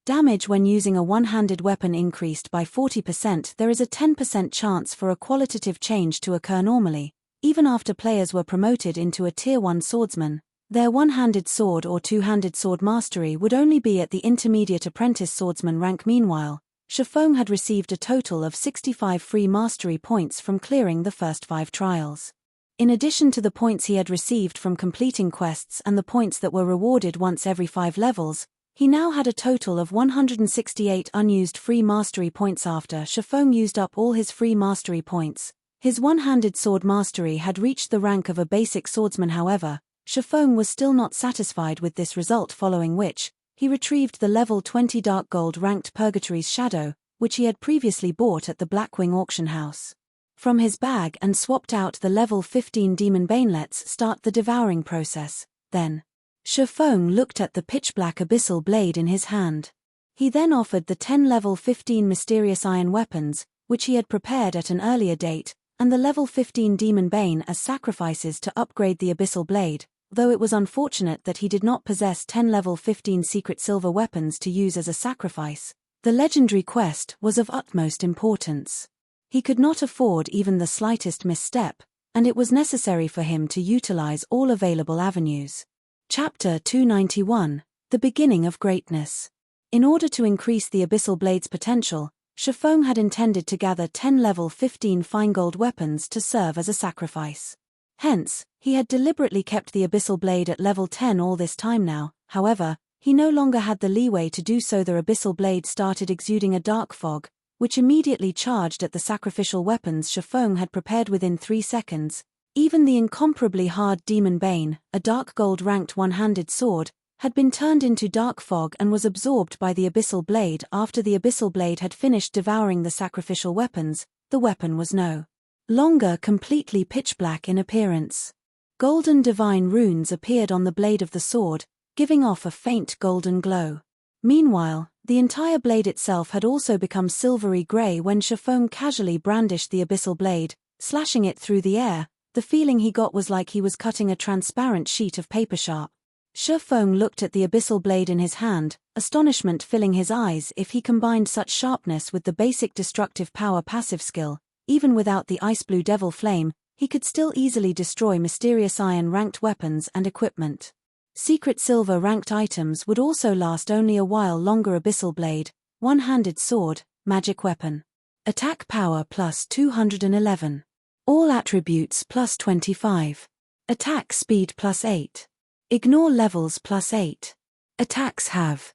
Damage when using a one-handed weapon increased by 40%. There is a 10% chance for a qualitative change to occur. Normally, even after players were promoted into a Tier 1 swordsman, their one-handed sword or two-handed sword mastery would only be at the intermediate apprentice swordsman rank. Meanwhile, Shifeng had received a total of 65 free mastery points from clearing the first 5 trials. In addition to the points he had received from completing quests and the points that were rewarded once every 5 levels, he now had a total of 168 unused free mastery points. After Shifeng used up all his free mastery points, his one-handed sword mastery had reached the rank of a basic swordsman. However, Shifeng was still not satisfied with this result, following which, he retrieved the level 20 dark gold ranked Purgatory's Shadow, which he had previously bought at the Blackwing auction house, from his bag and swapped out the level 15 Demon Bane. Let's start the devouring process, then. Shifeng looked at the pitch-black abyssal blade in his hand. He then offered the 10 level 15 mysterious iron weapons, which he had prepared at an earlier date, and the level 15 Demon Bane as sacrifices to upgrade the abyssal blade, though it was unfortunate that he did not possess 10 level 15 secret silver weapons to use as a sacrifice. The legendary quest was of utmost importance. He could not afford even the slightest misstep, and it was necessary for him to utilize all available avenues. Chapter 291, The Beginning of Greatness. In order to increase the abyssal blade's potential, Shifeng had intended to gather 10 level 15 fine gold weapons to serve as a sacrifice. Hence, he had deliberately kept the abyssal blade at level 10 all this time now. However, he no longer had the leeway to do so. The abyssal blade started exuding a dark fog, which immediately charged at the sacrificial weapons Shifeng had prepared within 3 seconds. Even the incomparably hard Demon Bane, a dark gold ranked one-handed sword, had been turned into dark fog and was absorbed by the abyssal blade. After the abyssal blade had finished devouring the sacrificial weapons, the weapon was no longer completely pitch-black in appearance. Golden divine runes appeared on the blade of the sword, giving off a faint golden glow. Meanwhile, the entire blade itself had also become silvery grey when Shifeng casually brandished the abyssal blade, slashing it through the air. The feeling he got was like he was cutting a transparent sheet of paper sharp. Shifeng looked at the abyssal blade in his hand, astonishment filling his eyes. If he combined such sharpness with the basic destructive power passive skill, even without the ice blue devil flame, he could still easily destroy mysterious iron ranked weapons and equipment. Secret silver ranked items would also last only a while longer. Abyssal blade, one-handed sword, magic weapon. Attack power plus 211. All attributes plus 25. Attack speed plus 8. Ignore levels plus 8. Attacks have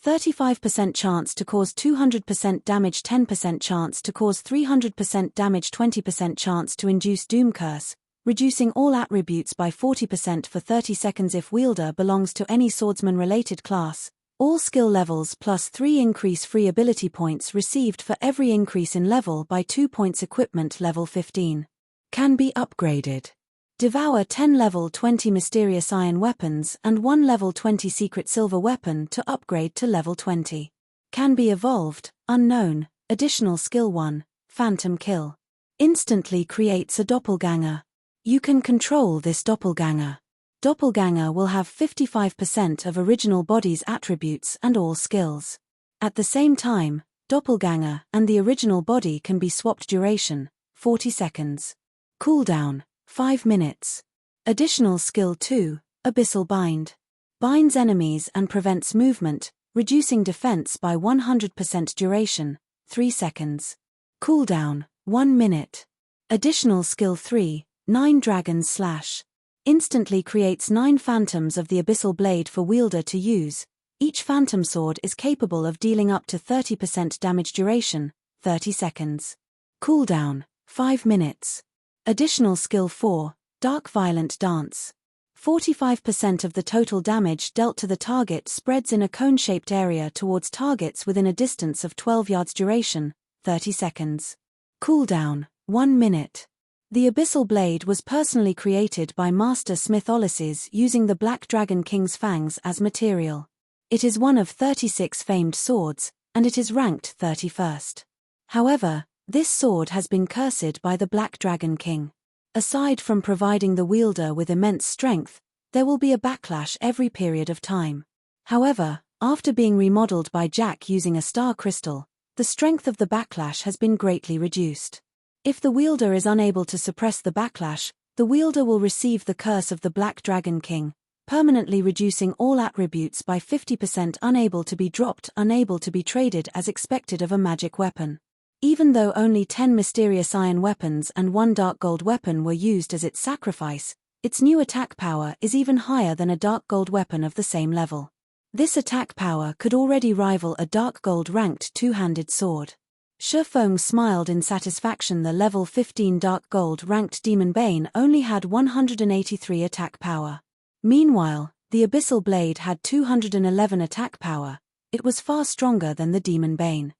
35% chance to cause 200% damage, 10% chance to cause 300% damage, 20% chance to induce Doom Curse, reducing all attributes by 40% for 30 seconds if wielder belongs to any swordsman-related class. All skill levels plus 3 increase free ability points received for every increase in level by 2 points. Equipment level 15. Can be upgraded. Devour 10 level 20 mysterious iron weapons and 1 level 20 secret silver weapon to upgrade to level 20. Can be evolved, unknown. Additional skill 1, Phantom Kill. Instantly creates a doppelganger. You can control this doppelganger. Doppelganger will have 55% of original body's attributes and all skills. At the same time, Doppelganger, and the original body can be swapped. Duration, 40 seconds. Cooldown, 5 minutes. Additional skill 2, Abyssal Bind. Binds enemies and prevents movement, reducing defense by 100%. Duration, 3 seconds. Cooldown, 1 minute. Additional skill 3, 9 Dragons Slash. Instantly creates 9 phantoms of the Abyssal Blade for wielder to use. Each phantom sword is capable of dealing up to 30% damage. Duration, 30 seconds. Cooldown, 5 minutes. Additional skill 4, Dark Violent Dance. 45% of the total damage dealt to the target spreads in a cone-shaped area towards targets within a distance of 12 yards. Duration, 30 seconds. Cooldown, 1 minute. The Abyssal Blade was personally created by Master Smith Ulysses using the Black Dragon King's fangs as material. It is one of 36 famed swords, and it is ranked 31st. However, this sword has been cursed by the Black Dragon King. Aside from providing the wielder with immense strength, there will be a backlash every period of time. However, after being remodeled by Jack using a star crystal, the strength of the backlash has been greatly reduced. If the wielder is unable to suppress the backlash, the wielder will receive the curse of the Black Dragon King, permanently reducing all attributes by 50%. Unable to be dropped, unable to be traded as expected of a magic weapon. Even though only 10 mysterious iron weapons and 1 dark gold weapon were used as its sacrifice, its new attack power is even higher than a dark gold weapon of the same level. This attack power could already rival a dark gold ranked two-handed sword. Shifeng smiled in satisfaction. The level 15 dark gold ranked Demon Bane only had 183 attack power. Meanwhile, the Abyssal Blade had 211 attack power. It was far stronger than the Demon Bane.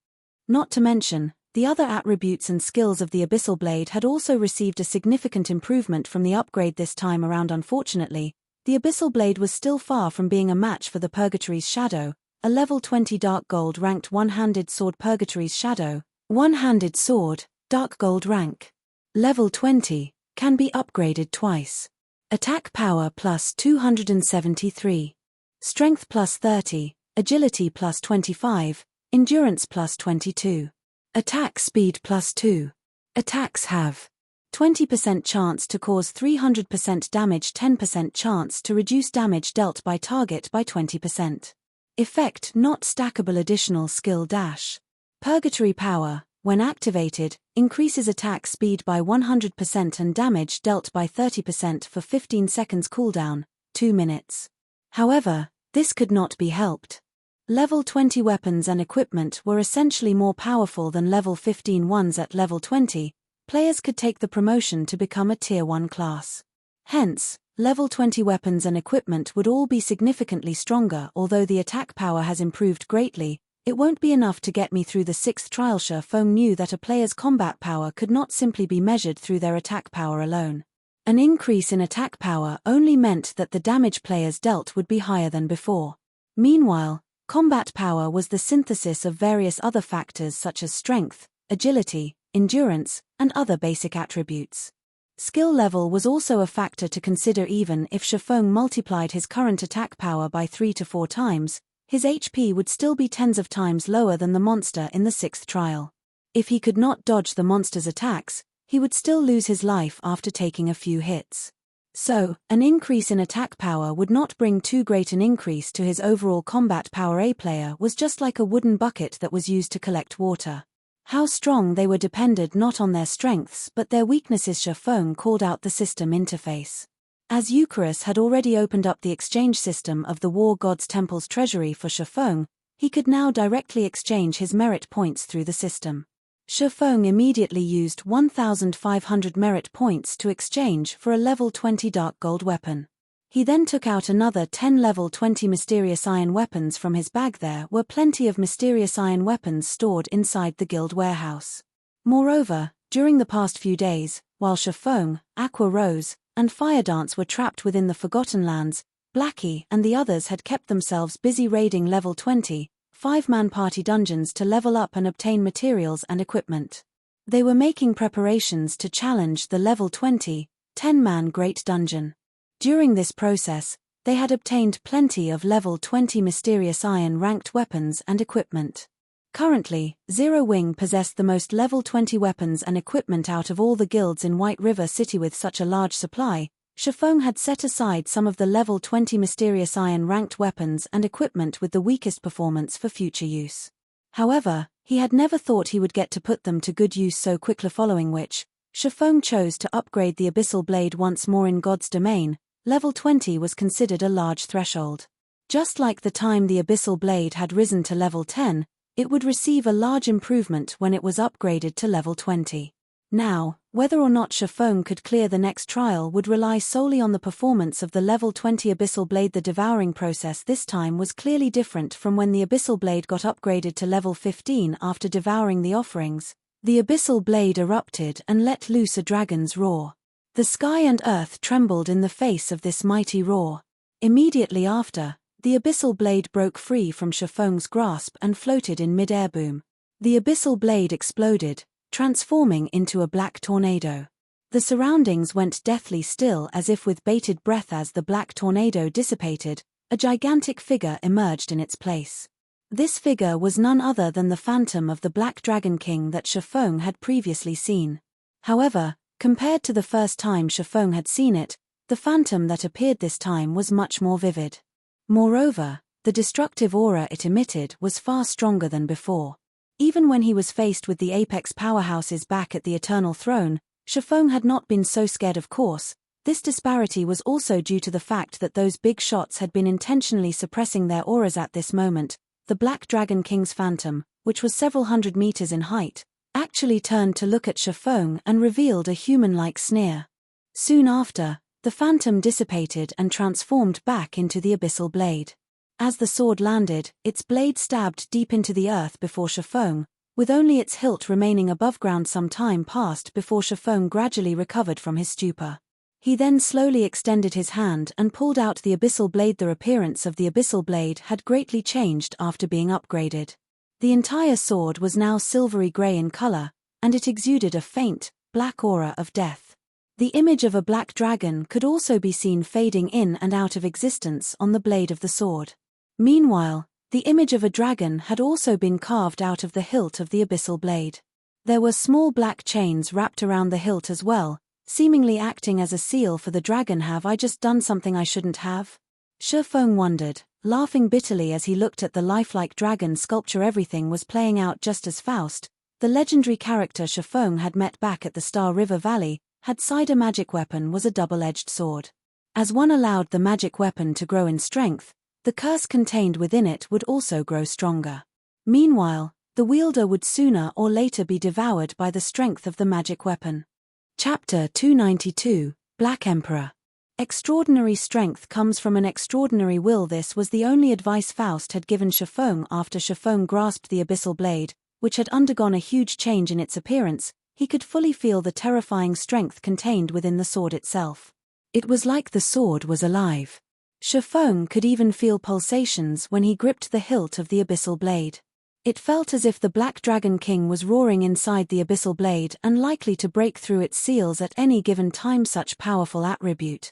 Not to mention, the other attributes and skills of the Abyssal Blade had also received a significant improvement from the upgrade this time around. Unfortunately, the Abyssal Blade was still far from being a match for the Purgatory's Shadow, a level 20 dark gold ranked one-handed sword. Purgatory's Shadow, one-handed sword, dark gold rank. Level 20, can be upgraded twice. Attack power plus 273. Strength plus 30, agility plus 25, endurance plus 22. Attack speed plus 2. Attacks have 20% chance to cause 300% damage, 10% chance to reduce damage dealt by target by 20%. Effect not stackable. Additional skill dash. Purgatory power, when activated, increases attack speed by 100% and damage dealt by 30% for 15 seconds. Cooldown, 2 minutes. However, this could not be helped. Level 20 weapons and equipment were essentially more powerful than level 15 ones. At level 20, players could take the promotion to become a Tier 1 class. Hence, level 20 weapons and equipment would all be significantly stronger. Although the attack power has improved greatly, it won't be enough to get me through the 6th trial. Shifeng knew that a player's combat power could not simply be measured through their attack power alone. An increase in attack power only meant that the damage players dealt would be higher than before. Meanwhile, combat power was the synthesis of various other factors such as strength, agility, endurance, and other basic attributes. Skill level was also a factor to consider. Even if Shifeng multiplied his current attack power by 3 to 4 times, his HP would still be tens of times lower than the monster in the 6th trial. If he could not dodge the monster's attacks, he would still lose his life after taking a few hits. So, an increase in attack power would not bring too great an increase to his overall combat power. A player was just like a wooden bucket that was used to collect water. How strong they were depended not on their strengths but their weaknesses. Shifeng called out the system interface. As Eucharis had already opened up the exchange system of the War God's Temple's treasury for Shifeng, he could now directly exchange his merit points through the system. Shifeng immediately used 1,500 merit points to exchange for a level 20 dark gold weapon. He then took out another 10 level 20 mysterious iron weapons from his bag. There were plenty of mysterious iron weapons stored inside the guild warehouse. Moreover, during the past few days, while Shifeng, Aqua Rose, and Firedance were trapped within the Forgotten Lands, Blackie and the others had kept themselves busy raiding level 20, 5-man party dungeons to level up and obtain materials and equipment. They were making preparations to challenge the level 20, 10-man Great Dungeon. During this process, they had obtained plenty of level 20 mysterious iron ranked weapons and equipment. Currently, Zero Wing possessed the most level 20 weapons and equipment out of all the guilds in White River City. With such a large supply, Shifeng had set aside some of the level 20 Mysterious Iron ranked weapons and equipment with the weakest performance for future use. However, he had never thought he would get to put them to good use so quickly, following which, Shifeng chose to upgrade the Abyssal Blade once more in God's domain. Level 20 was considered a large threshold. Just like the time the Abyssal Blade had risen to level 10, it would receive a large improvement when it was upgraded to level 20. Now, whether or not Shifeng could clear the next trial would rely solely on the performance of the level 20 Abyssal Blade. The devouring process this time was clearly different from when the Abyssal Blade got upgraded to level 15 after devouring the offerings. The Abyssal Blade erupted and let loose a dragon's roar. The sky and earth trembled in the face of this mighty roar. Immediately after, the Abyssal Blade broke free from Shifeng's grasp and floated in mid-air. Boom. The Abyssal Blade exploded, transforming into a black tornado. The surroundings went deathly still as if with bated breath. As the black tornado dissipated, a gigantic figure emerged in its place. This figure was none other than the phantom of the Black Dragon King that Shifeng had previously seen. However, compared to the first time Shifeng had seen it, the phantom that appeared this time was much more vivid. Moreover, the destructive aura it emitted was far stronger than before. Even when he was faced with the apex powerhouses back at the Eternal Throne, Shifeng had not been so scared. Of course, this disparity was also due to the fact that those big shots had been intentionally suppressing their auras at this moment. The Black Dragon King's phantom, which was several hundred meters in height, actually turned to look at Shifeng and revealed a human-like sneer. Soon after, the phantom dissipated and transformed back into the Abyssal Blade. As the sword landed, its blade stabbed deep into the earth before Shifeng, with only its hilt remaining above ground. Some time passed before Shifeng gradually recovered from his stupor. He then slowly extended his hand and pulled out the Abyssal Blade. The appearance of the Abyssal Blade had greatly changed after being upgraded. The entire sword was now silvery gray in color, and it exuded a faint, black aura of death. The image of a black dragon could also be seen fading in and out of existence on the blade of the sword. Meanwhile, the image of a dragon had also been carved out of the hilt of the Abyssal Blade. There were small black chains wrapped around the hilt as well, seemingly acting as a seal for the dragon. Have I just done something I shouldn't have? Shifeng wondered, laughing bitterly as he looked at the lifelike dragon sculpture. Everything was playing out just as Faust, the legendary character Shifeng had met back at the Star River Valley, had signed. A magic weapon was a double-edged sword. As one allowed the magic weapon to grow in strength, the curse contained within it would also grow stronger. Meanwhile, the wielder would sooner or later be devoured by the strength of the magic weapon. Chapter 292, Black Emperor. Extraordinary strength comes from an extraordinary will. This was the only advice Faust had given Shifeng after Shifeng grasped the Abyssal Blade, which had undergone a huge change in its appearance. He could fully feel the terrifying strength contained within the sword itself. It was like the sword was alive. Shifeng could even feel pulsations when he gripped the hilt of the Abyssal Blade. It felt as if the Black Dragon King was roaring inside the Abyssal Blade and likely to break through its seals at any given time. Such powerful attribute.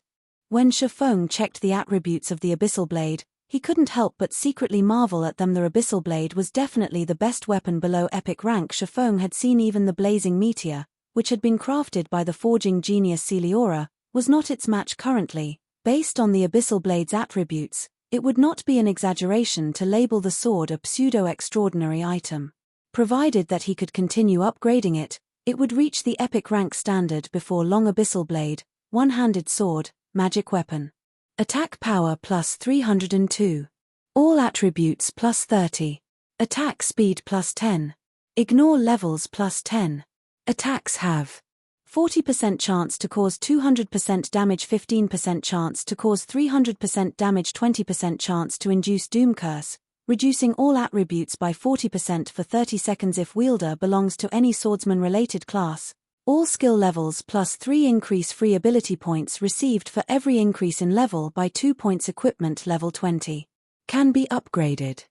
When Shifeng checked the attributes of the Abyssal Blade, he couldn't help but secretly marvel at them. The Abyssal Blade was definitely the best weapon below epic rank Shifeng had seen. Even the blazing meteor, which had been crafted by the forging genius Celiora, was not its match currently. Based on the Abyssal Blade's attributes, it would not be an exaggeration to label the sword a pseudo-extraordinary item. Provided that he could continue upgrading it, it would reach the epic rank standard before long. Abyssal Blade, one-handed sword, magic weapon. Attack power plus 302. All attributes plus 30. Attack speed plus 10. Ignore levels plus 10. Attacks have 40% chance to cause 200% damage, 15% chance to cause 300% damage, 20% chance to induce Doom Curse, reducing all attributes by 40% for 30 seconds if wielder belongs to any swordsman-related class. All skill levels plus 3 increase free ability points received for every increase in level by 2 points. Equipment level 20. Can be upgraded.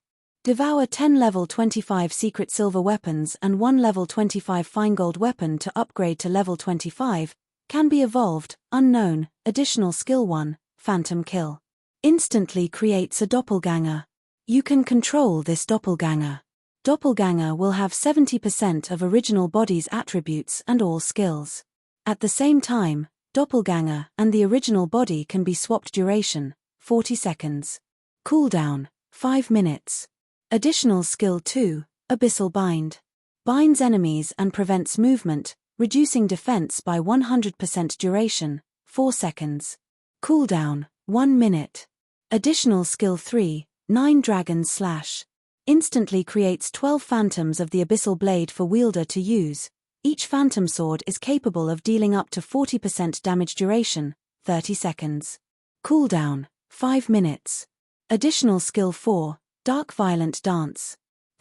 Devour 10 level 25 secret silver weapons and 1 level 25 fine gold weapon to upgrade to level 25. Can be evolved. Unknown. Additional skill 1, Phantom Kill. Instantly creates a doppelganger. You can control this doppelganger. Doppelganger will have 70% of original body's attributes and all skills. At the same time, Doppelganger and the original body can be swapped. Duration, 40 seconds. Cooldown, 5 minutes. Additional skill 2, Abyssal Bind. Binds enemies and prevents movement, reducing defense by 100%. Duration, 4 seconds. Cooldown, 1 minute. Additional skill 3, 9 Dragons Slash. Instantly creates 12 phantoms of the Abyssal Blade for wielder to use. Each phantom sword is capable of dealing up to 40% damage. Duration, 30 seconds. Cooldown, 5 minutes. Additional skill 4, Dark Violent Dance.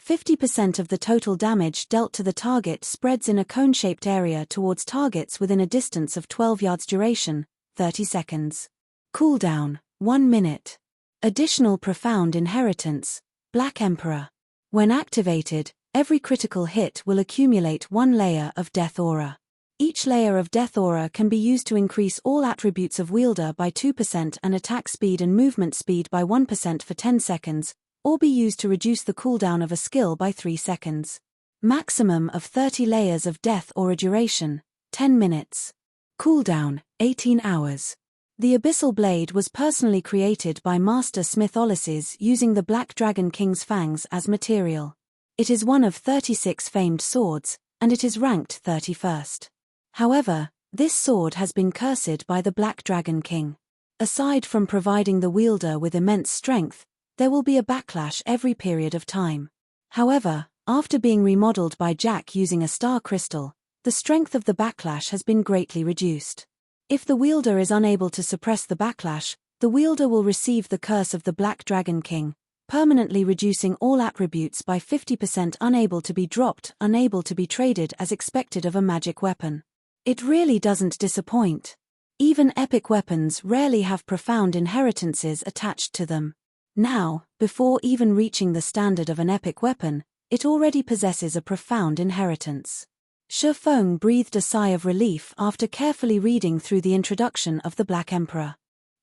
50% of the total damage dealt to the target spreads in a cone-shaped area towards targets within a distance of 12 yards. Duration, 30 seconds. Cooldown, 1 minute. Additional Profound Inheritance, Black Emperor. When activated, every critical hit will accumulate 1 layer of Death Aura. Each layer of Death Aura can be used to increase all attributes of wielder by 2% and attack speed and movement speed by 1% for 10 seconds, or be used to reduce the cooldown of a skill by 3 seconds. Maximum of 30 layers of Death Aura. Duration, 10 minutes. Cooldown, 18 hours. The Abyssal Blade was personally created by Master Smith Olysses using the Black Dragon King's fangs as material. It is one of 36 famed swords, and it is ranked 31st. However, this sword has been cursed by the Black Dragon King. Aside from providing the wielder with immense strength, there will be a backlash every period of time. However, after being remodeled by Jack using a star crystal, the strength of the backlash has been greatly reduced. If the wielder is unable to suppress the backlash, the wielder will receive the curse of the Black Dragon King, permanently reducing all attributes by 50%. Unable to be dropped, unable to be traded as expected of a magic weapon. It really doesn't disappoint. Even epic weapons rarely have profound inheritances attached to them. Now, before even reaching the standard of an epic weapon, it already possesses a profound inheritance. Shi Feng breathed a sigh of relief after carefully reading through the introduction of the Black Emperor.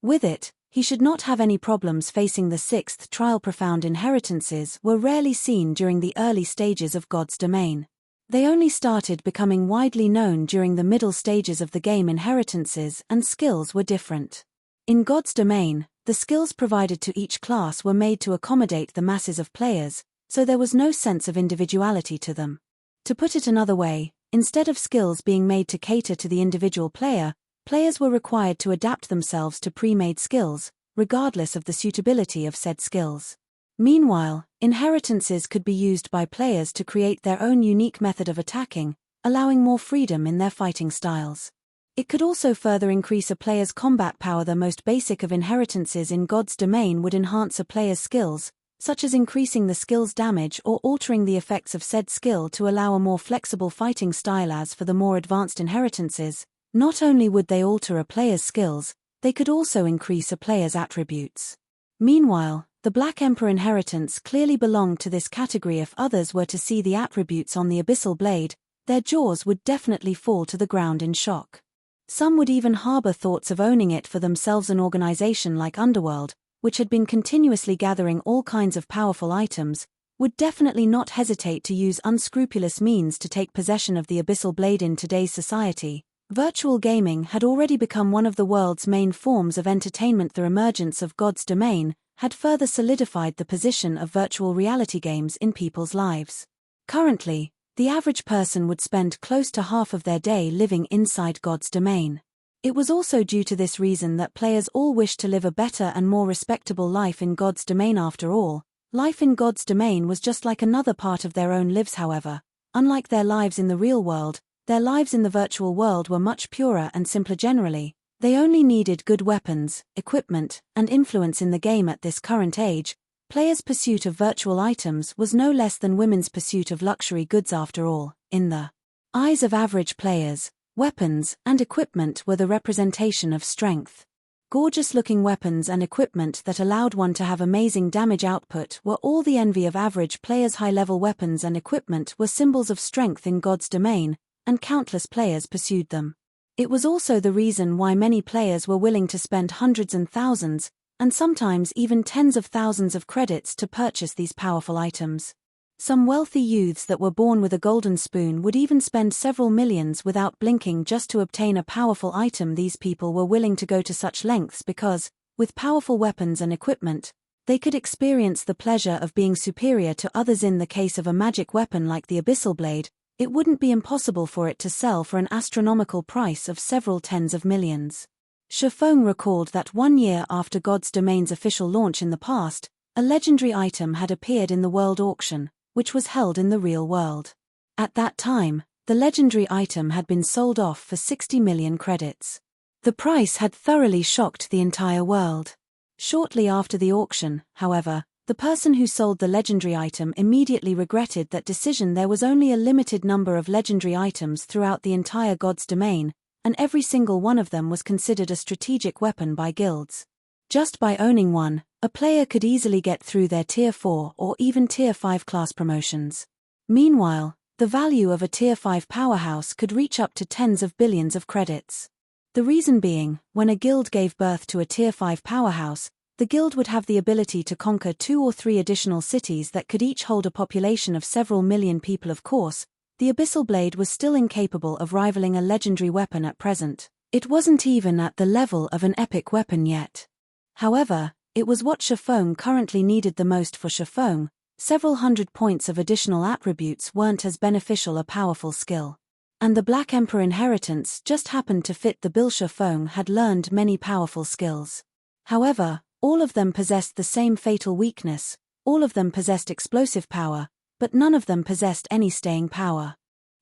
With it, he should not have any problems facing the 6th trial. Profound inheritances were rarely seen during the early stages of God's Domain. They only started becoming widely known during the middle stages of the game. Inheritances and skills were different. In God's Domain, the skills provided to each class were made to accommodate the masses of players, so there was no sense of individuality to them. To put it another way, instead of skills being made to cater to the individual player, players were required to adapt themselves to pre-made skills, regardless of the suitability of said skills. Meanwhile, inheritances could be used by players to create their own unique method of attacking, allowing more freedom in their fighting styles. It could also further increase a player's combat power. The most basic of inheritances in God's Domain would enhance a player's skills, such as increasing the skill's damage or altering the effects of said skill to allow a more flexible fighting style. As for the more advanced inheritances, not only would they alter a player's skills, they could also increase a player's attributes. Meanwhile, the Black Emperor inheritance clearly belonged to this category. If others were to see the attributes on the Abyssal Blade, their jaws would definitely fall to the ground in shock. Some would even harbor thoughts of owning it for themselves. An organization like Underworld, which had been continuously gathering all kinds of powerful items, would definitely not hesitate to use unscrupulous means to take possession of the Abyssal Blade. In today's society, virtual gaming had already become one of the world's main forms of entertainment. The emergence of God's Domain had further solidified the position of virtual reality games in people's lives. Currently, the average person would spend close to half of their day living inside God's Domain. It was also due to this reason that players all wished to live a better and more respectable life in God's Domain. After all, life in God's Domain was just like another part of their own lives. However, unlike their lives in the real world, their lives in the virtual world were much purer and simpler. Generally, they only needed good weapons, equipment, and influence in the game. At this current age, players' pursuit of virtual items was no less than women's pursuit of luxury goods. After all, in the eyes of average players, weapons and equipment were the representation of strength. Gorgeous-looking weapons and equipment that allowed one to have amazing damage output were all the envy of average players. High-level weapons and equipment were symbols of strength in God's Domain, and countless players pursued them. It was also the reason why many players were willing to spend hundreds and thousands, and sometimes even tens of thousands of credits to purchase these powerful items. Some wealthy youths that were born with a golden spoon would even spend several millions without blinking just to obtain a powerful item. These people were willing to go to such lengths because, with powerful weapons and equipment, they could experience the pleasure of being superior to others. In the case of a magic weapon like the Abyssal Blade, it wouldn't be impossible for it to sell for an astronomical price of several tens of millions. Shifeng recalled that 1 year after God's Domain's official launch in the past, a legendary item had appeared in the world auction, which was held in the real world. At that time, the legendary item had been sold off for 60 million credits. The price had thoroughly shocked the entire world. Shortly after the auction, however, the person who sold the legendary item immediately regretted that decision. There was only a limited number of legendary items throughout the entire God's Domain, and every single one of them was considered a strategic weapon by guilds. Just by owning one, a player could easily get through their Tier 4 or even Tier 5 class promotions. Meanwhile, the value of a Tier 5 powerhouse could reach up to tens of billions of credits. The reason being, when a guild gave birth to a Tier 5 powerhouse, the guild would have the ability to conquer 2 or 3 additional cities that could each hold a population of several million people. Of course, the Abyssal Blade was still incapable of rivaling a legendary weapon at present. It wasn't even at the level of an epic weapon yet. However, it was what Shifeng currently needed the most. For Shifeng, several hundred points of additional attributes weren't as beneficial a powerful skill. And the Black Emperor inheritance just happened to fit the bill. Shifeng had learned many powerful skills. However, all of them possessed the same fatal weakness, all of them possessed explosive power, but none of them possessed any staying power.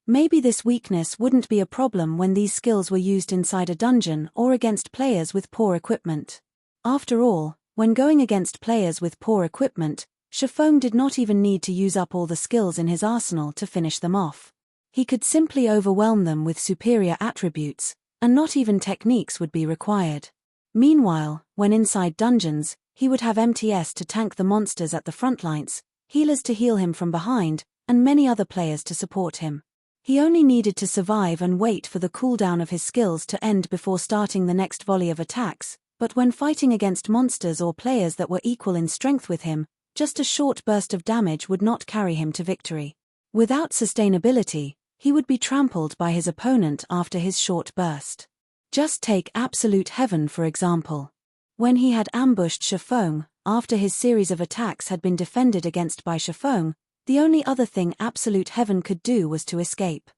Maybe this weakness wouldn't be a problem when these skills were used inside a dungeon or against players with poor equipment. After all, when going against players with poor equipment, Shifeng did not even need to use up all the skills in his arsenal to finish them off. He could simply overwhelm them with superior attributes, and not even techniques would be required. Meanwhile, when inside dungeons, he would have MTS to tank the monsters at the front lines, healers to heal him from behind, and many other players to support him. He only needed to survive and wait for the cooldown of his skills to end before starting the next volley of attacks, but when fighting against monsters or players that were equal in strength with him, just a short burst of damage would not carry him to victory. Without sustainability, he would be trampled by his opponent after his short burst. Just take Absolute Heaven for example. When he had ambushed Shifeng, after his series of attacks had been defended against by Shifeng, the only other thing Absolute Heaven could do was to escape.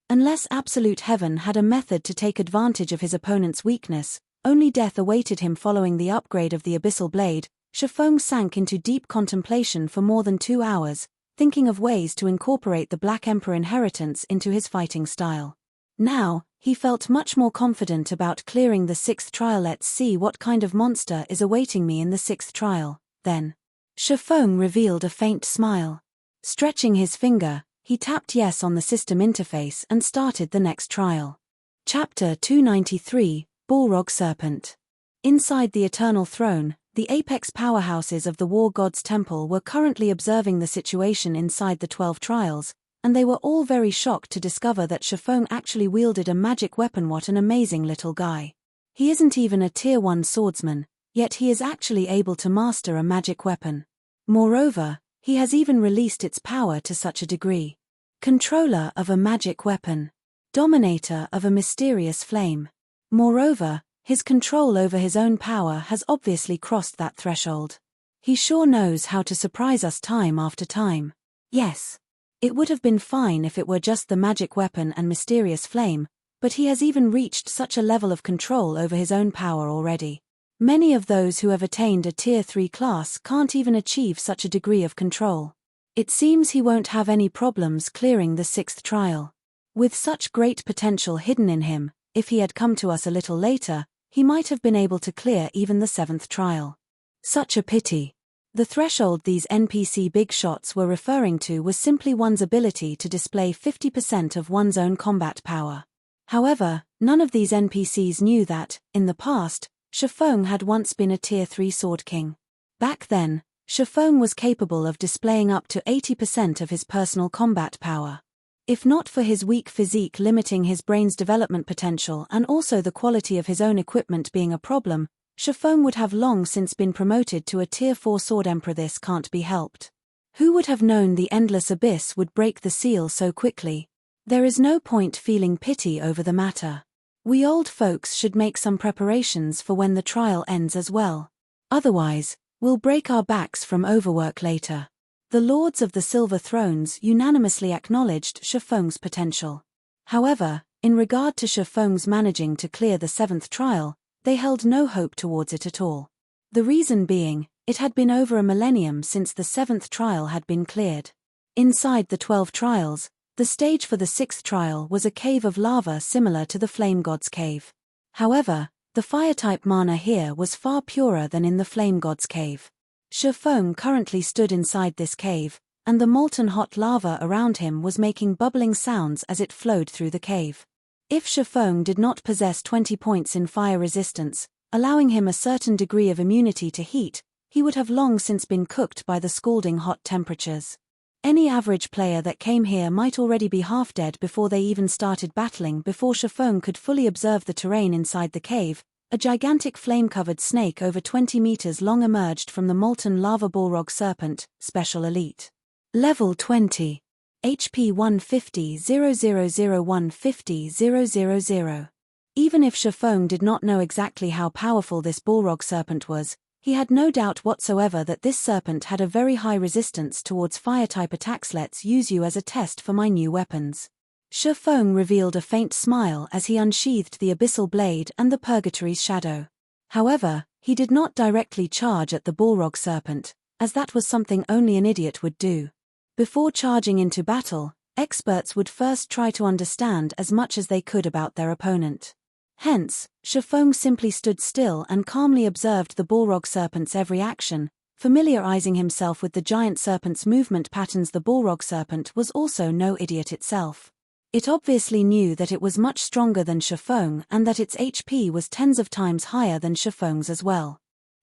Unless Absolute Heaven had a method to take advantage of his opponent's weakness, only death awaited him. Following the upgrade of the Abyssal Blade, Shifeng sank into deep contemplation for more than 2 hours, thinking of ways to incorporate the Black Emperor inheritance into his fighting style. Now, he felt much more confident about clearing the 6th trial. Let's see what kind of monster is awaiting me in the 6th trial, then. Shifeng revealed a faint smile. Stretching his finger, he tapped yes on the system interface and started the next trial. Chapter 293, Balrog Serpent. Inside the Eternal Throne, the apex powerhouses of the War God's Temple were currently observing the situation inside the 12 trials, and they were all very shocked to discover that Shifeng actually wielded a magic weapon. What an amazing little guy. He isn't even a Tier 1 swordsman, yet he is actually able to master a magic weapon. Moreover, he has even released its power to such a degree. Controller of a magic weapon. Dominator of a mysterious flame. Moreover, his control over his own power has obviously crossed that threshold. He sure knows how to surprise us time after time. Yes. It would have been fine if it were just the magic weapon and mysterious flame, but he has even reached such a level of control over his own power already. Many of those who have attained a Tier 3 class can't even achieve such a degree of control. It seems he won't have any problems clearing the 6th trial. With such great potential hidden in him, if he had come to us a little later, he might have been able to clear even the 7th trial. Such a pity. The threshold these NPC big shots were referring to was simply one's ability to display 50% of one's own combat power. However, none of these NPCs knew that, in the past, Shifeng had once been a Tier 3 Sword King. Back then, Shifeng was capable of displaying up to 80% of his personal combat power. If not for his weak physique limiting his brain's development potential and also the quality of his own equipment being a problem, Shifeng would have long since been promoted to a Tier 4 Sword Emperor. This can't be helped. Who would have known the endless abyss would break the seal so quickly? There is no point feeling pity over the matter. We old folks should make some preparations for when the trial ends as well. Otherwise, we'll break our backs from overwork later. The Lords of the Silver Thrones unanimously acknowledged Shifeng's potential. However, in regard to Shifeng's managing to clear the 7th trial, they held no hope towards it at all. The reason being, it had been over a millennium since the 7th trial had been cleared. Inside the 12 trials, the stage for the 6th trial was a cave of lava similar to the Flame God's cave. However, the fire-type mana here was far purer than in the Flame God's cave. Shifeng currently stood inside this cave, and the molten hot lava around him was making bubbling sounds as it flowed through the cave. If Shifeng did not possess 20 points in fire resistance, allowing him a certain degree of immunity to heat, he would have long since been cooked by the scalding hot temperatures. Any average player that came here might already be half dead before they even started battling. Before Shifeng could fully observe the terrain inside the cave, a gigantic flame-covered snake over 20 meters long emerged from the molten lava Balrog Serpent, Special Elite. Level 20. HP 150 000 150 000. Even if Shifeng did not know exactly how powerful this Balrog Serpent was, he had no doubt whatsoever that this serpent had a very high resistance towards fire-type attacks. Let's use you as a test for my new weapons. Shifeng revealed a faint smile as he unsheathed the Abyssal Blade and the Purgatory's Shadow. However, he did not directly charge at the Balrog Serpent, as that was something only an idiot would do. Before charging into battle, experts would first try to understand as much as they could about their opponent. Hence, Shifeng simply stood still and calmly observed the Balrog Serpent's every action, familiarizing himself with the giant serpent's movement patterns. The Balrog Serpent was also no idiot itself. It obviously knew that it was much stronger than Shifeng and that its HP was tens of times higher than Shifeng's as well.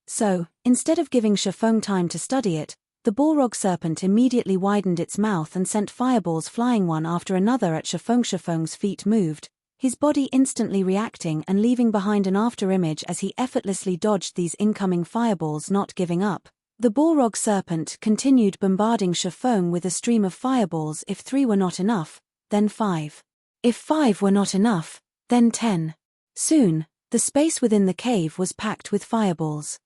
So, instead of giving Shifeng time to study it, the Balrog Serpent immediately widened its mouth and sent fireballs flying one after another at Shifeng. Shifeng's feet moved, his body instantly reacting and leaving behind an afterimage as he effortlessly dodged these incoming fireballs. Not giving up, the Balrog Serpent continued bombarding Shifeng with a stream of fireballs. If 3 were not enough, then 5. If 5 were not enough, then 10. Soon, the space within the cave was packed with fireballs.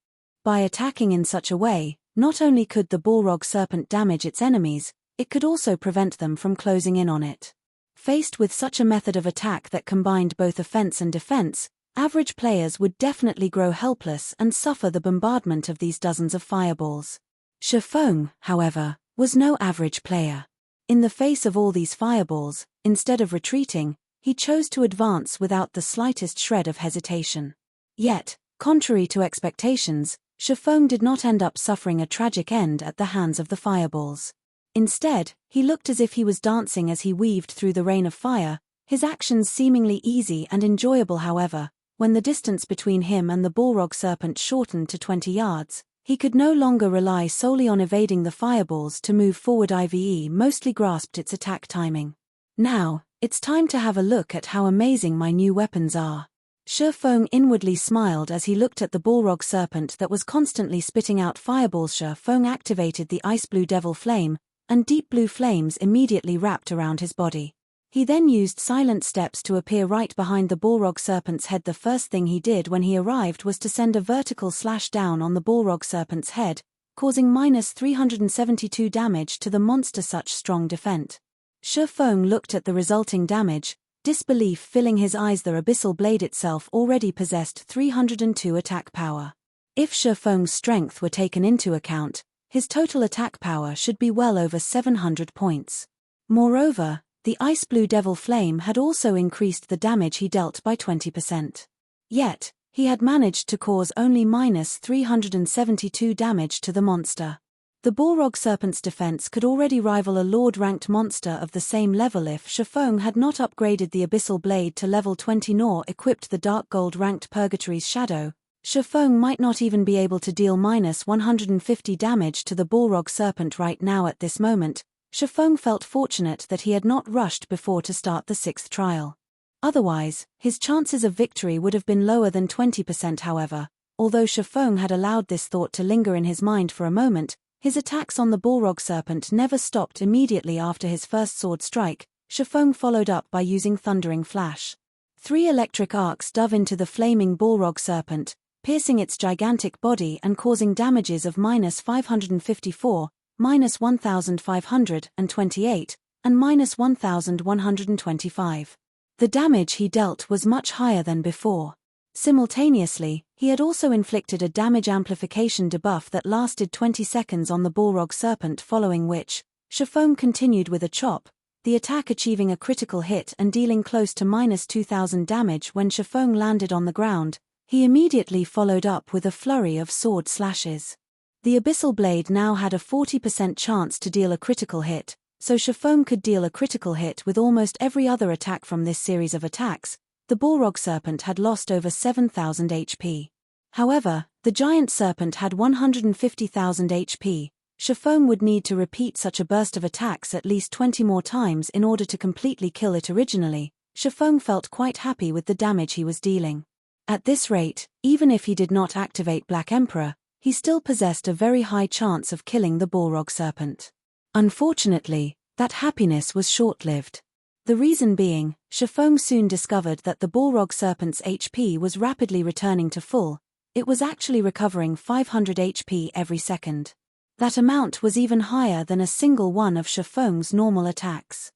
By attacking in such a way, not only could the Balrog Serpent damage its enemies, it could also prevent them from closing in on it. Faced with such a method of attack that combined both offense and defense, average players would definitely grow helpless and suffer the bombardment of these dozens of fireballs. Shifeng, however, was no average player. In the face of all these fireballs, instead of retreating, he chose to advance without the slightest shred of hesitation. Yet, contrary to expectations, Shifeng did not end up suffering a tragic end at the hands of the fireballs. Instead, he looked as if he was dancing as he weaved through the rain of fire, his actions seemingly easy and enjoyable. However, when the distance between him and the Balrog Serpent shortened to 20 yards, he could no longer rely solely on evading the fireballs to move forward. IVE mostly grasped its attack timing. Now, it's time to have a look at how amazing my new weapons are. Shifeng inwardly smiled as he looked at the Balrog Serpent that was constantly spitting out fireballs. Shifeng activated the Ice Blue Devil Flame, and deep blue flames immediately wrapped around his body. He then used silent steps to appear right behind the Balrog Serpent's head. The first thing he did when he arrived was to send a vertical slash down on the Balrog Serpent's head, causing -372 damage to the monster. Such strong defense. Shifeng looked at the resulting damage, disbelief filling his eyes. The Abyssal Blade itself already possessed 302 attack power. If Shifeng's strength were taken into account, his total attack power should be well over 700 points. Moreover, the Ice Blue Devil Flame had also increased the damage he dealt by 20%. Yet, he had managed to cause only -372 damage to the monster. The Balrog Serpent's defense could already rival a Lord-ranked monster of the same level. If Shifeng had not upgraded the Abyssal Blade to level 20 nor equipped the Dark Gold-ranked Purgatory's Shadow, Shifeng might not even be able to deal -150 damage to the Balrog Serpent right now. At this moment, Shifeng felt fortunate that he had not rushed before to start the 6th trial. Otherwise, his chances of victory would have been lower than 20%. However, although Shifeng had allowed this thought to linger in his mind for a moment, His attacks on the Balrog Serpent never stopped immediately after his first sword strike. Shifeng followed up by using Thundering Flash. 3 electric arcs dove into the flaming Balrog Serpent, piercing its gigantic body and causing damages of -554, -1528, and -1125. The damage he dealt was much higher than before. Simultaneously, he had also inflicted a damage amplification debuff that lasted 20 seconds on the Balrog Serpent, following which, Shifeng continued with a chop, the attack achieving a critical hit and dealing close to -2000 damage. When Shifeng landed on the ground, he immediately followed up with a flurry of sword slashes. The Abyssal Blade now had a 40% chance to deal a critical hit, so Shifeng could deal a critical hit with almost every other attack from this series of attacks. The Balrog Serpent had lost over 7,000 HP. However, the giant serpent had 150,000 HP. Shifeng would need to repeat such a burst of attacks at least 20 more times in order to completely kill it. Originally, Shifeng felt quite happy with the damage he was dealing. At this rate, even if he did not activate Black Emperor, he still possessed a very high chance of killing the Balrog Serpent. Unfortunately, that happiness was short-lived. The reason being, Shifeng soon discovered that the Balrog Serpent's HP was rapidly returning to full. It was actually recovering 500 HP every second. That amount was even higher than a single one of Shifeng's normal attacks.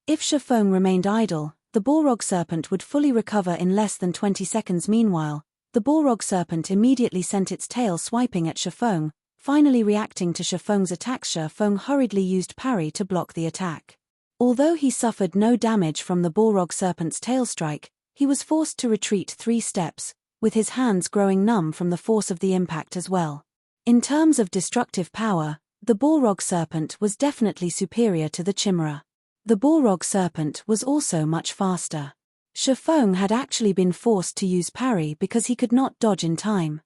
If Shifeng remained idle, the Balrog Serpent would fully recover in less than 20 seconds. Meanwhile, the Balrog Serpent immediately sent its tail swiping at Shifeng. Finally reacting to Shifeng's attacks, Shifeng hurriedly used parry to block the attack. Although he suffered no damage from the Balrog Serpent's tail strike, he was forced to retreat 3 steps, with his hands growing numb from the force of the impact as well. In terms of destructive power, the Balrog Serpent was definitely superior to the Chimera. The Balrog Serpent was also much faster. Shifeng had actually been forced to use parry because he could not dodge in time.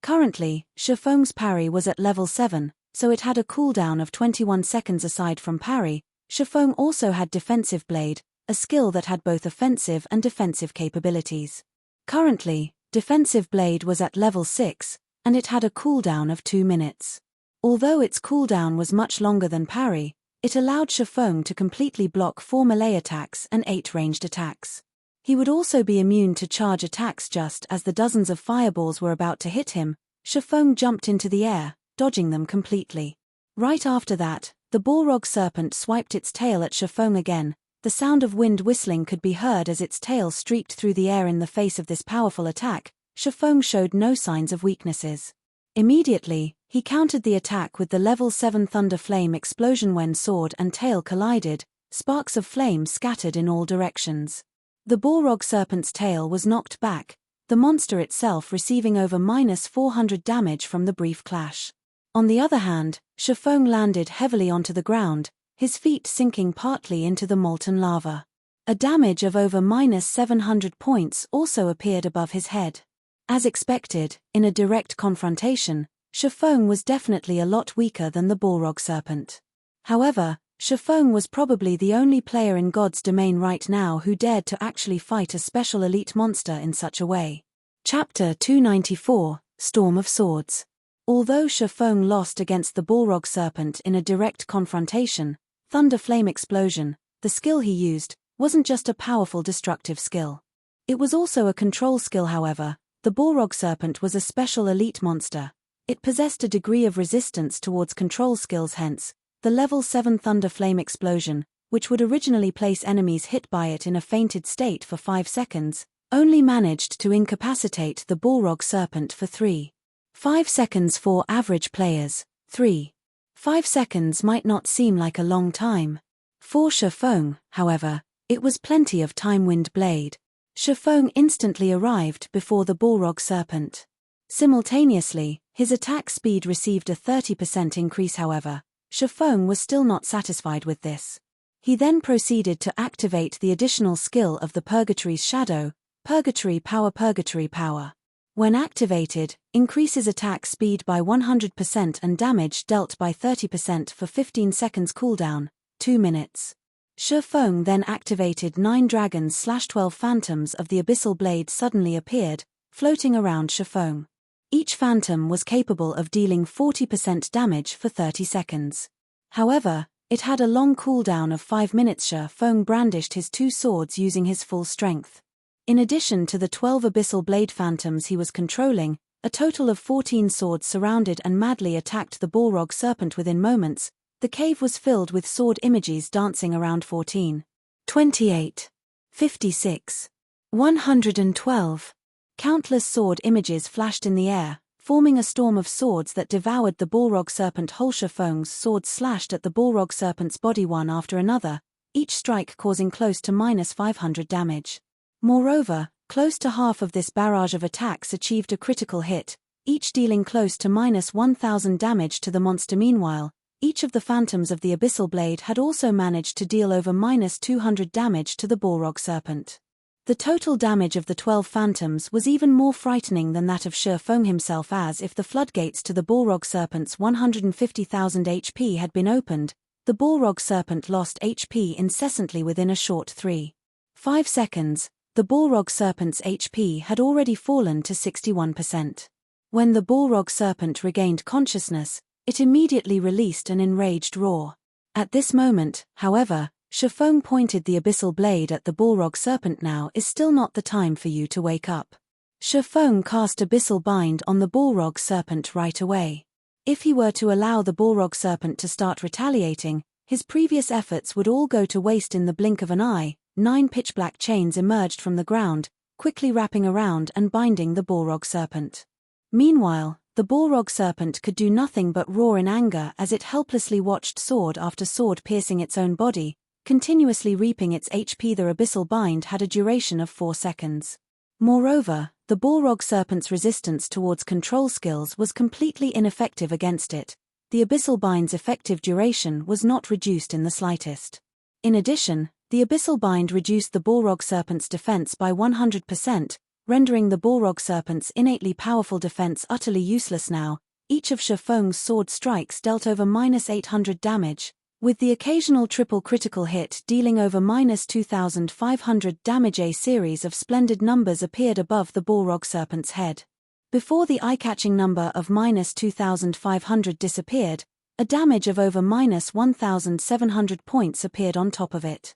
Currently, Shifeng's parry was at level 7, so it had a cooldown of 21 seconds. Aside from parry, Shifeng also had Defensive Blade, a skill that had both offensive and defensive capabilities. Currently, Defensive Blade was at level 6, and it had a cooldown of 2 minutes. Although its cooldown was much longer than parry, it allowed Shifeng to completely block 4 melee attacks and 8 ranged attacks. He would also be immune to charge attacks. Just as the dozens of fireballs were about to hit him, Shifeng jumped into the air, dodging them completely. Right after that, the Balrog Serpent swiped its tail at Shifeng again. The sound of wind whistling could be heard as its tail streaked through the air. In the face of this powerful attack, Shifeng showed no signs of weaknesses. Immediately, he countered the attack with the level 7 Thunder Flame Explosion. When sword and tail collided, sparks of flame scattered in all directions. The Balrog Serpent's tail was knocked back, the monster itself receiving over -400 damage from the brief clash. On the other hand, Shifeng landed heavily onto the ground, his feet sinking partly into the molten lava. A damage of over -700 points also appeared above his head. As expected, in a direct confrontation, Shifeng was definitely a lot weaker than the Balrog Serpent. However, Shifeng was probably the only player in God's domain right now who dared to actually fight a special elite monster in such a way. Chapter 294, Storm of Swords. Although Shifeng lost against the Balrog Serpent in a direct confrontation, Thunder Flame Explosion, the skill he used, wasn't just a powerful destructive skill. It was also a control skill. However, the Balrog Serpent was a special elite monster. It possessed a degree of resistance towards control skills. Hence, the level 7 Thunder Flame Explosion, which would originally place enemies hit by it in a fainted state for 5 seconds, only managed to incapacitate the Balrog Serpent for 3.5 seconds for average players. 3.5 seconds might not seem like a long time. For Shifeng, however, it was plenty of time. Wind Blade. Shifeng instantly arrived before the Balrog Serpent. Simultaneously, his attack speed received a 30% increase. However, Shifeng was still not satisfied with this. He then proceeded to activate the additional skill of the Purgatory's Shadow, Purgatory Power. Purgatory Power, when activated, increases attack speed by 100% and damage dealt by 30% for 15 seconds. Cooldown, 2 minutes. Shifeng then activated 9 dragons/12 phantoms of the Abyssal Blade suddenly appeared, floating around Shifeng. Each phantom was capable of dealing 40% damage for 30 seconds. However, it had a long cooldown of 5 minutes. Shefeng brandished his two swords using his full strength. In addition to the 12 abyssal blade phantoms he was controlling, a total of 14 swords surrounded and madly attacked the Balrog serpent within moments. The cave was filled with sword images dancing around 14, 28, 56, 112. Countless sword images flashed in the air, forming a storm of swords that devoured the Balrog serpent whole. Shefeng's swords slashed at the Balrog serpent's body one after another, each strike causing close to -500 damage. Moreover, close to half of this barrage of attacks achieved a critical hit, each dealing close to -1000 damage to the monster. Meanwhile, each of the phantoms of the abyssal blade had also managed to deal over -200 damage to the Balrog serpent. The total damage of the 12 phantoms was even more frightening than that of Shefeng himself, as if the floodgates to the Balrog serpent's 150,000 HP had been opened, the Balrog serpent lost HP incessantly within a short 3-5 seconds. The Balrog serpent's HP had already fallen to 61%. When the Balrog serpent regained consciousness, it immediately released an enraged roar. At this moment, however, Shefeng pointed the abyssal blade at the Balrog serpent. Now is still not the time for you to wake up. Shefeng cast Abyssal Bind on the Balrog serpent right away. If he were to allow the Balrog serpent to start retaliating, his previous efforts would all go to waste in the blink of an eye. 9 pitch-black chains emerged from the ground, quickly wrapping around and binding the Balrog serpent. Meanwhile, the Balrog serpent could do nothing but roar in anger as it helplessly watched sword after sword piercing its own body, continuously reaping its HP. The Abyssal Bind had a duration of 4 seconds. Moreover, the Balrog serpent's resistance towards control skills was completely ineffective against it. The Abyssal Bind's effective duration was not reduced in the slightest. In addition, the Abyssal Bind reduced the Balrog serpent's defense by 100%, rendering the Balrog serpent's innately powerful defense utterly useless. Now, each of Shefeng's sword strikes dealt over -800 damage, with the occasional triple critical hit dealing over -2500 damage. A series of splendid numbers appeared above the Balrog serpent's head. Before the eye-catching number of -2500 disappeared, a damage of over -1700 points appeared on top of it.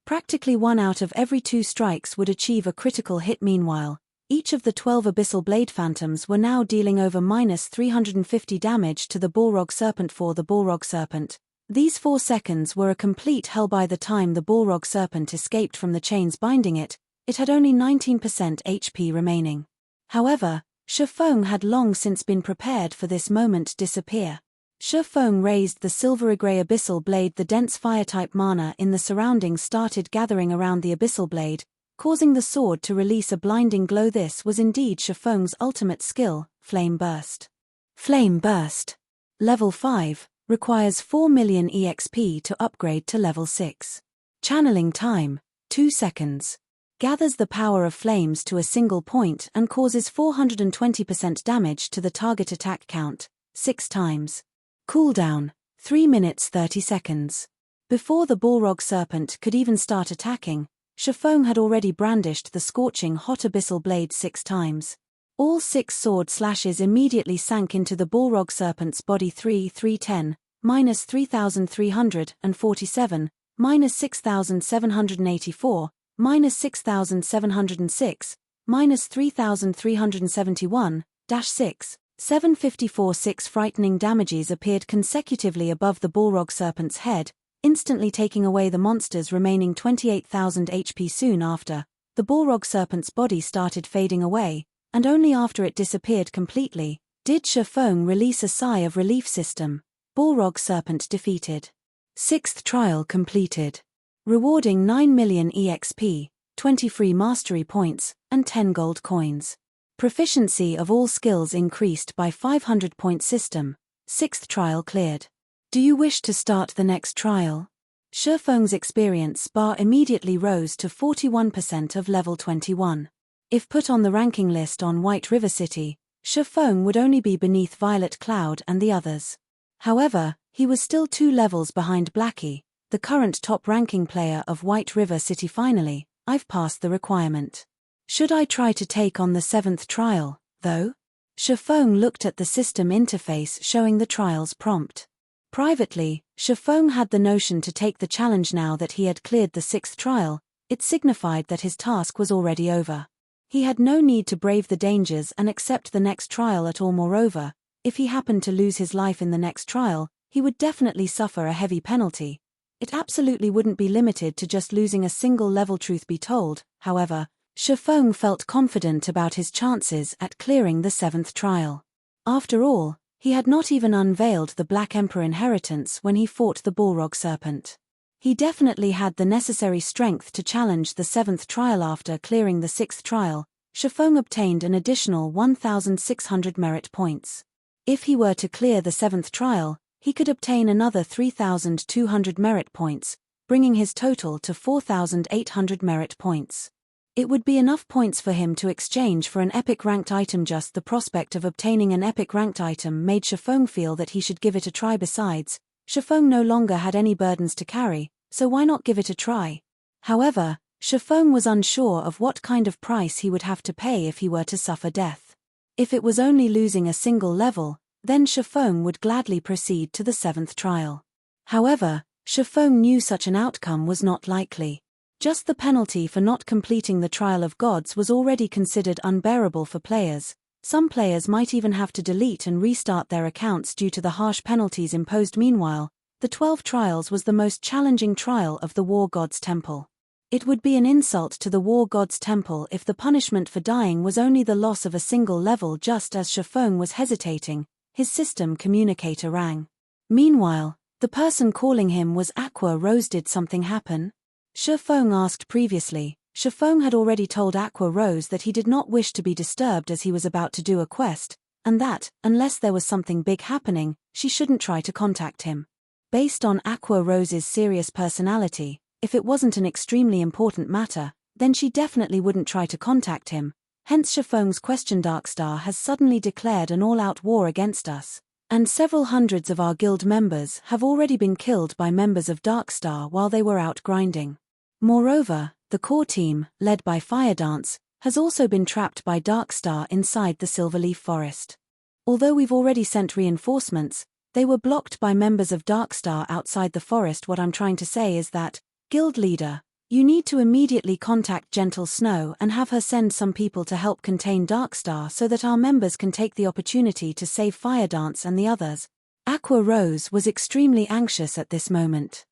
Practically 1 out of every 2 strikes would achieve a critical hit. Meanwhile, each of the 12 abyssal blade phantoms were now dealing over -350 damage to the Balrog serpent. For the Balrog serpent, these 4 seconds were a complete hell. By the time the Balrog serpent escaped from the chains binding it, it had only 19% HP remaining. However, Shefeng had long since been prepared for this moment to disappear. Shefeng raised the silvery-grey abyssal blade. The dense fire-type mana in the surroundings started gathering around the abyssal blade, causing the sword to release a blinding glow. This was indeed Shefeng's ultimate skill, Flame Burst. Flame Burst. Level 5. Requires 4 million EXP to upgrade to level 6. Channeling time, 2 seconds. Gathers the power of flames to a single point and causes 420% damage to the target. Attack count, 6 times. Cooldown, 3 minutes 30 seconds. Before the Balrog serpent could even start attacking, Shefeng had already brandished the scorching hot abyssal blade 6 times. All 6 sword slashes immediately sank into the Balrog serpent's body. 3-3-10, -3347, -6784, -6706, -3371, -6, 754. 6 frightening damages appeared consecutively above the Balrog serpent's head, instantly taking away the monster's remaining 28,000 HP. Soon after, the Balrog serpent's body started fading away, and only after it disappeared completely did Shefeng release a sigh of relief. System. Balrog serpent defeated. 6th trial completed. Rewarding 9 million EXP, 20 free mastery points, and 10 gold coins. Proficiency of all skills increased by 500 points. System. 6th trial cleared. Do you wish to start the next trial? Shefeng's experience bar immediately rose to 41% of level 21. If put on the ranking list on White River City, Shefeng would only be beneath Violet Cloud and the others. However, he was still 2 levels behind Blackie, the current top-ranking player of White River City. Finally, I've passed the requirement. Should I try to take on the 7th trial, though? Shifeng looked at the system interface showing the trial's prompt. Privately, Shifeng had the notion to take the challenge now that he had cleared the 6th trial. It signified that his task was already over. He had no need to brave the dangers and accept the next trial at all. Moreover, if he happened to lose his life in the next trial, he would definitely suffer a heavy penalty. It absolutely wouldn't be limited to just losing a single level. Truth be told, however, Shifeng felt confident about his chances at clearing the 7th trial. After all, he had not even unveiled the Black Emperor inheritance when he fought the Balrog Serpent. He definitely had the necessary strength to challenge the 7th trial. After clearing the 6th trial, Shifeng obtained an additional 1,600 merit points. If he were to clear the 7th trial, he could obtain another 3,200 merit points, bringing his total to 4,800 merit points. It would be enough points for him to exchange for an epic ranked item. Just the prospect of obtaining an epic ranked item made Shifeng feel that he should give it a try. Besides, Shifeng no longer had any burdens to carry, so why not give it a try? However, Shifeng was unsure of what kind of price he would have to pay if he were to suffer death. If it was only losing a single level, then Shifeng would gladly proceed to the 7th trial. However, Shifeng knew such an outcome was not likely. Just the penalty for not completing the Trial of Gods was already considered unbearable for players. Some players might even have to delete and restart their accounts due to the harsh penalties imposed. Meanwhile, the 12 trials was the most challenging trial of the War God's Temple. It would be an insult to the War God's Temple if the punishment for dying was only the loss of a single level. Just as Shifeng was hesitating, his system communicator rang. Meanwhile, the person calling him was Aqua Rose. Did something happen? Shifeng asked previously. Shifeng had already told Aqua Rose that he did not wish to be disturbed as he was about to do a quest, and that, unless there was something big happening, she shouldn't try to contact him. Based on Aqua Rose's serious personality, if it wasn't an extremely important matter, then she definitely wouldn't try to contact him. Hence Shifeng's question. Darkstar has suddenly declared an all-out war against us, and several hundreds of our guild members have already been killed by members of Darkstar while they were out grinding. Moreover, the core team, led by Firedance, has also been trapped by Darkstar inside the Silverleaf Forest. Although we've already sent reinforcements, they were blocked by members of Darkstar outside the forest. What I'm trying to say is that, guild leader, you need to immediately contact Gentle Snow and have her send some people to help contain Darkstar so that our members can take the opportunity to save Firedance and the others. Aqua Rose was extremely anxious at this moment.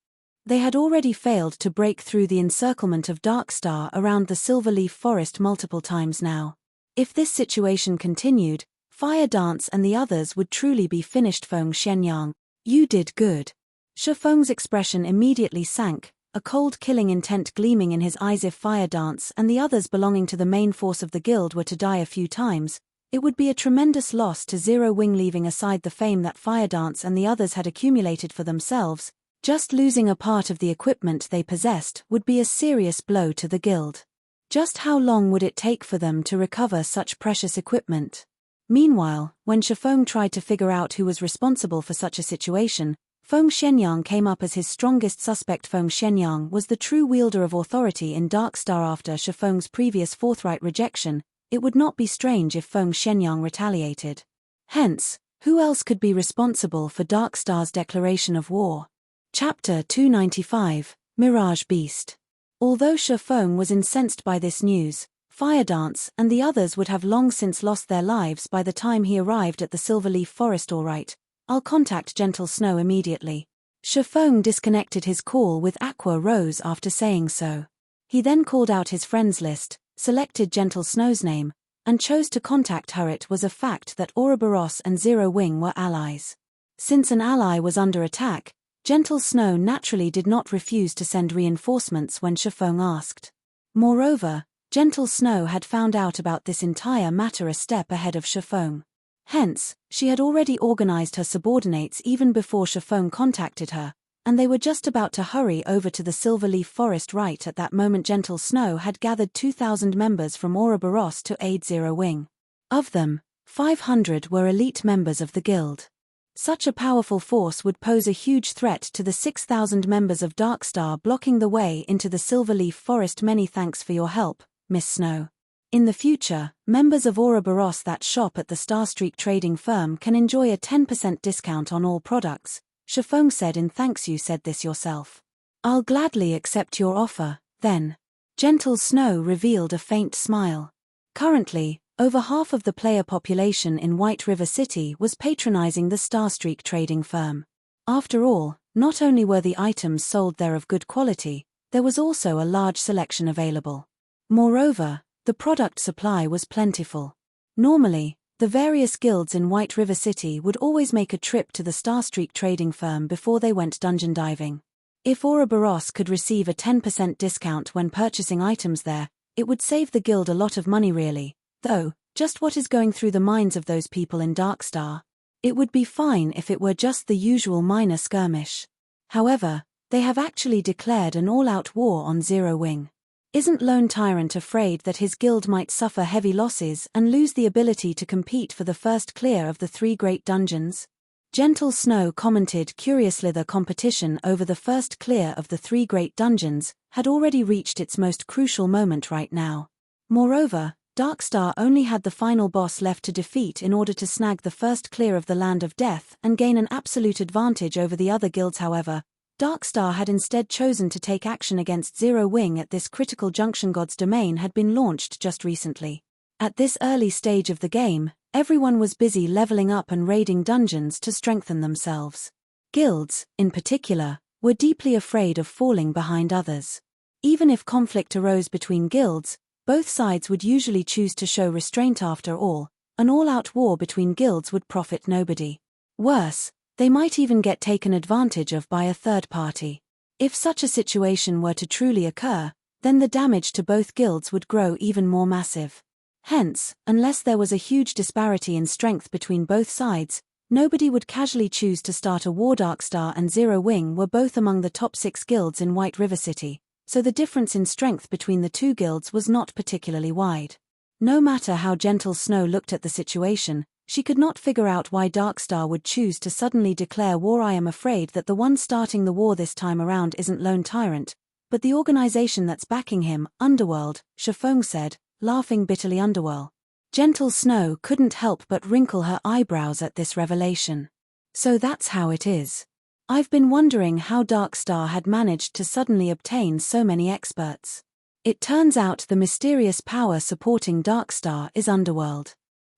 They had already failed to break through the encirclement of Darkstar around the Silverleaf Forest multiple times now. If this situation continued, Firedance and the others would truly be finished. Feng Shenyang, you did good. Shifeng's expression immediately sank, a cold killing intent gleaming in his eyes. If Firedance and the others belonging to the main force of the guild were to die a few times, it would be a tremendous loss to Zero Wing. Leaving aside the fame that Firedance and the others had accumulated for themselves, just losing a part of the equipment they possessed would be a serious blow to the guild. Just how long would it take for them to recover such precious equipment? Meanwhile, when Shifeng tried to figure out who was responsible for such a situation, Feng Shenyang came up as his strongest suspect. Feng Shenyang was the true wielder of authority in Darkstar. After Shifeng's previous forthright rejection, it would not be strange if Feng Shenyang retaliated. Hence, who else could be responsible for Darkstar's declaration of war? Chapter 295, Mirage Beast. Although Shifeng was incensed by this news, Firedance and the others would have long since lost their lives by the time he arrived at the Silverleaf Forest. All right, I'll contact Gentle Snow immediately. Shifeng disconnected his call with Aqua Rose after saying so. He then called out his friends list, selected Gentle Snow's name, and chose to contact her. It was a fact that Ouroboros and Zero Wing were allies. Since an ally was under attack, Gentle Snow naturally did not refuse to send reinforcements when Shifeng asked. Moreover, Gentle Snow had found out about this entire matter a step ahead of Shifeng. Hence, she had already organized her subordinates even before Shifeng contacted her, and they were just about to hurry over to the Silverleaf Forest. Right at that moment, Gentle Snow had gathered 2,000 members from Ouroboros to aid Zero Wing. Of them, 500 were elite members of the guild. Such a powerful force would pose a huge threat to the 6,000 members of Darkstar blocking the way into the Silverleaf Forest. Many thanks for your help, Miss Snow. In the future, members of Ouroboros that shop at the Starstreak trading firm can enjoy a 10% discount on all products, Shifeng said in thanks. You said this yourself. I'll gladly accept your offer, then. Gentle Snow revealed a faint smile. Currently, over half of the player population in White River City was patronizing the Starstreak trading firm. After all, not only were the items sold there of good quality, there was also a large selection available. Moreover, the product supply was plentiful. Normally, the various guilds in White River City would always make a trip to the Starstreak trading firm before they went dungeon diving. If Ouroboros could receive a 10% discount when purchasing items there, it would save the guild a lot of money really, though, just what is going through the minds of those people in Darkstar? It would be fine if it were just the usual minor skirmish. However, they have actually declared an all-out war on Zero Wing. Isn't Lone Tyrant afraid that his guild might suffer heavy losses and lose the ability to compete for the first clear of the 3 great dungeons? Gentle Snow commented curiously. The competition over the first clear of the 3 great dungeons had already reached its most crucial moment right now. Moreover, Darkstar only had the final boss left to defeat in order to snag the first clear of the Land of Death and gain an absolute advantage over the other guilds. However, Darkstar had instead chosen to take action against Zero Wing at this critical junction. God's Domain had been launched just recently. At this early stage of the game, everyone was busy leveling up and raiding dungeons to strengthen themselves. Guilds, in particular, were deeply afraid of falling behind others. Even if conflict arose between guilds, both sides would usually choose to show restraint. After all, an all-out war between guilds would profit nobody. Worse, they might even get taken advantage of by a third party. If such a situation were to truly occur, then the damage to both guilds would grow even more massive. Hence, unless there was a huge disparity in strength between both sides, nobody would casually choose to start a war. Darkstar and Zero Wing were both among the top 6 guilds in White River City, so the difference in strength between the 2 guilds was not particularly wide. No matter how Gentle Snow looked at the situation, she could not figure out why Darkstar would choose to suddenly declare war. I am afraid that the one starting the war this time around isn't Lone Tyrant, but the organization that's backing him, Underworld, Shifeng said, laughing bitterly. Underworld. Gentle Snow couldn't help but wrinkle her eyebrows at this revelation. So that's how it is. I've been wondering how Darkstar had managed to suddenly obtain so many experts. It turns out the mysterious power supporting Darkstar is Underworld.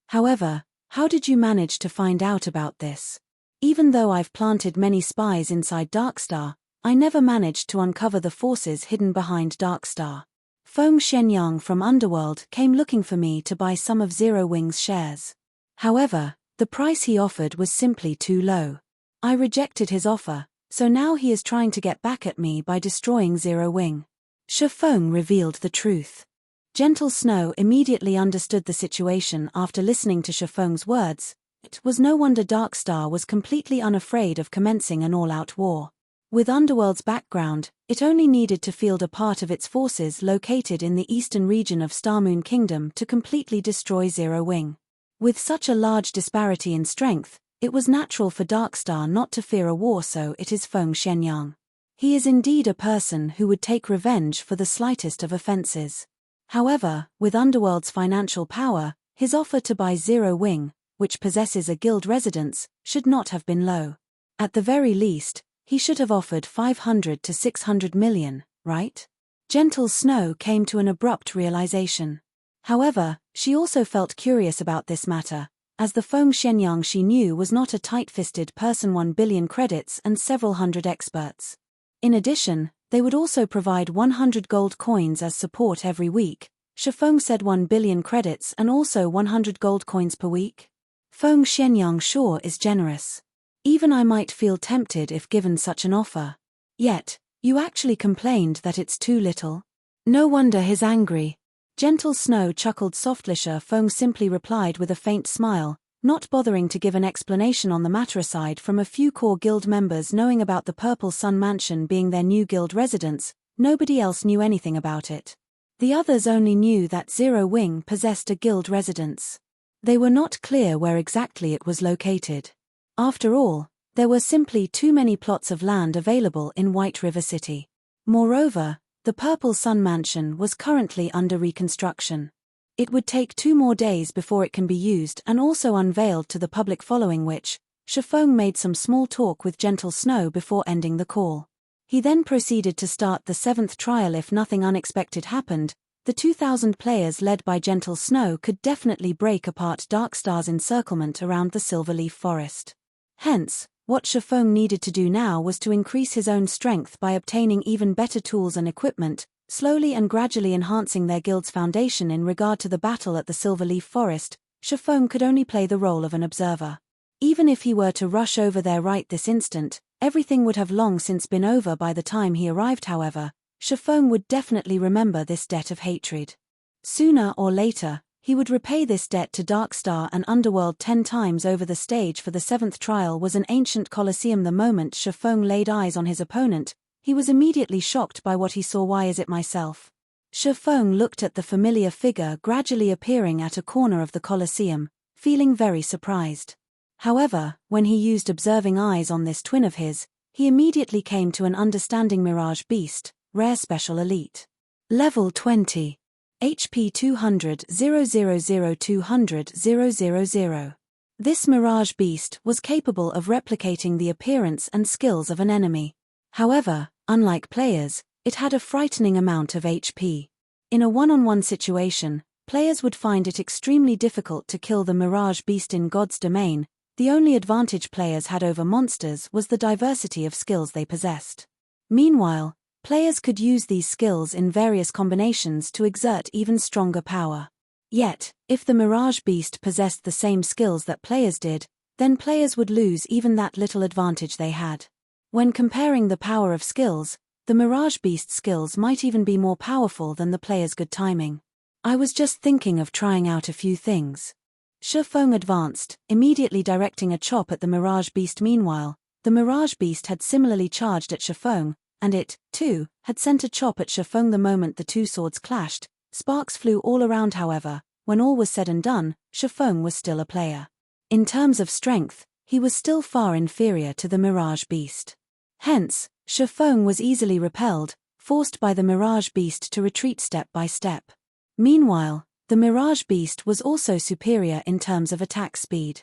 However, how did you manage to find out about this? Even though I've planted many spies inside Darkstar, I never managed to uncover the forces hidden behind Darkstar. Feng Shenyang from Underworld came looking for me to buy some of Zero Wing's shares. However, the price he offered was simply too low. I rejected his offer, so now he is trying to get back at me by destroying Zero Wing. Shifeng revealed the truth. Gentle Snow immediately understood the situation after listening to Shifeng's words. It was no wonder Darkstar was completely unafraid of commencing an all-out war. With Underworld's background, it only needed to field a part of its forces located in the eastern region of Starmoon Kingdom to completely destroy Zero Wing. With such a large disparity in strength, it was natural for Darkstar not to fear a war. So it is Feng Shenyang. He is indeed a person who would take revenge for the slightest of offenses. However, with Underworld's financial power, his offer to buy Zero Wing, which possesses a guild residence, should not have been low. At the very least, he should have offered 500 to 600 million, right? Gentle Snow came to an abrupt realization. However, she also felt curious about this matter, as the Feng Shenyang she knew was not a tight-fisted person. 1 billion credits and several hundred experts. In addition, they would also provide 100 gold coins as support every week. Shifeng said 1 billion credits and also 100 gold coins per week. Feng Shenyang sure is generous. Even I might feel tempted if given such an offer. Yet, you actually complained that it's too little. No wonder he's angry. Gentle Snow chuckled softly. Feng simply replied with a faint smile, not bothering to give an explanation on the matter. Aside from a few core guild members knowing about the Purple Sun Mansion being their new guild residence, nobody else knew anything about it. The others only knew that Zero Wing possessed a guild residence. They were not clear where exactly it was located. After all, there were simply too many plots of land available in White River City. Moreover, the Purple Sun Mansion was currently under reconstruction. It would take 2 more days before it can be used and also unveiled to the public, following which, Shifeng made some small talk with Gentle Snow before ending the call. He then proceeded to start the 7th trial. If nothing unexpected happened, the 2,000 players led by Gentle Snow could definitely break apart Darkstar's encirclement around the Silverleaf Forest. Hence, what Shifeng needed to do now was to increase his own strength by obtaining even better tools and equipment, slowly and gradually enhancing their guild's foundation. In regard to the battle at the Silverleaf Forest, Shifeng could only play the role of an observer. Even if he were to rush over there right this instant, everything would have long since been over by the time he arrived. However, Shifeng would definitely remember this debt of hatred. Sooner or later, he would repay this debt to Darkstar and Underworld 10 times over. The stage for the 7th trial was an ancient coliseum. The moment Shifeng laid eyes on his opponent, he was immediately shocked by what he saw. "Why is it myself?" Shifeng looked at the familiar figure gradually appearing at a corner of the coliseum, feeling very surprised. However, when he used observing eyes on this twin of his, he immediately came to an understanding. Mirage Beast, Rare Special Elite. Level 20. HP 200 000 200 000. This Mirage Beast was capable of replicating the appearance and skills of an enemy. However, unlike players, it had a frightening amount of HP. In a one-on-one situation, players would find it extremely difficult to kill the Mirage Beast in God's domain. The only advantage players had over monsters was the diversity of skills they possessed. Meanwhile, players could use these skills in various combinations to exert even stronger power. Yet, if the Mirage Beast possessed the same skills that players did, then players would lose even that little advantage they had. When comparing the power of skills, the Mirage Beast's skills might even be more powerful than the player's good timing. "I was just thinking of trying out a few things." Shifeng advanced, immediately directing a chop at the Mirage Beast. Meanwhile, the Mirage Beast had similarly charged at Shifeng, and it, too, had sent a chop at Shifeng. The moment the two swords clashed, sparks flew all around. However, when all was said and done, Shifeng was still a player. In terms of strength, he was still far inferior to the Mirage Beast. Hence, Shifeng was easily repelled, forced by the Mirage Beast to retreat step by step. Meanwhile, the Mirage Beast was also superior in terms of attack speed.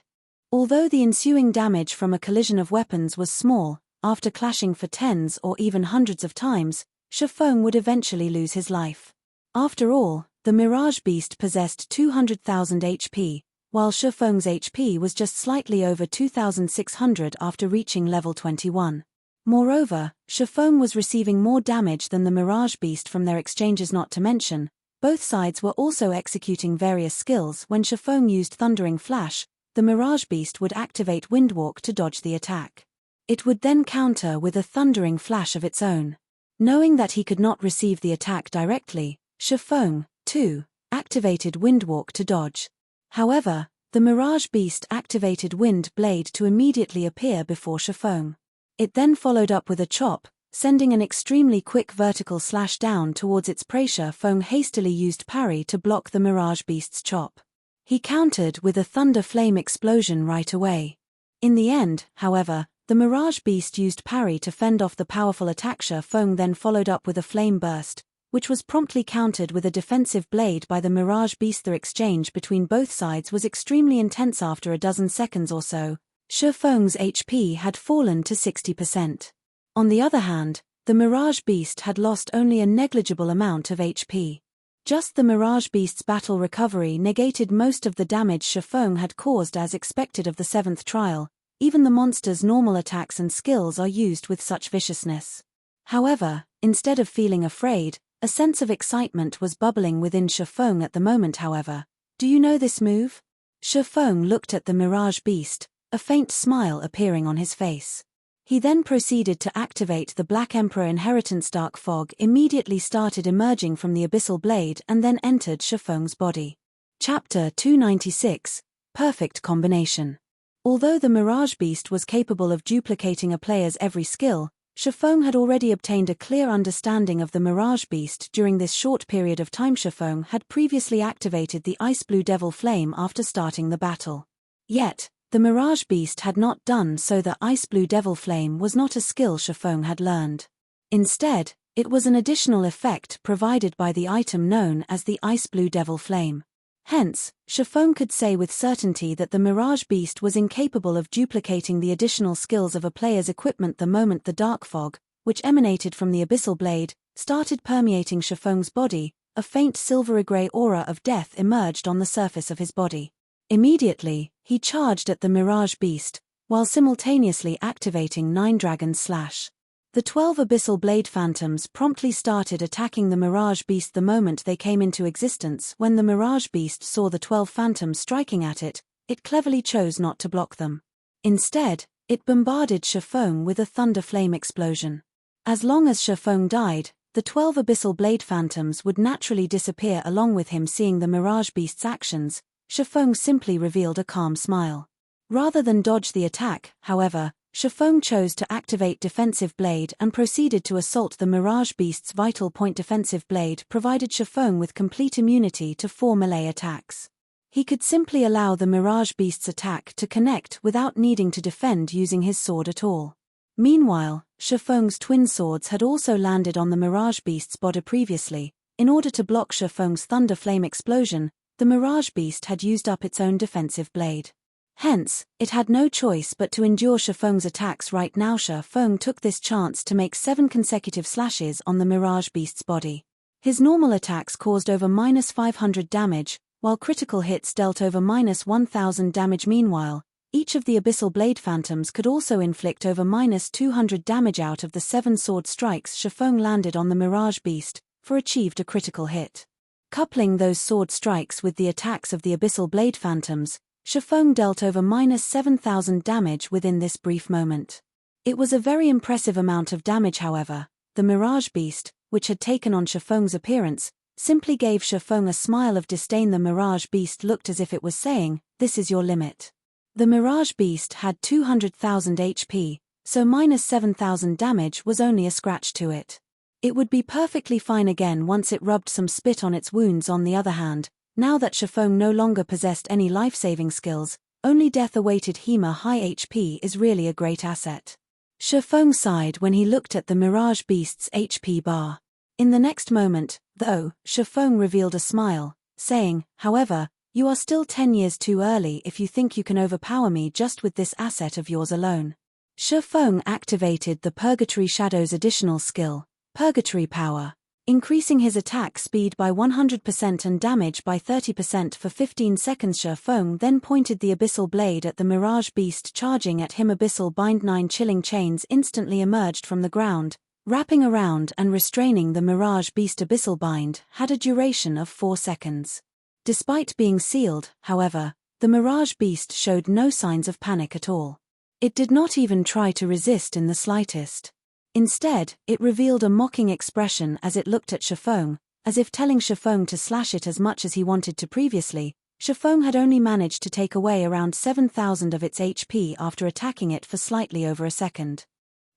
Although the ensuing damage from a collision of weapons was small, after clashing for tens or even hundreds of times, Shifeng would eventually lose his life. After all, the Mirage Beast possessed 200,000 HP, while Shifeng's HP was just slightly over 2,600 after reaching level 21. Moreover, Shifeng was receiving more damage than the Mirage Beast from their exchanges. Not to mention, both sides were also executing various skills. When Shifeng used Thundering Flash, the Mirage Beast would activate Windwalk to dodge the attack. It would then counter with a Thundering Flash of its own. Knowing that he could not receive the attack directly, Shifeng, too, activated Windwalk to dodge. However, the Mirage Beast activated Wind Blade to immediately appear before Shifeng. It then followed up with a chop, sending an extremely quick vertical slash down towards its prey. Shifeng hastily used parry to block the Mirage Beast's chop. He countered with a Thunder Flame explosion right away. In the end, however, the Mirage Beast used parry to fend off the powerful attack. Shifeng then followed up with a Flame Burst, which was promptly countered with a defensive blade by the Mirage Beast. The exchange between both sides was extremely intense. After a dozen seconds or so, Shifeng's HP had fallen to 60%. On the other hand, the Mirage Beast had lost only a negligible amount of HP. Just the Mirage Beast's battle recovery negated most of the damage Shifeng had caused. As expected of the 7th trial, even the monster's normal attacks and skills are used with such viciousness. However, instead of feeling afraid, a sense of excitement was bubbling within Shifeng at the moment. However, "Do you know this move?" Shifeng looked at the Mirage Beast, a faint smile appearing on his face. He then proceeded to activate the Black Emperor Inheritance. Dark fog immediately started emerging from the Abyssal Blade and then entered Shifeng's body. Chapter 296, Perfect Combination. Although the Mirage Beast was capable of duplicating a player's every skill, Shifeng had already obtained a clear understanding of the Mirage Beast during this short period of time. Shifeng had previously activated the Ice Blue Devil Flame after starting the battle. Yet, the Mirage Beast had not done so. The Ice Blue Devil Flame was not a skill Shifeng had learned. Instead, it was an additional effect provided by the item known as the Ice Blue Devil Flame. Hence, Shifeng could say with certainty that the Mirage Beast was incapable of duplicating the additional skills of a player's equipment the moment the dark fog, which emanated from the abyssal blade, started permeating Shifeng's body. A faint silvery-grey aura of death emerged on the surface of his body. Immediately, he charged at the Mirage Beast, while simultaneously activating 9 Dragon's Slash. The 12 abyssal blade phantoms promptly started attacking the Mirage Beast the moment they came into existence. When the Mirage Beast saw the 12 phantoms striking at it, it cleverly chose not to block them. Instead, it bombarded Shifeng with a thunder flame explosion. As long as Shifeng died, the 12 abyssal blade phantoms would naturally disappear along with him. Seeing the Mirage Beast's actions, Shifeng simply revealed a calm smile. Rather than dodge the attack, however, Shifeng chose to activate Defensive Blade and proceeded to assault the Mirage Beast's vital point. Defensive Blade provided Shifeng with complete immunity to 4 melee attacks. He could simply allow the Mirage Beast's attack to connect without needing to defend using his sword at all. Meanwhile, Shifeng's twin swords had also landed on the Mirage Beast's body previously. In order to block Shifeng's thunder flame explosion, the Mirage Beast had used up its own defensive blade. Hence, it had no choice but to endure Shifeng's attacks. Right now Shifeng took this chance to make 7 consecutive slashes on the Mirage Beast's body. His normal attacks caused over -500 damage, while critical hits dealt over -1000 damage. Meanwhile, each of the abyssal blade phantoms could also inflict over -200 damage. Out of the 7 sword strikes Shifeng landed on the Mirage Beast, achieved a critical hit. Coupling those sword strikes with the attacks of the abyssal blade phantoms, Shifeng dealt over -7000 damage within this brief moment. It was a very impressive amount of damage. However, the Mirage Beast, which had taken on Shifeng's appearance, simply gave Shifeng a smile of disdain. The Mirage Beast looked as if it was saying, "This is your limit." The Mirage Beast had 200,000 HP, so -7000 damage was only a scratch to it. It would be perfectly fine again once it rubbed some spit on its wounds. On the other hand, now that Shifeng no longer possessed any life-saving skills, only death awaited him. A high HP is really a great asset. Shifeng sighed when he looked at the Mirage Beast's HP bar. In the next moment, though, Shifeng revealed a smile, saying, "However, you are still 10 years too early if you think you can overpower me just with this asset of yours alone." Shifeng activated the Purgatory Shadow's additional skill, Purgatory Power, increasing his attack speed by 100% and damage by 30% for 15 seconds. Shifeng then pointed the abyssal blade at the Mirage Beast, charging at him. Abyssal Bind. 9 chilling chains instantly emerged from the ground, wrapping around and restraining the Mirage Beast. Abyssal Bind had a duration of 4 seconds. Despite being sealed, however, the Mirage Beast showed no signs of panic at all. It did not even try to resist in the slightest. Instead, it revealed a mocking expression as it looked at Shifeng, as if telling Shifeng to slash it as much as he wanted to. Previously, Shifeng had only managed to take away around 7,000 of its HP after attacking it for slightly over a second.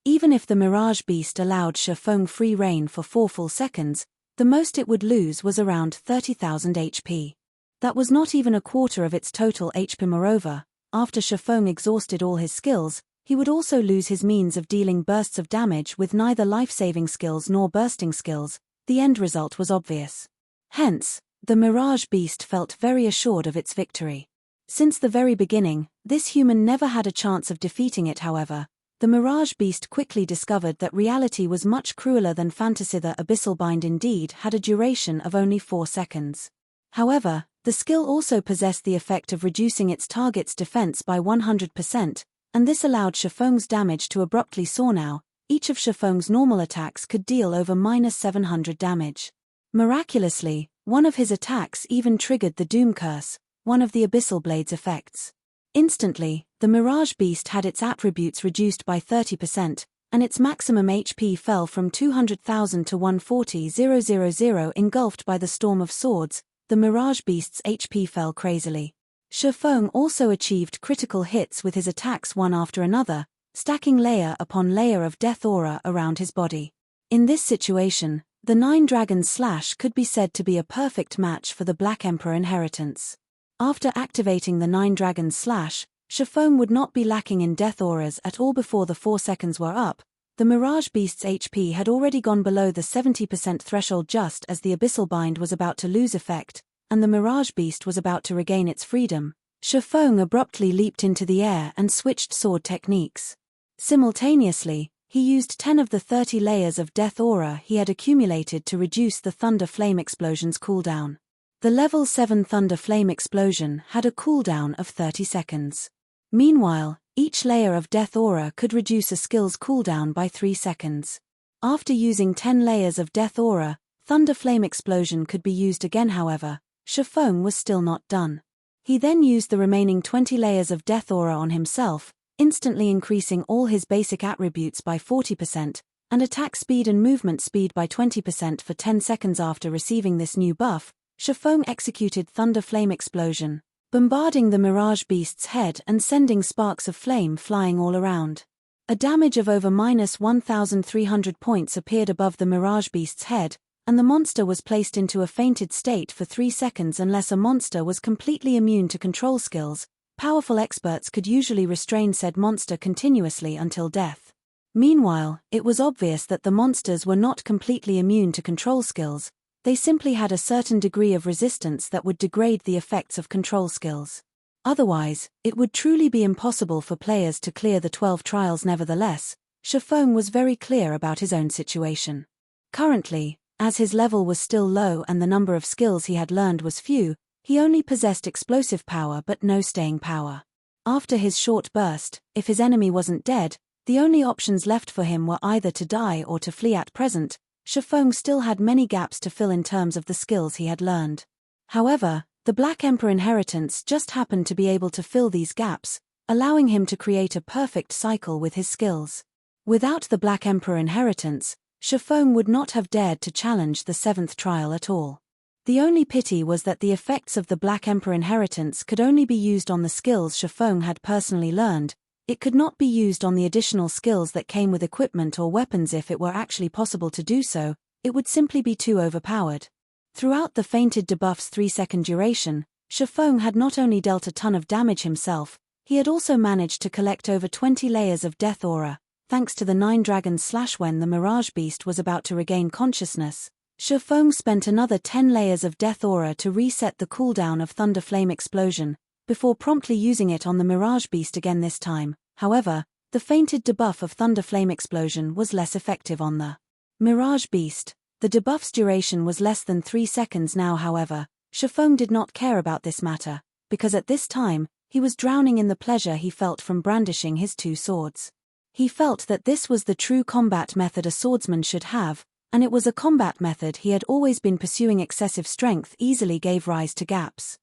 Even if the Mirage Beast allowed Shifeng free rein for 4 full seconds, the most it would lose was around 30,000 HP. That was not even a quarter of its total HP. Moreover, after Shifeng exhausted all his skills, he would also lose his means of dealing bursts of damage with neither life-saving skills nor bursting skills. The end result was obvious. Hence, the Mirage Beast felt very assured of its victory. Since the very beginning, this human never had a chance of defeating it. However, the Mirage Beast quickly discovered that reality was much crueler than fantasy. The Abyssal Bind indeed had a duration of only 4 seconds. However, the skill also possessed the effect of reducing its target's defense by 100%, and this allowed Shifeng's damage to abruptly soar. Now, each of Shifeng's normal attacks could deal over -700 damage. Miraculously, one of his attacks even triggered the Doom Curse, one of the Abyssal Blade's effects. Instantly, the Mirage Beast had its attributes reduced by 30%, and its maximum HP fell from 200,000 to 140,000. Engulfed by the storm of swords, the Mirage Beast's HP fell crazily. Shifeng also achieved critical hits with his attacks one after another, stacking layer upon layer of death aura around his body. In this situation, the 9 Dragons Slash could be said to be a perfect match for the Black Emperor inheritance. After activating the 9 Dragons Slash, Shifeng would not be lacking in death auras at all. Before the 4 seconds were up, the Mirage Beast's HP had already gone below the 70% threshold just as the Abyssal Bind was about to lose effect, and the Mirage beast was about to regain its freedom, Shifeng abruptly leaped into the air and switched sword techniques. Simultaneously, he used 10 of the 30 layers of death aura he had accumulated to reduce the Thunder Flame Explosion's cooldown. The level 7 Thunder Flame Explosion had a cooldown of 30 seconds. Meanwhile, each layer of death aura could reduce a skill's cooldown by 3 seconds. After using 10 layers of death aura, Thunder Flame Explosion could be used again. However, Shifeng was still not done. He then used the remaining 20 layers of death aura on himself, instantly increasing all his basic attributes by 40%, and attack speed and movement speed by 20% for 10 seconds. After receiving this new buff, Shifeng executed Thunder Flame Explosion, bombarding the Mirage beast's head and sending sparks of flame flying all around. A damage of over -1,300 points appeared above the Mirage beast's head, and the monster was placed into a fainted state for 3 seconds. Unless a monster was completely immune to control skills, powerful experts could usually restrain said monster continuously until death. Meanwhile, it was obvious that the monsters were not completely immune to control skills, they simply had a certain degree of resistance that would degrade the effects of control skills. Otherwise, it would truly be impossible for players to clear the 12 trials. Nevertheless, Shifeng was very clear about his own situation. Currently, as his level was still low and the number of skills he had learned was few, he only possessed explosive power but no staying power. After his short burst, if his enemy wasn't dead, the only options left for him were either to die or to flee. At present, Shifeng still had many gaps to fill in terms of the skills he had learned. However, the Black Emperor inheritance just happened to be able to fill these gaps, allowing him to create a perfect cycle with his skills. Without the Black Emperor inheritance, Shifeng would not have dared to challenge the 7th trial at all. The only pity was that the effects of the Black Emperor inheritance could only be used on the skills Shifeng had personally learned. It could not be used on the additional skills that came with equipment or weapons. If it were actually possible to do so, it would simply be too overpowered. Throughout the fainted debuff's 3-second duration, Shifeng had not only dealt a ton of damage himself, he had also managed to collect over 20 layers of death aura, thanks to the 9 dragons. When the Mirage beast was about to regain consciousness, Shifeng spent another 10 layers of death aura to reset the cooldown of Thunder Flame Explosion, before promptly using it on the Mirage beast again. This time, however, the fainted debuff of Thunder Flame Explosion was less effective on the Mirage beast. The debuff's duration was less than 3 seconds now. However, Shifeng did not care about this matter, because at this time, he was drowning in the pleasure he felt from brandishing his 2 swords. He felt that this was the true combat method a swordsman should have, and it was a combat method he had always been pursuing. Excessive strength easily gave rise to gaps.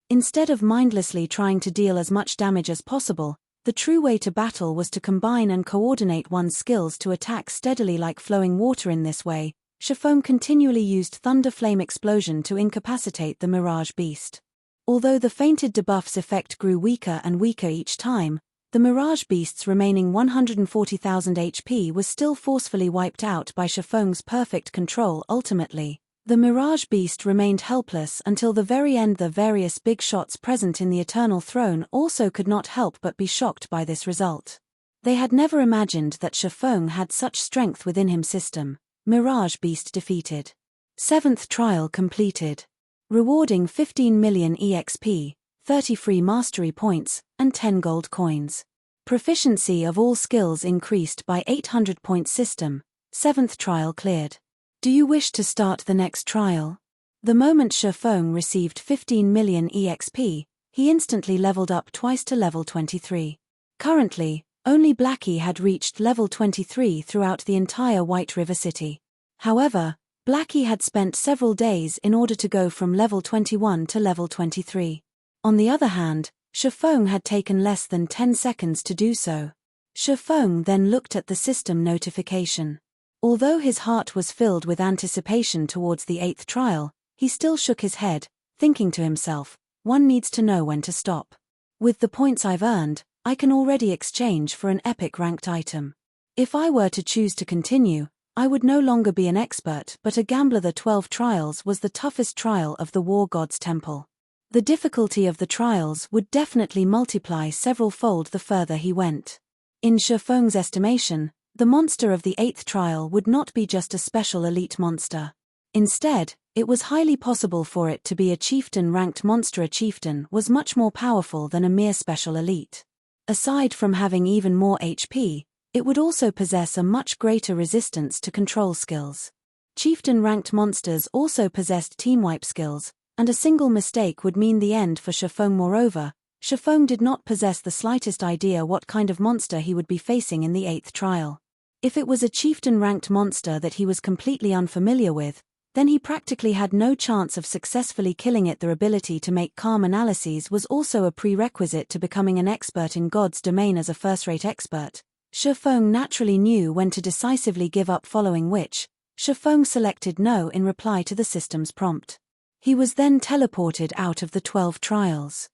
Instead of mindlessly trying to deal as much damage as possible, the true way to battle was to combine and coordinate one's skills to attack steadily like flowing water. In this way, Shifeng continually used Thunder Flame Explosion to incapacitate the Mirage beast. Although the fainted debuff's effect grew weaker and weaker each time, the Mirage beast's remaining 140,000 HP was still forcefully wiped out by Shifeng's perfect control. Ultimately, the Mirage beast remained helpless until the very end. The various big shots present in the Eternal Throne also could not help but be shocked by this result. They had never imagined that Shifeng had such strength within him. System. Mirage beast defeated. 7th trial completed. Rewarding 15 million EXP, 30 free mastery points, and 10 gold coins. Proficiency of all skills increased by 800 points. System. 7th trial cleared. Do you wish to start the next trial? The moment Shifeng received 15 million EXP, he instantly leveled up twice to level 23. Currently, only Blackie had reached level 23 throughout the entire White River City. However, Blackie had spent several days in order to go from level 21 to level 23. On the other hand, Shifeng had taken less than 10 seconds to do so. Shifeng then looked at the system notification. Although his heart was filled with anticipation towards the 8th trial, he still shook his head, thinking to himself, one needs to know when to stop. With the points I've earned, I can already exchange for an epic ranked item. If I were to choose to continue, I would no longer be an expert but a gambler. The 12 trials was the toughest trial of the War God's Temple. The difficulty of the trials would definitely multiply several-fold the further he went. In Shifeng's estimation, the monster of the 8th trial would not be just a special elite monster. Instead, It was highly possible for it to be a chieftain-ranked monster. A chieftain was much more powerful than a mere special elite. Aside from having even more HP, it would also possess a much greater resistance to control skills. Chieftain-ranked monsters also possessed team-wipe skills, and a single mistake would mean the end for Shifeng. Moreover, Shifeng did not possess the slightest idea what kind of monster he would be facing in the 8th trial. If it was a chieftain-ranked monster that he was completely unfamiliar with, then he practically had no chance of successfully killing it. Their ability to make calm analyses was also a prerequisite to becoming an expert in God's domain. As a first-rate expert, Shifeng naturally knew when to decisively give up, following which, Shifeng selected no in reply to the system's prompt. He was then teleported out of the 12 trials.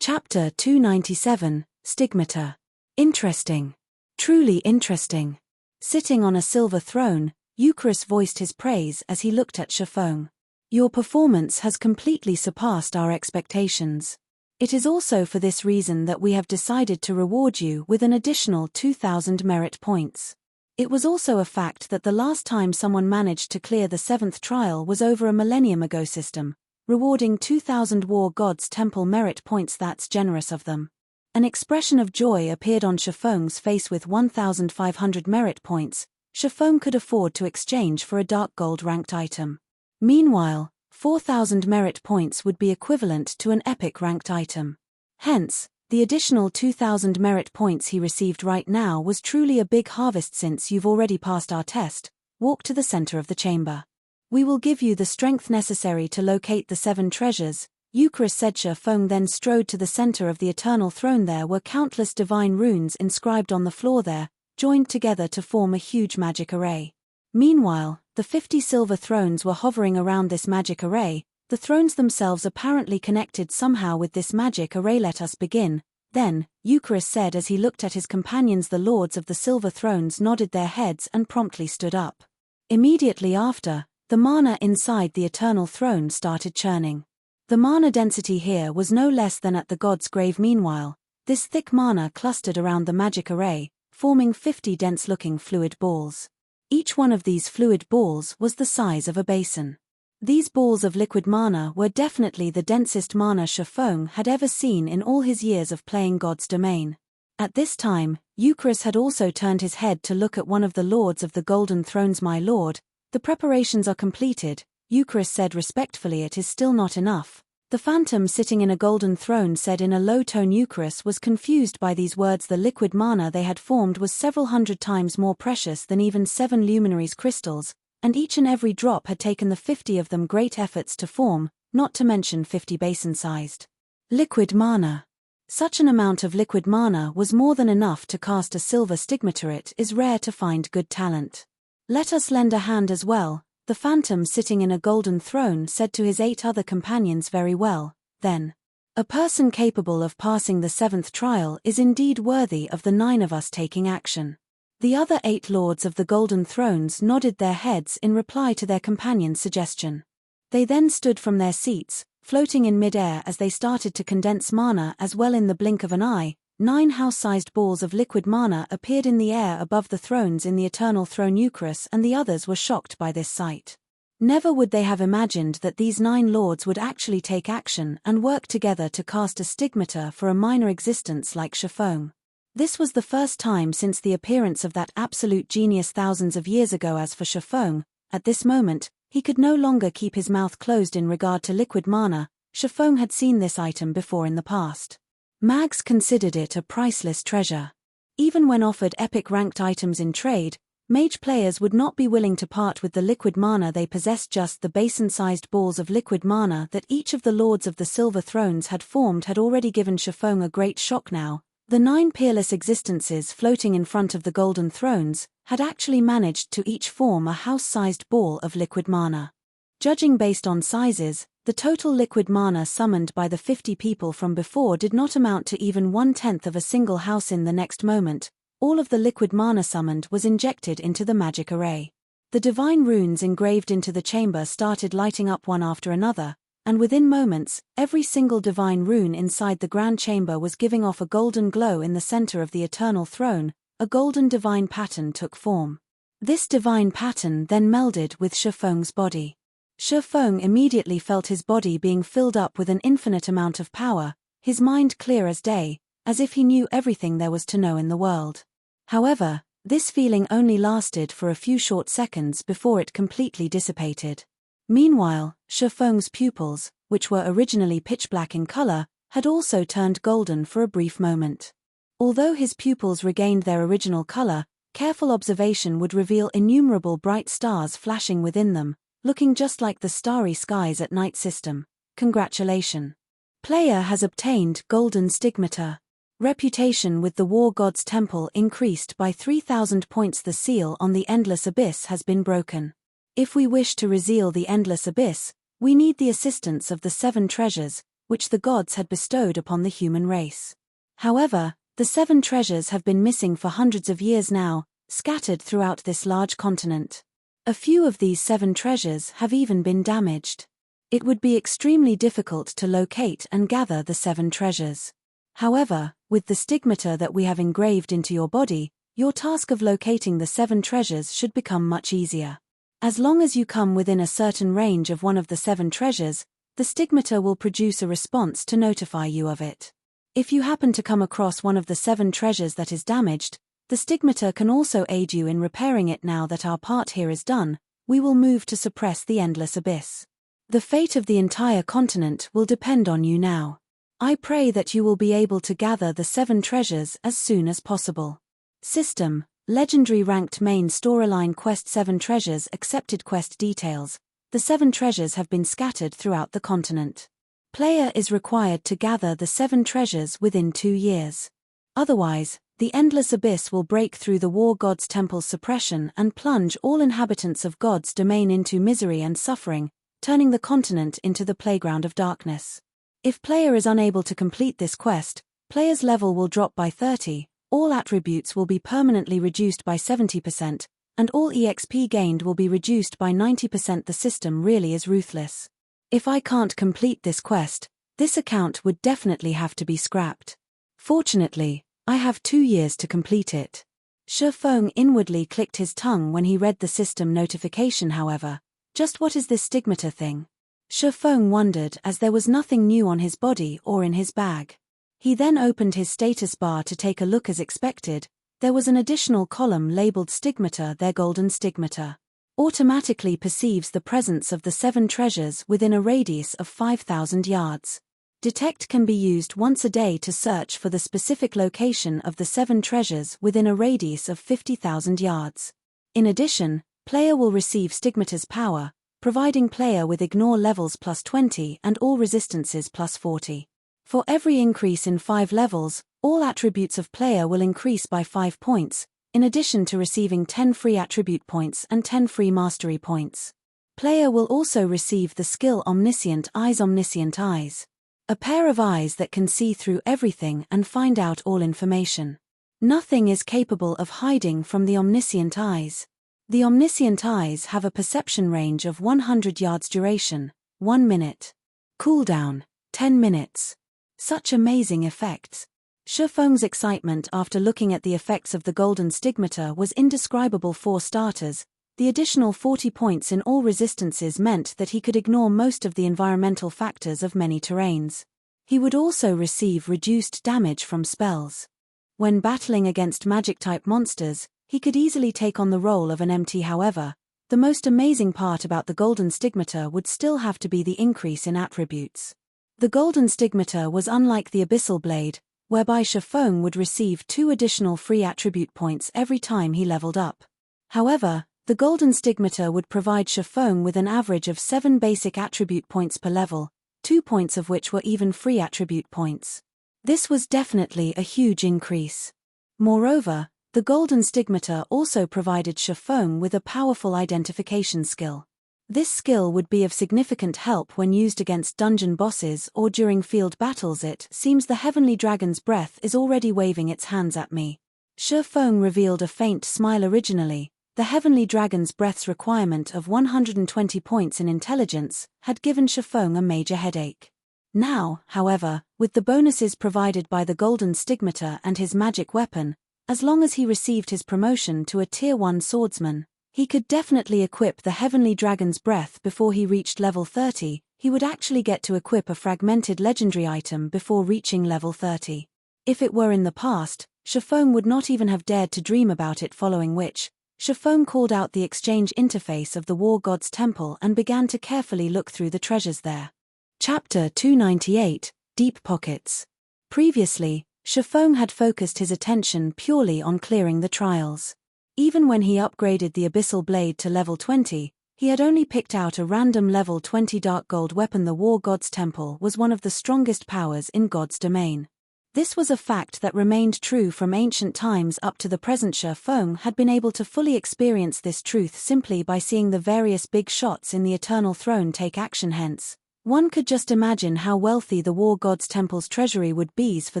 Chapter 297, Stigmata. Interesting. Truly interesting. Sitting on a silver throne, Eucharis voiced his praise as he looked at Shifeng. Your performance has completely surpassed our expectations. It is also for this reason that we have decided to reward you with an additional 2,000 merit points. It was also a fact that the last time someone managed to clear the 7th trial was over a millennium ago. System, rewarding 2,000 War Gods Temple merit points. That's generous of them. An expression of joy appeared on Shifeng's face. With 1,500 merit points, Shifeng could afford to exchange for a dark gold ranked item. Meanwhile, 4,000 merit points would be equivalent to an epic ranked item. Hence, the additional 2,000 merit points he received right now was truly a big harvest. Since you've already passed our test, walk to the center of the chamber. We will give you the strength necessary to locate the 7 treasures, Eucharis said. Shifeng then strode to the center of the eternal throne. There were countless divine runes inscribed on the floor there, joined together to form a huge magic array. Meanwhile, the 50 silver thrones were hovering around this magic array, the thrones themselves apparently connected somehow with this magic array. Let us begin, then, Eucharis said as he looked at his companions. The lords of the silver thrones nodded their heads and promptly stood up. Immediately after, the mana inside the eternal throne started churning. The mana density here was no less than at the god's grave. Meanwhile, this thick mana clustered around the magic array, forming 50 dense-looking fluid balls. Each one of these fluid balls was the size of a basin. These balls of liquid mana were definitely the densest mana Shifeng had ever seen in all his years of playing God's domain. At this time, Eucharis had also turned his head to look at one of the lords of the golden thrones. My lord, the preparations are completed, Eucharis said respectfully. It is still not enough. The phantom sitting in a golden throne said in a low tone. Eucharis was confused by these words. The liquid mana they had formed was several hundred times more precious than even 7 Luminaries crystals, and each and every drop had taken the 50 of them great efforts to form, not to mention 50 basin-sized. Liquid mana. Such an amount of liquid mana was more than enough to cast a silver stigmata. It is rare to find good talent. Let us lend a hand as well, the phantom sitting in a golden throne said to his 8 other companions. Very well, then. A person capable of passing the 7th trial is indeed worthy of the 9 of us taking action. The other 8 lords of the golden thrones nodded their heads in reply to their companion's suggestion. They then stood from their seats, floating in mid-air as they started to condense mana as well. In the blink of an eye, 9 house-sized balls of liquid mana appeared in the air above the thrones in the eternal throne. Eucharis and the others were shocked by this sight. Never would they have imagined that these 9 lords would actually take action and work together to cast a stigmata for a minor existence like Shifeng. This was the first time since the appearance of that absolute genius thousands of years ago. As for Shifeng, at this moment, he could no longer keep his mouth closed in regard to liquid mana. Shifeng had seen this item before in the past. Mags considered it a priceless treasure. Even when offered epic ranked items in trade, mage players would not be willing to part with the liquid mana they possessed. Just the basin-sized balls of liquid mana that each of the lords of the silver thrones had formed had already given Shifeng a great shock. Now, the 9 peerless existences floating in front of the golden thrones had actually managed to each form a house-sized ball of liquid mana. Judging based on sizes, the total liquid mana summoned by the 50 people from before did not amount to even 1/10 of a single house. In the next moment, all of the liquid mana summoned was injected into the magic array. The divine runes engraved into the chamber started lighting up one after another, and within moments, every single divine rune inside the grand chamber was giving off a golden glow. In the center of the eternal throne, a golden divine pattern took form. This divine pattern then melded with Shifeng's body. Feng immediately felt his body being filled up with an infinite amount of power, his mind clear as day, as if he knew everything there was to know in the world. However, this feeling only lasted for a few short seconds before it completely dissipated. Meanwhile, Feng's pupils, which were originally pitch black in color, had also turned golden for a brief moment. Although his pupils regained their original color, careful observation would reveal innumerable bright stars flashing within them, looking just like the starry skies at night system. Congratulations. Player has obtained Golden Stigmata. Reputation with the War God's Temple increased by 3,000 points. The seal on the Endless Abyss has been broken. If we wish to reseal the Endless Abyss, we need the assistance of the 7 treasures, which the gods had bestowed upon the human race. However, the 7 treasures have been missing for hundreds of years now, scattered throughout this large continent. A few of these 7 treasures have even been damaged. It would be extremely difficult to locate and gather the 7 treasures. However, with the stigmata that we have engraved into your body, your task of locating the 7 treasures should become much easier. As long as you come within a certain range of one of the 7 treasures, the stigmata will produce a response to notify you of it. If you happen to come across one of the 7 treasures that is damaged, the stigmata can also aid you in repairing it. Now that our part here is done, we will move to suppress the Endless Abyss. The fate of the entire continent will depend on you now. I pray that you will be able to gather the 7 treasures as soon as possible. System: Legendary Ranked Main Storyline Quest 7 Treasures Accepted Quest Details. The 7 treasures have been scattered throughout the continent. Player is required to gather the 7 treasures within 2 years. Otherwise, the Endless Abyss will break through the War God's Temple's suppression and plunge all inhabitants of God's domain into misery and suffering, turning the continent into the playground of darkness. If player is unable to complete this quest, player's level will drop by 30, all attributes will be permanently reduced by 70%, and all EXP gained will be reduced by 90%. The system really is ruthless. If I can't complete this quest, this account would definitely have to be scrapped. Fortunately, I have 2 years to complete it. Feng inwardly clicked his tongue when he read the system notification. However, just what is this stigmata thing? Feng wondered, as there was nothing new on his body or in his bag. He then opened his status bar to take a look. As expected, there was an additional column labeled Stigmata. Their Golden Stigmata automatically perceives the presence of the 7 treasures within a radius of 5,000 yards. Detect can be used once a day to search for the specific location of the 7 treasures within a radius of 50,000 yards. In addition, player will receive Stigmata's power, providing player with ignore levels plus 20 and all resistances plus 40. For every increase in 5 levels, all attributes of player will increase by 5 points, in addition to receiving 10 free attribute points and 10 free mastery points. Player will also receive the skill Omniscient Eyes. Omniscient Eyes. A pair of eyes that can see through everything and find out all information. Nothing is capable of hiding from the Omniscient Eyes. The Omniscient Eyes have a perception range of 100 yards. Duration, 1 minute. Cooldown, 10 minutes. Such amazing effects. Feng's excitement after looking at the effects of the Golden Stigmata was indescribable. For starters, the additional 40 points in all resistances meant that he could ignore most of the environmental factors of many terrains. He would also receive reduced damage from spells. When battling against magic-type monsters, he could easily take on the role of an MT. However, the most amazing part about the Golden Stigmata would still have to be the increase in attributes. The Golden Stigmata was unlike the Abyssal Blade, whereby Feng would receive 2 additional free attribute points every time he leveled up. However, the Golden Stigmata would provide Feng with an average of 7 basic attribute points per level, 2 points of which were even free attribute points. This was definitely a huge increase. Moreover, the Golden Stigmata also provided Feng with a powerful identification skill. This skill would be of significant help when used against dungeon bosses or during field battles. It seems the Heavenly Dragon's breath is already waving its hands at me. Feng revealed a faint smile. Originally, the Heavenly Dragon's breath's requirement of 120 points in intelligence had given Feng a major headache. Now, however, with the bonuses provided by the Golden Stigmata and his magic weapon, as long as he received his promotion to a Tier 1 swordsman, He could definitely equip the Heavenly Dragon's Breath before he reached level 30, he would actually get to equip a fragmented legendary item before reaching level 30. If it were in the past, Shifeng would not even have dared to dream about it, following which, Shifeng called out the exchange interface of the War God's Temple and began to carefully look through the treasures there. Chapter 298, Deep Pockets. Previously, Shifeng had focused his attention purely on clearing the trials. Even when he upgraded the Abyssal Blade to level 20, he had only picked out a random level 20 dark gold weapon. The War God's Temple was one of the strongest powers in God's domain. This was a fact that remained true from ancient times up to the present. Shifeng had been able to fully experience this truth simply by seeing the various big shots in the Eternal Throne take action. Hence, one could just imagine how wealthy the War God's Temple's treasury would be. For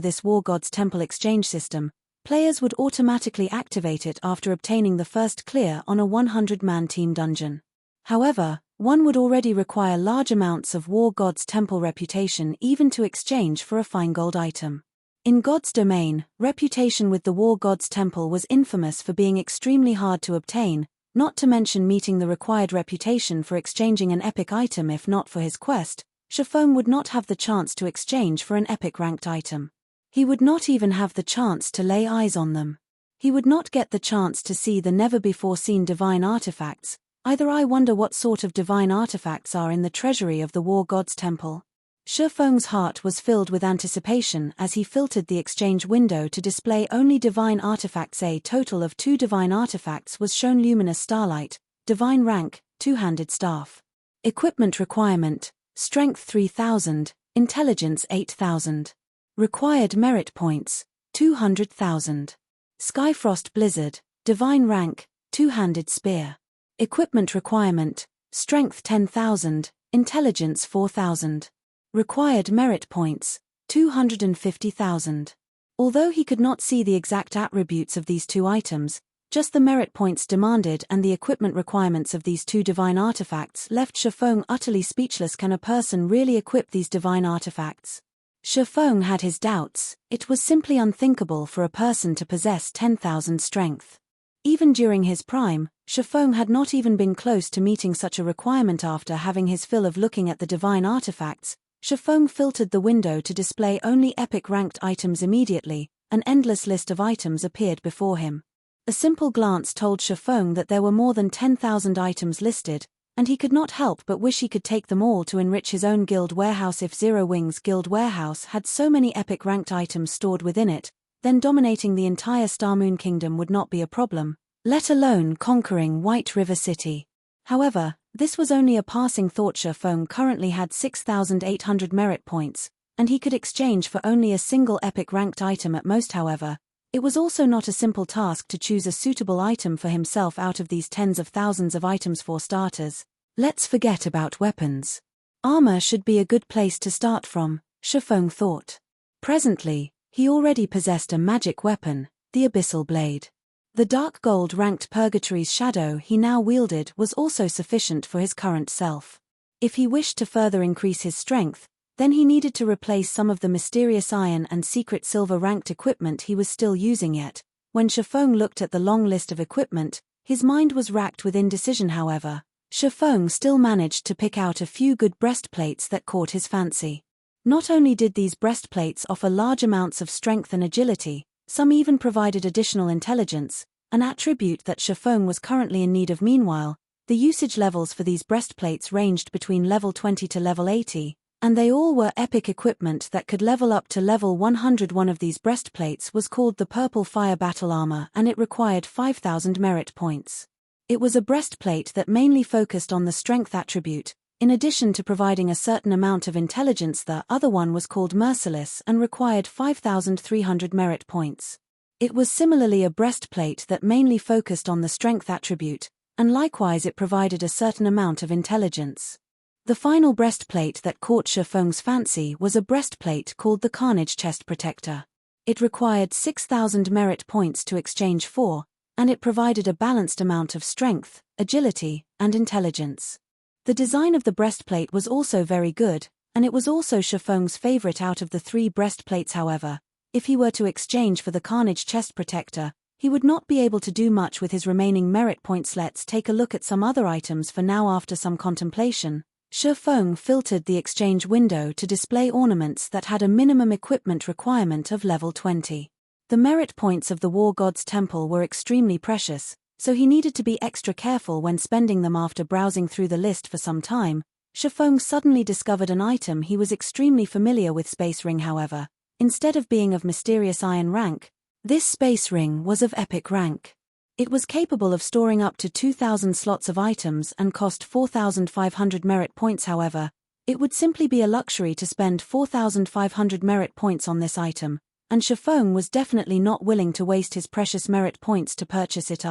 this War God's Temple exchange system, players would automatically activate it after obtaining the first clear on a 100-man team dungeon. However, one would already require large amounts of War God's Temple reputation even to exchange for a fine gold item. In God's domain, reputation with the War God's Temple was infamous for being extremely hard to obtain, not to mention meeting the required reputation for exchanging an epic item. If not for his quest, Shifeng would not have the chance to exchange for an epic ranked item. He would not even have the chance to lay eyes on them. He would not get the chance to see the never-before-seen divine artifacts. Either. I wonder what sort of divine artifacts are in the treasury of the War God's Temple. Shifeng's heart was filled with anticipation as he filtered the exchange window to display only divine artifacts. A total of 2 divine artifacts was shown: Luminous Starlight, divine rank, two-handed staff. Equipment requirement, strength 3000, intelligence 8000. Required merit points, 200,000. Skyfrost Blizzard, divine rank, two-handed spear. Equipment requirement, strength 10,000, intelligence 4000. Required merit points, 250,000. Although he could not see the exact attributes of these 2 items, just the merit points demanded and the equipment requirements of these 2 divine artifacts left Shifeng utterly speechless. Can a person really equip these divine artifacts? Shifeng had his doubts. It was simply unthinkable for a person to possess 10,000 strength. Even during his prime, Shifeng had not even been close to meeting such a requirement. After having his fill of looking at the divine artifacts, Shifeng filtered the window to display only epic ranked items. Immediately, an endless list of items appeared before him. A simple glance told Shifeng that there were more than 10,000 items listed, and he could not help but wish he could take them all to enrich his own guild warehouse. If Zero Wings Guild Warehouse had so many epic ranked items stored within it, then dominating the entire Starmoon Kingdom would not be a problem, let alone conquering White River City. However, this was only a passing thought. Shifeng currently had 6,800 merit points, and he could exchange for only a single epic ranked item at most. However, it was also not a simple task to choose a suitable item for himself out of these tens of thousands of items. For starters, let's forget about weapons. Armor should be a good place to start from, Shifeng thought. Presently, he already possessed a magic weapon, the Abyssal Blade. The dark gold ranked Purgatory's shadow he now wielded was also sufficient for his current self. If he wished to further increase his strength, then he needed to replace some of the mysterious iron and secret silver ranked equipment he was still using. Yet, when Shifeng looked at the long list of equipment, his mind was racked with indecision. However, Shifeng still managed to pick out a few good breastplates that caught his fancy. Not only did these breastplates offer large amounts of strength and agility, some even provided additional intelligence, an attribute that Shifeng was currently in need of. Meanwhile, the usage levels for these breastplates ranged between level 20 to level 80, and they all were epic equipment that could level up to level 100. One of these breastplates was called the Purple Fire Battle Armor, and it required 5,000 merit points. It was a breastplate that mainly focused on the strength attribute, in addition to providing a certain amount of intelligence. The other one was called Merciless and required 5,300 merit points. It was similarly a breastplate that mainly focused on the strength attribute, and likewise it provided a certain amount of intelligence. The final breastplate that caught Shifeng's fancy was a breastplate called the Carnage Chest Protector. It required 6,000 merit points to exchange for, and it provided a balanced amount of strength, agility, and intelligence. The design of the breastplate was also very good, and it was also Shifeng's favorite out of the 3 breastplates. However, if he were to exchange for the Carnage Chest Protector, he would not be able to do much with his remaining merit points. Let's take a look at some other items for now. After some contemplation, Shifeng filtered the exchange window to display ornaments that had a minimum equipment requirement of level 20. The merit points of the War God's Temple were extremely precious, so he needed to be extra careful when spending them. After browsing through the list for some time, Shifeng suddenly discovered an item he was extremely familiar with. Space Ring. However, instead of being of mysterious iron rank, this space ring was of epic rank. It was capable of storing up to 2,000 slots of items and cost 4,500 merit points. However, it would simply be a luxury to spend 4,500 merit points on this item, and Shifeng was definitely not willing to waste his precious merit points to purchase it.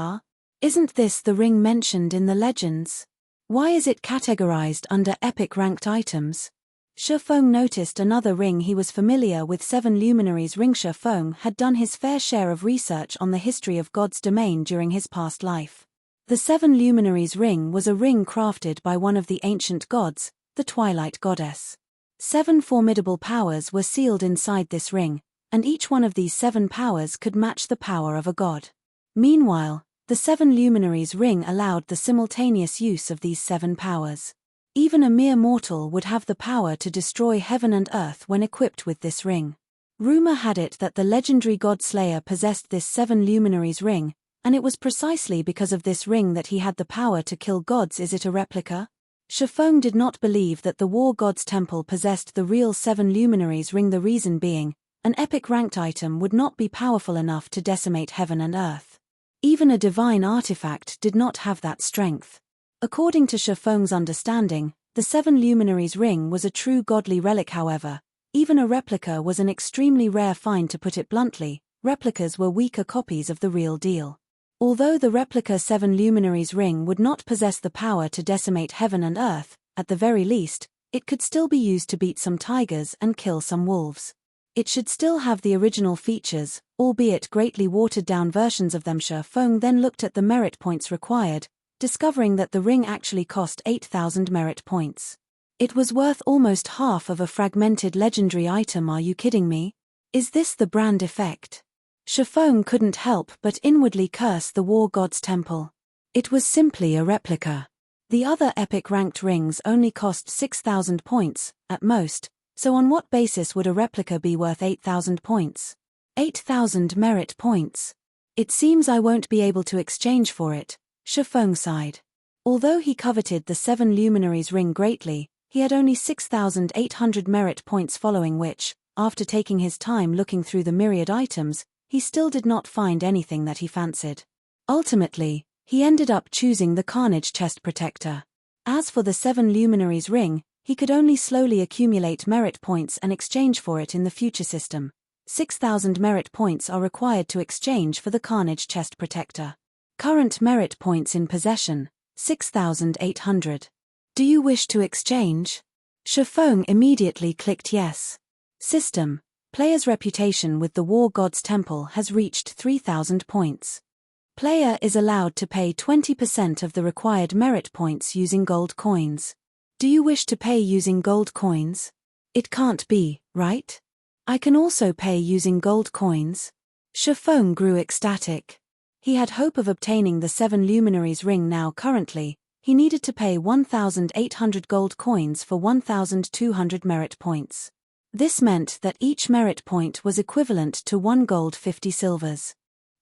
Isn't this the ring mentioned in the legends? Why is it categorized under epic ranked items? Shifeng noticed another ring he was familiar with, 7 Luminaries ring. Shifeng had done his fair share of research on the history of God's domain during his past life. The 7 Luminaries ring was a ring crafted by one of the ancient gods, the Twilight Goddess. 7 formidable powers were sealed inside this ring, and each one of these 7 powers could match the power of a god. Meanwhile, the 7 Luminaries ring allowed the simultaneous use of these 7 powers. Even a mere mortal would have the power to destroy heaven and earth when equipped with this ring. Rumor had it that the legendary god Slayer possessed this 7 Luminaries ring, and it was precisely because of this ring that he had the power to kill gods. Is it a replica? Shifeng did not believe that the War God's Temple possessed the real 7 Luminaries ring. The reason being, an epic ranked item would not be powerful enough to decimate heaven and earth. Even a divine artifact did not have that strength. According to Shifeng's understanding, the 7 Luminaries ring was a true godly relic. However, even a replica was an extremely rare find. To put it bluntly, replicas were weaker copies of the real deal. Although the replica 7 Luminaries ring would not possess the power to decimate heaven and earth, at the very least, it could still be used to beat some tigers and kill some wolves. It should still have the original features, albeit greatly watered-down versions of them. Shifeng then looked at the merit points required, discovering that the ring actually cost 8,000 merit points. It was worth almost half of a fragmented legendary item. Are you kidding me? Is this the brand effect? Shifeng couldn't help but inwardly curse the War God's Temple. It was simply a replica. The other epic ranked rings only cost 6,000 points, at most, so on what basis would a replica be worth 8,000 points? 8,000 merit points. It seems I won't be able to exchange for it, Shifeng sighed. Although he coveted the 7 Luminaries ring greatly, he had only 6,800 merit points, following which, after taking his time looking through the myriad items, he still did not find anything that he fancied. Ultimately, he ended up choosing the Carnage chest protector. As for the 7 Luminaries ring, he could only slowly accumulate merit points and exchange for it in the future system. 6,000 merit points are required to exchange for the Carnage chest protector. Current merit points in possession, 6,800. Do you wish to exchange? Shifeng immediately clicked yes. System. Player's reputation with the War God's Temple has reached 3,000 points. Player is allowed to pay 20% of the required merit points using gold coins. Do you wish to pay using gold coins? It can't be, right? I can also pay using gold coins. Shifeng grew ecstatic. He had hope of obtaining the 7 Luminaries ring. Now currently, he needed to pay 1,800 gold coins for 1,200 merit points. This meant that each merit point was equivalent to 1 gold 50 silvers.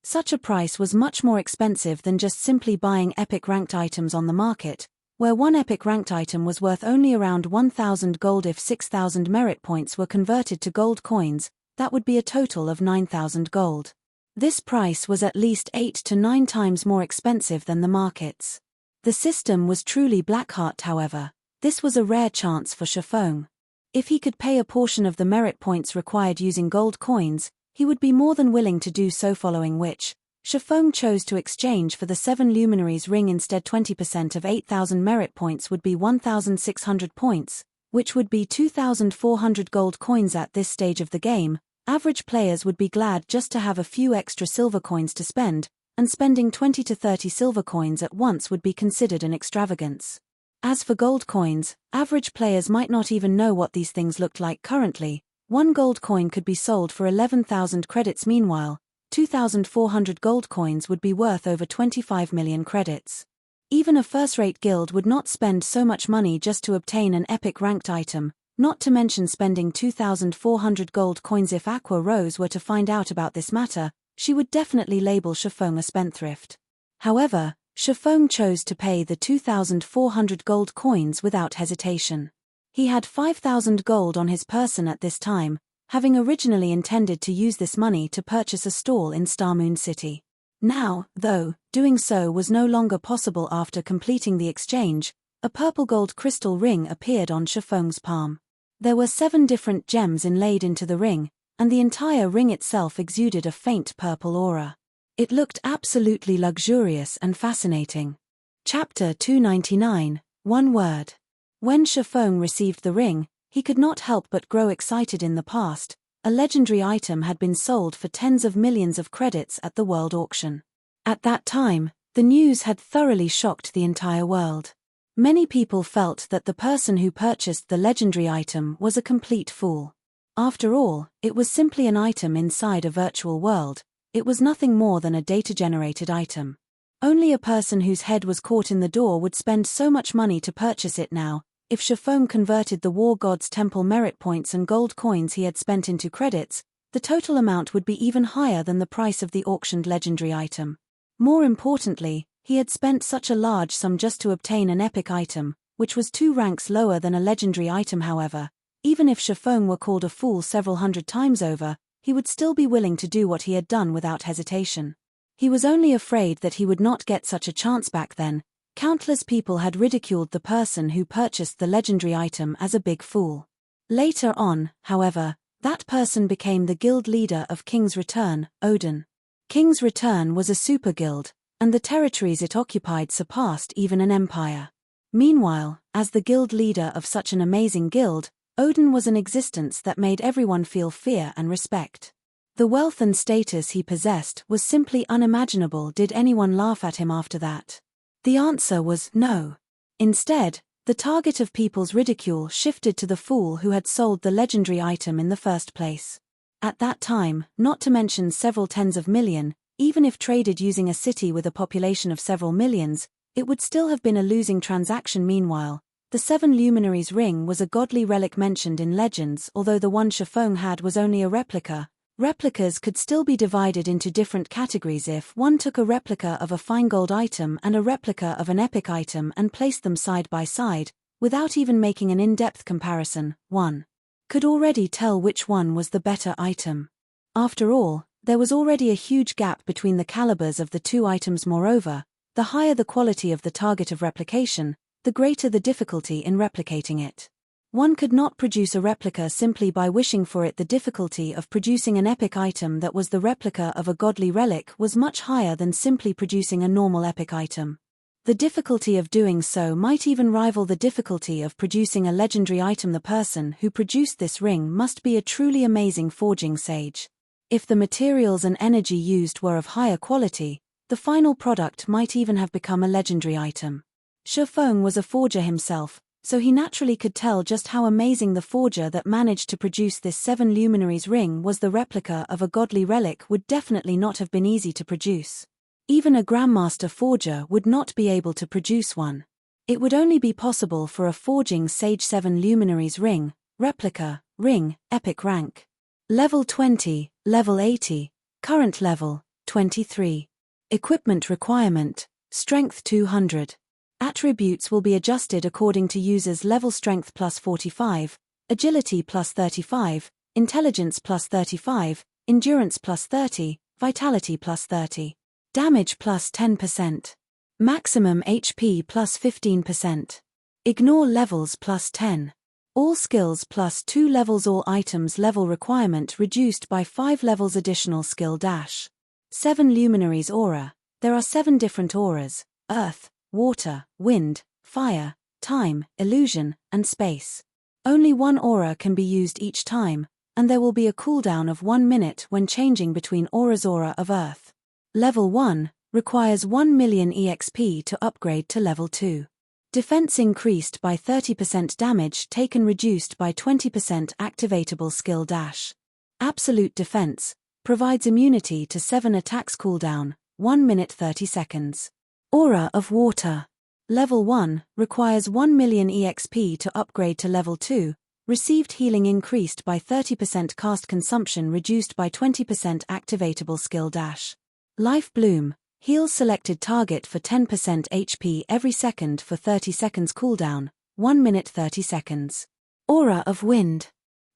Such a price was much more expensive than just simply buying epic ranked items on the market, where one epic ranked item was worth only around 1,000 gold. If 6,000 merit points were converted to gold coins, that would be a total of 9,000 gold. This price was at least 8 to 9 times more expensive than the markets. The system was truly blackheart. However, this was a rare chance for Shifeng. If he could pay a portion of the merit points required using gold coins, he would be more than willing to do so, following which, Shifeng chose to exchange for the 7 Luminaries ring instead. 20% of 8,000 merit points would be 1,600 points, which would be 2,400 gold coins. At this stage of the game, average players would be glad just to have a few extra silver coins to spend, and spending 20 to 30 silver coins at once would be considered an extravagance. As for gold coins, average players might not even know what these things looked like. Currently, 1 gold coin could be sold for 11,000 credits. Meanwhile, 2,400 gold coins would be worth over 25 million credits. Even a first-rate guild would not spend so much money just to obtain an epic ranked item, not to mention spending 2,400 gold coins. If Aqua Rose were to find out about this matter, she would definitely label Shifeng a spendthrift. However, Shifeng chose to pay the 2,400 gold coins without hesitation. He had 5,000 gold on his person at this time, having originally intended to use this money to purchase a stall in Starmoon City. Now, though, doing so was no longer possible after completing the exchange, a purple gold crystal ring appeared on Shifeng's palm. There were 7 different gems inlaid into the ring, and the entire ring itself exuded a faint purple aura. It looked absolutely luxurious and fascinating. Chapter 299, One Word. When Shifeng received the ring, he could not help but grow excited. In the past, a legendary item had been sold for tens of millions of credits at the world auction. At that time, the news had thoroughly shocked the entire world. Many people felt that the person who purchased the legendary item was a complete fool. After all, it was simply an item inside a virtual world. It was nothing more than a data-generated item. Only a person whose head was caught in the door would spend so much money to purchase it now. If Shifeng converted the War God's Temple merit points and gold coins he had spent into credits, the total amount would be even higher than the price of the auctioned legendary item. More importantly, he had spent such a large sum just to obtain an epic item, which was 2 ranks lower than a legendary item. However, even if Shifeng were called a fool several hundred times over, he would still be willing to do what he had done without hesitation. He was only afraid that he would not get such a chance back then. Countless people had ridiculed the person who purchased the legendary item as a big fool. Later on, however, that person became the guild leader of King's Return, Odin. King's Return was a super guild, and the territories it occupied surpassed even an empire. Meanwhile, as the guild leader of such an amazing guild, Odin was an existence that made everyone feel fear and respect. The wealth and status he possessed was simply unimaginable. Did anyone laugh at him after that? The answer was no. Instead, the target of people's ridicule shifted to the fool who had sold the legendary item in the first place. At that time, not to mention several tens of million, even if traded using a city with a population of several millions, it would still have been a losing transaction. Meanwhile, the 7 Luminaries ring was a godly relic mentioned in legends. Although the one Shifeng had was only a replica, replicas could still be divided into different categories. If one took a replica of a fine gold item and a replica of an epic item and placed them side by side, without even making an in-depth comparison, one could already tell which one was the better item. After all, there was already a huge gap between the calibers of the 2 items. Moreover, the higher the quality of the target of replication, the greater the difficulty in replicating it. One could not produce a replica simply by wishing for it. The difficulty of producing an epic item that was the replica of a godly relic was much higher than simply producing a normal epic item. The difficulty of doing so might even rival the difficulty of producing a legendary item. The person who produced this ring must be a truly amazing forging sage. If the materials and energy used were of higher quality, the final product might even have become a legendary item. Shifeng was a forger himself, so he naturally could tell just how amazing the forger that managed to produce this 7 Luminaries ring was. The replica of a godly relic would definitely not have been easy to produce. Even a Grandmaster forger would not be able to produce one. It would only be possible for a forging sage. 7 Luminaries ring, replica, ring, epic rank. Level 20, level 80, current level, 23. Equipment requirement, strength 200. Attributes will be adjusted according to user's level. Strength plus 45, agility plus 35, intelligence plus 35, endurance plus 30, vitality plus 30. Damage plus 10%. Maximum HP plus 15%. Ignore levels plus 10. All skills plus 2 levels. All items level requirement reduced by 5 levels. Additional skill dash. 7 Luminaries aura. There are 7 different auras: earth, water, wind, fire, time, illusion, and space. Only one aura can be used each time, and there will be a cooldown of 1 minute when changing between auras. Aura of earth. Level 1 requires 1 million EXP to upgrade to level 2. Defense increased by 30%. Damage taken reduced by 20%. Activatable skill dash. Absolute defense, provides immunity to 7 attacks cooldown, 1 minute 30 seconds. Aura of Water. Level 1, requires 1 million EXP to upgrade to Level 2, received healing increased by 30%, cast consumption reduced by 20%, activatable skill dash. Life Bloom, heals selected target for 10% HP every second for 30 seconds cooldown, 1 minute 30 seconds. Aura of Wind.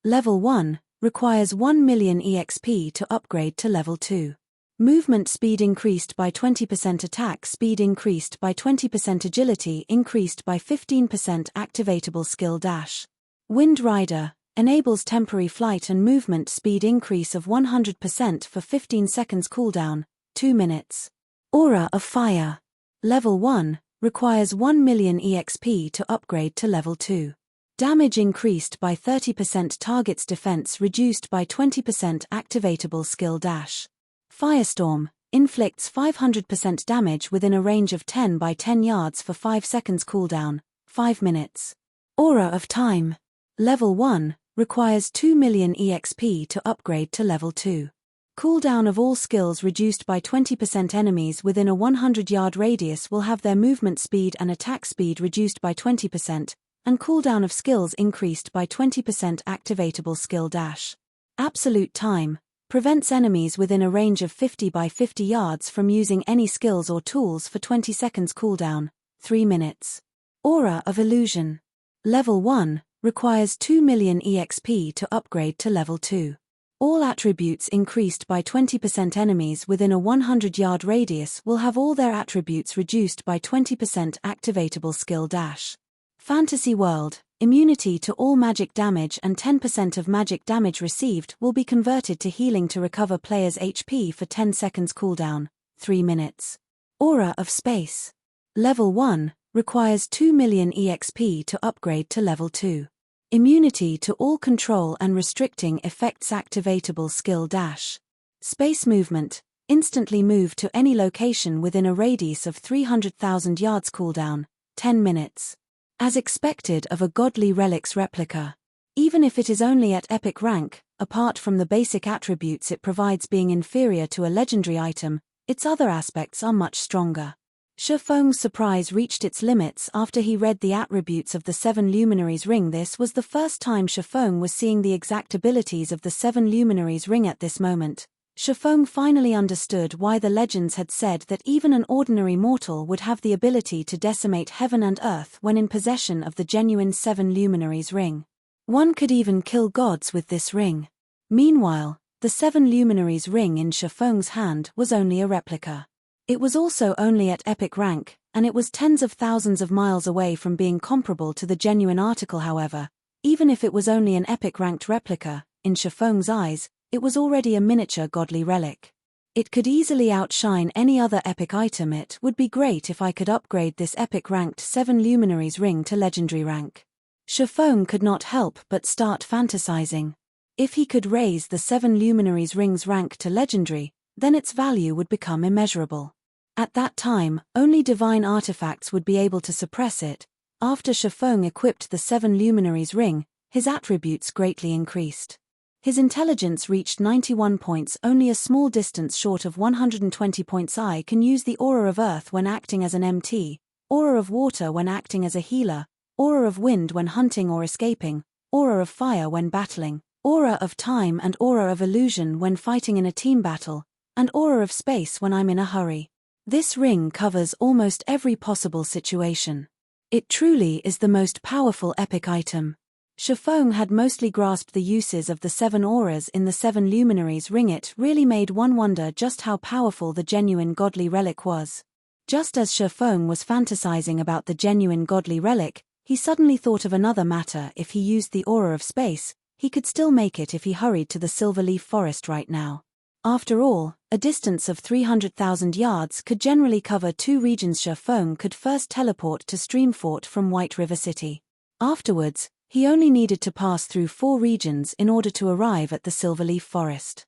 Level 1, requires 1 million EXP to upgrade to Level 2. Movement speed increased by 20%, attack speed increased by 20%, agility increased by 15%, activatable skill dash. Wind Rider, enables temporary flight and movement speed increase of 100% for 15 seconds cooldown, 2 minutes. Aura of Fire. Level 1, requires 1 million EXP to upgrade to Level 2. Damage increased by 30%, target's defense reduced by 20%, activatable skill dash. Firestorm, inflicts 500% damage within a range of 10 by 10 yards for 5 seconds cooldown, 5 minutes. Aura of Time. Level 1, requires 2 million EXP to upgrade to Level 2. Cooldown of all skills reduced by 20%, enemies within a 100-yard radius will have their movement speed and attack speed reduced by 20%, and cooldown of skills increased by 20%, activatable skill dash. Absolute Time, prevents enemies within a range of 50 by 50 yards from using any skills or tools for 20 seconds cooldown, 3 minutes. Aura of Illusion. Level 1, requires 2 million EXP to upgrade to Level 2. All attributes increased by 20%, enemies within a 100-yard radius will have all their attributes reduced by 20%, activatable skill dash. Fantasy World, immunity to all magic damage and 10% of magic damage received will be converted to healing to recover player's HP for 10 seconds cooldown, 3 minutes. Aura of Space. Level 1, requires 2 million EXP to upgrade to Level 2. Immunity to all control and restricting effects, activatable skill dash. Space Movement, instantly move to any location within a radius of 300,000 yards cooldown, 10 minutes. As expected of a Godly Relics replica. Even if it is only at epic rank, apart from the basic attributes it provides being inferior to a legendary item, its other aspects are much stronger. Shifeng's surprise reached its limits after he read the attributes of the 7 Luminaries ring. This was the first time Shifeng was seeing the exact abilities of the 7 Luminaries ring at this moment. Shifeng finally understood why the legends had said that even an ordinary mortal would have the ability to decimate heaven and earth when in possession of the genuine 7 Luminaries ring. One could even kill gods with this ring. Meanwhile, the 7 Luminaries ring in Shifeng's hand was only a replica. It was also only at epic rank, and it was tens of thousands of miles away from being comparable to the genuine article. However, even if it was only an epic ranked replica, in Shifeng's eyes, it was already a miniature godly relic. It could easily outshine any other epic item. It would be great if I could upgrade this epic ranked 7 Luminaries ring to legendary rank. Shifeng could not help but start fantasizing. If he could raise the 7 Luminaries ring's rank to legendary, then its value would become immeasurable. At that time, only divine artifacts would be able to suppress it. After Shifeng equipped the 7 Luminaries ring, his attributes greatly increased. His intelligence reached 91 points, only a small distance short of 120 points. I can use the Aura of Earth when acting as an MT, Aura of Water when acting as a healer, Aura of Wind when hunting or escaping, Aura of Fire when battling, Aura of Time and Aura of Illusion when fighting in a team battle, and Aura of Space when I'm in a hurry. This ring covers almost every possible situation. It truly is the most powerful epic item. Shifeng had mostly grasped the uses of the 7 auras in the 7 Luminaries ring. It really made one wonder just how powerful the genuine godly relic was. Just as Shifeng was fantasizing about the genuine godly relic, he suddenly thought of another matter. If he used the Aura of Space, he could still make it if he hurried to the Silverleaf Forest right now. After all, a distance of 300,000 yards could generally cover 2 regions. Shifeng could first teleport to Streamfort from White River City. Afterwards, he only needed to pass through 4 regions in order to arrive at the Silverleaf Forest.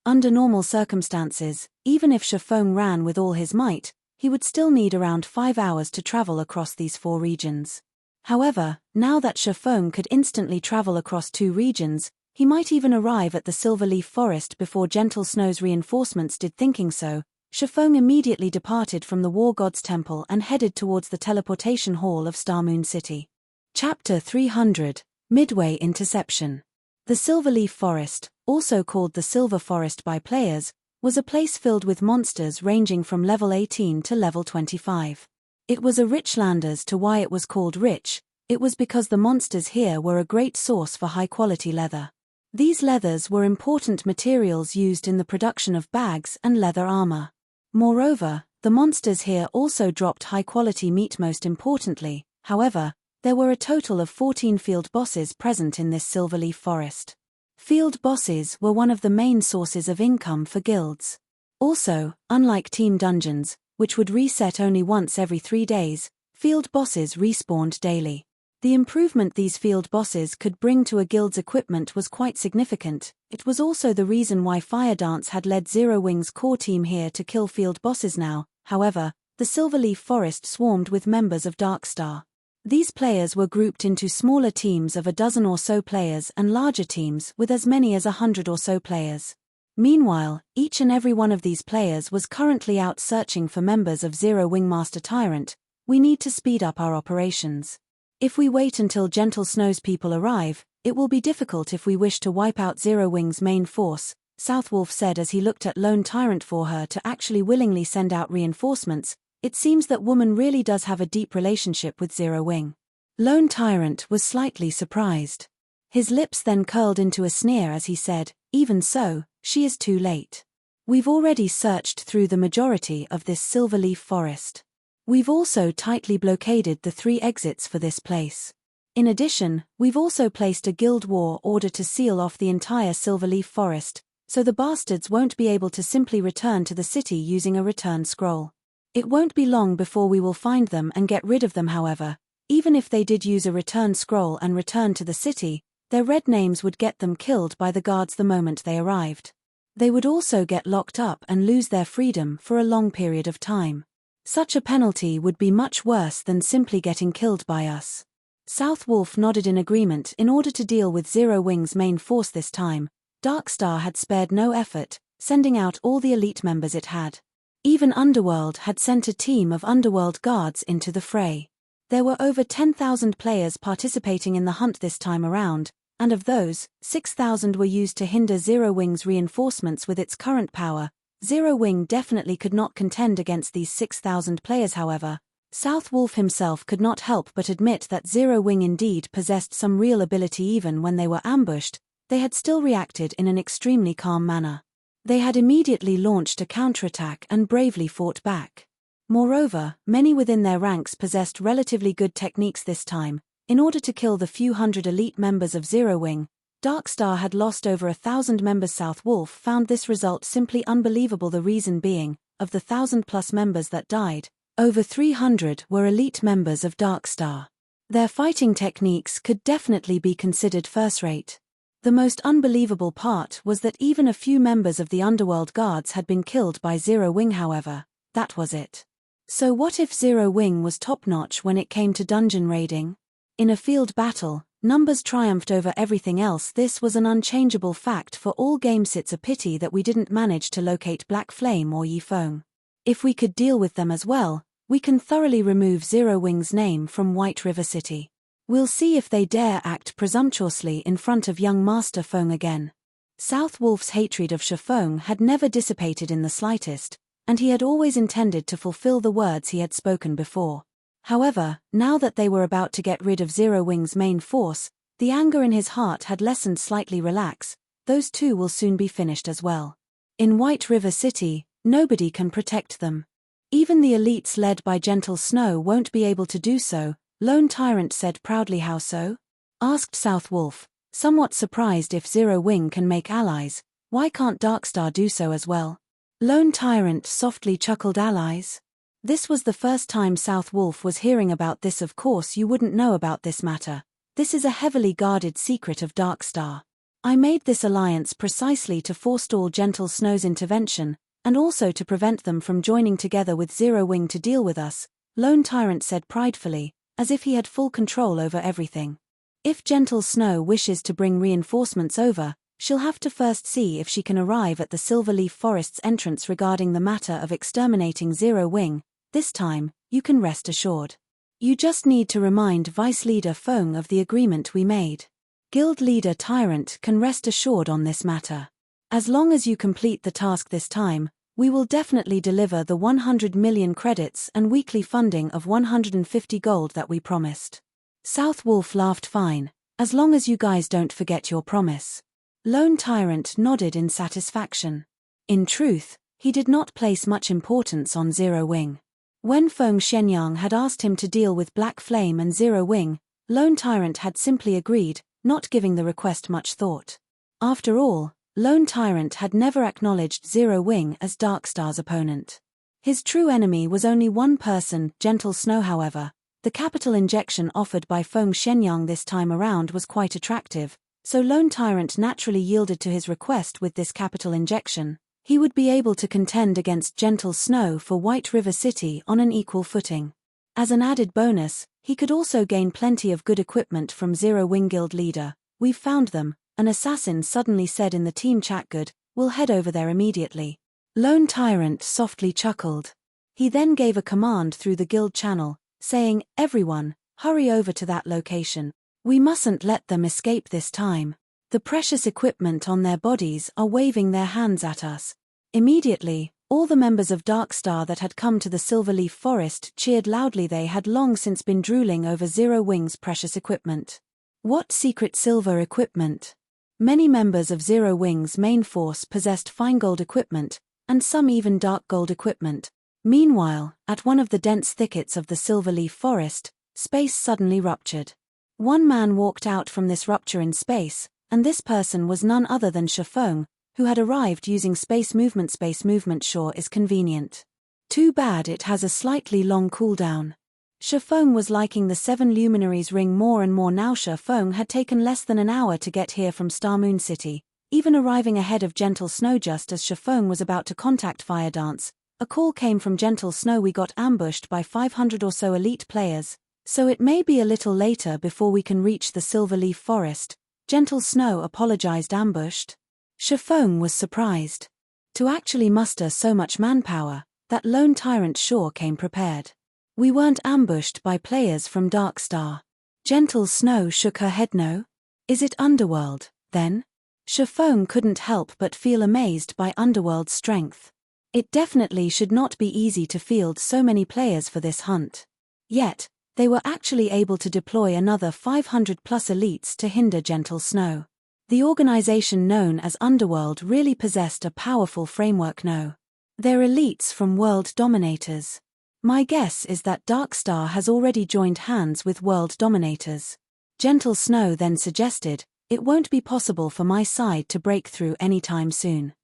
Under normal circumstances, even if Shifeng ran with all his might, he would still need around 5 hours to travel across these 4 regions. However, now that Shifeng could instantly travel across 2 regions, He might even arrive at the Silverleaf Forest before Gentle Snow's reinforcements did. Thinking so, Shifeng immediately departed from the War God's Temple and headed towards the teleportation hall of Starmoon City. Chapter 300, Midway Interception. The Silverleaf Forest, also called the Silver Forest by players, was a place filled with monsters ranging from level 18 to level 25. It was a Richlanders. To why it was called rich, it was because the monsters here were a great source for high-quality leather. These leathers were important materials used in the production of bags and leather armor. Moreover, the monsters here also dropped high-quality meat. Most importantly, however, there were a total of 14 field bosses present in this Silverleaf Forest. Field bosses were one of the main sources of income for guilds. Also, unlike team dungeons, which would reset only once every 3 days, field bosses respawned daily. The improvement these field bosses could bring to a guild's equipment was quite significant. It was also the reason why Firedance had led Zero Wing's core team here to kill field bosses now. However, the Silverleaf Forest swarmed with members of Darkstar. These players were grouped into smaller teams of a dozen or so players and larger teams with as many as 100 or so players. Meanwhile, each and every one of these players was currently out searching for members of Zero Wing Master Tyrant. We need to speed up our operations. If we wait until Gentle Snow's people arrive, it will be difficult if we wish to wipe out Zero Wing's main force, Southwolf said as he looked at Lone Tyrant. For her to actually willingly send out reinforcements, it seems that woman really does have a deep relationship with Zero Wing. Lone Tyrant was slightly surprised. His lips then curled into a sneer as he said, even so, she is too late. We've already searched through the majority of this Silverleaf Forest. We've also tightly blockaded the 3 exits for this place. In addition, we've also placed a guild war order to seal off the entire Silverleaf Forest, so the bastards won't be able to simply return to the city using a return scroll. It won't be long before we will find them and get rid of them. However, even if they did use a return scroll and return to the city, their red names would get them killed by the guards the moment they arrived. They would also get locked up and lose their freedom for a long period of time. Such a penalty would be much worse than simply getting killed by us. Southwolf nodded in agreement. In order to deal with Zero Wing's main force this time, Darkstar had spared no effort, sending out all the elite members it had. Even Underworld had sent a team of Underworld guards into the fray. There were over 10,000 players participating in the hunt this time around, and of those, 6,000 were used to hinder Zero Wing's reinforcements. With its current power, Zero Wing definitely could not contend against these 6,000 players. However, Southwolf himself could not help but admit that Zero Wing indeed possessed some real ability. Even when they were ambushed, they had still reacted in an extremely calm manner. They had immediately launched a counterattack and bravely fought back. Moreover, many within their ranks possessed relatively good techniques this time. In order to kill the few hundred elite members of Zero Wing, Darkstar had lost over 1,000 members. Southwolf found this result simply unbelievable. The reason being, of the 1,000+ members that died, over 300 were elite members of Darkstar. Their fighting techniques could definitely be considered first-rate. The most unbelievable part was that even a few members of the Underworld Guards had been killed by Zero Wing. However, that was it. So what if Zero Wing was top-notch when it came to dungeon raiding? In a field battle, numbers triumphed over everything else. This was an unchangeable fact for all games. It's a pity that we didn't manage to locate Black Flame or Yifeng. If we could deal with them as well, we can thoroughly remove Zero Wing's name from White River City. We'll see if they dare act presumptuously in front of young Master Feng again. Southwolf's hatred of Shifeng had never dissipated in the slightest, and he had always intended to fulfill the words he had spoken before. However, now that they were about to get rid of Zero Wing's main force, the anger in his heart had lessened slightly. Relax, those two will soon be finished as well. In White River City, nobody can protect them. Even the elites led by Gentle Snow won't be able to do so, Lone Tyrant said proudly. How so? Asked Southwolf, somewhat surprised. If Zero Wing can make allies, why can't Darkstar do so as well? Lone Tyrant softly chuckled. Allies? This was the first time Southwolf was hearing about this. Of course you wouldn't know about this matter. This is a heavily guarded secret of Darkstar. I made this alliance precisely to forestall Gentle Snow's intervention, and also to prevent them from joining together with Zero Wing to deal with us, Lone Tyrant said pridefully, as if he had full control over everything. If Gentle Snow wishes to bring reinforcements over, she'll have to first see if she can arrive at the Silverleaf Forest's entrance regarding the matter of exterminating Zero Wing. This time, you can rest assured. You just need to remind Vice Leader Feng of the agreement we made. Guild Leader Tyrant can rest assured on this matter. As long as you complete the task this time, we will definitely deliver the 100 million credits and weekly funding of 150 gold that we promised. South Wolf laughed. Fine, as long as you guys don't forget your promise. Lone Tyrant nodded in satisfaction. In truth, he did not place much importance on Zero Wing. When Feng Shenyang had asked him to deal with Black Flame and Zero Wing, Lone Tyrant had simply agreed, not giving the request much thought. After all, Lone Tyrant had never acknowledged Zero Wing as Darkstar's opponent. His true enemy was only one person, Gentle Snow. However, the capital injection offered by Feng Shenyang this time around was quite attractive, so Lone Tyrant naturally yielded to his request. With this capital injection, he would be able to contend against Gentle Snow for White River City on an equal footing. As an added bonus, he could also gain plenty of good equipment from Zero Wing Guild Leader. We've found them, an assassin suddenly said in the team chat. Good, we'll head over there immediately. Lone Tyrant softly chuckled. He then gave a command through the guild channel, saying, "Everyone, hurry over to that location. We mustn't let them escape this time. The precious equipment on their bodies are waving their hands at us." Immediately, all the members of Darkstar that had come to the Silverleaf Forest cheered loudly. They had long since been drooling over Zero Wing's precious equipment. What secret silver equipment? Many members of Zero Wing's main force possessed fine gold equipment, and some even dark gold equipment. Meanwhile, at one of the dense thickets of the Silverleaf Forest, space suddenly ruptured. One man walked out from this rupture in space, and this person was none other than Shifeng, who had arrived using space movement. Space movement sure is convenient. Too bad it has a slightly long cooldown. Shifeng was liking the 7 Luminaries ring more and more now. Shifeng had taken less than an hour to get here from Starmoon City, even arriving ahead of Gentle Snow. Just as Shifeng was about to contact Fire Dance, a call came from Gentle Snow. "We got ambushed by 500 or so elite players, so it may be a little later before we can reach the Silverleaf Forest." Gentle Snow apologized. Ambushed? Shifeng was surprised. To actually muster so much manpower, that Lone Tyrant sure came prepared. "We weren't ambushed by players from Darkstar." Gentle Snow shook her head. "No? Is it Underworld, then?" Shifeng couldn't help but feel amazed by Underworld's strength. It definitely should not be easy to field so many players for this hunt. Yet, they were actually able to deploy another 500 plus elites to hinder Gentle Snow. The organization known as Underworld really possessed a powerful framework. No. They're elites from world dominators. My guess is that Darkstar has already joined hands with world dominators. Gentle Snow then suggested, "It won't be possible for my side to break through anytime soon.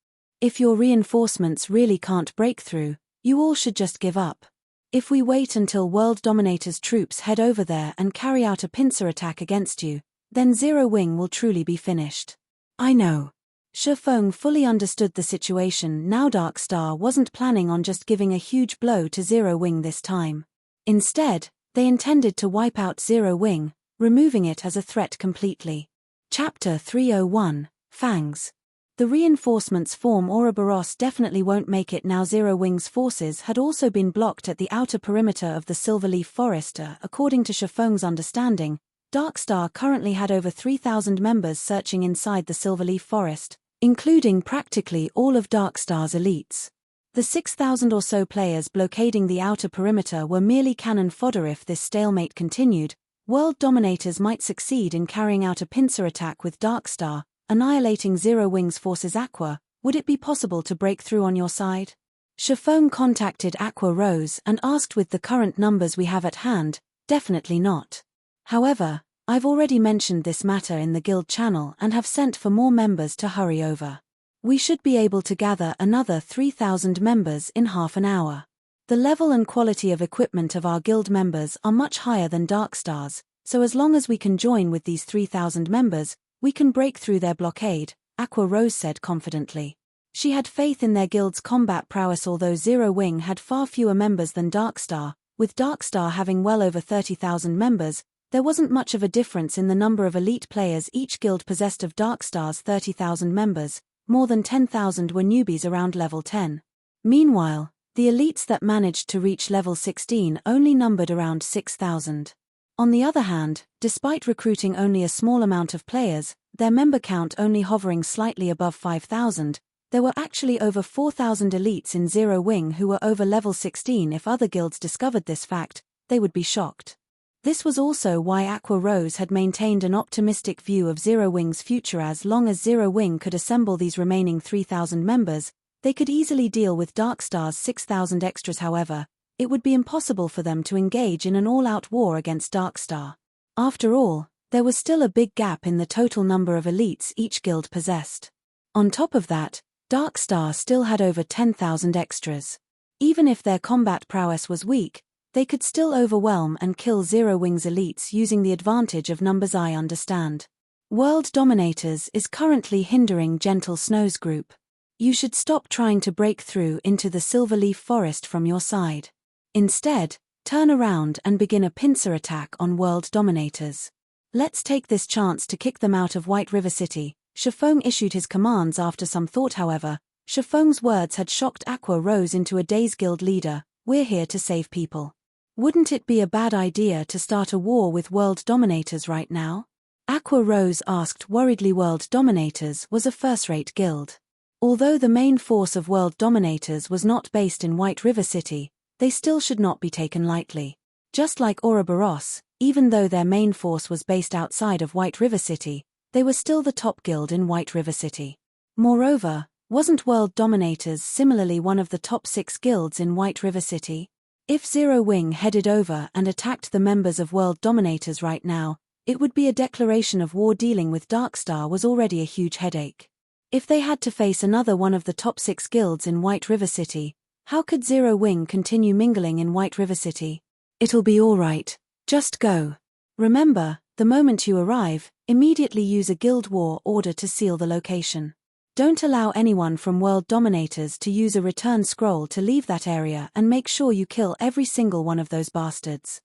If your reinforcements really can't break through, you all should just give up. If we wait until World Dominator's troops head over there and carry out a pincer attack against you, then Zero Wing will truly be finished." "I know." Shifeng fully understood the situation now. Darkstar wasn't planning on just giving a huge blow to Zero Wing this time. Instead, they intended to wipe out Zero Wing, removing it as a threat completely. Chapter 301, Fangs. The reinforcements form Ouroboros definitely won't make it now. Zero Wing's forces had also been blocked at the outer perimeter of the Silverleaf Forest. According to Shifeng's understanding, Darkstar currently had over 3,000 members searching inside the Silverleaf Forest, including practically all of Darkstar's elites. The 6,000 or so players blockading the outer perimeter were merely cannon fodder. If this stalemate continued, world dominators might succeed in carrying out a pincer attack with Darkstar, annihilating Zero Wing's forces. "Aqua, would it be possible to break through on your side?" Shifeng contacted Aqua Rose and asked. "With the current numbers we have at hand, definitely not. However, I've already mentioned this matter in the guild channel and have sent for more members to hurry over. We should be able to gather another 3,000 members in half an hour. The level and quality of equipment of our guild members are much higher than Darkstar's, so as long as we can join with these 3,000 members, we can break through their blockade," Aqua Rose said confidently. She had faith in their guild's combat prowess. Although Zero Wing had far fewer members than Darkstar, with Darkstar having well over 30,000 members, there wasn't much of a difference in the number of elite players each guild possessed. Of Darkstar's 30,000 members, more than 10,000 were newbies around level 10. Meanwhile, the elites that managed to reach level 16 only numbered around 6,000. On the other hand, despite recruiting only a small amount of players, their member count only hovering slightly above 5,000, there were actually over 4,000 elites in Zero Wing who were over level 16. If other guilds discovered this fact, they would be shocked. This was also why Aqua Rose had maintained an optimistic view of Zero Wing's future. As long as Zero Wing could assemble these remaining 3,000 members, they could easily deal with Darkstar's 6,000 extras. However, it would be impossible for them to engage in an all-out war against Darkstar. After all, there was still a big gap in the total number of elites each guild possessed. On top of that, Darkstar still had over 10,000 extras. Even if their combat prowess was weak, they could still overwhelm and kill Zero Wing's elites using the advantage of numbers. I understand. World Dominators is currently hindering Gentle Snow's group. You should stop trying to break through into the Silverleaf Forest from your side. Instead, turn around and begin a pincer attack on World Dominators. Let's take this chance to kick them out of White River City. Shifeng issued his commands after some thought. However, Shifeng's words had shocked Aqua Rose into a daze. Guild leader, we're here to save people. Wouldn't it be a bad idea to start a war with World Dominators right now? Aqua Rose asked worriedly. World Dominators was a first-rate guild. Although the main force of World Dominators was not based in White River City, they still should not be taken lightly. Just like Ouroboros, even though their main force was based outside of White River City, they were still the top guild in White River City. Moreover, wasn't World Dominators similarly one of the top 6 guilds in White River City? If Zero Wing headed over and attacked the members of World Dominators right now, it would be a declaration of war. Dealing with Darkstar was already a huge headache. If they had to face another one of the top 6 guilds in White River City, how could Zero Wing continue mingling in White River City? It'll be alright, just go. Remember, the moment you arrive, immediately use a guild war order to seal the location. Don't allow anyone from World Dominators to use a return scroll to leave that area, and make sure you kill every single one of those bastards.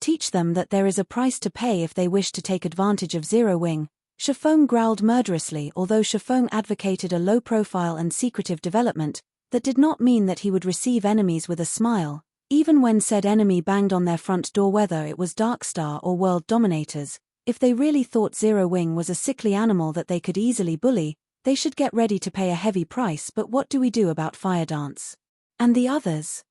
Teach them that there is a price to pay if they wish to take advantage of Zero Wing. Shifeng growled murderously. Although Shifeng advocated a low-profile and secretive development, that did not mean that he would receive enemies with a smile, even when said enemy banged on their front door. Whether it was Darkstar or World Dominators, if they really thought Zero Wing was a sickly animal that they could easily bully, they should get ready to pay a heavy price. But what do we do about Fire Dance? And the others?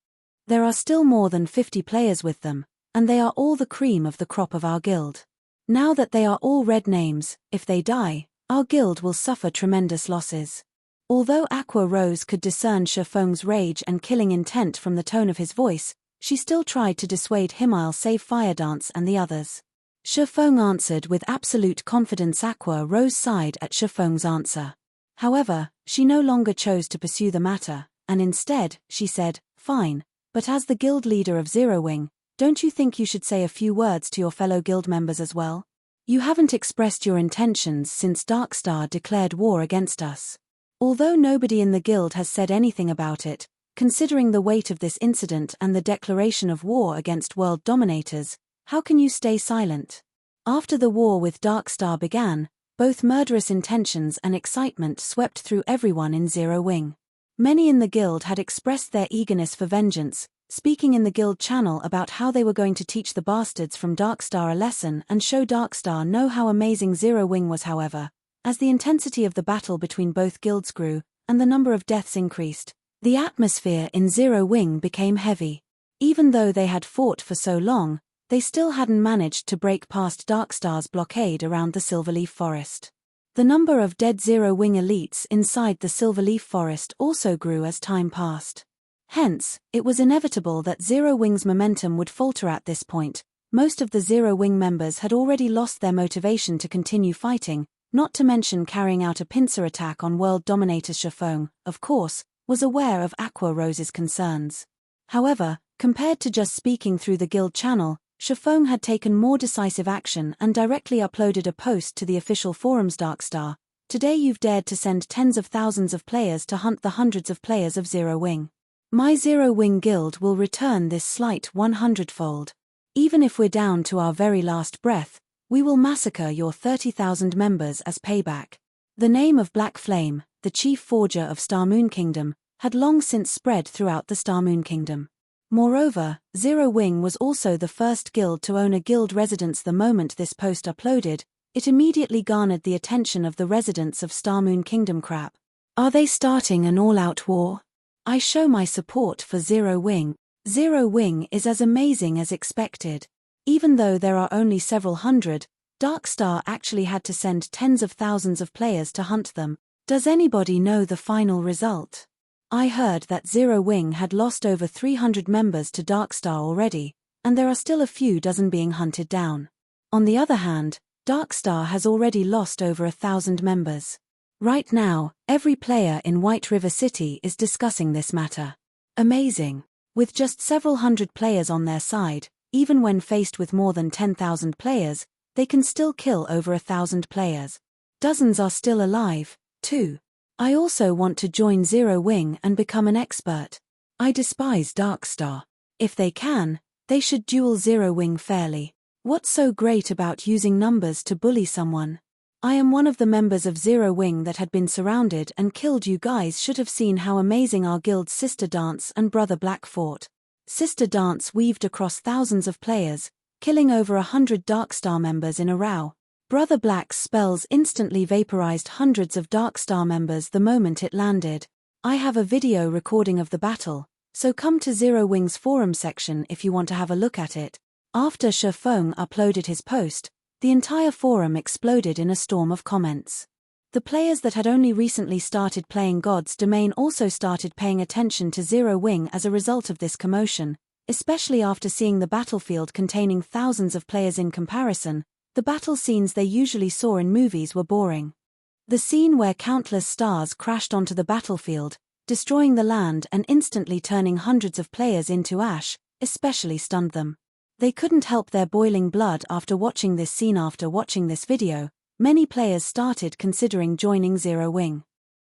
There are still more than 50 players with them, and they are all the cream of the crop of our guild. Now that they are all red names, if they die, our guild will suffer tremendous losses. Although Aqua Rose could discern Shifeng's rage and killing intent from the tone of his voice, she still tried to dissuade him. I'll save Fire Dance and the others. Shifeng answered with absolute confidence. Aqua Rose sighed at Shifeng's answer. However, she no longer chose to pursue the matter, and instead, she said, fine, but as the guild leader of Zero Wing, don't you think you should say a few words to your fellow guild members as well? You haven't expressed your intentions since Darkstar declared war against us. Although nobody in the guild has said anything about it, considering the weight of this incident and the declaration of war against World Dominators, how can you stay silent? After the war with Darkstar began, both murderous intentions and excitement swept through everyone in Zero Wing. Many in the guild had expressed their eagerness for vengeance, speaking in the guild channel about how they were going to teach the bastards from Darkstar a lesson and show Darkstar know how amazing Zero Wing was. However, as the intensity of the battle between both guilds grew, and the number of deaths increased, the atmosphere in Zero Wing became heavy. Even though they had fought for so long, they still hadn't managed to break past Darkstar's blockade around the Silverleaf Forest. The number of dead Zero Wing elites inside the Silverleaf Forest also grew as time passed. Hence, it was inevitable that Zero Wing's momentum would falter at this point. Most of the Zero Wing members had already lost their motivation to continue fighting, not to mention carrying out a pincer attack on World Dominator. Shifeng, of course, was aware of Aqua Rose's concerns. However, compared to just speaking through the guild channel, Shifeng had taken more decisive action and directly uploaded a post to the official forums. Darkstar, today you've dared to send tens of thousands of players to hunt the hundreds of players of Zero Wing. My Zero Wing guild will return this slight 100-fold. Even if we're down to our very last breath, we will massacre your 30,000 members as payback. The name of Black Flame, the chief forger of Star Moon Kingdom, had long since spread throughout the Star Moon Kingdom. Moreover, Zero Wing was also the first guild to own a guild residence. The moment this post uploaded, it immediately garnered the attention of the residents of Star Moon Kingdom. Crap. Are they starting an all-out war? I show my support for Zero Wing. Zero Wing is as amazing as expected. Even though there are only several hundred, Darkstar actually had to send tens of thousands of players to hunt them. Does anybody know the final result? I heard that Zero Wing had lost over 300 members to Darkstar already, and there are still a few dozen being hunted down. On the other hand, Darkstar has already lost over 1,000 members. Right now, every player in White River City is discussing this matter. Amazing. With just several hundred players on their side, even when faced with more than 10,000 players, they can still kill over 1,000 players. Dozens are still alive, too. I also want to join Zero Wing and become an expert. I despise Darkstar. If they can, they should duel Zero Wing fairly. What's so great about using numbers to bully someone? I am one of the members of Zero Wing that had been surrounded and killed. You guys should have seen how amazing our guild's Sister Dance and Brother Black fought. Sister Dance weaved across thousands of players, killing over 100 Darkstar members in a row. Brother Black's spells instantly vaporized hundreds of Darkstar members the moment it landed. I have a video recording of the battle, so come to Zero Wing's forum section if you want to have a look at it. After Shifeng uploaded his post, the entire forum exploded in a storm of comments. The players that had only recently started playing God's Domain also started paying attention to Zero Wing as a result of this commotion, especially after seeing the battlefield containing thousands of players. In comparison, the battle scenes they usually saw in movies were boring. The scene where countless stars crashed onto the battlefield, destroying the land and instantly turning hundreds of players into ash, especially stunned them. They couldn't help their boiling blood after watching this scene. After watching this video, many players started considering joining Zero Wing.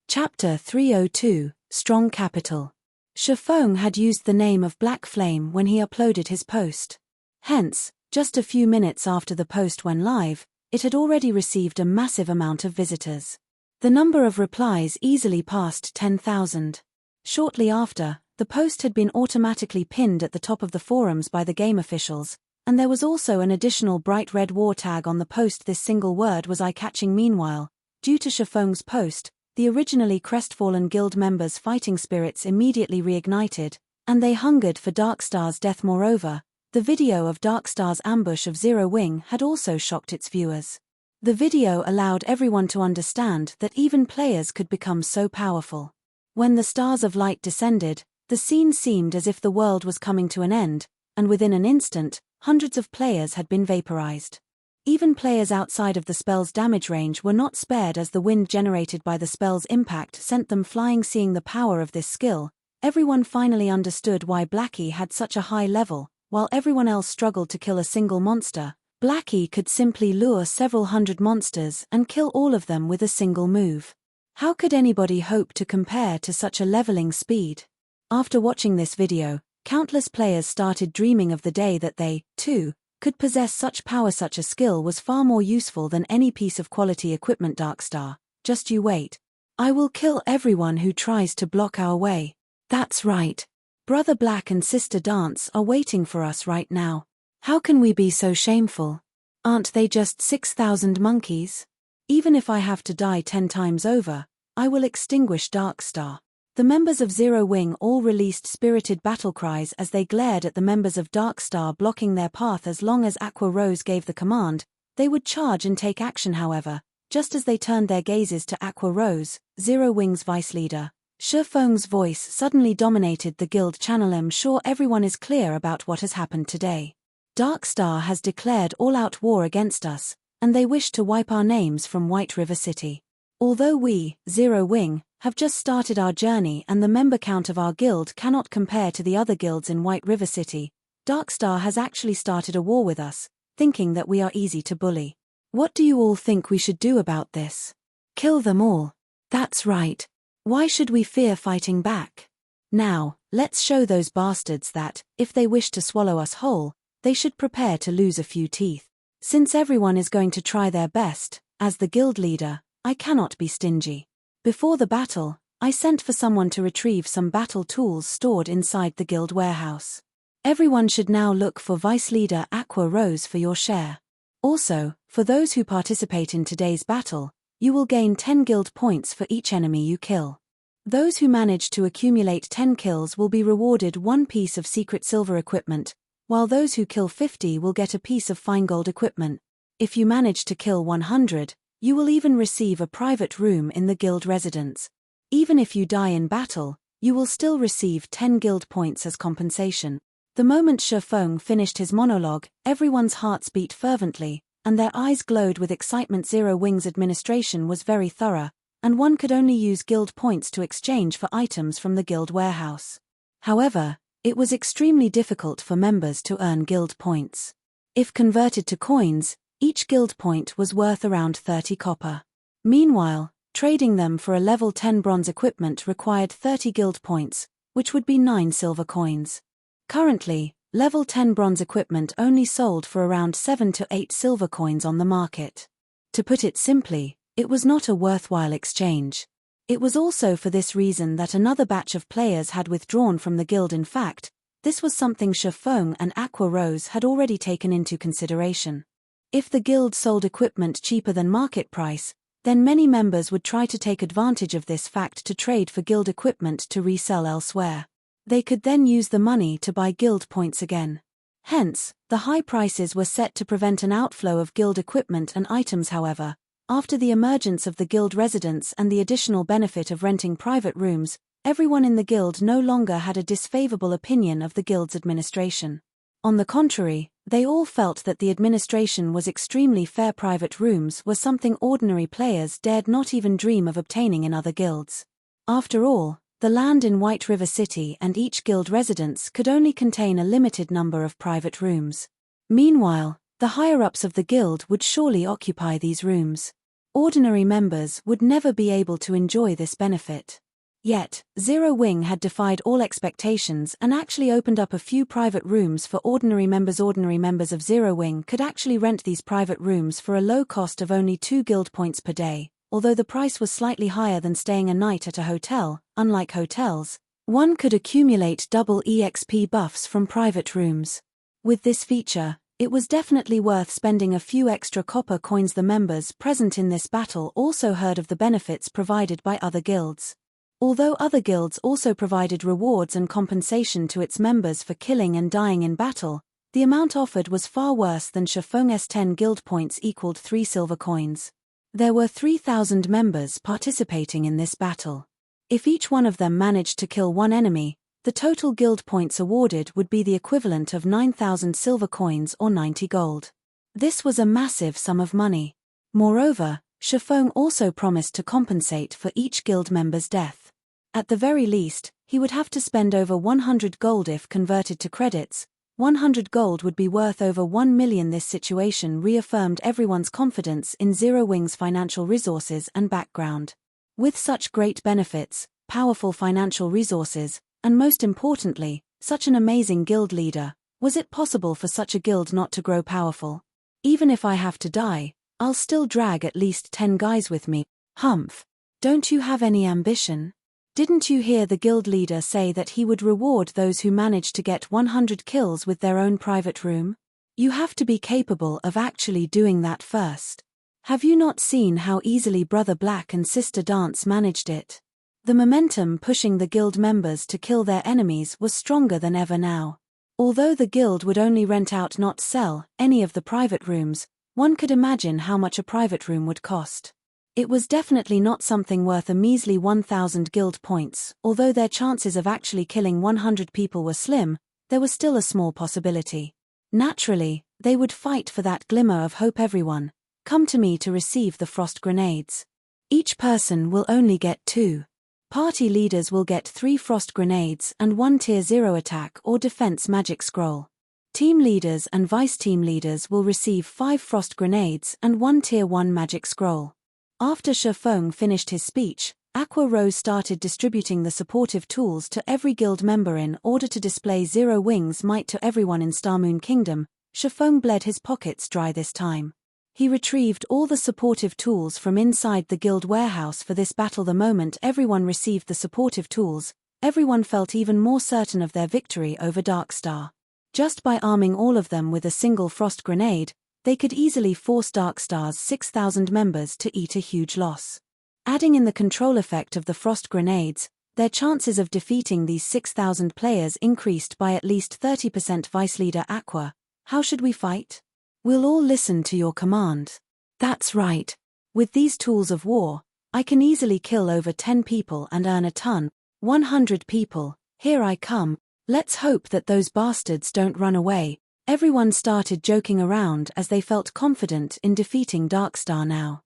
Chapter 302, Strong Capital. Shifeng had used the name of Black Flame when he uploaded his post. Hence, just a few minutes after the post went live, it had already received a massive amount of visitors. The number of replies easily passed 10,000. Shortly after, the post had been automatically pinned at the top of the forums by the game officials, and there was also an additional bright red war tag on the post. This single word was eye-catching. Meanwhile, due to Shifeng's post, the originally crestfallen guild members' fighting spirits immediately reignited, and they hungered for Darkstar's death. Moreover, the video of Darkstar's ambush of Zero Wing had also shocked its viewers. The video allowed everyone to understand that even players could become so powerful. When the stars of light descended, the scene seemed as if the world was coming to an end, and within an instant, hundreds of players had been vaporized. Even players outside of the spell's damage range were not spared, as the wind generated by the spell's impact sent them flying. Seeing the power of this skill, everyone finally understood why Blackie had such a high level. While everyone else struggled to kill a single monster, Blackie could simply lure several hundred monsters and kill all of them with a single move. How could anybody hope to compare to such a leveling speed? After watching this video, countless players started dreaming of the day that they, too, could possess such power. Such a skill was far more useful than any piece of quality equipment. Darkstar, just you wait. I will kill everyone who tries to block our way. That's right. Brother Black and Sister Dance are waiting for us right now. How can we be so shameful? Aren't they just 6,000 monkeys? Even if I have to die 10 times over, I will extinguish Darkstar. The members of Zero Wing all released spirited battle cries as they glared at the members of Darkstar blocking their path. As long as Aqua Rose gave the command, they would charge and take action. However, just as they turned their gazes to Aqua Rose, Zero Wing's vice leader, Shifeng's voice suddenly dominated the guild channel. I'm sure everyone is clear about what has happened today. Darkstar has declared all-out war against us, and they wish to wipe our names from White River City. Although we, Zero Wing, have just started our journey and the member count of our guild cannot compare to the other guilds in White River City, Darkstar has actually started a war with us, thinking that we are easy to bully. What do you all think we should do about this? Kill them all. That's right. Why should we fear fighting back? Now, let's show those bastards that, if they wish to swallow us whole, they should prepare to lose a few teeth. Since everyone is going to try their best, as the guild leader, I cannot be stingy. Before the battle, I sent for someone to retrieve some battle tools stored inside the guild warehouse. Everyone should now look for Vice Leader Aqua Rose for your share. Also, for those who participate in today's battle, you will gain 10 guild points for each enemy you kill. Those who manage to accumulate 10 kills will be rewarded 1 piece of secret silver equipment, while those who kill 50 will get a piece of fine gold equipment. If you manage to kill 100, you will even receive a private room in the guild residence. Even if you die in battle, you will still receive 10 guild points as compensation. The moment Shifeng finished his monologue, everyone's hearts beat fervently, and their eyes glowed with excitement. Zero Wing's administration was very thorough, and one could only use guild points to exchange for items from the guild warehouse. However, it was extremely difficult for members to earn guild points. If converted to coins, each guild point was worth around 30 copper. Meanwhile, trading them for a level 10 bronze equipment required 30 guild points, which would be 9 silver coins. Currently, level 10 bronze equipment only sold for around 7 to 8 silver coins on the market. To put it simply, it was not a worthwhile exchange. It was also for this reason that another batch of players had withdrawn from the guild. In fact, this was something Shifeng and Aqua Rose had already taken into consideration. If the guild sold equipment cheaper than market price, then many members would try to take advantage of this fact to trade for guild equipment to resell elsewhere. They could then use the money to buy guild points again. Hence, the high prices were set to prevent an outflow of guild equipment and items. However, after the emergence of the guild residence and the additional benefit of renting private rooms, everyone in the guild no longer had a disfavorable opinion of the guild's administration. On the contrary, they all felt that the administration was extremely fair. Private rooms were something ordinary players dared not even dream of obtaining in other guilds. After all, the land in White River City and each guild residence could only contain a limited number of private rooms. Meanwhile, the higher-ups of the guild would surely occupy these rooms. Ordinary members would never be able to enjoy this benefit. Yet, Zero Wing had defied all expectations and actually opened up a few private rooms for ordinary members. Ordinary members of Zero Wing could actually rent these private rooms for a low cost of only 2 guild points per day. Although the price was slightly higher than staying a night at a hotel, unlike hotels, one could accumulate double EXP buffs from private rooms. With this feature, it was definitely worth spending a few extra copper coins. The members present in this battle also heard of the benefits provided by other guilds. Although other guilds also provided rewards and compensation to its members for killing and dying in battle, the amount offered was far worse than Shifeng's 10 guild points equaled 3 silver coins. There were 3,000 members participating in this battle. If each one of them managed to kill one enemy, the total guild points awarded would be the equivalent of 9,000 silver coins or 90 gold. This was a massive sum of money. Moreover, Shifeng also promised to compensate for each guild member's death. At the very least, he would have to spend over 100 gold. If converted to credits, 100 gold would be worth over 1 million. This situation reaffirmed everyone's confidence in Zero Wing's financial resources and background. With such great benefits, powerful financial resources, and most importantly, such an amazing guild leader, was it possible for such a guild not to grow powerful? Even if I have to die, I'll still drag at least 10 guys with me. Humph. Don't you have any ambition? Didn't you hear the guild leader say that he would reward those who managed to get 100 kills with their own private room? You have to be capable of actually doing that first. Have you not seen how easily Brother Black and Sister Dance managed it? The momentum pushing the guild members to kill their enemies was stronger than ever now. Although the guild would only rent out, not sell, any of the private rooms, one could imagine how much a private room would cost. It was definitely not something worth a measly 1,000 guild points. Although their chances of actually killing 100 people were slim, there was still a small possibility. Naturally, they would fight for that glimmer of hope. Everyone, come to me to receive the frost grenades. Each person will only get 2. Party leaders will get 3 frost grenades and 1 tier 0 attack or defense magic scroll. Team leaders and vice team leaders will receive 5 frost grenades and 1 tier 1 magic scroll. After Shifeng finished his speech, Aqua Rose started distributing the supportive tools to every guild member in order to display Zero Wing's might to everyone in Starmoon Kingdom. Shifeng bled his pockets dry this time. He retrieved all the supportive tools from inside the guild warehouse for this battle. The moment everyone received the supportive tools, everyone felt even more certain of their victory over Darkstar. Just by arming all of them with a single frost grenade, they could easily force Darkstar's 6,000 members to eat a huge loss. Adding in the control effect of the frost grenades, their chances of defeating these 6,000 players increased by at least 30%. Vice Leader Aqua, how should we fight? We'll all listen to your command. That's right. With these tools of war, I can easily kill over 10 people and earn a ton. 100 people, here I come. Let's hope that those bastards don't run away. Everyone started joking around as they felt confident in defeating Darkstar now.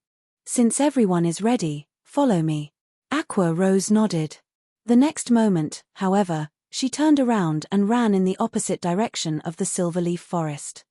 Since everyone is ready, follow me. Aqua Rose nodded. The next moment, however, she turned around and ran in the opposite direction of the Silverleaf Forest.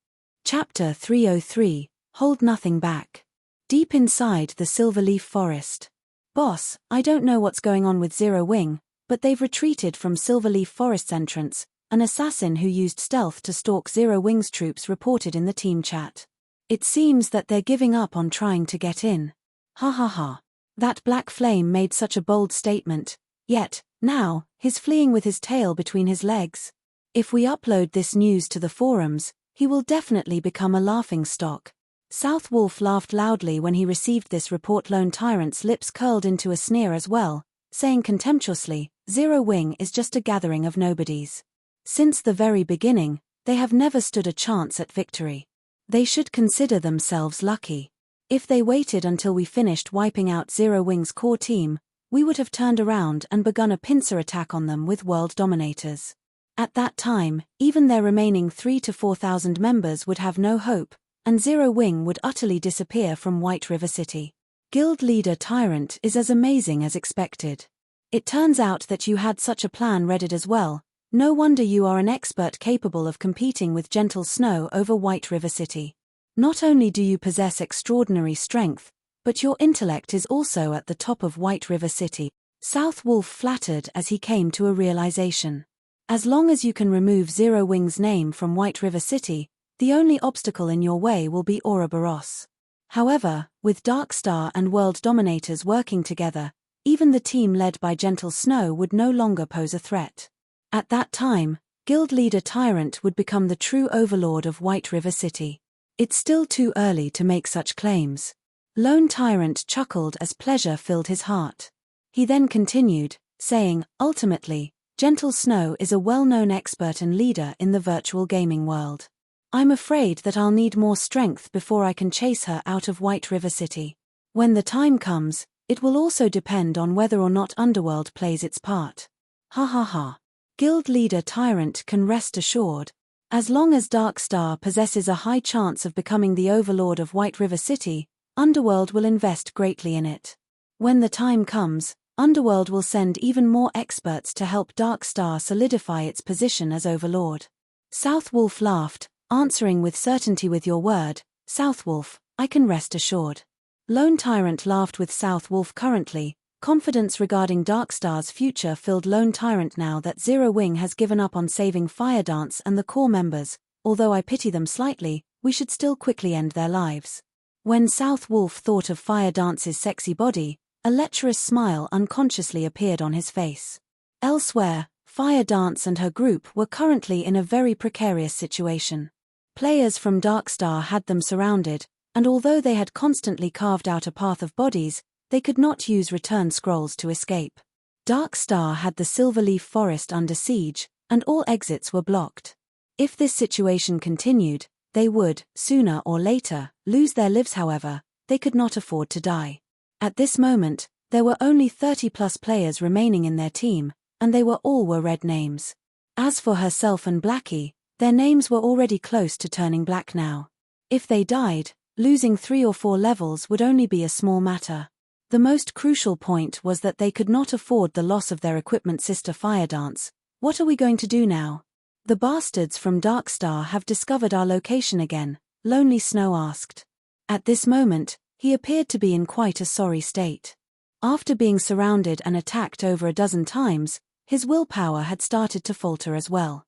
Chapter 303, Hold Nothing Back. Deep inside the Silverleaf Forest. Boss, I don't know what's going on with Zero Wing, but they've retreated from Silverleaf Forest's entrance. An assassin who used stealth to stalk Zero Wing's troops reported in the team chat. It seems that they're giving up on trying to get in. Ha ha ha. That black flame made such a bold statement, yet, now, he's fleeing with his tail between his legs. If we upload this news to the forums, he will definitely become a laughingstock. South Wolf laughed loudly when he received this report. Lone Tyrant's lips curled into a sneer as well, saying contemptuously, Zero Wing is just a gathering of nobodies. Since the very beginning, they have never stood a chance at victory. They should consider themselves lucky. If they waited until we finished wiping out Zero Wing's core team, we would have turned around and begun a pincer attack on them with world dominators. At that time, even their remaining 3,000 to 4,000 members would have no hope, and Zero Wing would utterly disappear from White River City. Guild Leader Tyrant is as amazing as expected. It turns out that you had such a plan readied as well. No wonder you are an expert capable of competing with Gentle Snow over White River City. Not only do you possess extraordinary strength, but your intellect is also at the top of White River City. South Wolf flattered as he came to a realization. As long as you can remove Zero Wing's name from White River City, the only obstacle in your way will be Ouroboros. However, with Darkstar and World Dominators working together, even the team led by Gentle Snow would no longer pose a threat. At that time, Guild Leader Tyrant would become the true overlord of White River City. It's still too early to make such claims. Lone Tyrant chuckled as pleasure filled his heart. He then continued, saying, ultimately, Gentle Snow is a well-known expert and leader in the virtual gaming world. I'm afraid that I'll need more strength before I can chase her out of White River City. When the time comes, it will also depend on whether or not Underworld plays its part. Ha ha ha. Guild Leader Tyrant can rest assured. As long as Darkstar possesses a high chance of becoming the overlord of White River City, Underworld will invest greatly in it. When the time comes, Underworld will send even more experts to help Darkstar solidify its position as overlord. South Wolf laughed, answering with certainty. With your word, South Wolf, I can rest assured. Lone Tyrant laughed with South Wolf. Currently, confidence regarding Darkstar's future filled Lone Tyrant now that Zero Wing has given up on saving Fire Dance and the core members. Although I pity them slightly, we should still quickly end their lives. When South Wolf thought of Fire Dance's sexy body, a lecherous smile unconsciously appeared on his face. Elsewhere, Fire Dance and her group were currently in a very precarious situation. Players from Darkstar had them surrounded, and although they had constantly carved out a path of bodies, they could not use return scrolls to escape. Darkstar had the Silverleaf Forest under siege, and all exits were blocked. If this situation continued, they would, sooner or later, lose their lives. However, they could not afford to die. At this moment, there were only 30+ players remaining in their team, and they all were red names. As for herself and Blackie, their names were already close to turning black now. If they died, losing 3 or 4 levels would only be a small matter. The most crucial point was that they could not afford the loss of their equipment sister Fire Dance. What are we going to do now? The bastards from Darkstar have discovered our location again, Lonely Snow asked. At this moment, he appeared to be in quite a sorry state. After being surrounded and attacked over a dozen times, his willpower had started to falter as well.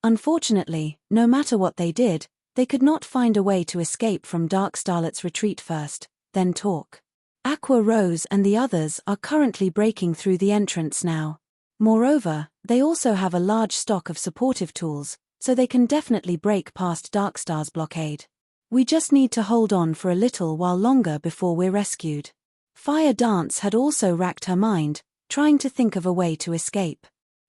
Unfortunately, no matter what they did, They could not find a way to escape from Dark Starlet's retreat first, then talk. Aqua Rose and the others are currently breaking through the entrance now. Moreover, they also have a large stock of supportive tools, so they can definitely break past Darkstar's blockade. We just need to hold on for a little while longer before we're rescued. Fire Dance had also racked her mind, trying to think of a way to escape.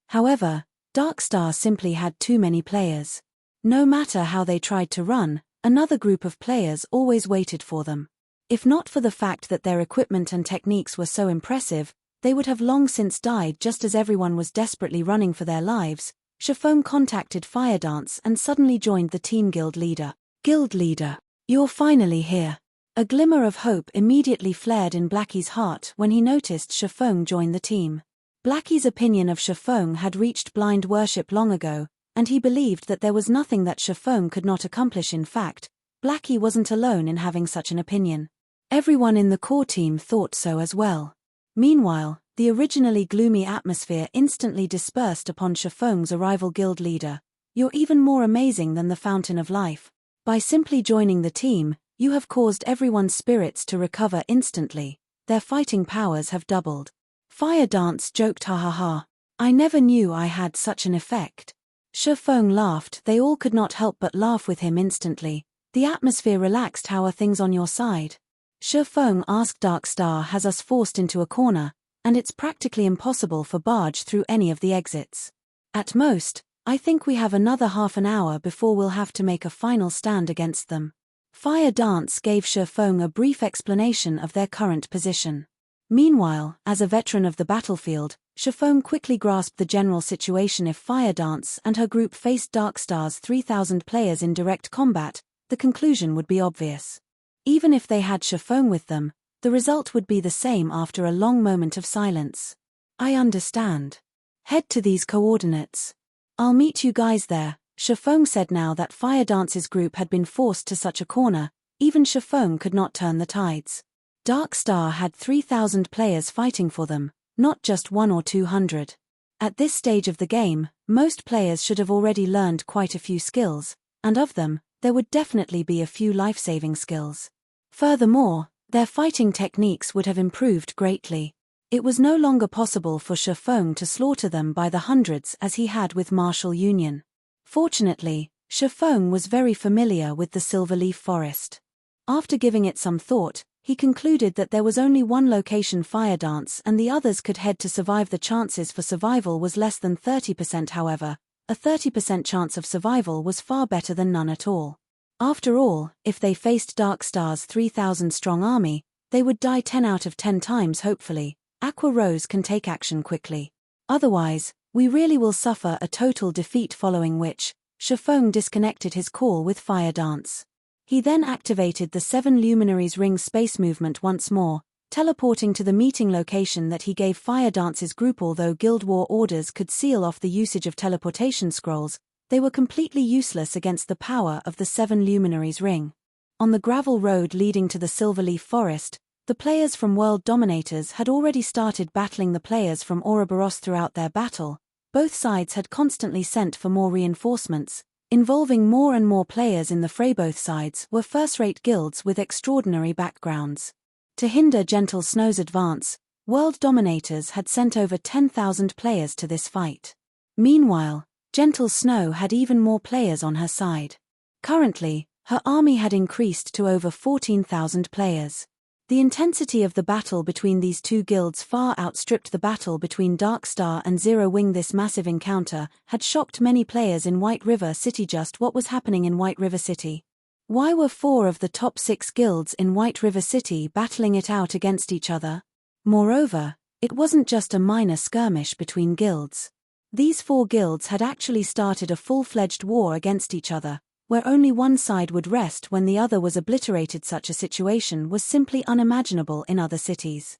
However, Darkstar simply had too many players. No matter how they tried to run, another group of players always waited for them. If not for the fact that their equipment and techniques were so impressive, they would have long since died just as everyone was desperately running for their lives. Chiffon contacted Fire Dance and suddenly joined the team guild leader. Guild leader, you're finally here. A glimmer of hope immediately flared in Blackie's heart when he noticed Chiffon join the team. Blackie's opinion of Chiffon had reached blind worship long ago, and he believed that there was nothing that Chiffon could not accomplish. In fact, Blackie wasn't alone in having such an opinion. Everyone in the core team thought so as well. Meanwhile, the originally gloomy atmosphere instantly dispersed upon Chiffon's arrival. Guild leader, you're even more amazing than the Fountain of Life. By simply joining the team, you have caused everyone's spirits to recover instantly. Their fighting powers have doubled. Fire Dance joked, ha ha ha. I never knew I had such an effect. Chiffon laughed. They all could not help but laugh with him instantly. The atmosphere relaxed. How are things on your side? Chiffon asked. Darkstar has us forced into a corner, and it's practically impossible for barge through any of the exits. At most, I think we have another half an hour before we'll have to make a final stand against them. Fire Dance gave Chiffon a brief explanation of their current position. Meanwhile, as a veteran of the battlefield, Chiffon quickly grasped the general situation. If Fire Dance and her group faced Darkstar's 3,000 players in direct combat, the conclusion would be obvious. Even if they had Chiffon with them, the result would be the same. After a long moment of silence. I understand. Head to these coordinates. I'll meet you guys there, Chiffon said. Now that Fire Dance's group had been forced to such a corner, even Chiffon could not turn the tides. Darkstar had 3,000 players fighting for them, not just 1 or 200. At this stage of the game, most players should have already learned quite a few skills, and of them, there would definitely be a few life-saving skills. Furthermore, their fighting techniques would have improved greatly. It was no longer possible for Chiffon to slaughter them by the hundreds as he had with Martial Union. Fortunately, Chiffon was very familiar with the Silverleaf Forest. After giving it some thought, he concluded that there was only one location Fire Dance and the others could head to survive. The chances for survival was less than 30%. However, a 30% chance of survival was far better than none at all. After all, if they faced Darkstar's 3,000-strong army, they would die 10 out of 10 times. Hopefully, Aqua Rose can take action quickly. Otherwise, we really will suffer a total defeat. Following which, Chiffon disconnected his call with Fire Dance. He then activated the 7 Luminaries ring space movement once more, teleporting to the meeting location that he gave Fire Dance's group. Although Guild War orders could seal off the usage of teleportation scrolls, they were completely useless against the power of the 7 Luminaries ring. On the gravel road leading to the Silverleaf Forest, the players from World Dominators had already started battling the players from Ouroboros. Throughout their battle, both sides had constantly sent for more reinforcements, involving more and more players in the fray. Both sides were first-rate guilds with extraordinary backgrounds. To hinder Gentle Snow's advance, World Dominators had sent over 10,000 players to this fight. Meanwhile, Gentle Snow had even more players on her side. Currently, her army had increased to over 14,000 players. The intensity of the battle between these two guilds far outstripped the battle between Darkstar and Zero Wing. This massive encounter had shocked many players in White River City. Just what was happening in White River City? Why were 4 of the top 6 guilds in White River City battling it out against each other? Moreover, it wasn't just a minor skirmish between guilds. These 4 guilds had actually started a full-fledged war against each other, where only one side would rest when the other was obliterated. Such a situation was simply unimaginable in other cities.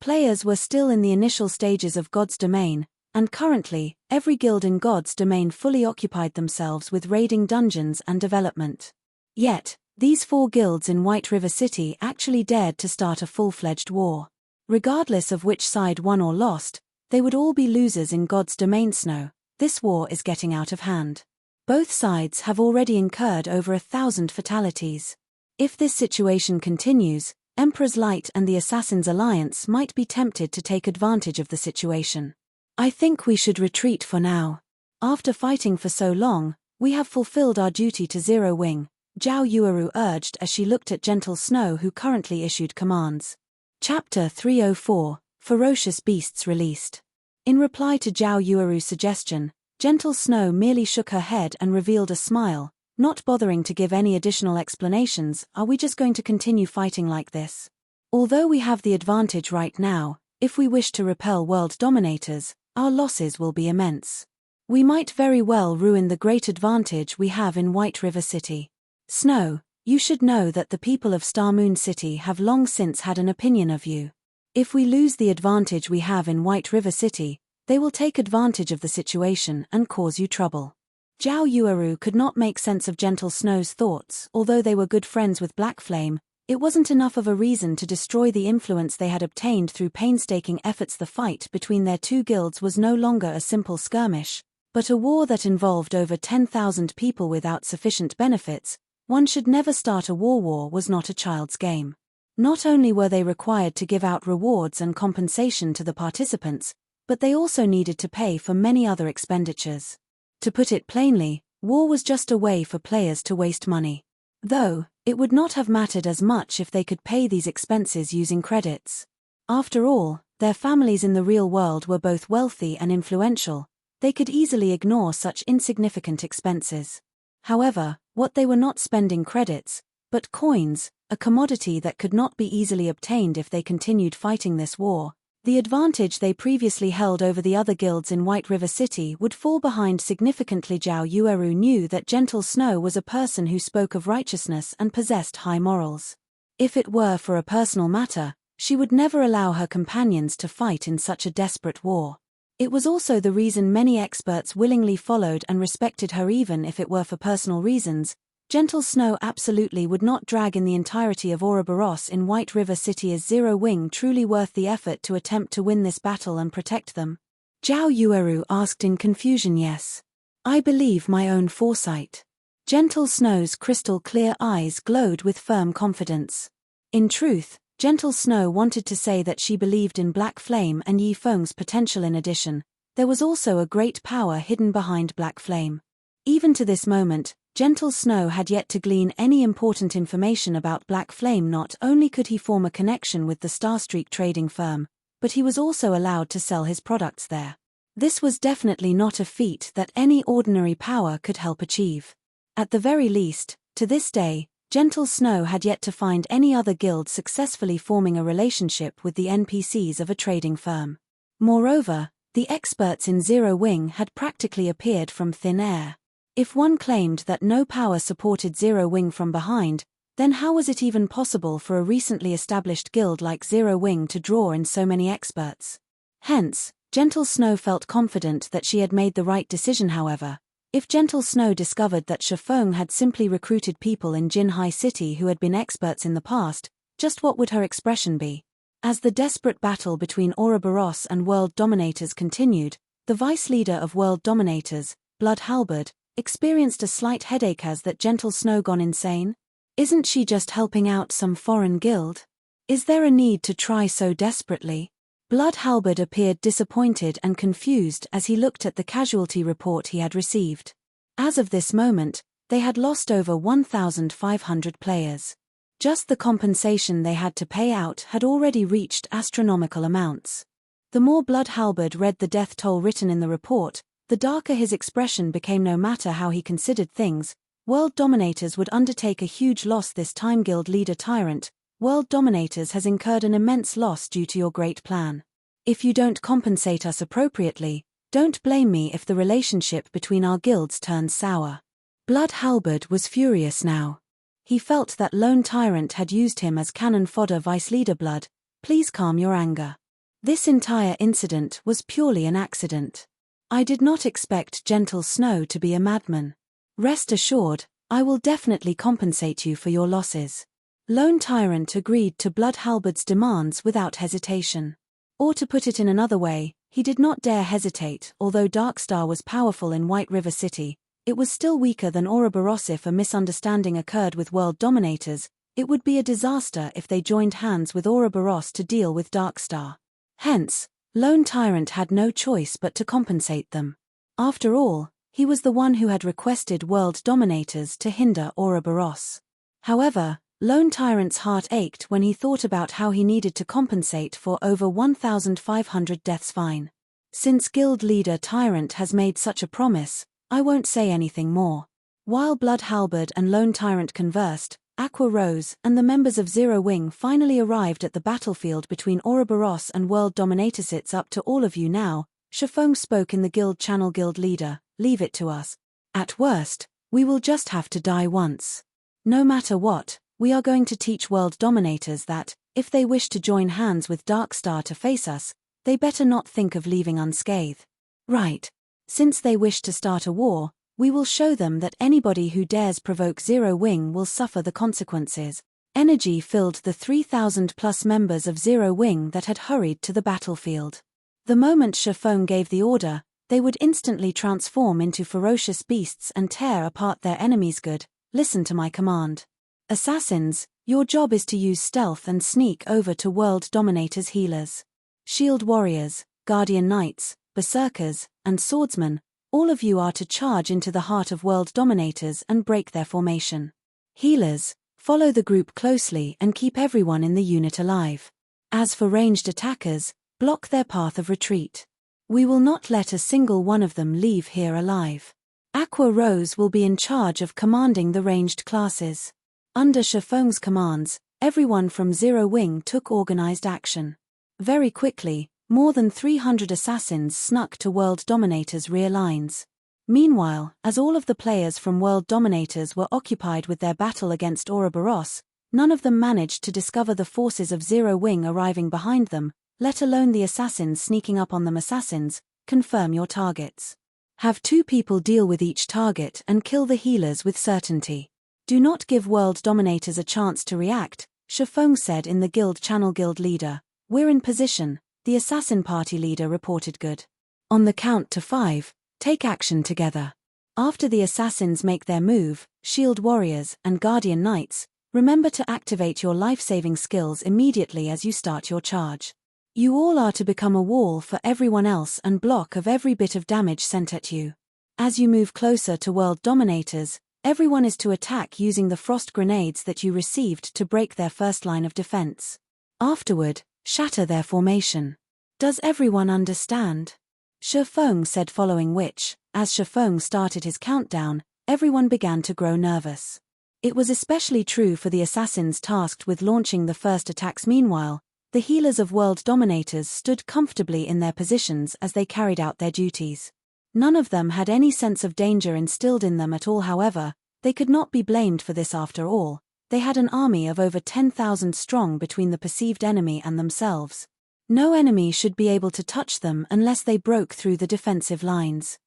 Players were still in the initial stages of God's Domain, and currently, every guild in God's Domain fully occupied themselves with raiding dungeons and development. Yet, these 4 guilds in White River City actually dared to start a full-fledged war. Regardless of which side won or lost, they would all be losers in God's Domain. Snow, this war is getting out of hand. Both sides have already incurred over 1,000 fatalities. If this situation continues, Emperor's Light and the Assassin's Alliance might be tempted to take advantage of the situation. I think we should retreat for now. After fighting for so long, we have fulfilled our duty to Zero Wing, Zhao Yueru urged as she looked at Gentle Snow, who currently issued commands. Chapter 304, Ferocious Beasts Released. In reply to Zhao Yueru's suggestion, Gentle Snow merely shook her head and revealed a smile, not bothering to give any additional explanations. Are we just going to continue fighting like this? Although we have the advantage right now, if we wish to repel world dominators, our losses will be immense. We might very well ruin the great advantage we have in White River City. Snow, you should know that the people of Star Moon City have long since had an opinion of you. If we lose the advantage we have in White River City, they will take advantage of the situation and cause you trouble. Zhao Yueru could not make sense of Gentle Snow's thoughts. Although they were good friends with Black Flame, it wasn't enough of a reason to destroy the influence they had obtained through painstaking efforts. The fight between their two guilds was no longer a simple skirmish, but a war that involved over 10,000 people without sufficient benefits. One should never start a war was not a child's game. Not only were they required to give out rewards and compensation to the participants, but they also needed to pay for many other expenditures. To put it plainly, war was just a way for players to waste money. Though, it would not have mattered as much if they could pay these expenses using credits. After all, their families in the real world were both wealthy and influential. They could easily ignore such insignificant expenses. However, what they were not spending credits, but coins, a commodity that could not be easily obtained if they continued fighting this war. The advantage they previously held over the other guilds in White River City would fall behind significantly. Zhao Yueru knew that Gentle Snow was a person who spoke of righteousness and possessed high morals. If it were for a personal matter, she would never allow her companions to fight in such a desperate war. It was also the reason many experts willingly followed and respected her. Even if it were for personal reasons, Gentle Snow absolutely would not drag in the entirety of Ouroboros in White River City. Is Zero Wing truly worth the effort to attempt to win this battle and protect them? Zhao Yueru asked in confusion. Yes. I believe my own foresight. Gentle Snow's crystal-clear eyes glowed with firm confidence. In truth, Gentle Snow wanted to say that she believed in Black Flame and Yi Feng's potential. In addition, there was also a great power hidden behind Black Flame. Even to this moment, Gentle Snow had yet to glean any important information about Black Flame. Not only could he form a connection with the Starstreak trading firm, but he was also allowed to sell his products there. This was definitely not a feat that any ordinary power could help achieve. At the very least, to this day, Gentle Snow had yet to find any other guild successfully forming a relationship with the NPCs of a trading firm. Moreover, the experts in Zero Wing had practically appeared from thin air. If one claimed that no power supported Zero Wing from behind, then how was it even possible for a recently established guild like Zero Wing to draw in so many experts? Hence, Gentle Snow felt confident that she had made the right decision. However, if Gentle Snow discovered that Shifeng had simply recruited people in Jinhai City who had been experts in the past, just what would her expression be? As the desperate battle between Ouroboros and World Dominators continued, the vice leader of World Dominators, Blood Halberd, experienced a slight headache. Has that Gentle Snow gone insane? Isn't she just helping out some foreign guild? Is there a need to try so desperately? Blood Halberd appeared disappointed and confused as he looked at the casualty report he had received. As of this moment, they had lost over 1,500 players. Just the compensation they had to pay out had already reached astronomical amounts. The more Blood Halberd read the death toll written in the report, the darker his expression became. No matter how he considered things, World Dominators would undertake a huge loss this time. Guild leader Tyrant, World Dominators has incurred an immense loss due to your great plan. If you don't compensate us appropriately, don't blame me if the relationship between our guilds turns sour. Blood Halberd was furious now. He felt that Lone Tyrant had used him as cannon fodder. Vice Leader Blood, please calm your anger. This entire incident was purely an accident. I did not expect Gentle Snow to be a madman. Rest assured, I will definitely compensate you for your losses. Lone Tyrant agreed to Blood Halberd's demands without hesitation. Or to put it in another way, he did not dare hesitate. Although Darkstar was powerful in White River City, It was still weaker than Ouroboros. If a misunderstanding occurred with world dominators, it would be a disaster if they joined hands with Ouroboros to deal with Darkstar. Hence, Lone Tyrant had no choice but to compensate them. After all, he was the one who had requested world dominators to hinder Ouroboros. However, Lone Tyrant's heart ached when he thought about how he needed to compensate for over 1,500 deaths fine. Since Guild Leader Tyrant has made such a promise, I won't say anything more. While Blood Halberd and Lone Tyrant conversed, Aqua Rose and the members of Zero Wing finally arrived at the battlefield between Ouroboros and World Dominators. It's up to all of you now, Shafong spoke in the Guild Channel. Guild Leader, leave it to us. At worst, we will just have to die once. No matter what, we are going to teach World Dominators that, if they wish to join hands with Darkstar to face us, they better not think of leaving unscathed. Right. Since they wish to start a war, we will show them that anybody who dares provoke Zero Wing will suffer the consequences. Energy filled the 3,000+ members of Zero Wing that had hurried to the battlefield. The moment Shafong gave the order, they would instantly transform into ferocious beasts and tear apart their enemies. Good, listen to my command. Assassins, your job is to use stealth and sneak over to World Dominators' healers. Shield Warriors, Guardian Knights, Berserkers, and Swordsmen, all of you are to charge into the heart of World Dominators and break their formation. Healers, follow the group closely and keep everyone in the unit alive. As for ranged attackers, block their path of retreat. We will not let a single one of them leave here alive. Aqua Rose will be in charge of commanding the ranged classes. Under Shafong's commands, everyone from Zero Wing took organized action. Very quickly, more than 300 assassins snuck to World Dominators' rear lines. Meanwhile, as all of the players from World Dominators were occupied with their battle against Ouroboros, none of them managed to discover the forces of Zero Wing arriving behind them, let alone the assassins sneaking up on them. Assassins, confirm your targets. Have 2 people deal with each target and kill the healers with certainty. Do not give World Dominators a chance to react, Shafong said in the Guild Channel. Guild Leader, we're in position, the assassin party leader reported. Good. On the count to 5, take action together. After the assassins make their move, Shield Warriors and Guardian Knights, remember to activate your life-saving skills immediately as you start your charge. You all are to become a wall for everyone else and block of every bit of damage sent at you. As you move closer to World Dominators, everyone is to attack using the frost grenades that you received to break their first line of defense. Afterward, shatter their formation. Does everyone understand? Shafong said, following which, as Shafong started his countdown, everyone began to grow nervous. It was especially true for the assassins tasked with launching the first attacks. Meanwhile, the healers of World Dominators stood comfortably in their positions as they carried out their duties. None of them had any sense of danger instilled in them at all. However, they could not be blamed for this. After all, they had an army of over 10,000 strong between the perceived enemy and themselves. No enemy should be able to touch them unless they broke through the defensive lines.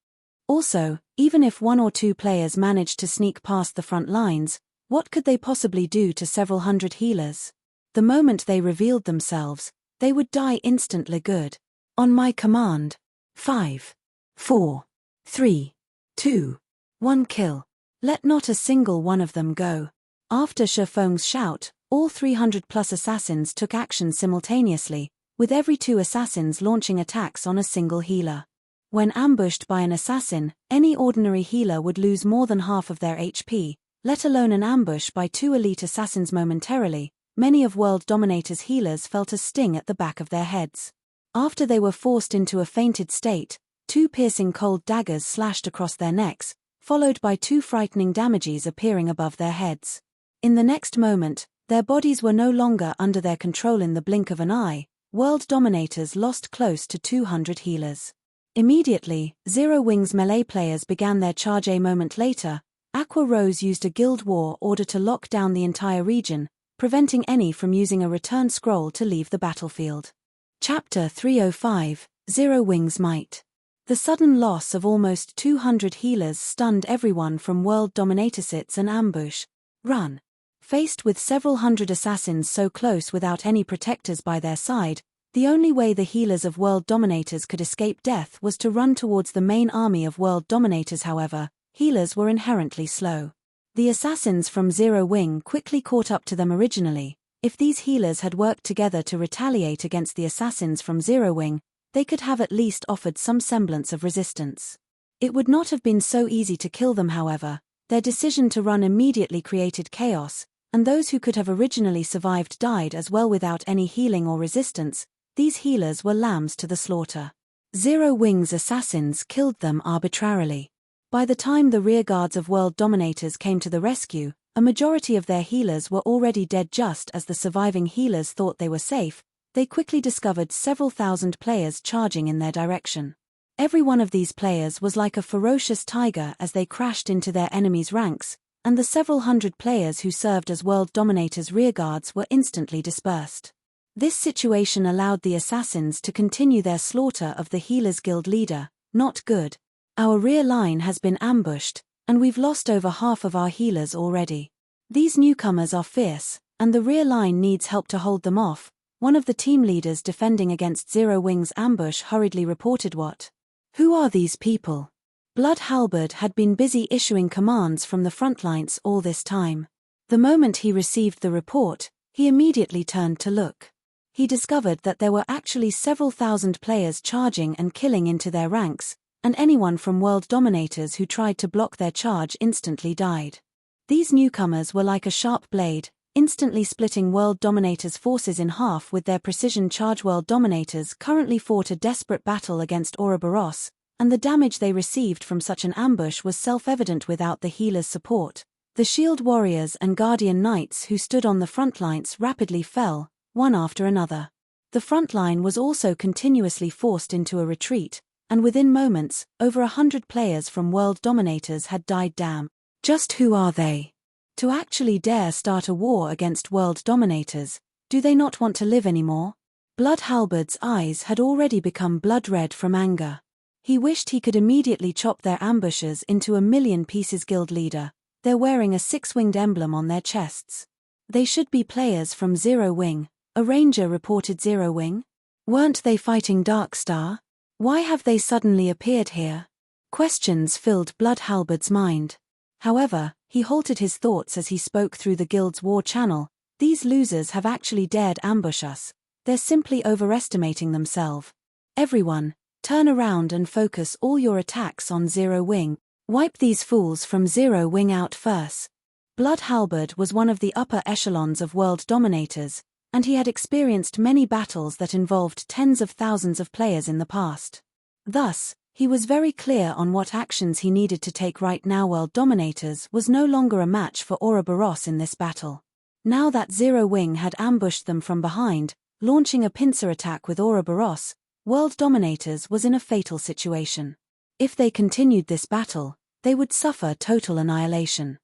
Also, even if 1 or 2 players managed to sneak past the front lines, what could they possibly do to several hundred healers? The moment they revealed themselves, they would die instantly. Good. On my command. 5, 4, 3, 2, 1 kill. Let not a single one of them go. After Shafong's shout, all 300+ assassins took action simultaneously, with every 2 assassins launching attacks on a single healer. When ambushed by an assassin, any ordinary healer would lose more than half of their HP, let alone an ambush by 2 elite assassins. Momentarily, many of World Dominators' healers felt a sting at the back of their heads. After they were forced into a fainted state, 2 piercing cold daggers slashed across their necks, followed by 2 frightening damages appearing above their heads. In the next moment, their bodies were no longer under their control. In the blink of an eye, World Dominators lost close to 200 healers. Immediately, Zero Wing's melee players began their charge. A moment later, Aqua Rose used a guild war order to lock down the entire region, preventing any from using a return scroll to leave the battlefield. Chapter 305, Zero Wing's Might. The sudden loss of almost 200 healers stunned everyone from World Dominators. It's an ambush. Run. Faced with several hundred assassins so close without any protectors by their side, the only way the healers of World Dominators could escape death was to run towards the main army of World Dominators. However, healers were inherently slow. The assassins from Zero Wing quickly caught up to them originally. If these healers had worked together to retaliate against the assassins from Zero Wing, they could have at least offered some semblance of resistance. It would not have been so easy to kill them, however. Their decision to run immediately created chaos, and those who could have originally survived died as well without any healing or resistance. These healers were lambs to the slaughter. Zero Wing's assassins killed them arbitrarily. By the time the rearguards of world dominators came to the rescue, a majority of their healers were already dead. Just as the surviving healers thought they were safe, they quickly discovered several thousand players charging in their direction. Every one of these players was like a ferocious tiger as they crashed into their enemies' ranks, and the several hundred players who served as world dominators' rearguards were instantly dispersed. This situation allowed the assassins to continue their slaughter of the healers' guild leader. Not good. Our rear line has been ambushed, and we've lost over half of our healers already. These newcomers are fierce, and the rear line needs help to hold them off. One of the team leaders defending against Zero Wing's ambush hurriedly reported. What? Who are these people? Blood Halberd had been busy issuing commands from the front lines all this time. The moment he received the report, he immediately turned to look. He discovered that there were actually several thousand players charging and killing into their ranks, and anyone from world dominators who tried to block their charge instantly died. These newcomers were like a sharp blade, instantly splitting world dominators' forces in half with their precision charge. World dominators currently fought a desperate battle against Ouroboros, and the damage they received from such an ambush was self-evident without the healers' support. The shield warriors and guardian knights who stood on the front lines rapidly fell, one after another. The front line was also continuously forced into a retreat, and within moments, over 100 players from world dominators had died. Damn. Just who are they? To actually dare start a war against world dominators, do they not want to live anymore? Blood Halberd's eyes had already become blood red from anger. He wished he could immediately chop their ambushers into a million pieces. Guild leader, they're wearing a six-winged emblem on their chests. They should be players from Zero Wing. A ranger reported. Zero Wing? Weren't they fighting Darkstar? Why have they suddenly appeared here? Questions filled Blood Halberd's mind. However, he halted his thoughts as he spoke through the guild's war channel. These losers have actually dared ambush us. They're simply overestimating themselves. Everyone, turn around and focus all your attacks on Zero Wing. Wipe these fools from Zero Wing out first. Blood Halberd was one of the upper echelons of world dominators, and he had experienced many battles that involved tens of thousands of players in the past. Thus, he was very clear on what actions he needed to take right now. World dominators was no longer a match for Ouroboros in this battle. Now that Zero Wing had ambushed them from behind, launching a pincer attack with Ouroboros, world dominators was in a fatal situation. If they continued this battle, they would suffer total annihilation.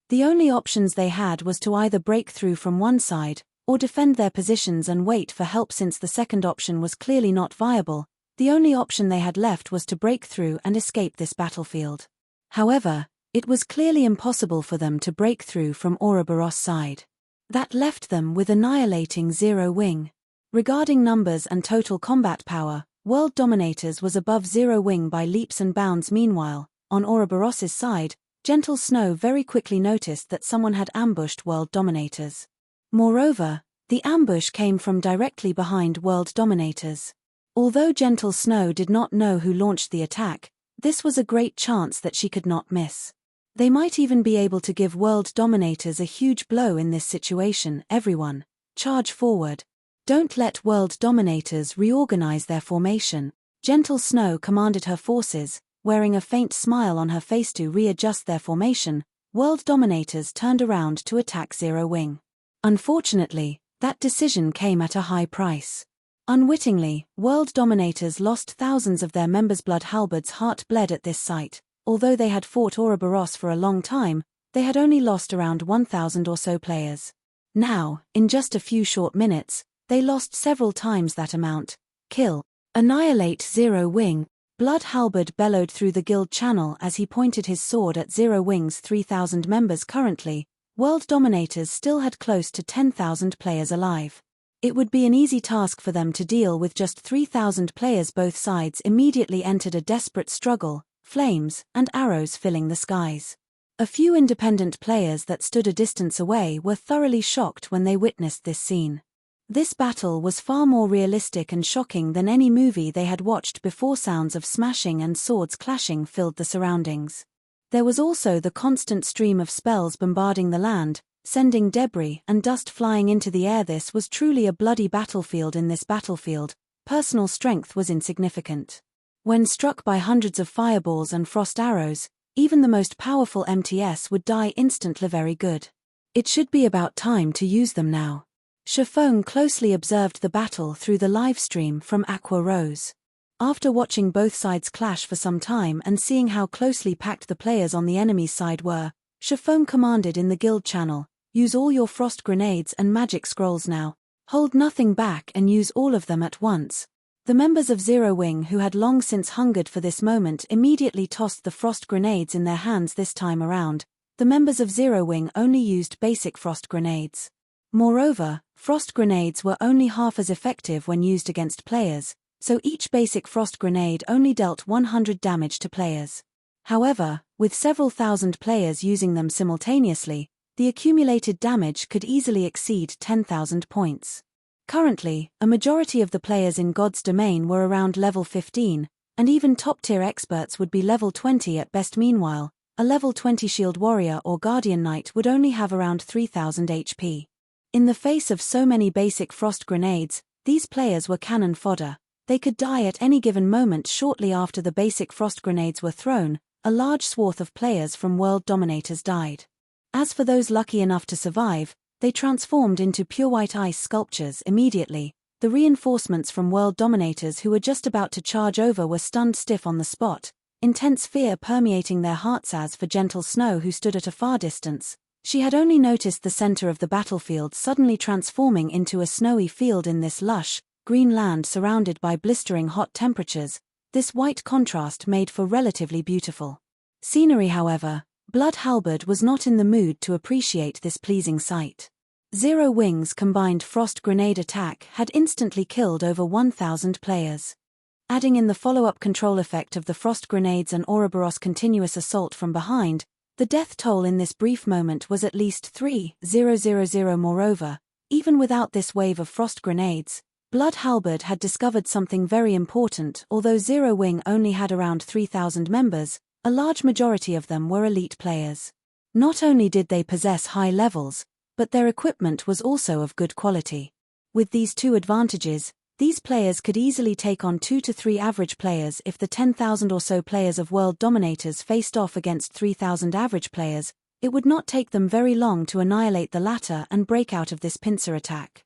The only options they had was to either break through from one side, or defend their positions and wait for help. Since the second option was clearly not viable, the only option they had left was to break through and escape this battlefield. However, it was clearly impossible for them to break through from Ouroboros' side. That left them with annihilating Zero Wing. Regarding numbers and total combat power, World Dominators was above Zero Wing by leaps and bounds. Meanwhile, on Ouroboros' side, Gentle Snow very quickly noticed that someone had ambushed World Dominators. Moreover, the ambush came from directly behind World Dominators. Although Gentle Snow did not know who launched the attack, this was a great chance that she could not miss. They might even be able to give World Dominators a huge blow in this situation. Everyone, charge forward. Don't let World Dominators reorganize their formation. Gentle Snow commanded her forces, wearing a faint smile on her face to readjust their formation. World Dominators turned around to attack Zero Wing. Unfortunately, that decision came at a high price. Unwittingly, World Dominators lost thousands of their members. Blood Halberd's heart bled at this sight. Although they had fought Ouroboros for a long time, they had only lost around 1,000 or so players. Now, in just a few short minutes, they lost several times that amount. Kill. Annihilate Zero Wing. Blood Halberd bellowed through the guild channel as he pointed his sword at Zero Wing's 3,000 members. Currently, World Dominators still had close to 10,000 players alive. It would be an easy task for them to deal with just 3,000 players. Both sides immediately entered a desperate struggle, flames, and arrows filling the skies. A few independent players that stood a distance away were thoroughly shocked when they witnessed this scene. This battle was far more realistic and shocking than any movie they had watched before. Sounds of smashing and swords clashing filled the surroundings. There was also the constant stream of spells bombarding the land, sending debris and dust flying into the air. This was truly a bloody battlefield. In this battlefield, personal strength was insignificant. When struck by hundreds of fireballs and frost arrows, even the most powerful MTS would die instantly. Very good. It should be about time to use them now. Chiffon closely observed the battle through the live stream from Aqua Rose. After watching both sides clash for some time and seeing how closely packed the players on the enemy's side were, Chiffon commanded in the guild channel, "Use all your frost grenades and magic scrolls now. Hold nothing back and use all of them at once." The members of Zero Wing, who had long since hungered for this moment, immediately tossed the frost grenades in their hands. This time around, the members of Zero Wing only used basic frost grenades. Moreover, frost grenades were only half as effective when used against players, so each basic frost grenade only dealt 100 damage to players. However, with several thousand players using them simultaneously, the accumulated damage could easily exceed 10,000 points. Currently, a majority of the players in God's domain were around level 15, and even top-tier experts would be level 20 at best. Meanwhile, a level 20 shield warrior or guardian knight would only have around 3,000 HP. In the face of so many basic frost grenades, these players were cannon fodder. They could die at any given moment. Shortly after the basic frost grenades were thrown, a large swath of players from World Dominators died. As for those lucky enough to survive, they transformed into pure white ice sculptures immediately. The reinforcements from World Dominators who were just about to charge over were stunned stiff on the spot, intense fear permeating their hearts. As for Gentle Snow, who stood at a far distance, she had only noticed the center of the battlefield suddenly transforming into a snowy field. In this lush, green land surrounded by blistering hot temperatures, this white contrast made for relatively beautiful scenery. However, Blood Halberd was not in the mood to appreciate this pleasing sight. Zero Wing's combined frost grenade attack had instantly killed over 1,000 players. Adding in the follow-up control effect of the frost grenades and Ouroboros' continuous assault from behind, the death toll in this brief moment was at least 3,000. Moreover, even without this wave of frost grenades, Blood Halberd had discovered something very important. Although Zero Wing only had around 3,000 members, a large majority of them were elite players. Not only did they possess high levels, but their equipment was also of good quality. With these two advantages, these players could easily take on 2 to 3 average players. If the 10,000 or so players of World Dominators faced off against 3,000 average players, it would not take them very long to annihilate the latter and break out of this pincer attack.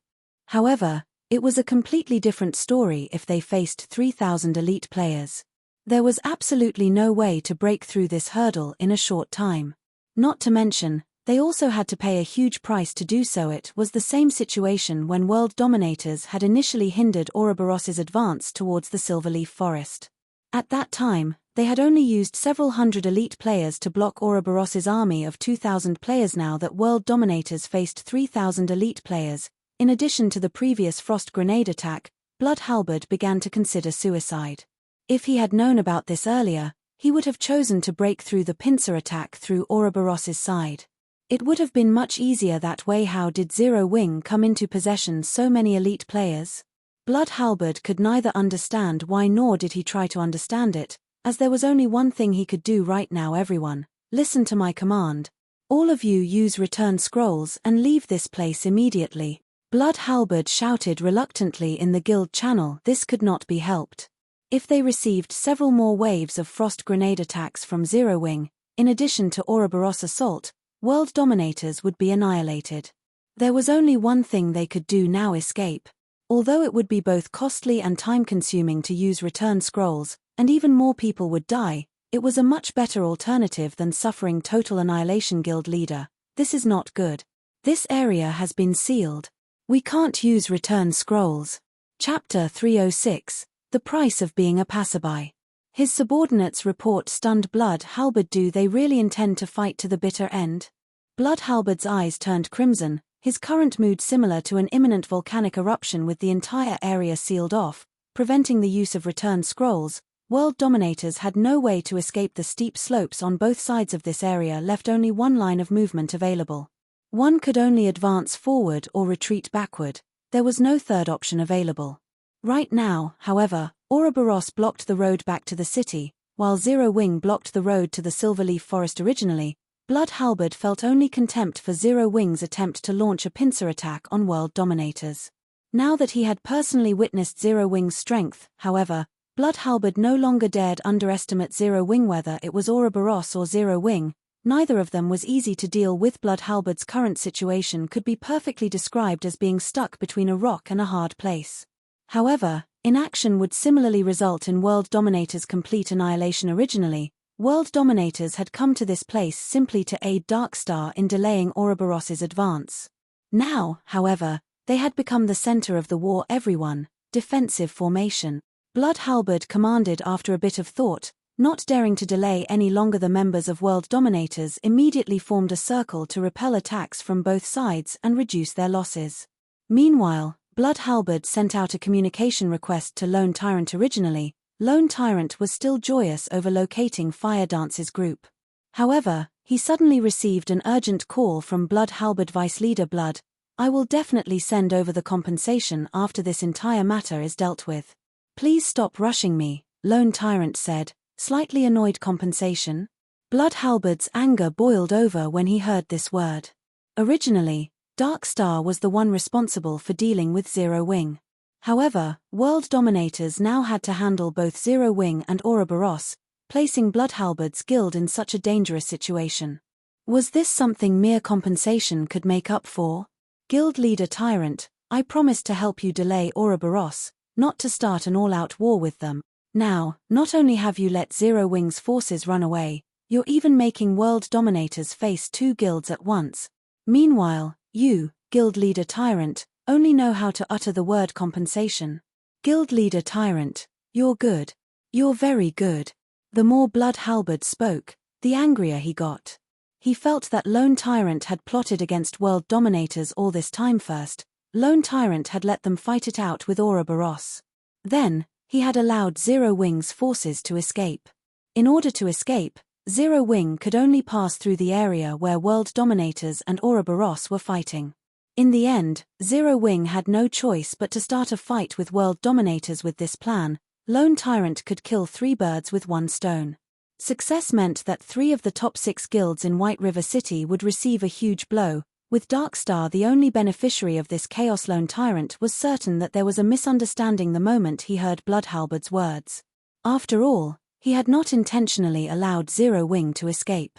However, it was a completely different story if they faced 3,000 elite players. There was absolutely no way to break through this hurdle in a short time. Not to mention, they also had to pay a huge price to do so. It was the same situation when World Dominators had initially hindered Ouroboros' advance towards the Silverleaf Forest. At that time, they had only used several hundred elite players to block Ouroboros' army of 2,000 players. Now that World Dominators faced 3,000 elite players, in addition to the previous frost grenade attack, Blood Halberd began to consider suicide. If he had known about this earlier, he would have chosen to break through the pincer attack through Ouroboros' side. It would have been much easier that way. How did Zero Wing come into possession so many elite players? Blood Halberd could neither understand why nor did he try to understand it, as there was only one thing he could do right now. Everyone, listen to my command. All of you use return scrolls and leave this place immediately. Blood Halberd shouted reluctantly in the guild channel. This could not be helped. If they received several more waves of frost grenade attacks from Zero Wing, in addition to Ouroboros' assault, World Dominators would be annihilated. There was only one thing they could do now: escape. Although it would be both costly and time-consuming to use return scrolls, and even more people would die, it was a much better alternative than suffering total annihilation. Guild leader, this is not good. This area has been sealed. We can't use return scrolls. Chapter 306, The Price of Being a Passerby. His subordinates' report stunned Blood Halberd. Do they really intend to fight to the bitter end? Blood Halberd's eyes turned crimson, his current mood similar to an imminent volcanic eruption. With the entire area sealed off, preventing the use of return scrolls, world dominators had no way to escape the steep slopes on both sides of this area, left only one line of movement available. One could only advance forward or retreat backward. There was no third option available. Right now, however, Ouroboros blocked the road back to the city, while Zero Wing blocked the road to the Silverleaf Forest originally. Blood Halberd felt only contempt for Zero Wing's attempt to launch a pincer attack on world dominators. Now that he had personally witnessed Zero Wing's strength, however, Blood Halberd no longer dared underestimate Zero Wing. Whether it was Ouroboros or Zero Wing, neither of them was easy to deal with. Blood Halberd's current situation could be perfectly described as being stuck between a rock and a hard place. However, inaction would similarly result in world dominators' complete annihilation. Originally, world dominators had come to this place simply to aid Darkstar in delaying Ouroboros's advance. Now, however, they had become the center of the war. Everyone, defensive formation. Blood Halberd commanded after a bit of thought. Not daring to delay any longer, the members of world dominators immediately formed a circle to repel attacks from both sides and reduce their losses. Meanwhile, Blood Halberd sent out a communication request to Lone Tyrant. Originally, Lone Tyrant was still joyous over locating Fire Dance's group. However, he suddenly received an urgent call from Blood Halberd Vice Leader Blood. I will definitely send over the compensation after this entire matter is dealt with. Please stop rushing me, Lone Tyrant said, slightly annoyed. Compensation? Blood Halberd's anger boiled over when he heard this word. Originally, Darkstar was the one responsible for dealing with Zero Wing. However, world dominators now had to handle both Zero Wing and Ouroboros, placing Blood Halberd's guild in such a dangerous situation. Was this something mere compensation could make up for? Guild Leader Tyrant, I promised to help you delay Ouroboros, not to start an all-out war with them. Now, not only have you let Zero Wing's forces run away, you're even making world dominators face two guilds at once. Meanwhile, you, Guild Leader Tyrant, only know how to utter the word compensation. Guild Leader Tyrant, you're good. You're very good. The more Blood Halberd spoke, the angrier he got. He felt that Lone Tyrant had plotted against world dominators all this time. First, Lone Tyrant had let them fight it out with Ouroboros. Then, he had allowed Zero Wing's forces to escape. In order to escape, Zero Wing could only pass through the area where world dominators and Ouroboros were fighting. In the end, Zero Wing had no choice but to start a fight with world dominators. With this plan, Lone Tyrant could kill 3 birds with 1 stone. Success meant that 3 of the top 6 guilds in White River City would receive a huge blow, with Darkstar the only beneficiary of this chaos. Lone Tyrant was certain that there was a misunderstanding the moment he heard Blood Halberd's words. After all, he had not intentionally allowed Zero Wing to escape.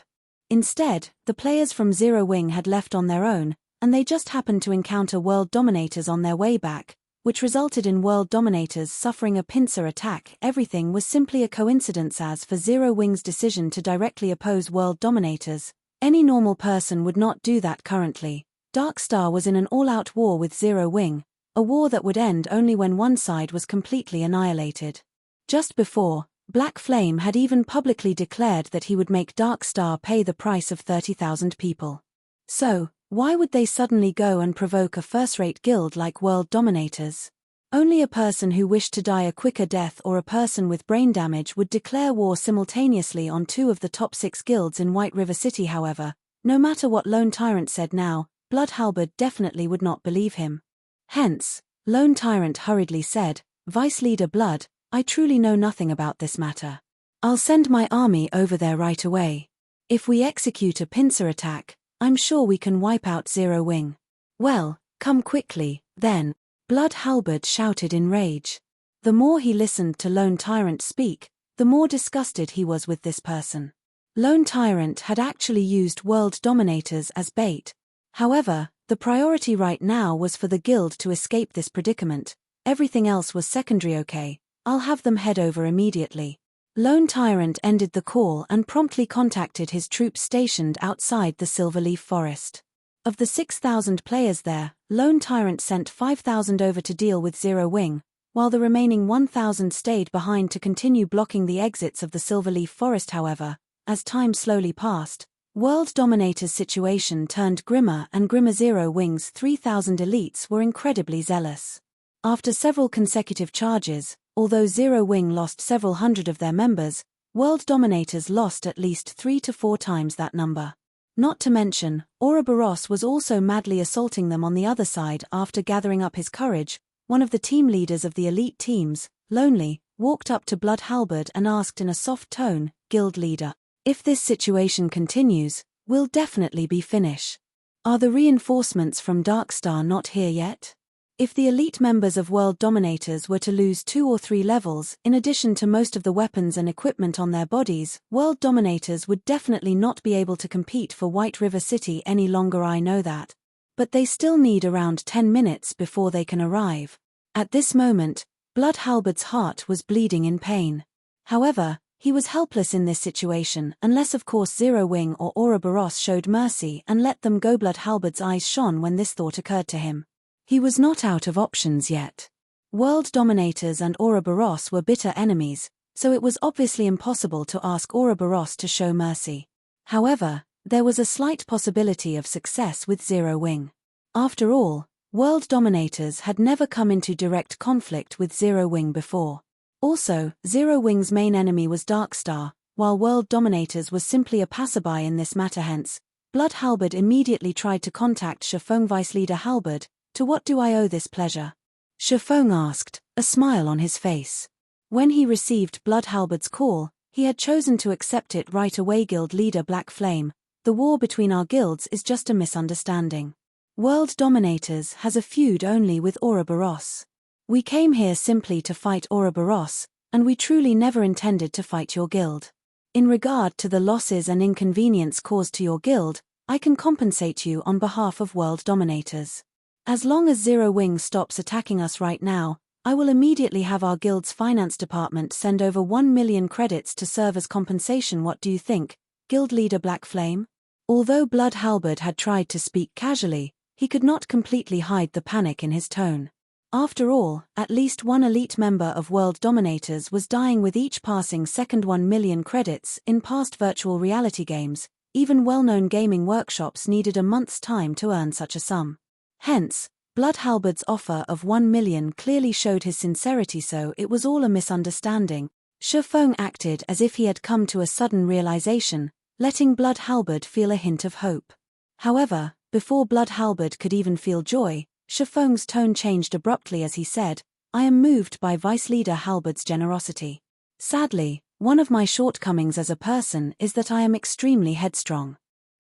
Instead, the players from Zero Wing had left on their own, and they just happened to encounter world dominators on their way back, which resulted in world dominators suffering a pincer attack. Everything was simply a coincidence. As for Zero Wing's decision to directly oppose world dominators, any normal person would not do that currently. Darkstar was in an all-out war with Zero Wing, a war that would end only when one side was completely annihilated. Just before, Black Flame had even publicly declared that he would make Darkstar pay the price of 30,000 people. So, why would they suddenly go and provoke a first-rate guild like world dominators? Only a person who wished to die a quicker death or a person with brain damage would declare war simultaneously on 2 of the top 6 guilds in White River City. However, no matter what Lone Tyrant said now, Blood Halberd definitely would not believe him. Hence, Lone Tyrant hurriedly said, Vice Leader Blood, I truly know nothing about this matter. I'll send my army over there right away. If we execute a pincer attack, I'm sure we can wipe out Zero Wing. Well, come quickly, then. Blood Halberd shouted in rage. The more he listened to Lone Tyrant speak, the more disgusted he was with this person. Lone Tyrant had actually used world dominators as bait. However, the priority right now was for the guild to escape this predicament. Everything else was secondary. Okay, I'll have them head over immediately. Lone Tyrant ended the call and promptly contacted his troops stationed outside the Silverleaf Forest. Of the 6,000 players there, Lone Tyrant sent 5,000 over to deal with Zero Wing, while the remaining 1,000 stayed behind to continue blocking the exits of the Silverleaf Forest. However, as time slowly passed, World Dominator's situation turned grimmer and grimmer. Zero Wing's 3,000 elites were incredibly zealous. After several consecutive charges, Although Zero Wing lost several hundred of their members, World Dominators lost at least 3 to 4 times that number. Not to mention, Ouroboros was also madly assaulting them on the other side. After gathering up his courage, one of the team leaders of the elite teams, Lonely, walked up to Blood Halberd and asked in a soft tone, "Guild leader, if this situation continues, we'll definitely be finished. Are the reinforcements from Darkstar not here yet?" If the elite members of World Dominators were to lose 2 or 3 levels, in addition to most of the weapons and equipment on their bodies, World Dominators would definitely not be able to compete for White River City any longer. I know that. But they still need around 10 minutes before they can arrive. At this moment, Blood Halberd's heart was bleeding in pain. However, he was helpless in this situation, unless of course Zero Wing or Ouroboros showed mercy and let them go. Blood Halberd's eyes shone when this thought occurred to him. He was not out of options yet. World Dominators and Ouroboros were bitter enemies, so it was obviously impossible to ask Ouroboros to show mercy. However, there was a slight possibility of success with Zero Wing. After all, World Dominators had never come into direct conflict with Zero Wing before. Also, Zero Wing's main enemy was Darkstar, while World Dominators was simply a passerby in this matter. Hence, Blood Halberd immediately tried to contact Shifeng Vice Leader Halberd. "To what do I owe this pleasure?" Shifeng asked, a smile on his face. When he received Blood Halberd's call, he had chosen to accept it right away. "Guild leader Black Flame, the war between our guilds is just a misunderstanding. World Dominators has a feud only with Ouroboros. We came here simply to fight Ouroboros, and we truly never intended to fight your guild. In regard to the losses and inconvenience caused to your guild, I can compensate you on behalf of World Dominators. As long as Zero Wing stops attacking us right now, I will immediately have our guild's finance department send over 1 million credits to serve as compensation. What do you think, Guild leader Black Flame?" Although Blood Halberd had tried to speak casually, he could not completely hide the panic in his tone. After all, at least one elite member of World Dominators was dying with each passing second. 1 million credits in past virtual reality games, even well-known gaming workshops needed a month's time to earn such a sum. Hence, Blood Halberd's offer of 1 million clearly showed his sincerity, so it was all a misunderstanding. Shifeng acted as if he had come to a sudden realization, letting Blood Halberd feel a hint of hope. However, before Blood Halberd could even feel joy, Shifeng's tone changed abruptly as he said, "I am moved by Vice Leader Halberd's generosity. Sadly, one of my shortcomings as a person is that I am extremely headstrong.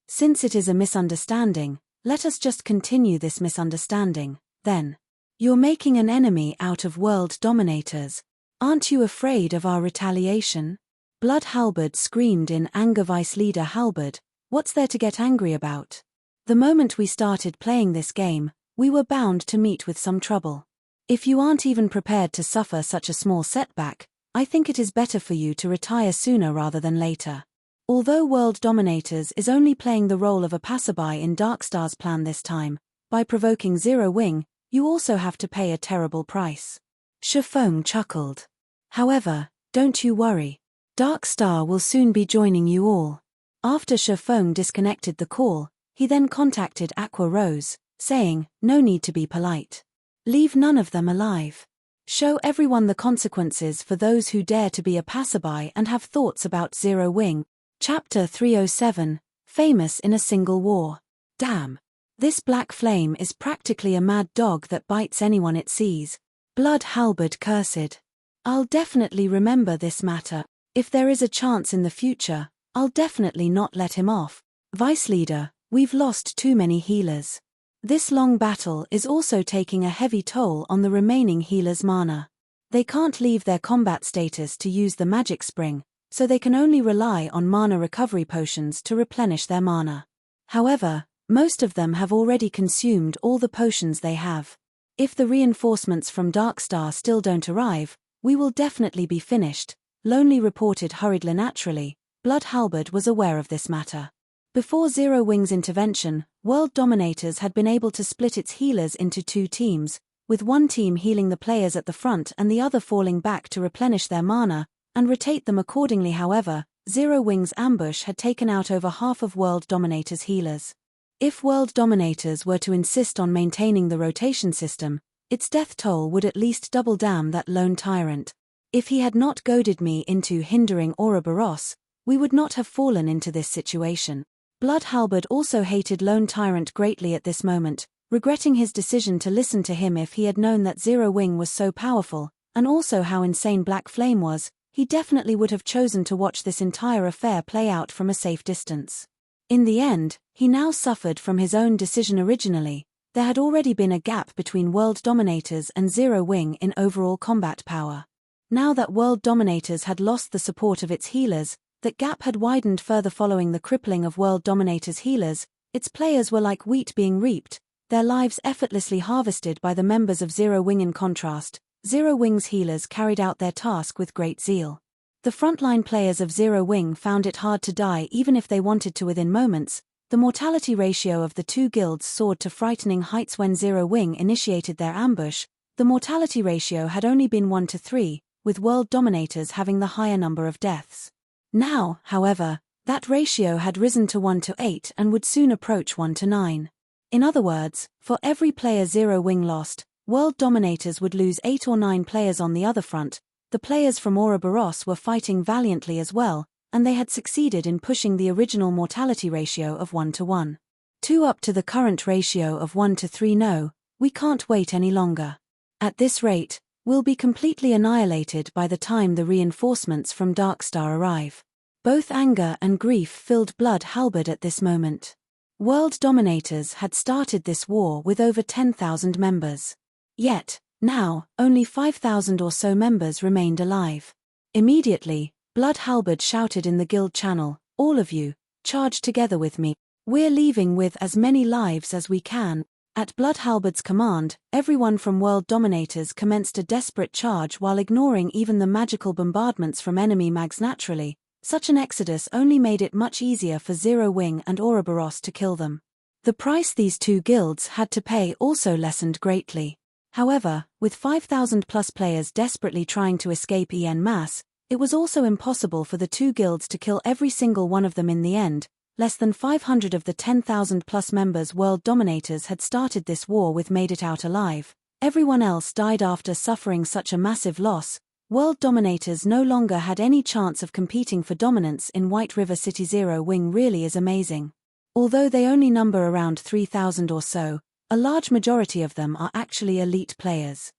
Since it is a misunderstanding, let us just continue this misunderstanding, then. You're making an enemy out of World Dominators. Aren't you afraid of our retaliation?" Blood Halberd screamed in anger. "Vice Leader Halberd, what's there to get angry about? The moment we started playing this game, we were bound to meet with some trouble. If you aren't even prepared to suffer such a small setback, I think it is better for you to retire sooner rather than later. Although World Dominators is only playing the role of a passerby in Darkstar's plan this time, by provoking Zero Wing, you also have to pay a terrible price." Shifeng chuckled. "However, don't you worry. Darkstar will soon be joining you all." After Shifeng disconnected the call, he then contacted Aqua Rose, saying, "No need to be polite. Leave none of them alive. Show everyone the consequences for those who dare to be a passerby and have thoughts about Zero Wing." Chapter 307, Famous in a Single War. Damn. This Black Flame is practically a mad dog that bites anyone it sees. Blood Halberd cursed. "I'll definitely remember this matter. If there is a chance in the future, I'll definitely not let him off. Vice Leader, we've lost too many healers. This long battle is also taking a heavy toll on the remaining healers' mana. They can't leave their combat status to use the magic spring, so they can only rely on mana recovery potions to replenish their mana. However, most of them have already consumed all the potions they have. If the reinforcements from Darkstar still don't arrive, we will definitely be finished," Lonely reported hurriedly. Naturally, Blood Halberd was aware of this matter. Before Zero Wing's intervention, World Dominators had been able to split its healers into 2 teams, with one team healing the players at the front and the other falling back to replenish their mana, and rotate them accordingly. However, Zero Wing's ambush had taken out over half of World Dominators' healers. If World Dominators were to insist on maintaining the rotation system, its death toll would at least double. Damn that lone tyrant. If he had not goaded me into hindering Ouroboros, we would not have fallen into this situation. Blood Halberd also hated Lone Tyrant greatly at this moment, regretting his decision to listen to him. If he had known that Zero Wing was so powerful, and also how insane Black Flame was, he definitely would have chosen to watch this entire affair play out from a safe distance. In the end, he now suffered from his own decision. Originally, there had already been a gap between World Dominators and Zero Wing in overall combat power. Now that World Dominators had lost the support of its healers, that gap had widened further following the crippling of World Dominators' healers. Its players were like wheat being reaped, their lives effortlessly harvested by the members of Zero Wing. In contrast, Zero Wing's healers carried out their task with great zeal. The frontline players of Zero Wing found it hard to die even if they wanted to within moments. The mortality ratio of the two guilds soared to frightening heights when Zero Wing initiated their ambush. The mortality ratio had only been 1 to 3, with World Dominators having the higher number of deaths. Now, however, that ratio had risen to 1 to 8 and would soon approach 1 to 9. In other words, for every player Zero Wing lost, World Dominators would lose 8 or 9 players on the other front. The players from Ouroboros were fighting valiantly as well, and they had succeeded in pushing the original mortality ratio of 1 to 1. 2 up to the current ratio of 1 to 3. No, we can't wait any longer. At this rate, we'll be completely annihilated by the time the reinforcements from Darkstar arrive. Both anger and grief filled Blood Halberd at this moment. World Dominators had started this war with over 10,000 members. Yet, now, only 5,000 or so members remained alive. Immediately, Blood Halberd shouted in the guild channel, "All of you, charge together with me. We're leaving with as many lives as we can." At Blood Halberd's command, everyone from World Dominators commenced a desperate charge while ignoring even the magical bombardments from enemy mags. Naturally, such an exodus only made it much easier for Zero Wing and Ouroboros to kill them. The price these two guilds had to pay also lessened greatly. However, with 5,000 plus players desperately trying to escape en masse, it was also impossible for the two guilds to kill every single one of them in the end. Less than 500 of the 10,000 plus members World Dominators had started this war with made it out alive. Everyone else died after suffering such a massive loss. World Dominators no longer had any chance of competing for dominance in White River City. Zero Wing really is amazing. Although they only number around 3,000 or so, a large majority of them are actually elite players.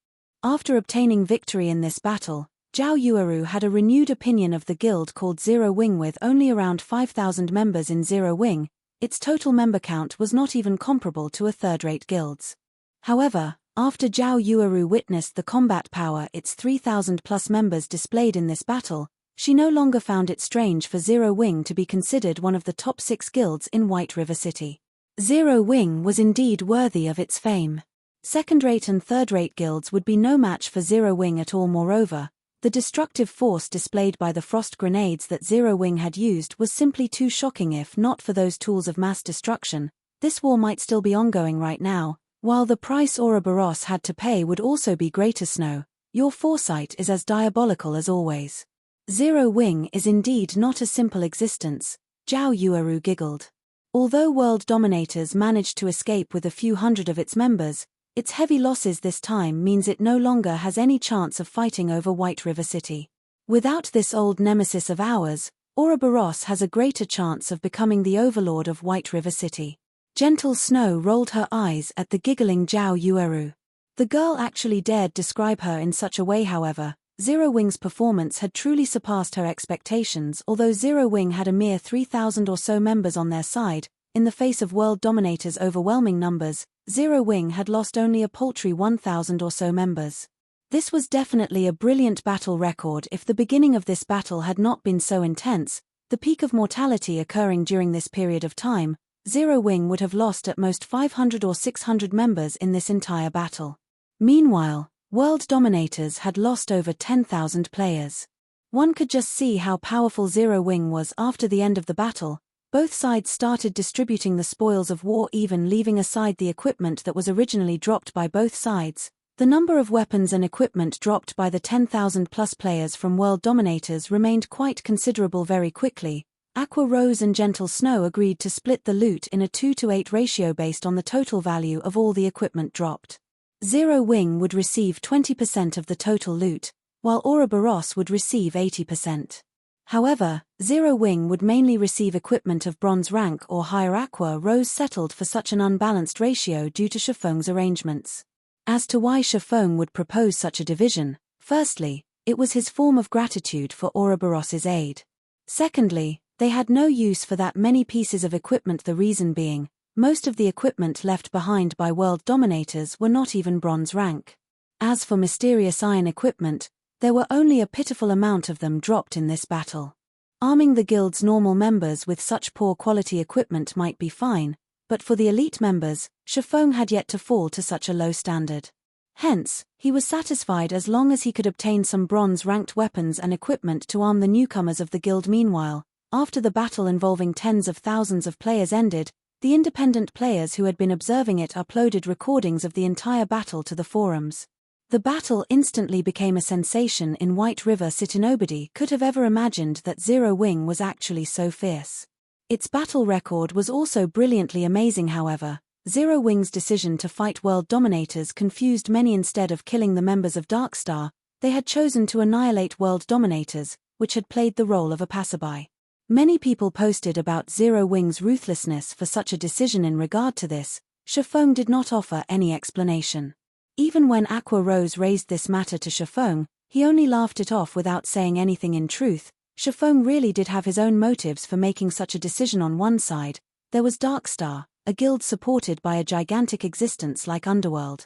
After obtaining victory in this battle, Zhao Yueru had a renewed opinion of the guild called Zero Wing. With only around 5,000 members in Zero Wing, its total member count was not even comparable to a third-rate guild's. However, after Zhao Yueru witnessed the combat power its 3,000 plus members displayed in this battle, she no longer found it strange for Zero Wing to be considered one of the top 6 guilds in White River City. Zero Wing was indeed worthy of its fame. Second-rate and third-rate guilds would be no match for Zero Wing at all. Moreover, the destructive force displayed by the frost grenades that Zero Wing had used was simply too shocking. If not for those tools of mass destruction, this war might still be ongoing right now, while the price Ouroboros had to pay would also be greater. Snow, your foresight is as diabolical as always. Zero Wing is indeed not a simple existence, Zhao Yueru giggled. Although World Dominators managed to escape with a few hundred of its members, its heavy losses this time means it no longer has any chance of fighting over White River City. Without this old nemesis of ours, Ouroboros has a greater chance of becoming the overlord of White River City. Gentle Snow rolled her eyes at the giggling Zhao Yueru. The girl actually dared describe her in such a way. However, Zero Wing's performance had truly surpassed her expectations. Although Zero Wing had a mere 3,000 or so members on their side, in the face of World Dominators' overwhelming numbers, Zero Wing had lost only a paltry 1,000 or so members. This was definitely a brilliant battle record. If the beginning of this battle had not been so intense, the peak of mortality occurring during this period of time, Zero Wing would have lost at most 500 or 600 members in this entire battle. Meanwhile, World Dominators had lost over 10,000 players. One could just see how powerful Zero Wing was. After the end of the battle, both sides started distributing the spoils of war, even leaving aside the equipment that was originally dropped by both sides. The number of weapons and equipment dropped by the 10,000 plus players from World Dominators remained quite considerable. Very quickly, Aqua Rose and Gentle Snow agreed to split the loot in a 2-to-8 ratio based on the total value of all the equipment dropped. Zero Wing would receive 20% of the total loot, while Ouroboros would receive 80%. However, Zero Wing would mainly receive equipment of bronze rank or higher. Aqua Rose settled for such an unbalanced ratio due to Shifeng's arrangements. As to why Shifeng would propose such a division, firstly, it was his form of gratitude for Ouroboros's aid. Secondly, they had no use for that many pieces of equipment, the reason being, most of the equipment left behind by world dominators were not even bronze rank. As for mysterious iron equipment, there were only a pitiful amount of them dropped in this battle. Arming the guild's normal members with such poor quality equipment might be fine, but for the elite members, Shifeng had yet to fall to such a low standard. Hence, he was satisfied as long as he could obtain some bronze-ranked weapons and equipment to arm the newcomers of the guild. Meanwhile, after the battle involving tens of thousands of players ended, the independent players who had been observing it uploaded recordings of the entire battle to the forums. The battle instantly became a sensation in White River City. Nobody could have ever imagined that Zero Wing was actually so fierce. Its battle record was also brilliantly amazing. However, Zero Wing's decision to fight world dominators confused many. Instead of killing the members of Darkstar, they had chosen to annihilate world dominators, which had played the role of a passerby. Many people posted about Zero Wing's ruthlessness for such a decision. In regard to this, Shifeng did not offer any explanation. Even when Aqua Rose raised this matter to Shifeng, he only laughed it off without saying anything. In truth, Shifeng really did have his own motives for making such a decision. On one side, there was Darkstar, a guild supported by a gigantic existence like Underworld.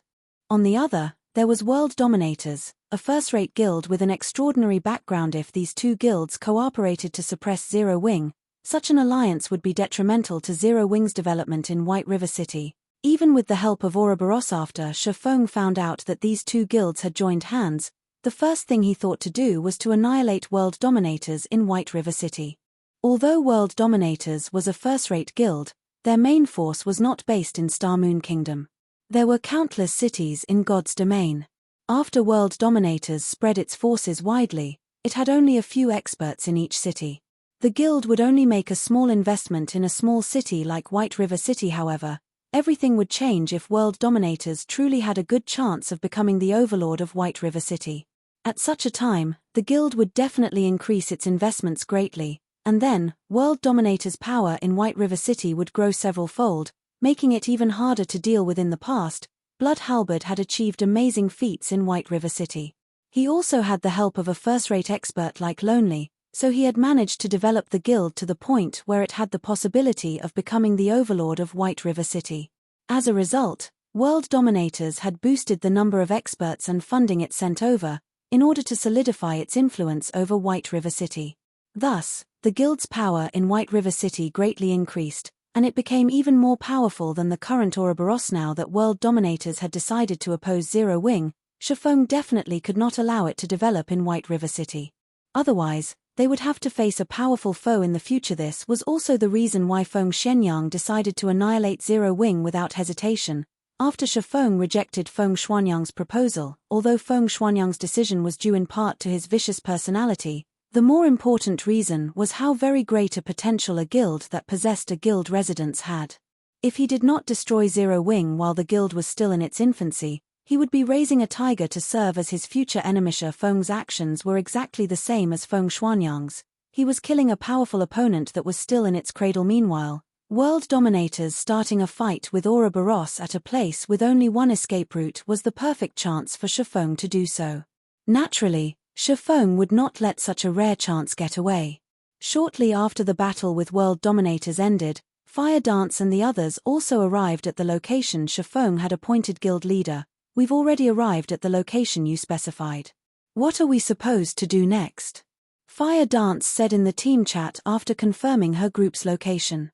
On the other, there was World Dominators, a first-rate guild with an extraordinary background. If these two guilds cooperated to suppress Zero Wing, such an alliance would be detrimental to Zero Wing's development in White River City. Even with the help of Ouroboros, after Shifeng found out that these two guilds had joined hands, the first thing he thought to do was to annihilate World Dominators in White River City. Although World Dominators was a first-rate guild, their main force was not based in Star Moon Kingdom. There were countless cities in God's domain. After World Dominators spread its forces widely, it had only a few experts in each city. The guild would only make a small investment in a small city like White River City. However, everything would change if World Dominators truly had a good chance of becoming the overlord of White River City. At such a time, the guild would definitely increase its investments greatly, and then, World Dominators' power in White River City would grow several-fold, making it even harder to deal with. In the past, Blood Halberd had achieved amazing feats in White River City. He also had the help of a first-rate expert like Lonely, so he had managed to develop the guild to the point where it had the possibility of becoming the overlord of White River City. As a result, World Dominators had boosted the number of experts and funding it sent over, in order to solidify its influence over White River City. Thus, the guild's power in White River City greatly increased, and it became even more powerful than the current Ouroboros. Now that World Dominators had decided to oppose Zero Wing, Shifeng definitely could not allow it to develop in White River City. Otherwise, they would have to face a powerful foe in the future. This was also the reason why Feng Xianyang decided to annihilate Zero Wing without hesitation, after Shifeng rejected Feng Xuanyang's proposal. Although Feng Xuanyang's decision was due in part to his vicious personality, the more important reason was how very great a potential a guild that possessed a guild residence had. If he did not destroy Zero Wing while the guild was still in its infancy, he would be raising a tiger to serve as his future enemy. Feng's actions were exactly the same as Feng Xuanyang's. He was killing a powerful opponent that was still in its cradle. Meanwhile, World Dominators starting a fight with Ouroboros at a place with only one escape route was the perfect chance for Shifeng to do so. Naturally, Shifeng would not let such a rare chance get away. Shortly after the battle with World Dominators ended, Fire Dance and the others also arrived at the location Shifeng had appointed guild leader. We've already arrived at the location you specified. What are we supposed to do next? Fire Dance said in the team chat after confirming her group's location.